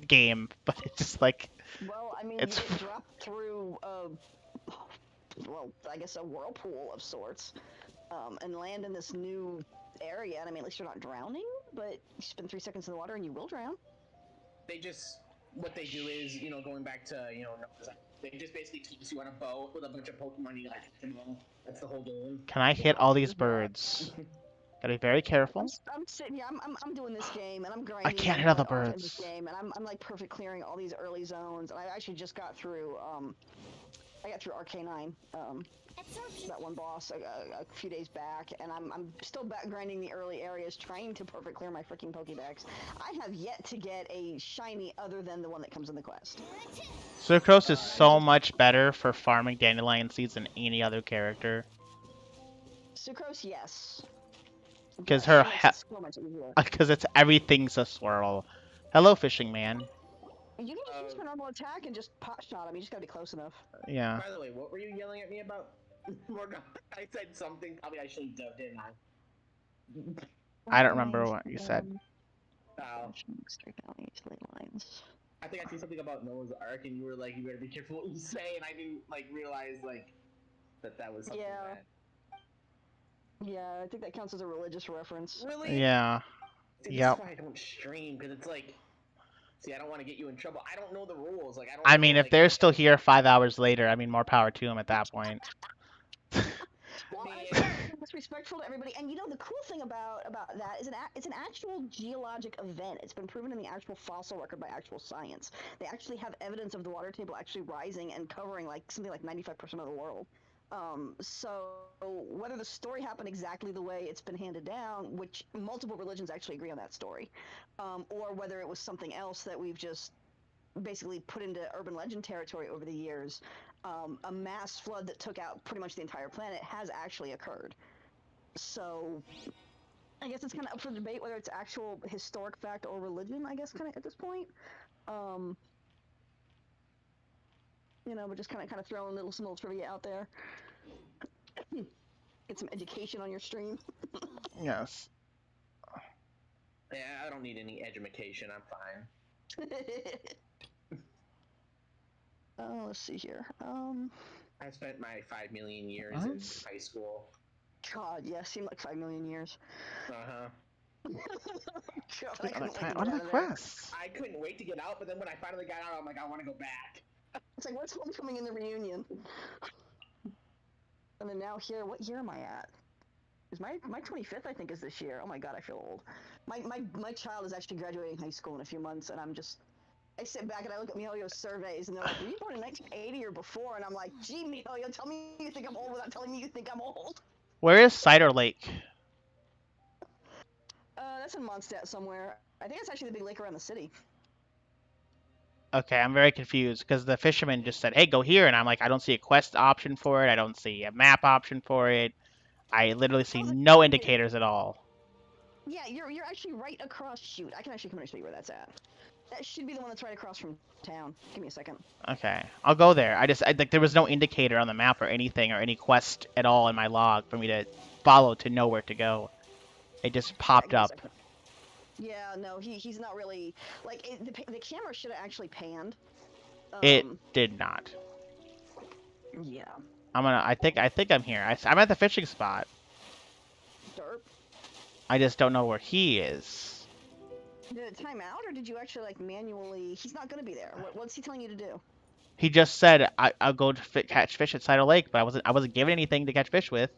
game, but it's just like Well, I mean, It's you get dropped through, well, I guess a whirlpool of sorts, and land in this new area. And I mean, at least you're not drowning, but you spend 3 seconds in the water and you will drown. What they do is, going back to, they just basically toss you on a boat with a bunch of Pokemon. You that's the whole game. can I hit all these birds? Gotta be very careful. I'm sitting here. I'm doing this game, and I'm grinding. can't hit all the my butt off in this birds. game, and I'm like perfect clearing all these early zones. And I actually just got through. I got through Arcanine. That one boss a few days back, and I'm still back grinding the early areas, trying to perfect clear my freaking Pokédex. I have yet to get a shiny other than the one that comes in the quest. Sucrose is so much better for farming dandelion seeds than any other character. Sucrose, yes. Because But her she makes it so much easier. because it's everything's a swirl. Hello, fishing man. You can just use my normal attack and just pot shot him. You just gotta be close enough. Yeah. By the way, what were you yelling at me about? Morgan, I said something. Probably I should have, didn't I? I don't remember what you said. Oh. Straight down each lines. I think I said something about Noah's Ark, and you were like, "You better be careful what you say," and I didn't realize that was something. Yeah. Bad. Yeah, I think that counts as a religious reference. Really? Yeah. See, Yep. That's why I don't stream, because it's like, see, I don't want to get you in trouble. I don't know the rules. I don't. I know, mean, if they're still here 5 hours later, I mean, more power to them at that point. Well, I think it's disrespectful to everybody. And the cool thing about that is it's an actual geologic event. It's been proven in the actual fossil record by actual science. They actually have evidence of the water table actually rising and covering something like 95% of the world. So whether the story happened exactly the way it's been handed down, which multiple religions actually agree on that story, or whether it was something else that we've just basically put into urban legend territory over the years, a mass flood that took out pretty much the entire planet has actually occurred. So I guess it's kind of up for debate whether it's actual historic fact or religion, I guess, kind of at this point. But just kind of throwing some little trivia out there. Get some education on your stream. Yes. Yeah, I don't need any education. I'm fine. Let's see here. I spent my 5 million years What? in high school. God, yeah, seemed like 5 million years. Uh-huh. God, Wait, I couldn't wait to what get are out the of there. quests? I couldn't wait to get out, but then when I finally got out, I'm like, I want to go back. It's like, what's homecoming in the reunion? And then now here, what year am I at? Is my 25th, I think, is this year. Oh my God, I feel old. My child is actually graduating high school in a few months, and I sit back and I look at Mihoyo's surveys, and they're like, were you born in 1980 or before? And I'm like, gee, Mihoyo, tell me you think I'm old without telling me you think I'm old. Where is Cider Lake? That's in Mondstadt somewhere. I think it's actually the big lake around the city. Okay, I'm very confused because the fisherman just said, "Hey, go here," and I'm like, I don't see a quest option for it. I don't see a map option for it. I literally see no indicators at all. Yeah, you're actually right across. Shoot, I can actually come and show you where that's at. That should be the one that's right across from town. Give me a second. Okay, I'll go there. Like there was no indicator on the map or anything or any quest at all in my log for me to follow to know where to go. It just popped up. Yeah, no, he's not really like the camera should have actually panned. It did not. Yeah. I think I'm here. I'm at the fishing spot. Derp. I just don't know where he is. Did it time out, or did you actually like manually? He's not gonna be there. What's he telling you to do? He just said I'll go to catch fish at Cider Lake, but I wasn't given anything to catch fish with.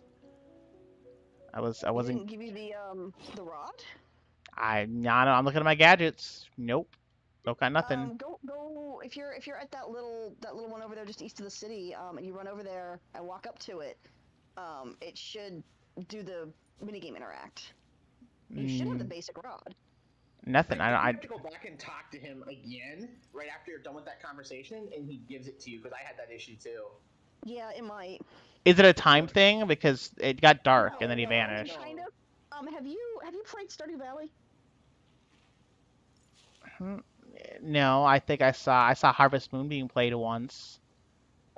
I wasn't. He didn't give you the rod? I'm looking at my gadgets. Nope. Don't got nothing. Go if you're at that little one over there just east of the city, and you run over there and walk up to it, it should do the minigame interact. You should have the basic rod. Nothing. I have to go back and talk to him again right after you're done with that conversation, and he gives it to you because I had that issue too. Yeah, it might. Is it a time thing? Because it got dark and then he vanished. Kind of. Have you played Stardew Valley? No, I think I saw Harvest Moon being played once.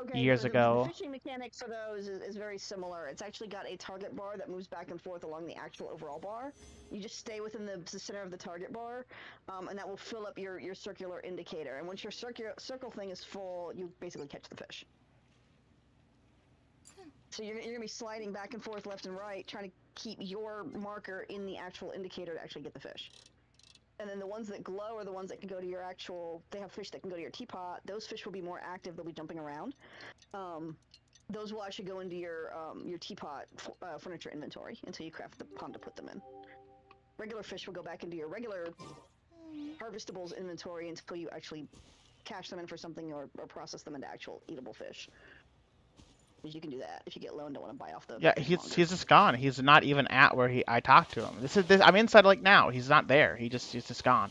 Okay, years ago. The fishing mechanic for those is very similar. It's actually got a target bar that moves back and forth along the actual overall bar. You just stay within the center of the target bar, and that will fill up your circular indicator. And once your circle thing is full, you basically catch the fish. So you're going to be sliding back and forth left and right, trying to keep your marker in the actual indicator to actually get the fish. And then the ones that glow are the ones that can go to your actual, they have fish that can go to your teapot. Those fish will be more active, they'll be jumping around. Those will actually go into your teapot furniture inventory until you craft the pond to put them in. Regular fish will go back into your regular harvestables inventory until you actually cash them in for something or process them into actual eatable fish. Because you can do that if you get low and don't want to buy off the. Yeah, he's just gone. He's not even at where I talked to him. I'm inside like now. He's not there. He's just gone.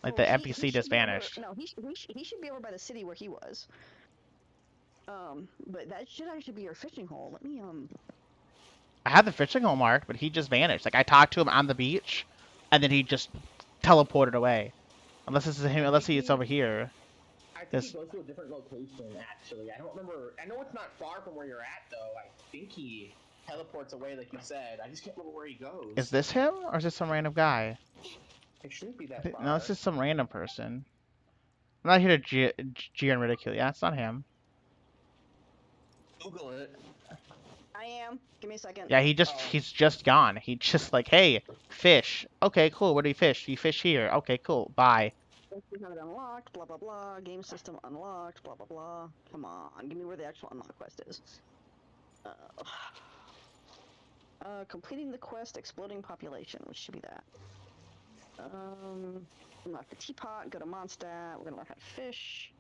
Like the NPC just vanished. No, he should be over by the city where he was. But that should actually be your fishing hole. Let me I had the fishing hole marked, but he just vanished. Like I talked to him on the beach, and then he just teleported away. Unless this is him. Unless it's over here. I think he goes to a different location, actually. I don't remember. I know it's not far from where you're at, though. I think he teleports away, like you said. I just can't remember where he goes. Is this him, or is this some random guy? It shouldn't be that far. No, it's just some random person. I'm not here to jeer and ridicule. Yeah, it's not him. Google it. I am. Give me a second. Yeah, he's just gone. He just like, hey, fish. Okay, cool. Where do you fish? You fish here. Okay, cool. Bye. We have it unlocked, blah blah blah, game system unlocked, blah blah blah. Come on, give me where the actual unlock quest is. Completing the quest, exploding population, which should be that. Unlock the teapot, go to Mondstadt, we're gonna learn how to fish.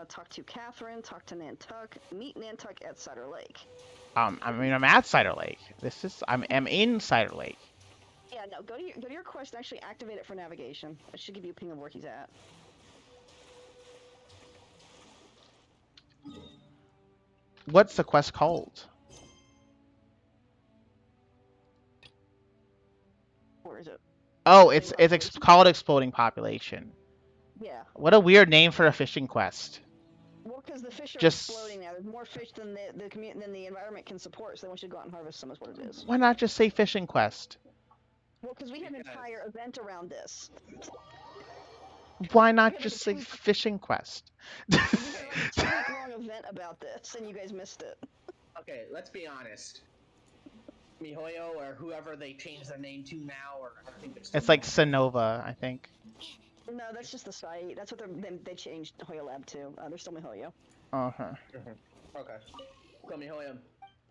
Talk to Catherine, talk to Nantuck, meet Nantuck at Cider Lake. I mean, I'm at Cider Lake. I'm in Cider Lake. Yeah, no, go to your quest and actually activate it for navigation. It should give you a ping of where he's at. What's the quest called? Where is it? Oh, it's called Exploding Population. Yeah. What a weird name for a fishing quest. Well, because the fish are Just exploding now. There's more fish than than the environment can support, so they want you to go out and harvest them. Is what it is. why not just say fishing quest? Well, because we have an entire event around this. Why We not had like just a say two, fishing quest? we had like a 2 week long event about this, and you guys missed it. Okay, let's be honest. MiHoYo or whoever they changed their name to now, or I think It's like Sonova, I think. No, that's just the site. That's what they changed Hoyo Lab to. They're still MiHoYo. Okay. Okay. So MiHoYo,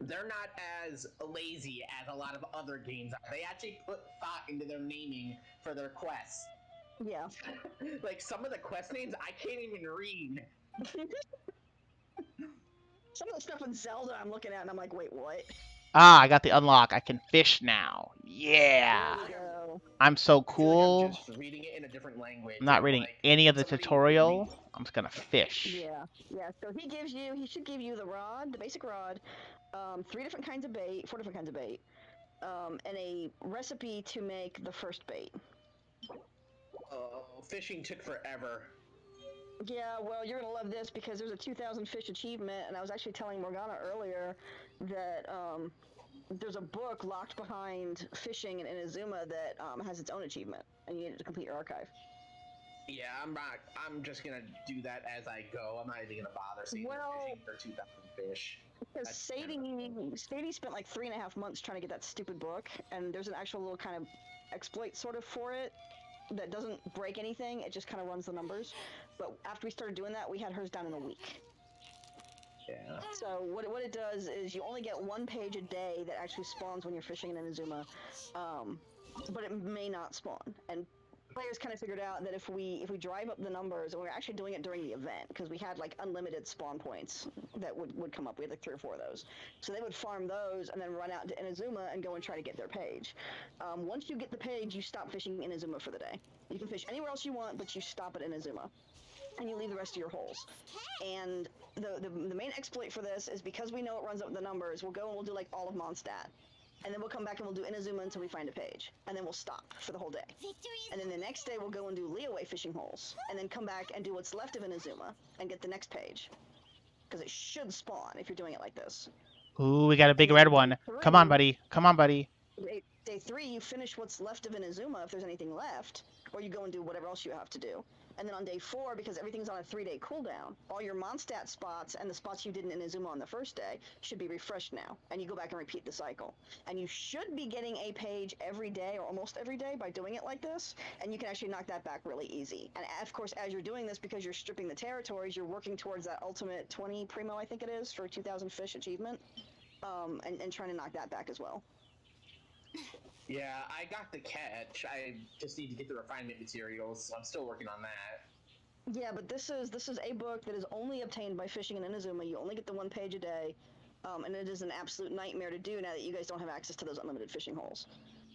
they're not as lazy as a lot of other games are. They actually put thought into their naming for their quests. Yeah. Like some of the quest names I can't even read. Some of the stuff in Zelda I'm looking at and I'm like, wait, what? Ah, I got the unlock. I can fish now. Yeah. There we go. I'm so I feel like I'm cool. just reading it in a different language. I'm not I'm reading like, any of the somebody tutorial. I'm just gonna fish. Yeah, yeah. So he should give you the rod, the basic rod, 4 different kinds of bait, and a recipe to make the first bait. Fishing took forever. Yeah, well, you're gonna love this because there's a 2,000 fish achievement, and I was actually telling Morgana earlier that there's a book locked behind fishing in Inazuma that has its own achievement, and you need to complete your archive. Yeah, I'm not. I'm just gonna do that as I go. I'm not even gonna bother seeing fishing for 2,000 fish. Because Sadie spent like 3.5 months trying to get that stupid book, and there's an actual little kind of exploit sort of for it that doesn't break anything. It just kind of runs the numbers. But after we started doing that, we had hers done in a week. Yeah. So what it does is you only get 1 page a day that actually spawns when you're fishing in Inazuma, but it may not spawn. And players kind of figured out that if we drive up the numbers, and we're actually doing it during the event because we had like unlimited spawn points that would come up. We had like 3 or 4 of those, so they would farm those and then run out to Inazuma and go and try to get their page. Once you get the page, you stop fishing Inazuma for the day. You can fish anywhere else you want, but you stop at Inazuma, and you leave the rest of your holes. And the main exploit for this is because we know it runs up the numbers. We'll go and we'll do like all of Mondstadt. And then we'll come back and we'll do Inazuma until we find a page. And then we'll stop for the whole day. And then the next day we'll go and do Leeway fishing holes. And then come back and do what's left of Inazuma and get the next page. Because it should spawn if you're doing it like this. Ooh, we got a big red one. Come on, buddy. Come on, buddy. Day 3, you finish what's left of Inazuma if there's anything left. Or you go and do whatever else you have to do. And then on day 4, because everything's on a 3-day cooldown, all your Mondstadt spots and the spots you did in Inazuma on the first day should be refreshed now. And you go back and repeat the cycle. And you should be getting a page every day or almost every day by doing it like this. And you can actually knock that back really easy. And of course, as you're doing this, because you're stripping the territories, you're working towards that ultimate 20 primo, I think it is, for 2,000 fish achievement. And trying to knock that back as well. Yeah, I got the catch. I just need to get the refinement materials, so I'm still working on that. Yeah, but this is a book that is only obtained by fishing in Inazuma. You only get the 1 page a day, and it is an absolute nightmare to do now that you guys don't have access to those unlimited fishing holes.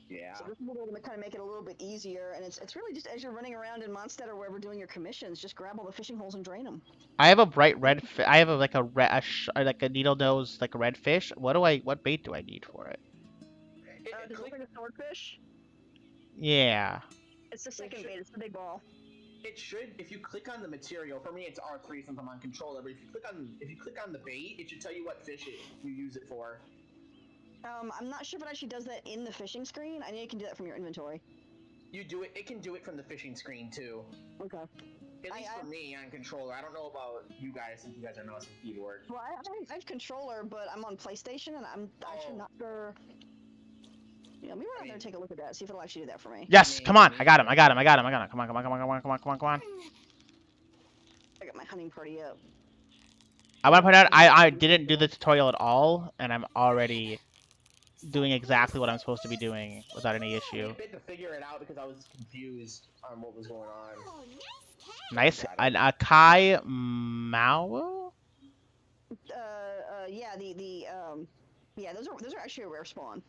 Yeah. So this is going to kind of make it a little bit easier, and it's really just as you're running around in Mondstadt or wherever doing your commissions, just grab all the fishing holes and drain them. I have a bright red. I have like a needle nose, like a red fish. What bait do I need for it? Does it look like a swordfish? Yeah. It's the second bait. It's the big ball. It should, if you click on the material, for me it's R3 since I'm on controller, but if you click on the bait, it should tell you what fish you use it for. I'm not sure if it actually does that in the fishing screen. I know you can do that from your inventory. It can do it from the fishing screen too. Okay. At least for me on controller. I don't know about you guys since you guys are mouse and keyboard. Well, I have controller, but I'm on PlayStation, and I'm actually not sure. Yeah, let me run out there and take a look at that, see if it'll actually do that for me. Yes, come on. I got him. Come on. Come on. I got my hunting party up. I want to point out, I didn't do the tutorial at all, and I'm already doing exactly what I'm supposed to be doing without any issue. I bit to figure it out because I was confused on what was going on. Oh, Nice. An Akai Mao? Yeah, yeah, those are actually a rare spawn.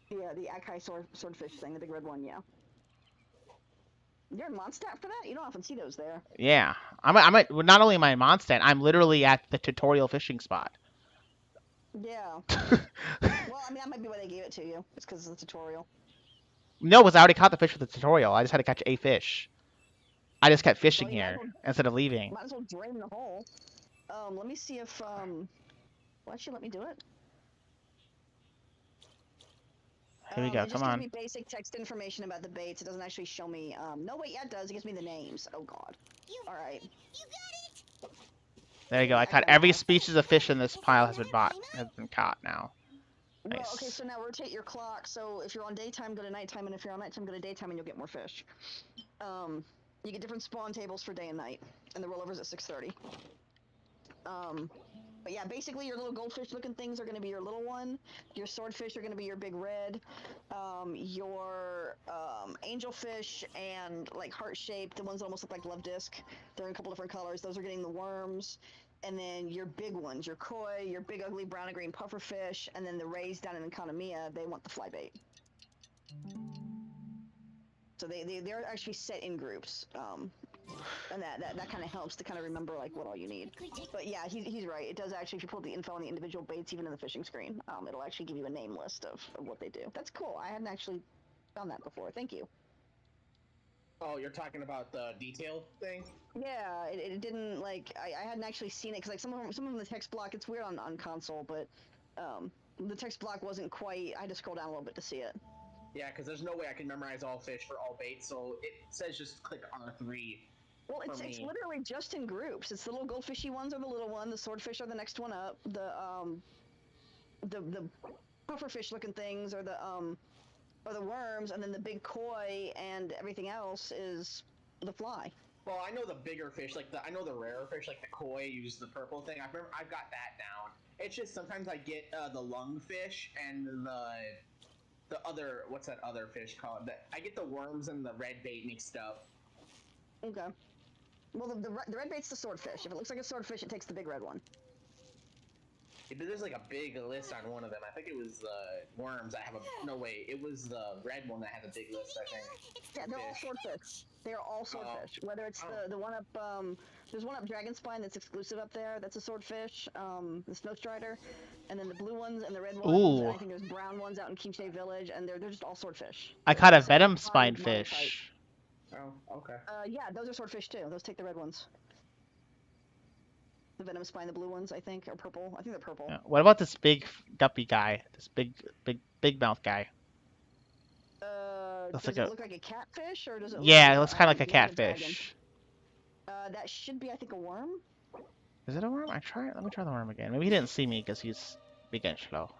Yeah, the Akai swordfish thing, the big red one, yeah. You're in Mondstadt for that? You don't often see those there. Yeah, well, not only am I in Mondstadt, I'm literally at the tutorial fishing spot. Yeah. Well, I mean, that might be why they gave it to you. It's because of the tutorial. No, because I already caught the fish for the tutorial. I just had to catch a fish. I just kept fishing Well, you here instead of leaving. might as well drain the hole. Let me see if Why'd she let me do it? Here we go. It just Come gives on. me basic text information about the baits. It doesn't actually show me. No, wait, yeah, it does. It gives me the names. Oh God. All right. There you go. I caught every species of fish in this pile has been caught now. Nice. Well, okay, so now rotate your clock. So if you're on daytime, go to nighttime, and if you're on nighttime, go to daytime, and you'll get more fish. You get different spawn tables for day and night, and the rollovers at 6:30. But yeah, basically your little goldfish-looking things are going to be your little one. Your swordfish are going to be your big red. Your angelfish and like heart-shaped, the ones that almost look like love disc, they're in a couple different colors. Those are getting the worms. And then your big ones, your koi, your big ugly brown and green pufferfish, and then the rays down in Economia, they want the fly bait. So they're actually set in groups. And that kind of helps to kind of remember like what all you need. But yeah, he's right. It does actually, if you pull the info on the individual baits, even in the fishing screen, it'll actually give you a name list of what they do. That's cool. I hadn't actually found that before. Thank you. Oh, you're talking about the detail thing? Yeah, it didn't like I hadn't actually seen it because like some of them the text block, it's weird on console, but the text block wasn't quite. I had to scroll down a little bit to see it. Yeah, because there's no way I can memorize all fish for all baits, so it says just click R3. Well, it's literally just in groups. It's the little goldfishy ones are the little one. The swordfish are the next one up. The pufferfish looking things are the worms, and then the big koi and everything else is the fly. Well, I know the bigger fish, I know the rarer fish, like the koi, use the purple thing. I've got that down. It's just sometimes I get the lungfish and the other, what's that other fish called? I get the worms and the red bait mixed up. Okay. Well, the red bait's the swordfish. If it looks like a swordfish, it takes the big red one. Yeah, but there's like a big list on one of them. I think it was worms. No wait, it was the red one that had a big list. I think. Yeah, they're all swordfish. They are all swordfish. Whether it's the one up, there's one up Dragon Spine that's exclusive up there. That's a swordfish. The Snow Strider, and then the blue ones and the red ones. Ooh. And I think there's brown ones out in Kimchi Village, and they're just all swordfish. I caught a venom spine fish. Oh, okay. Yeah, those are swordfish too. Those take the red ones. The venom spine, the blue ones, I think, are purple. I think they're purple. Yeah. What about this big guppy guy? This big mouth guy. Does it look like a catfish, or does it? Yeah, it looks kind of like a catfish. That should be, I think, a worm. Is it a worm? Let me try the worm again. Maybe he didn't see me because he's big and slow.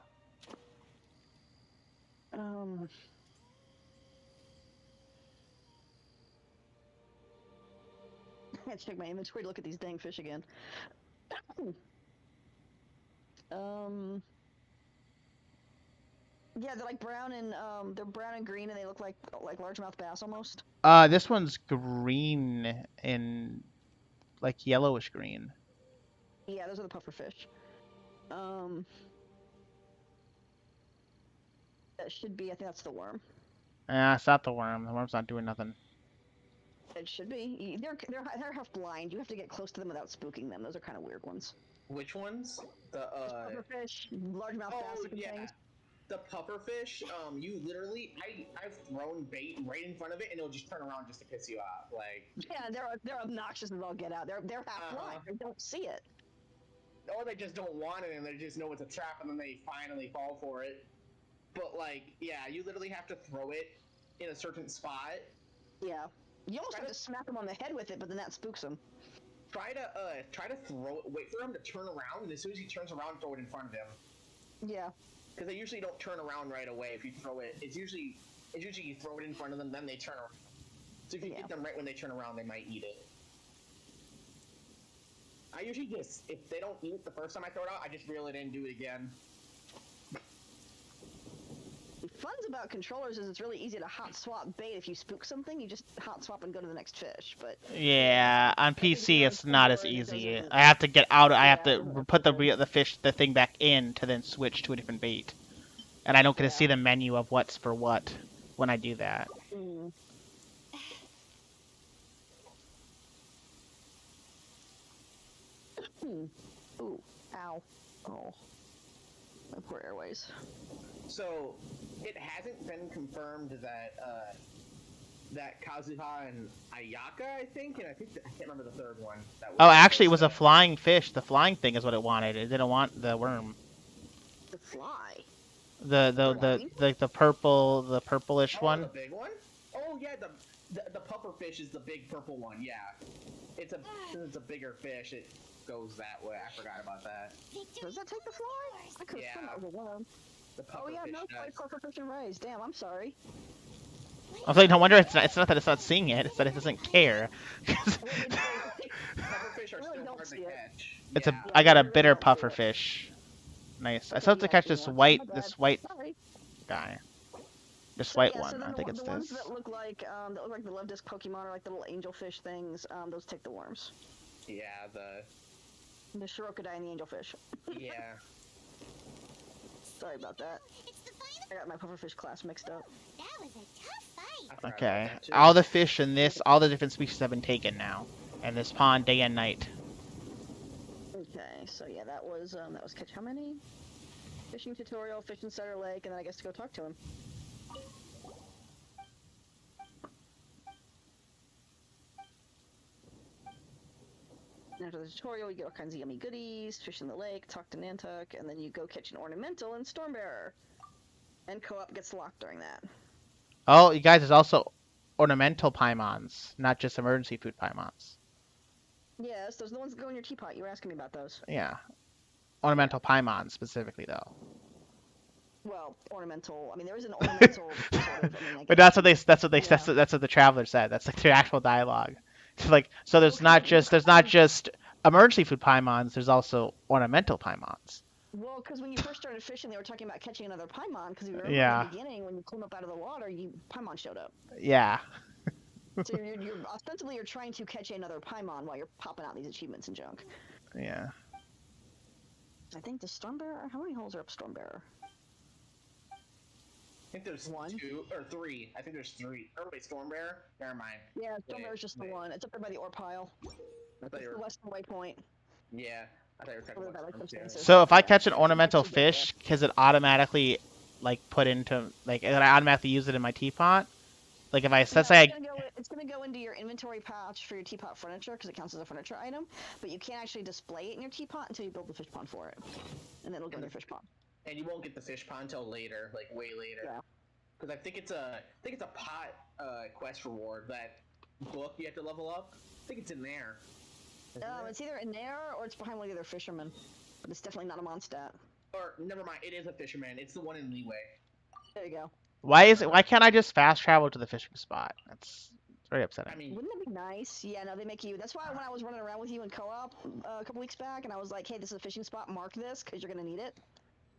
I have to check my inventory to look at these dang fish again. Yeah, they're like brown and they're brown and green, and they look like largemouth bass almost. This one's green and like yellowish green. Yeah, those are the pufferfish. That should be. I think that's the worm. It's not the worm. The worm's not doing nothing. It should be. They're half blind. You have to get close to them without spooking them. Those are kind of weird ones. Which ones? The pufferfish, largemouth bass looking things. The pufferfish. You literally, I've thrown bait right in front of it, and it'll just turn around just to piss you off. Like. Yeah, they're obnoxious as all get out. They're half blind. They don't see it. Or they just don't want it, and they just know it's a trap, and then they finally fall for it. But like, yeah, you literally have to throw it in a certain spot. Yeah. You almost have to smack them on the head with it, but then that spooks them. Try to throw it. Wait for him to turn around, and as soon as he turns around, throw it in front of him. Yeah. Because they usually don't turn around right away. If you throw it, it's usually you throw it in front of them, then they turn around. So if you get them right when they turn around, they might eat it. I usually just, if they don't eat it the first time I throw it out, I just reel it in, do it again. The fun about controllers is it's really easy to hot swap bait. If you spook something, you just hot swap and go to the next fish. But yeah, on PC it's not as easy. I have to get out. I have to put the thing back in to then switch to a different bait, and I don't get to see the menu of what's for what when I do that. Ow. Oh. My poor airways. So, it hasn't been confirmed that that Kazuha and Ayaka, I think, and I can't remember the third one. That was Oh, actually, it was a flying fish. The flying thing is what it wanted. It didn't want the worm. The fly. The purplish Oh, the one. big one? Oh yeah, the puffer fish is the big purple one. Yeah, it's a bigger fish. It goes that way. I forgot about that. Does that take the fly? I could have sworn that was a worm. The puffer Oh yeah, fish no fly, does. puffer fish and rays. Damn, I'm sorry. I was like, no wonder it's not that it's not seeing it. It's that it doesn't care. Pufferfish are really still don't hard to see it. catch. It's Yeah. I got a really bitter don't see puffer it. fish. Nice. I Okay, still have to yeah, catch I see this one. white My bad. guy. This So, white yeah, one. so then I think it's the ones this. that look like the love disc Pokemon or like the little angelfish things. Those take the worms. Yeah, The Shirokodai and the angelfish. yeah. Sorry about that. It's the I final. got my pufferfish class mixed up. That was a tough fight. I forgot Okay. about that, too. All the fish in this, all the different species have been taken now, and this pond day and night. Okay, so yeah, that was catch how many? Fishing tutorial, fish in Cider Lake, and then I guess to go talk to him. And after the tutorial, you get all kinds of yummy goodies, fish in the lake, talk to Nantuck, and then you go catch an ornamental and Stormbearer. And co-op gets locked during that. Oh, you guys, there's also ornamental Paimons, not just emergency food Paimons. Yes, those are the ones that go in your teapot. You were asking me about those. Yeah. Ornamental Paimon specifically, though. Well, ornamental. I mean, there is an ornamental sort of. I mean, I But guess. that's what the traveler said. That's like their actual dialogue. It's like, so there's not just emergency food Paimons. There's also ornamental Paimons. Well, because when you first started fishing, they were talking about catching another Paimon. Because you remember Yeah. in the beginning, when you came up out of the water, Paimon showed up. Yeah. So you're ostensibly you're trying to catch another Paimon while you're popping out these achievements and junk. Yeah. I think the Stormbearer. How many holes are up Stormbearer? I think there's One. 2 or 3. I think there's 3. Oh wait, Stormbearer? Never mind. Yeah, Stormbearer's just the one. It's up there by the ore pile. I thought It's you the were. western waypoint. Yeah, I thought you were talking Over about by, like, Stormbearer. substances. So if I catch an Yeah. ornamental Actually, yeah. fish, because it automatically like put into like I automatically use it in my teapot. Like if I let's say It's gonna go into your inventory pouch for your teapot furniture because it counts as a furniture item, but you can't actually display it in your teapot until you build the fish pond for it, and then it'll go in the fish pond. And you won't get the fish pond until later, like way later. Yeah. Because I think it's a pot quest reward, that book you have to level up. I think it's in there. Isn't it? It's either in there or it's behind one of the other fishermen, but it's definitely not a Mondstadt. Or never mind, it is a fisherman. It's the one in Leeway. There you go. why can't I just fast travel to the fishing spot? That's very upsetting. I mean, Wouldn't it be nice? Yeah, no, they make you. That's why when I was running around with you in co-op a couple weeks back, and I was like, "Hey, this is a fishing spot. Mark this because you're gonna need it."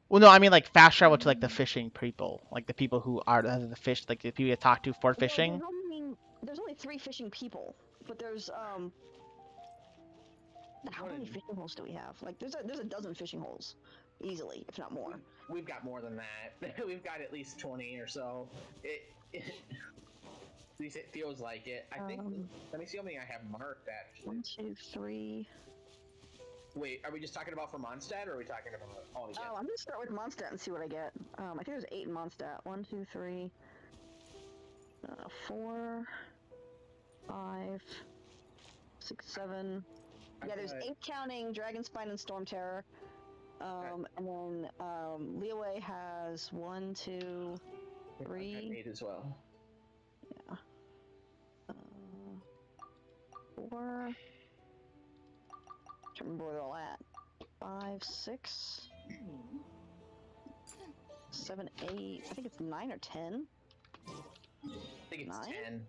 Well, no, I mean like fast travel to like the fishing people, like the people who are the fish, like the people you talk to for fishing. Well, there's only 3 fishing people, but there's How many fishing holes do we have? Like, there's a dozen fishing holes, easily, if not more. we've got more than that. We've got at least 20 or so. At least it feels like it. I think. Let me see how many I have marked. Actually. 1, 2, 3. Wait, are we just talking about for Mondstadt, or are we talking about all together? Oh, I'm gonna start with Mondstadt and see what I get. I think there's 8 in Mondstadt. 1, 2, 3, 4, 5, 6, 7. Yeah, there's 8 counting Dragonspine and Storm Terror. And then Leeway has 1, 2, 3. I've got 8 as well. Yeah. 4. Can't remember where they're all at. 5, 6, 7, 8. I think it's 9 or 10. I think it's 9? 10.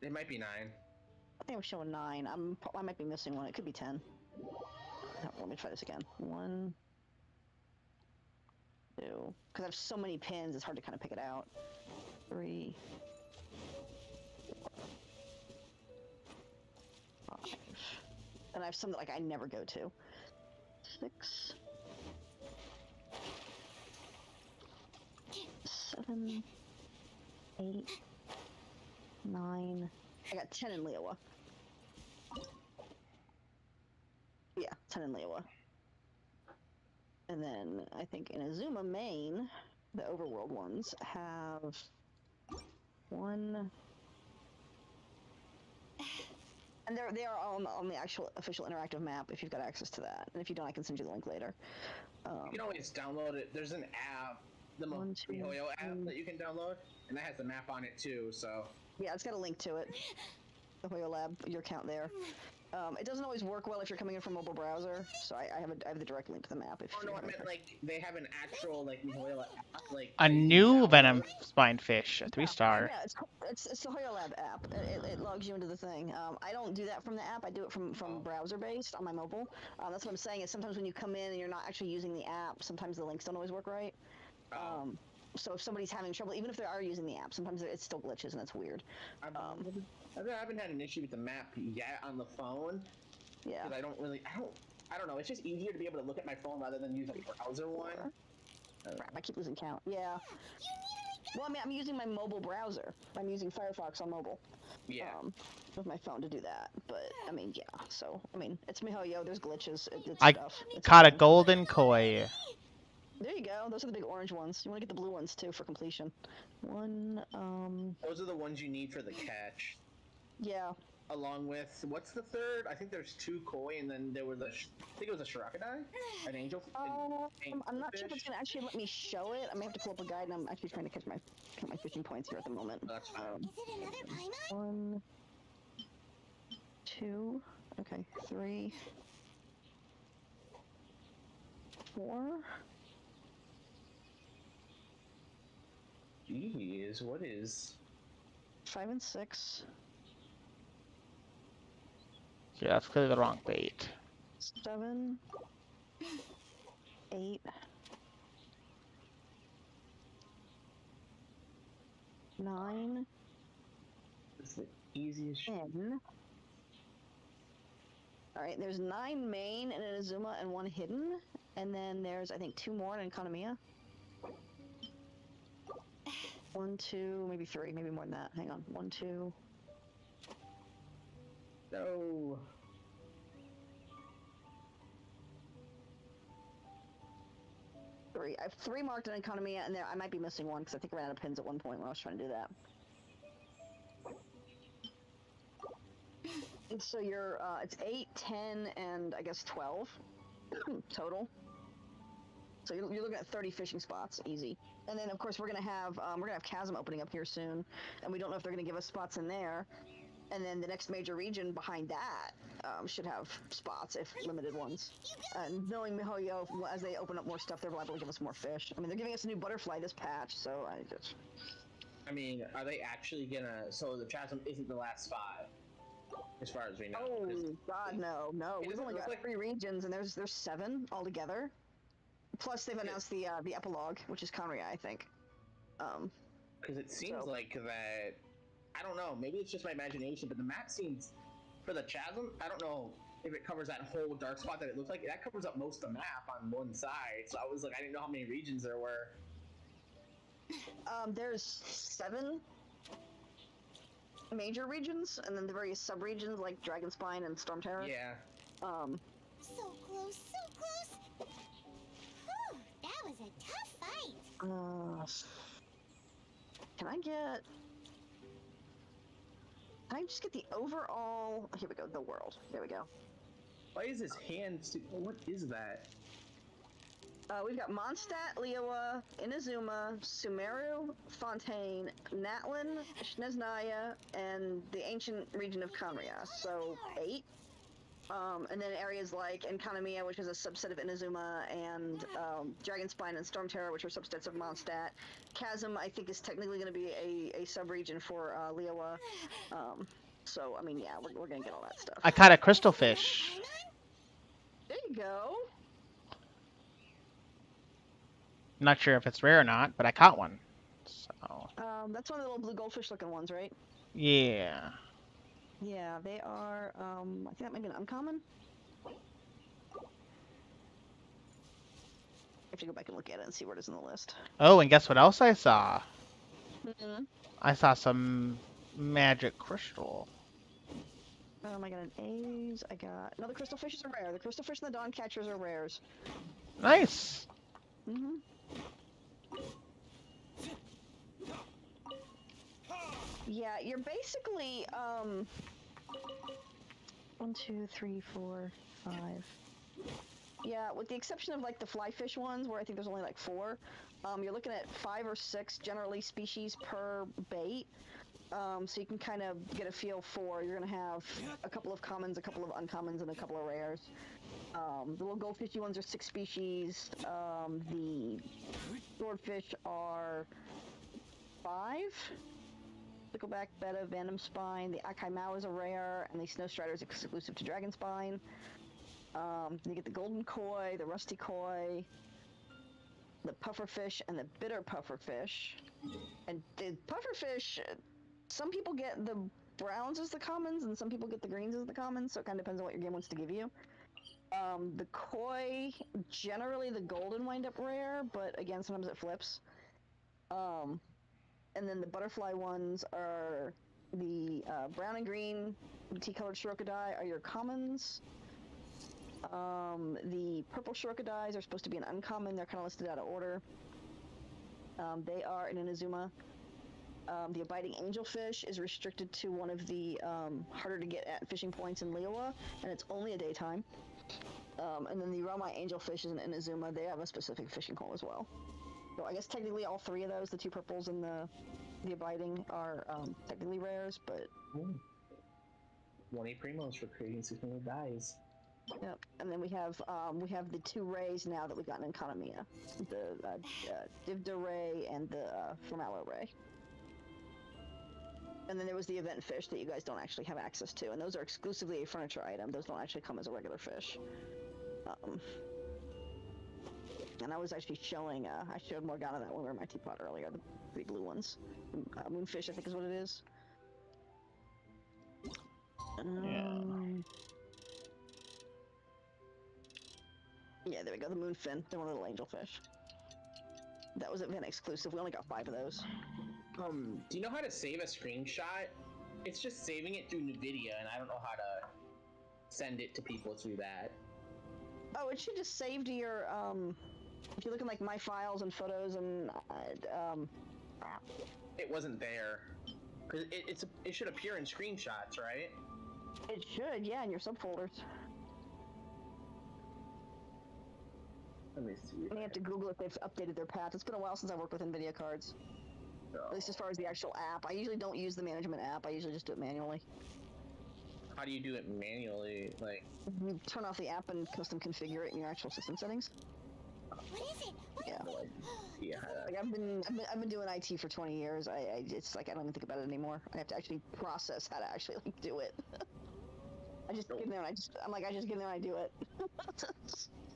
It might be 9. I think I'm showing 9. I might be missing one. It could be 10. Oh, let me try this again. 1, 2. Because I have so many pins, it's hard to kind of pick it out. 3, 4, 5. And I have some that like I never go to. 6, 7, 8, 9. I got 10 in Leowa. Yeah, 10 in Leowa. And then I think in Azuma main, the overworld ones have one, and they are on the actual official interactive map if you've got access to that. And if you don't, I can send you the link later. You can always download it. There's an app, the MiHoYo app that you can download, and that has the map on it too. So yeah, it's got a link to it. The Hoyo Lab, your account there. It doesn't always work well if you're coming in from mobile browser, so I have the direct link to the map. If oh no, I meant like they have an actual like MiHoYo app, like A new venom spine fish, a 3-star. Yeah, it's the Hoyo Lab app. It logs you into the thing. I don't do that from the app. I do it from browser based on my mobile. That's what I'm saying. Is sometimes when you come in and you're not actually using the app, sometimes the links don't always work right. So if somebody's having trouble, even if they are using the app, sometimes it still glitches and it's weird. I haven't had an issue with the map yet on the phone. Yeah. Because I don't know. It's just easier to be able to look at my phone rather than use a browser one. Crap, I keep losing count. Yeah. Well, I mean, I'm using my mobile browser. I'm using Firefox on mobile. Yeah. With my phone to do that. But, I mean, yeah. So, I mean, it's MiHoYo. There's glitches. It's I stuff. caught a golden koi. There you go. Those are the big orange ones. You want to get the blue ones, too, for completion. Those are the ones you need for the catch. Yeah. Along with, what's the third? I think there's 2 koi, and then there was I think it was a Shirakadai? An angel? I'm not sure if it's going to actually let me show it. I may have to pull up a guide, and I'm actually trying to catch my fishing points here at the moment. That's fine. Is it another Paimon? 1, 2, okay, 3, 4. Jeez, what is... 5 and 6. Yeah, that's clearly the wrong bait. 7, 8, 9, It's the easiest... 10. Alright, there's 9 main in Inazuma and 1 hidden. And then there's, I think, 2 more in Economia. 1, 2, maybe 3, maybe more than that. Hang on. 1, 2. No. I have 3 marked in Economia, and there I might be missing 1 because I think I ran out of pins at one point when I was trying to do that. And so you're, it's 8, 10, and I guess 12 total. So you're looking at 30 fishing spots, easy. And then of course we're gonna have Chasm opening up here soon, and we don't know if they're gonna give us spots in there. And then the next major region behind that should have spots, if limited ones. And knowing MiHoYo, as they open up more stuff, they're liable to give us more fish. I mean, they're giving us a new butterfly this patch, so I mean, are they actually gonna... So the Chasm isn't the last spot, as far as we know. Oh, God, no. We've only got 3 regions, and there's 7 altogether. Plus, they've announced the epilogue, which is Conria, I think. Because it seems like that... I don't know, maybe it's just my imagination, but the map seems... For the Chasm, I don't know if it covers that whole dark spot that it looks like. That covers up most of the map on one side, so I was like, I didn't know how many regions there were. There's 7 major regions, and then the various sub-regions like Dragonspine and Storm Terror. Yeah. So close, so close. Whew, that was a tough fight. Can I just get the overall... Here we go, the world. There we go. Why is his hand... What is that? We've got Mondstadt, Liyue, Inazuma, Sumeru, Fontaine, Natlin, Snezhnaya, and the ancient region of Conria. So 8. And then areas like Enkanomiya, which is a subset of Inazuma, and Dragonspine and Storm Terror, which are subsets of Mondstadt. Chasm, I think, is technically going to be a sub-region for Liyue. So, I mean, yeah, we're going to get all that stuff. I caught a crystal fish. There you go. Not sure if it's rare or not, but I caught one. So. That's one of the little blue goldfish looking ones, right? Yeah. Yeah, they are, I think that might be an uncommon. I have to go back and look at it and see where it is in the list. Oh, and guess what else I saw? Mm-hmm. I saw some magic crystal. I got an A's. I got... No, the crystal fishes are rare. The crystal fish and the dawn catchers are rares. Nice. Mm-hmm. Yeah, you're basically, 1, 2, 3, 4, 5. Yeah, with the exception of like the flyfish ones, where I think there's only like 4, you're looking at 5 or 6 generally species per bait. So you can kind of get a feel for, you're gonna have a couple of commons, a couple of uncommons, and a couple of rares. The little goldfishy ones are 6 species. The swordfish are 5. Stickleback, betta, Venom Spine. The Akai Mao is a rare, and the Snow Strider is exclusive to Dragon Spine. You get the Golden Koi, the Rusty Koi, the Pufferfish, and the Bitter Pufferfish. And the Pufferfish, some people get the browns as the commons, and some people get the greens as the commons, so it kind of depends on what your game wants to give you. The Koi, generally the golden wind up rare, but again, sometimes it flips. And then the butterfly ones are the brown and green, tea-colored Shirokadai are your commons. The purple Shirokadais are supposed to be an uncommon. They're kind of listed out of order. They are in Inazuma. The abiding angelfish is restricted to one of the harder to get at fishing points in Liyue, and it's only a daytime. And then the Romai angelfish is in Inazuma. They have a specific fishing hole as well. So I guess technically all 3 of those, the 2 purples and the abiding, are technically rares, but... 20 primos for creating 600 dies. Yep. And then we have the 2 rays now that we've gotten in Kanamiya. The Divda ray and the Formalo ray. And then there was the event fish that you guys don't actually have access to, and those are exclusively a furniture item. Those don't actually come as a regular fish. And I was actually showing, I showed Morgana that when we were in my teapot earlier, the 3 blue ones. Moonfish, I think is what it is. Yeah, there we go, the moonfin. They're one little angelfish. That was event exclusive. We only got 5 of those. Do you know how to save a screenshot? It's just saving it through NVIDIA, and I don't know how to send it to people through that. Oh, it should just save to your, if you look in like my files and photos and, It wasn't there. Cause it should appear in screenshots, right? It should, yeah, in your subfolders. Let me see. And you have to Google if they've updated their path. It's been a while since I worked with NVIDIA cards. At least as far as the actual app. I usually don't use the management app. I usually just do it manually. How do you do it manually? Like, you turn off the app and custom configure it in your actual system settings. What is it? Yeah. yeah. Like I've been doing IT for 20 years. It's like I don't even think about it anymore. I have to actually process how to actually like do it. I just get in there and I just get in there and I do it.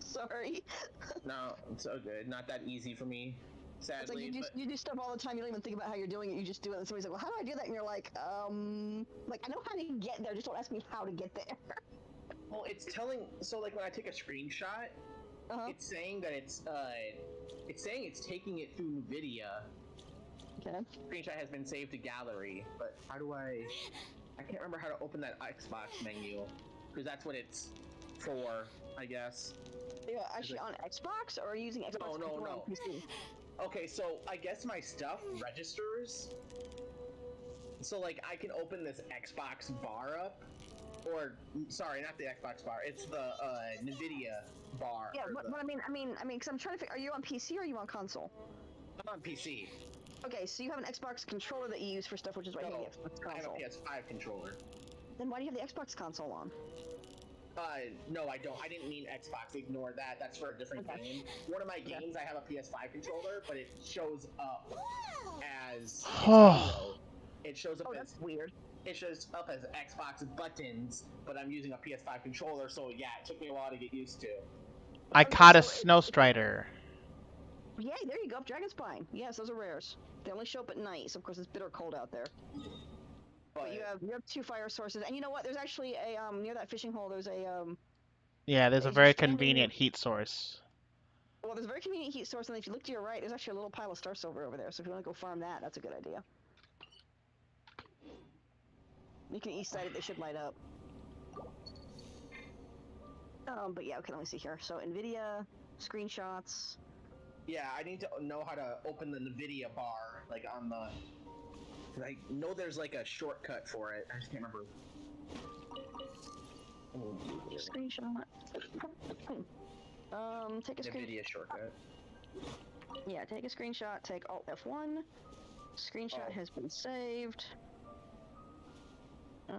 Sorry. No, it's so good. Not that easy for me. Sadly, it's like you do stuff all the time. You don't even think about how you're doing it. You just do it. And somebody's like, "Well, how do I do that?" And you're like, like I know how to get there. Just don't ask me how to get there." Well, it's telling. So, like when I take a screenshot, it's saying that it's saying it's taking it through NVIDIA. Okay. Screenshot has been saved to gallery, but how do I can't remember how to open that Xbox menu because that's what it's for, I guess. Yeah, actually on Xbox, or are you using Xbox No. on PC? Okay, so I guess my stuff registers. So like I can open this Xbox bar up, or sorry, not the Xbox bar. It's the NVIDIA bar. Yeah, but I mean, because I'm trying to figure. Are you on PC or are you on console? I'm on PC. Okay, so you have an Xbox controller that you use for stuff, which is right here, the Xbox console. I have a PS5 controller. Then why do you have the Xbox console on? No, I don't. I didn't mean Xbox. Ignore that. That's for a different game. One of my games, I have a PS5 controller, but it shows up as. It shows up as. That's weird. It shows up as Xbox buttons, but I'm using a PS5 controller, so yeah, it took me a while to get used to. I caught a Snow Strider. Yay, there you go, Dragon Spine. Yes, those are rares. They only show up at night, so of course it's bitter cold out there. But you have 2 fire sources, and you know what? There's actually a near that fishing hole. There's a Yeah, there's a very convenient heat source. Well, there's a very convenient heat source, and if you look to your right, there's actually a little pile of star silver over there. So if you want to go farm that, that's a good idea. You can east side it; they should light up. But yeah, okay, let me see here. So NVIDIA screenshots. Yeah, I need to know how to open the NVIDIA bar, like on the. I know there's like a shortcut for it. I just can't remember. Screenshot. Take a screen. NVIDIA shortcut. Yeah, take a screenshot. Take Alt F1. Screenshot has been saved. Blah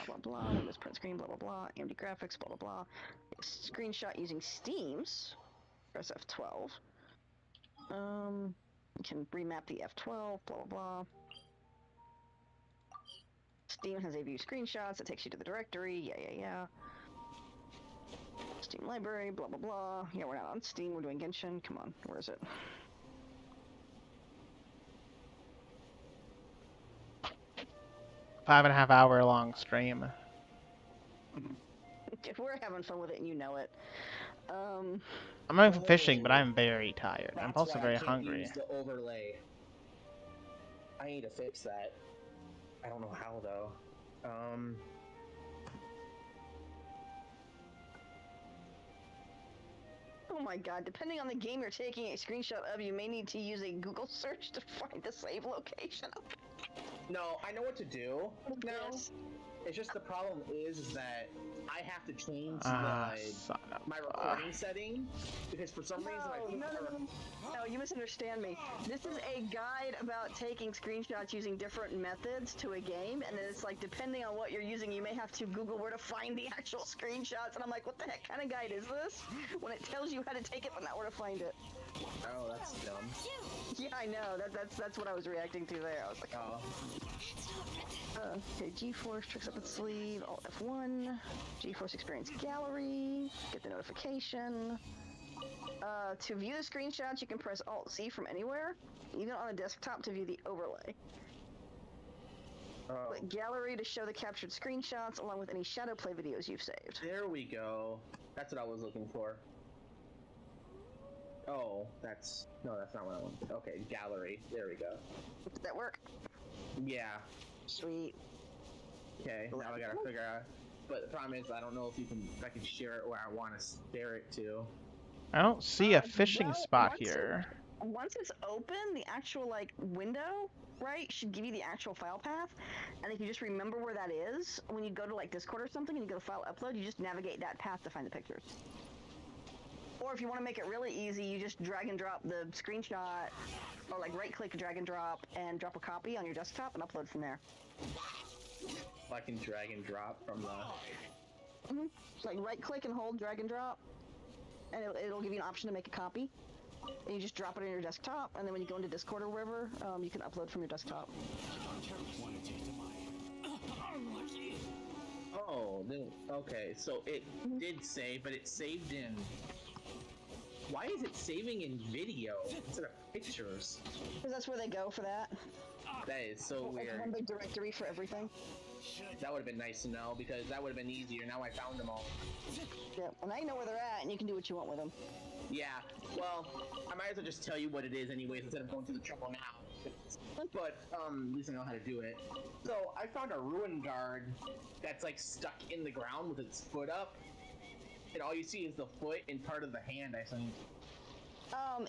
blah blah. Windows print screen. Blah blah blah. AMD graphics. Blah blah blah. Screenshot using Steam's. Press F12. You can remap the F12. Blah blah blah. Steam has a view screenshots. That takes you to the directory. Yeah. Steam library. Blah blah blah. Yeah, we're not on Steam. We're doing Genshin. Come on, where is it? .5.5 hour long stream. If we're having fun with it and you know it. I'm going for fishing, but I'm very tired. I'm That's also why very I can't hungry. use the overlay. I need to fix that. I don't know how though. Oh my god, depending on the game you're taking a screenshot of, you may need to use a Google search to find the save location. No, I know what to do now. Yes. It's just the problem is that I have to change Son of my a- recording setting because for some reason I put No, you misunderstand me. This is a guide about taking screenshots using different methods to a game, and then it's like, depending on what you're using, you may have to Google where to find the actual screenshots, and I'm like, what the heck kind of guide is this? When it tells you how to take it, but not where to find it. Oh, that's dumb. Yeah, I know. That's what I was reacting to there. I was like, Oh. Okay, GeForce tricks up its sleeve. Alt F1. GeForce Experience Gallery. Get the notification. To view the screenshots, you can press Alt Z from anywhere, even on a desktop to view the overlay. Oh. Click Gallery to show the captured screenshots along with any shadow play videos you've saved. There we go. That's what I was looking for. Oh, that's not what I wanted. Okay, gallery. There we go. Did that work? Yeah. Sweet. Okay. Now I gotta figure out. But the problem is, I don't know if I can share it where I want to share it to. I don't see a fishing well, spot once here. Once it's open, the actual window, right, should give you the actual file path. And if you just remember where that is, when you go to Discord or something and you go to file upload, you just navigate that path to find the pictures. Or if you want to make it really easy, you just drag and drop the screenshot, or right click, drag and drop a copy on your desktop and upload from there. I can drag and drop from the. So right click and hold, drag and drop, and it'll give you an option to make a copy. And you just drop it on your desktop, and then when you go into Discord or wherever, you can upload from your desktop. Oh, okay. So it did save, but it saved in. Why is it saving in video instead of pictures? Because that's where they go for that. That is so It's weird. one big directory for everything. That would have been nice to know because that would have been easier. Now I found them all. Yeah, and now you know where they're at, and you can do what you want with them. Yeah. Well, I might as well just tell you what it is anyways instead of going through the trouble now. But at least I know how to do it. So I found a ruin guard that's stuck in the ground with its foot up. And all you see is the foot and part of the hand, I think.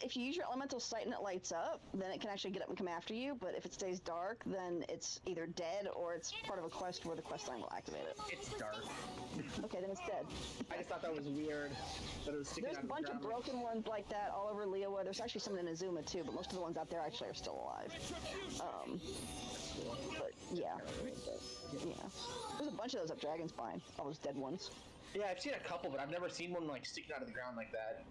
If you use your elemental sight and it lights up, then it can actually get up and come after you, but if it stays dark, then it's either dead or it's part of a quest where the quest line will activate it. It's dark. Okay, then it's dead. I just thought that was weird. That it was sticking There's out a bunch of the ground. broken ones like that all over Liyue. There's actually some in Azuma too, but most of the ones out there actually are still alive. But yeah. There's a bunch of those up Dragonspine, all those dead ones. Yeah, I've seen a couple, but I've never seen one sticking out of the ground like that.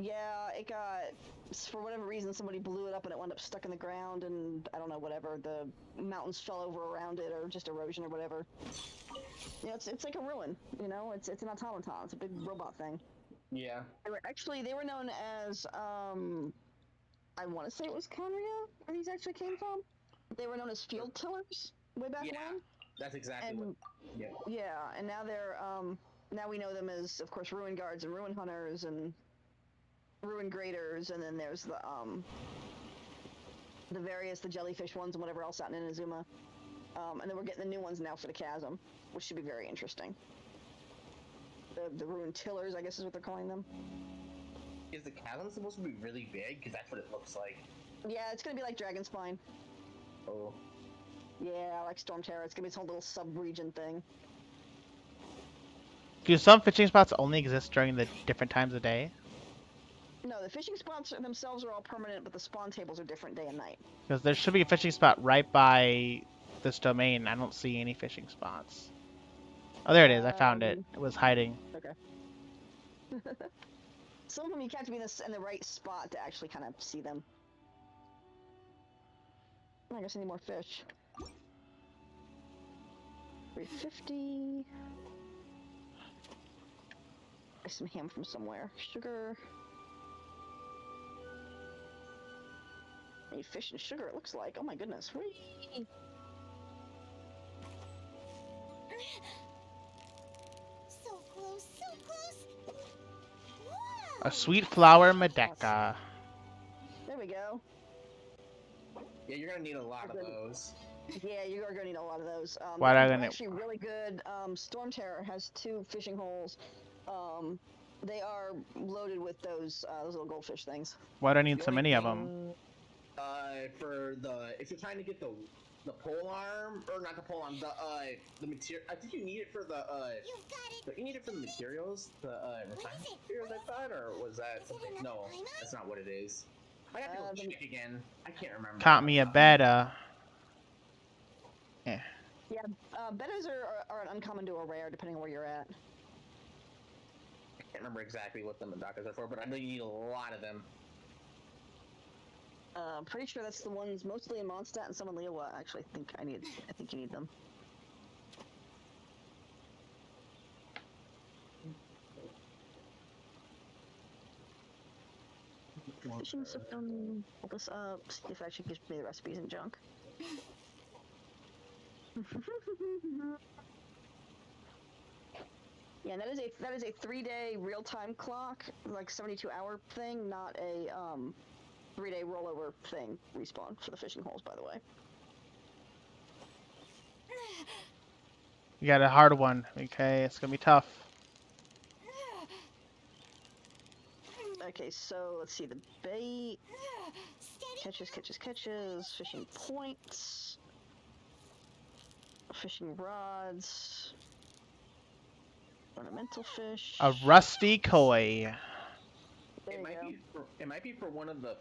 Yeah, it got, for whatever reason, somebody blew it up and it wound up stuck in the ground, and I don't know, whatever, the mountains fell over around it, or just erosion or whatever. It's like a ruin, it's an automaton, it's a big robot thing. Yeah. They were known as, I want to say it was Conria, where these actually came from. They were known as field tillers way back when. That's exactly what. Yeah. Yeah, and now they're, now we know them as, of course, ruin guards and ruin hunters and ruin graders, and then there's the jellyfish ones and whatever else out in Inazuma. And then we're getting the new ones now for the chasm, which should be very interesting. the ruined tillers, I guess is what they're calling them. Is the chasm supposed to be really big? Because that's what it looks like. Yeah, it's gonna be like Dragon Spine. Oh. Yeah, like Storm Terror. It's gonna be its whole little sub-region thing. Do some fishing spots only exist during the different times of day? No, the fishing spots themselves are all permanent, but the spawn tables are different day and night. Because there should be a fishing spot right by this domain. I don't see any fishing spots. Oh, there it is. I found it. It was hiding. Okay. Some of them you have to be in the right spot to actually kind of see them. I guess I need more fish. 350. Buy some ham from somewhere. Sugar. I need fish and sugar, it looks like. Oh my goodness. Whee! So close, so close. Whoa! A sweet flower Medeka. There we go. Yeah, you're gonna need a lot of those. Yeah, you are going to need a lot of those. Why They're are gonna- actually really good. Storm Terror has 2 fishing holes. They are loaded with those little goldfish things. Why do I need The so only many of thing, them? For the if you're trying to get the pole arm or not the pole arm, the material. I think you need it for the You've got it. Don't you need it for the materials? The refinement is it? materials, I thought, or was that Is it something? enough No, to climb up? that's not what it is. I have to go The- check again. I can't remember. Caught me a beta. Yeah, bettas are an uncommon to a rare, depending on where you're at. I can't remember exactly what the Medakas are for, but I know you need a lot of them. Pretty sure that's the ones mostly in Mondstadt and some in Leowa. Actually, I think you need them. Fishing system. Pull this up. See if it actually gives me the recipes and junk. Yeah, that is a 3-day real-time clock, like 72-hour thing, not a 3-day rollover thing. Respawn for the fishing holes, by the way. You got a hard one. Okay, it's gonna be tough. Okay, so let's see the bait. Steady. Catches. Fishing points. Fishing rods. Ornamental fish. A rusty koi. There It you might go. be for one of the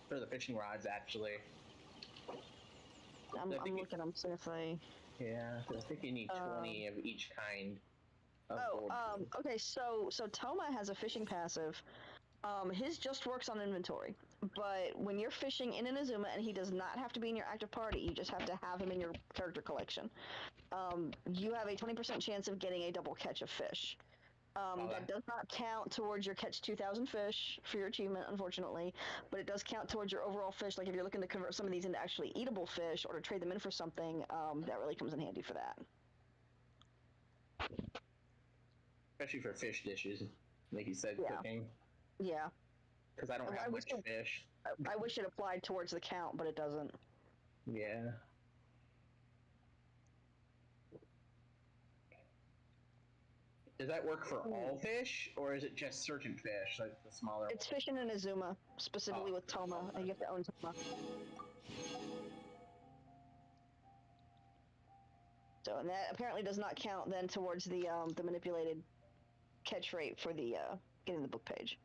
for the fishing rods actually. I'm looking. I'm seeing if I. Yeah, I think you need 20 of each kind. Of gold. Okay. So Toma has a fishing passive. His just works on inventory, but when you're fishing in an Inazuma and he does not have to be in your active party, you just have to have him in your character collection. You have a 20% chance of getting a double catch of fish. That does not count towards your catch 2,000 fish for your achievement, unfortunately, but it does count towards your overall fish. Like if you're looking to convert some of these into actually eatable fish or to trade them in for something, that really comes in handy for that. Especially for fish dishes, like you said, Yeah. cooking. Yeah, Because I don't have much fish. I wish it applied towards the count, but it doesn't. Yeah. Does that work for all fish, or is it just certain fish, like the smaller? It's fishing in Azuma, specifically with Toma, and you have to own Toma. So, and that apparently does not count then towards the manipulated catch rate for the getting the book page.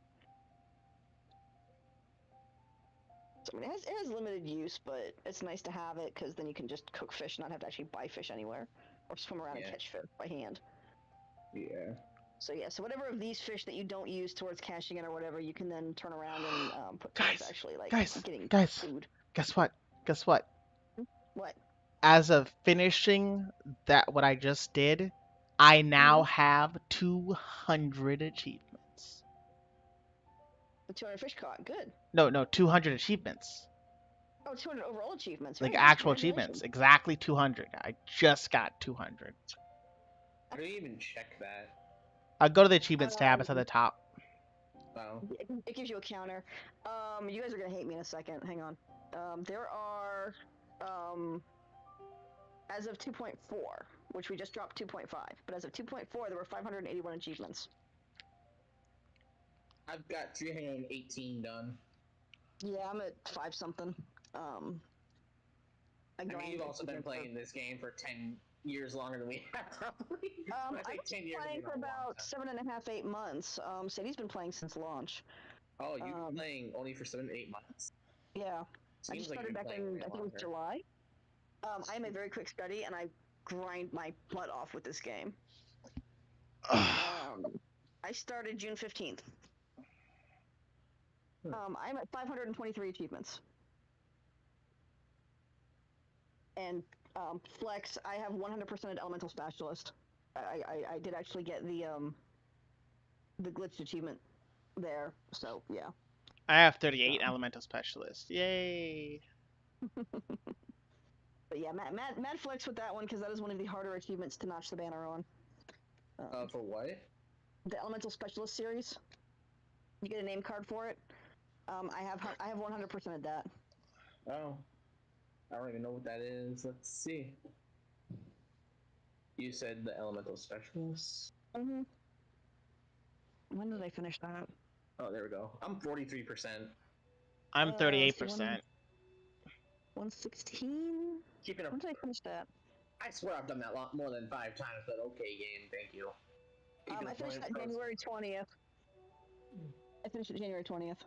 So I mean, it has limited use, but it's nice to have it because then you can just cook fish, and not have to actually buy fish anywhere, or swim around and catch fish by hand. Yeah. So yeah, so whatever of these fish that you don't use towards cashing in or whatever, you can then turn around and put towards actually like getting food. Guess what? Guess what? What? As of finishing what I just did, I now have 200 achievements. The 200 fish caught, good. No, 200 achievements. Oh, 200 overall achievements. Like Very nice, actual achievements. congratulations. Exactly 200. I just got 200. I didn't even check that. Go to the achievements tab. It's at the top. Oh. It gives you a counter. You guys are gonna hate me in a second. Hang on. There are, as of 2.4, which we just dropped 2.5. But as of 2.4, there were 581 achievements. I've got 318 done. Yeah, I'm at 5 something. I mean, you've also been playing this game for 10 years longer than we have, probably. I've been playing for about 7.5, 8 months. Sadie's been playing since launch. Oh, you've been playing only for 7 to 8 months? Yeah. Seems I just like started back in, I think it was July. I am a very quick study, and I grind my butt off with this game. I started June 15th. I'm at 523 achievements. And Flex, I have 100% Elemental Specialist. I did actually get the glitched achievement there, so yeah. I have 38 Elemental Specialist. Yay! But yeah, mad flex with that one because that is one of the harder achievements to notch the banner on. For what? The Elemental Specialist series. You get a name card for it. I have 100% of that. Oh, I don't even know what that is. Let's see. You said the Elemental Specialist. When did I finish that? Oh, there we go. I'm 43%. I'm 38%. 116. Keeping up. When did I finish that? I swear I've done that lot more than 5 times, but okay, game, thank you. I finished that January 20th. I finished it January 20th.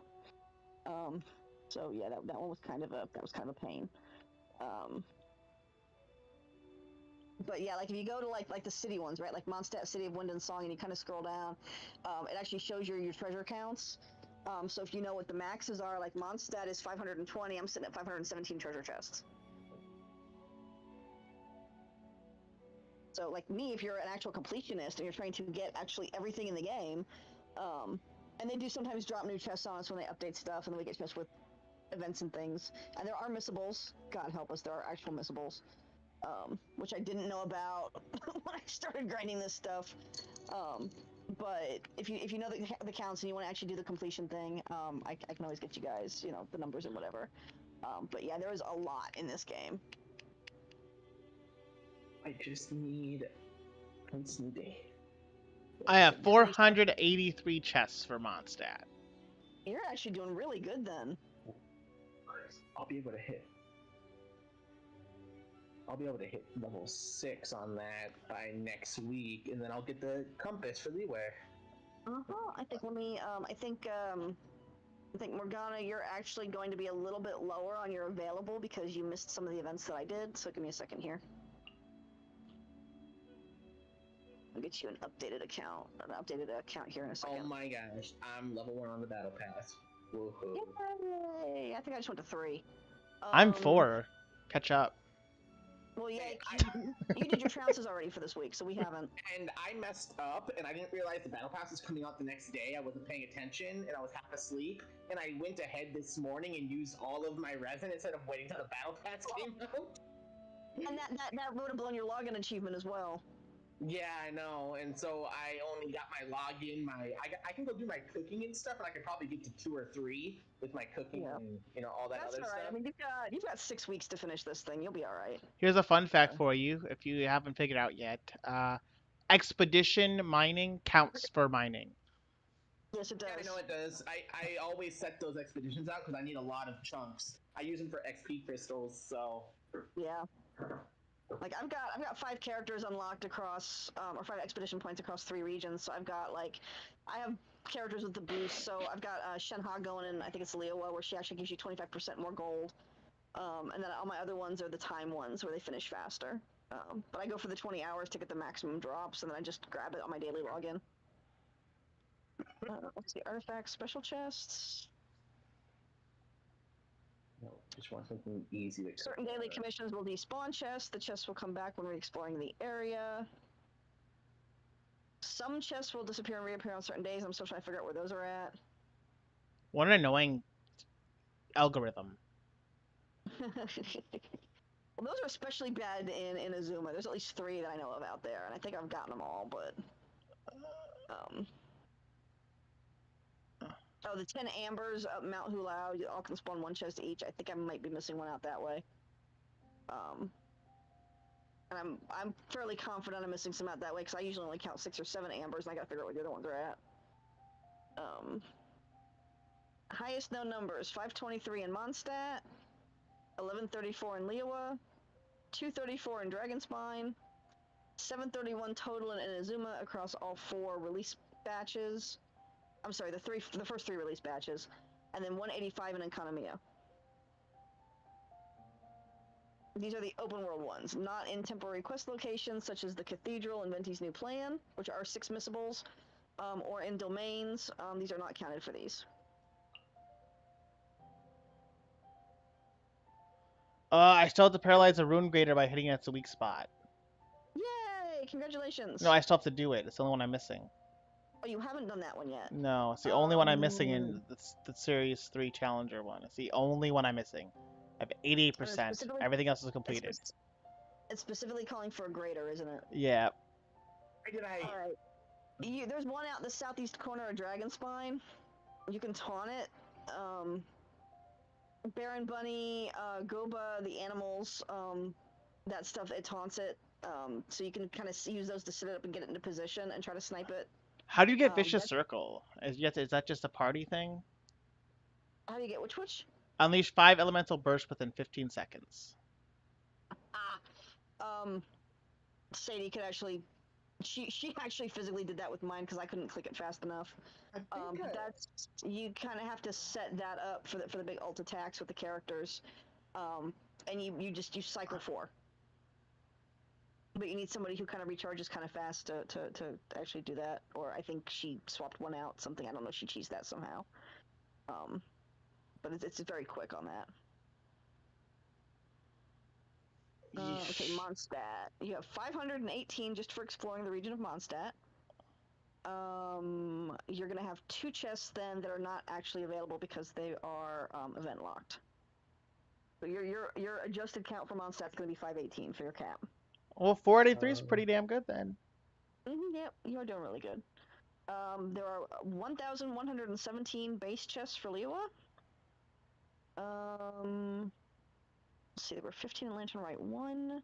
So yeah, that one was kind of a pain. But yeah, like if you go to like the city ones, right? Like Mondstadt, City of Wind and Song, and you kind of scroll down, it actually shows your treasure counts. So if you know what the maxes are, like Mondstadt is 520, I'm sitting at 517 treasure chests. So like me, if you're an actual completionist and you're trying to get actually everything in the game, and they do sometimes drop new chests on us when they update stuff, and then we get chests with events and things. And there are missables. God help us, there are actual missables. Which I didn't know about when I started grinding this stuff. But if you know the counts and you want to actually do the completion thing, I can always get you guys, the numbers and whatever. But yeah, there is a lot in this game. I just need I have 483 chests for Mondstadt. You're actually doing really good then. I'll be able to hit level 6 on that by next week, and then I'll get the compass for leeway. I think I think Morgana, you're actually going to be a little bit lower on your available because you missed some of the events that I did. So give me a second here. I'll get you an updated account here in a second. Oh my gosh, I'm level 1 on the battle pass. Woohoo! Yay! I think I just went to 3. I'm 4. Catch up. Well, yeah, you did your trounces already for this week, so we haven't. And I messed up, and I didn't realize the battle pass was coming out the next day. I wasn't paying attention, and I was half asleep. And I went ahead this morning and used all of my resin instead of waiting till the battle pass came out. And that would have blown your login achievement as well. Yeah, I know. And so I only got my login. I can go do my cooking and stuff, and I could probably get to 2 or 3 with my cooking and all that. That's other all right. stuff. I mean, you've got 6 weeks to finish this thing. You'll be all right. Here's a fun fact for you, if you haven't figured out yet. Expedition mining counts for mining. Yes, it does. Yeah, I know it does. I always set those expeditions out because I need a lot of chunks. I use them for XP crystals, so. Yeah. Like I've got 5 characters unlocked across, or 5 expedition points across 3 regions. So I have characters with the boost. So I've got Shenha going in. I think it's Leowa, where she actually gives you 25% more gold. And then all my other ones are the time ones, where they finish faster. But I go for the 20 hours to get the maximum drops, and then I just grab it on my daily login. Let's see, artifacts, special chests. No, just want something easy to Certain daily commissions will despawn chests. The chests will come back when re-exploring the area. Some chests will disappear and reappear on certain days. I'm still trying to figure out where those are at. What an annoying algorithm. Well, those are especially bad in Azuma. There's at least 3 that I know of out there, and I think I've gotten them all, but... Oh, the 10 ambers up Mount Hulao, you all can spawn 1 chest each. I think I might be missing one out that way. And I'm fairly confident I'm missing some out that way because I usually only count 6 or 7 ambers, and I gotta figure out where the other ones are at. Highest known numbers: 523 in Mondstadt, 1134 in Liyue, 234 in Dragonspine, 731 total in Inazuma across all 4 release batches. I'm sorry, the first 3 release batches, and then 185 in Economia. These are the open world ones, not in temporary quest locations such as the Cathedral and Venti's New Plan, which are 6 missables, or in domains. These are not counted for these. I still have to paralyze a rune grader by hitting it at its weak spot. Yay! Congratulations! No, I still have to do it. It's the only one I'm missing. Oh, you haven't done that one yet. No, it's the only one I'm missing in the Series 3 Challenger one. It's the only one I'm missing. I have 88%. Everything else is completed. It's specifically calling for a grader, isn't it? Yeah. Alright. There's one out in the southeast corner of Dragonspine. You can taunt it. Baron Bunny, Goba, the animals, that stuff, it taunts it. So you can kind of use those to set it up and get it into position and try to snipe it. How do you get Vicious Circle? Is that just a party thing? How do you get which? Unleash 5 elemental bursts within 15 seconds. Sadie could actually... She actually physically did that with mine because I couldn't click it fast enough. You kind of have to set that up for the big ult attacks with the characters, and you cycle 4. But you need somebody who kind of recharges kind of fast to actually do that. Or I think she swapped one out. Something, I don't know. She cheesed that somehow. But it's very quick on that. Okay, Mondstadt. You have 518 just for exploring the region of Mondstadt. You're gonna have 2 chests then that are not actually available because they are event locked. So your adjusted count for Mondstadt's gonna be 518 for your cap. Well, 483 is pretty damn good then. Yep, you're doing really good. There are 1,117 base chests for Liyue. Let's see, there were 15 in Lantern Rite 1.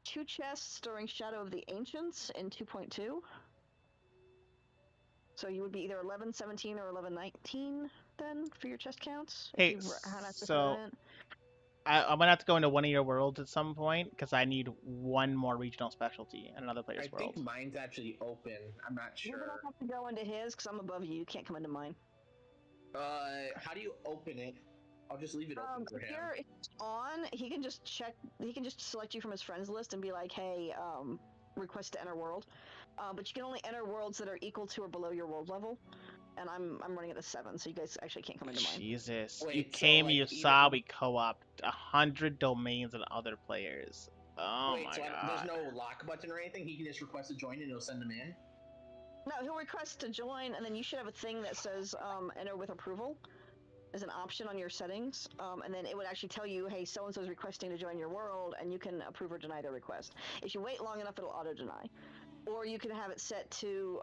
2 chests storing Shadow of the Ancients in 2.2. So you would be either 1117 or 1119 then for your chest counts. Hey, so I'm gonna have to go into one of your worlds at some point because I need one more regional specialty in another player's world. I think mine's actually open. I'm not sure. You're gonna have to go into his because I'm above you. You can't come into mine. How do you open it? I'll just leave it open for him. Here it's on. He can just check. He can just select you from his friends list and be like, "Hey, request to enter world." But you can only enter worlds that are equal to or below your world level. And I'm running it at 7, so you guys actually can't come into mine. Jesus, Wait, you so, came, like, you saw, we co-opted 100 domains and other players. Oh Wait, my so god. there's no lock button or anything? He can just request to join and it'll send him in? No, he'll request to join, and then you should have a thing that says enter with approval as an option on your settings, and then it would actually tell you, hey, so-and-so is requesting to join your world, and you can approve or deny their request. If you wait long enough, it'll auto-deny. Or you can have it set to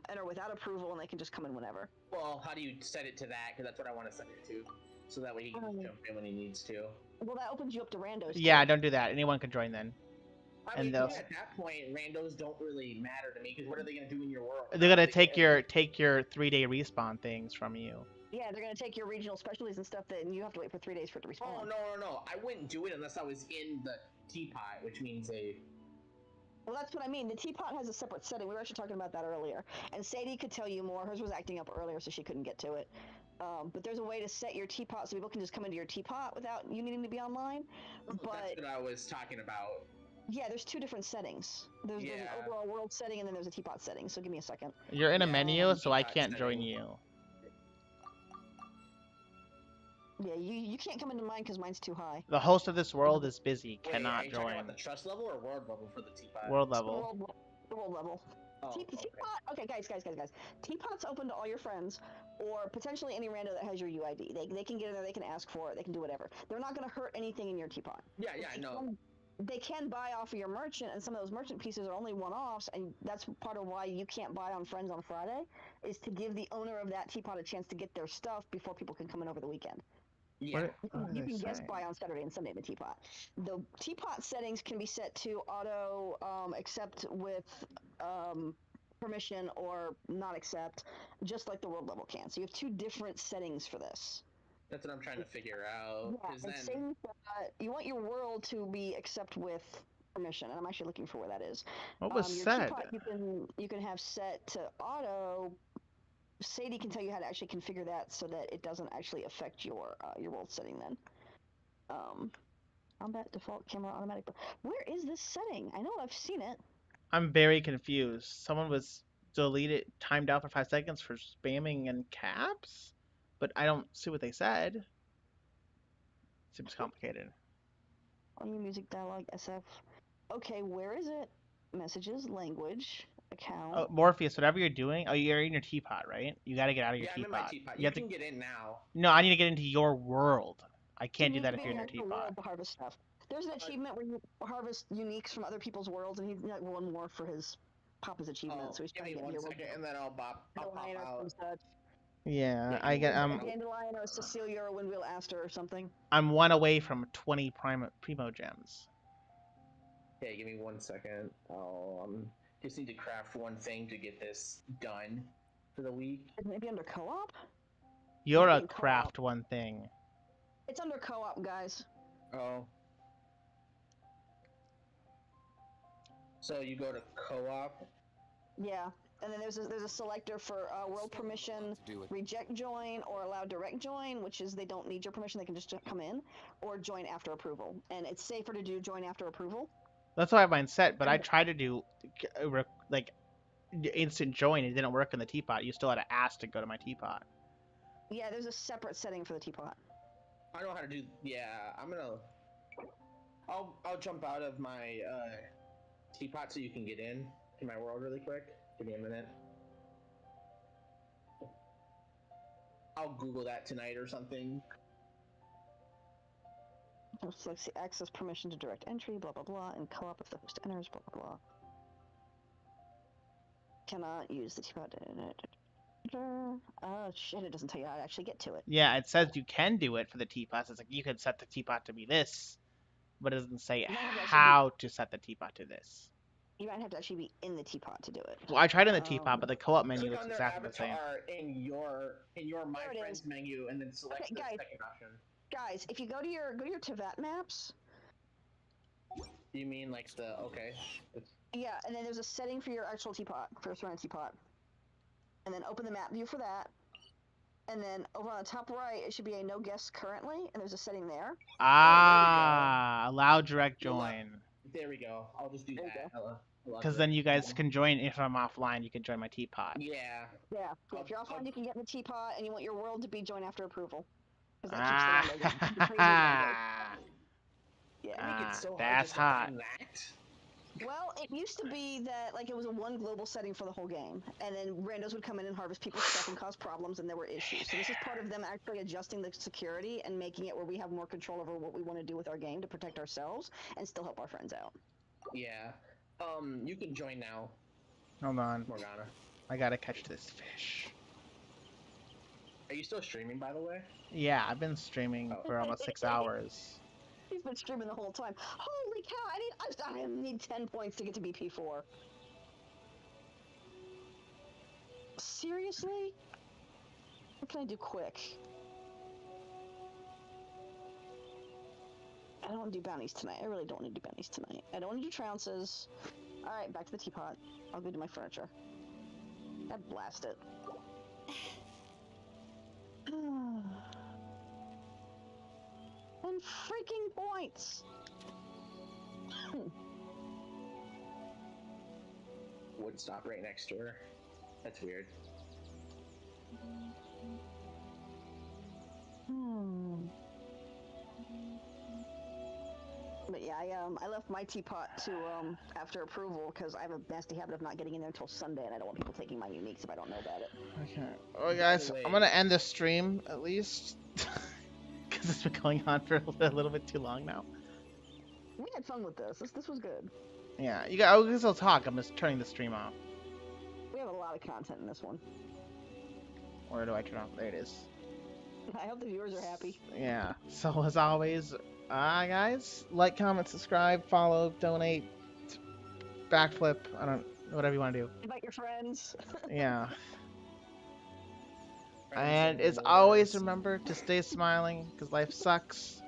enter without approval, and they can just come in whenever. Well, how do you set it to that? Because that's what I want to set it to. So that way he can just jump in when he needs to. Well, that opens you up to randos. Yeah, don't do that. Anyone can join then. I mean, yeah, at that point, randos don't really matter to me, because what are they going to do in your world? They're going to take your 3-day respawn things from you. Yeah, they're going to take your regional specialties and stuff, and you have to wait for 3 days for it to respawn. Oh, no. I wouldn't do it unless I was in the teapot, which means a... Well, that's what I mean. The teapot has a separate setting. We were actually talking about that earlier. And Sadie could tell you more. Hers was acting up earlier, so she couldn't get to it. But there's a way to set your teapot so people can just come into your teapot without you needing to be online. But that's what I was talking about. Yeah, there's 2 different settings. There's an overall world setting, and then there's a teapot setting. So give me a second. You're in a menu, so I can't join you. Yeah, you can't come into mine because mine's too high. The host of this world is busy. Cannot are you join. talking about the trust level or world level for the teapot? World level. The world level. Oh, Teapot. Okay, guys. Teapot's open to all your friends, or potentially any rando that has your UID. They can get in there. They can ask for it. They can do whatever. They're not going to hurt anything in your teapot. Yeah, I know. They can buy off of your merchant, and some of those merchant pieces are only one-offs, and that's part of why you can't buy on Friends on Friday, is to give the owner of that teapot a chance to get their stuff before people can come in over the weekend. Yeah. What are You they can guest saying? buy on Saturday and Sunday in the teapot. The teapot settings can be set to auto accept with permission or not accept, just like the world level can. So you have two different settings for this. That's what I'm trying to figure out. Yeah, Because and then, saying that you want your world to be accept with permission, and I'm actually looking for where that is. What was Your said? teapot you can have set to auto. Sadie can tell you how to actually configure that so that it doesn't actually affect your world setting. Then, combat default camera automatic. Where is this setting? I know I've seen it. I'm very confused. Someone was deleted, timed out for 5 seconds for spamming in caps, but I don't see what they said. Seems complicated. On your music dialogue SF. Okay, where is it? Messages, language, account. Oh, Morpheus, whatever you're doing, you're in your teapot, right? You got to get out of your yeah, I'm in my teapot. teapot. You You have to. can get in now. No, I need to get into your world. I You can't do need that to if be you're in in your the teapot. world to harvest stuff. There's an achievement where you harvest uniques from other people's worlds, and he's got one more for his Papa's achievement. Oh, so he's give trying me to get 1 your second, and then I'll pop out. and such. Yeah, Yeah, I give me get. 1 second. Dandelion or Cecilia or Windwheel Aster or something. I'm one away from 20 primo gems. Okay, give me 1 second. I'll just need to craft one thing to get this done for the week. Maybe under co-op? You're Might a be in co-op. craft one thing. It's under co-op, guys. Oh. So you go to co-op. Yeah, and then there's a selector for world permission, Do it. reject join, or allow direct join, which is they don't need your permission, they can just come in, or join after approval. And it's safer to do join after approval. That's why I have mine set, but I tried to do like instant join. It didn't work in the teapot. You still had to ask to go to my teapot. Yeah, there's a separate setting for the teapot. I know how to do. Yeah, I'll jump out of my teapot so you can get in my world really quick. Give me a minute. I'll Google that tonight or something. Let's see, access permission to direct entry, blah blah blah, and co-op if the host enters, blah blah blah. Cannot use the teapot. Oh shit! It doesn't tell you how to actually get to it. Yeah, it says you can do it for the teapot. It's like you could set the teapot to be this, but it doesn't say might have to actually how to set the teapot to this. You might have to actually be in the teapot to do it. Well, I tried in the teapot, but the co-op menu Click looks on their exactly the same. avatar in your My There it Friends is. menu, and then select Okay, the guys. second option. Guys, if you go to your Tevat maps, You mean like the okay? yeah, and then there's a setting for your actual teapot, for your surrounding teapot, and then open the map view for that. And then over on the top right, it should be a no guests currently, and there's a setting there. Ah, allow direct join. There we go. I'll just do There you that. Because then you guys can join if I'm offline. You can join my teapot. Yeah. Yeah, if you're offline, you can get in the teapot, and you want your world to be join after approval. 'Cause that Ah, keeps the random- the crazy random. Yeah. Make it so hard that's just to hot. find that. Well, it used to be that like it was a one global setting for the whole game, and then randos would come in and harvest people's stuff and cause problems, and there were issues. So this is part of them actually adjusting the security and making it where we have more control over what we want to do with our game to protect ourselves and still help our friends out. Yeah. You can join now, Hold on. Morgana. I gotta catch this fish. Are you still streaming, by the way? Yeah, I've been streaming for almost 6 hours. He's been streaming the whole time. Holy cow! I need 10 points to get to BP4. Seriously? What can I do quick? I don't want to do bounties tonight. I really don't want to do bounties tonight. I don't want to do trounces. Alright, back to the teapot. I'll go do my furniture. God blast it. And freaking points! Would stop right next to her. That's weird. But yeah, I left my teapot to after approval because I have a nasty habit of not getting in there until Sunday, and I don't want people taking my uniques if I don't know about it. Okay. Alright, guys, I'm gonna end the stream at least. Because it's been going on for a little bit too long now. We had fun with this. This was good. Yeah, you guys will still talk. I'm just turning the stream off. We have a lot of content in this one. Where do I turn off? There it is. I hope the viewers are happy. Yeah. So as always, guys, like, comment, subscribe, follow, donate, backflip. I don't whatever you want to do. Invite your friends. Yeah. Friends And and as always, neighbors. remember to stay smiling because life sucks.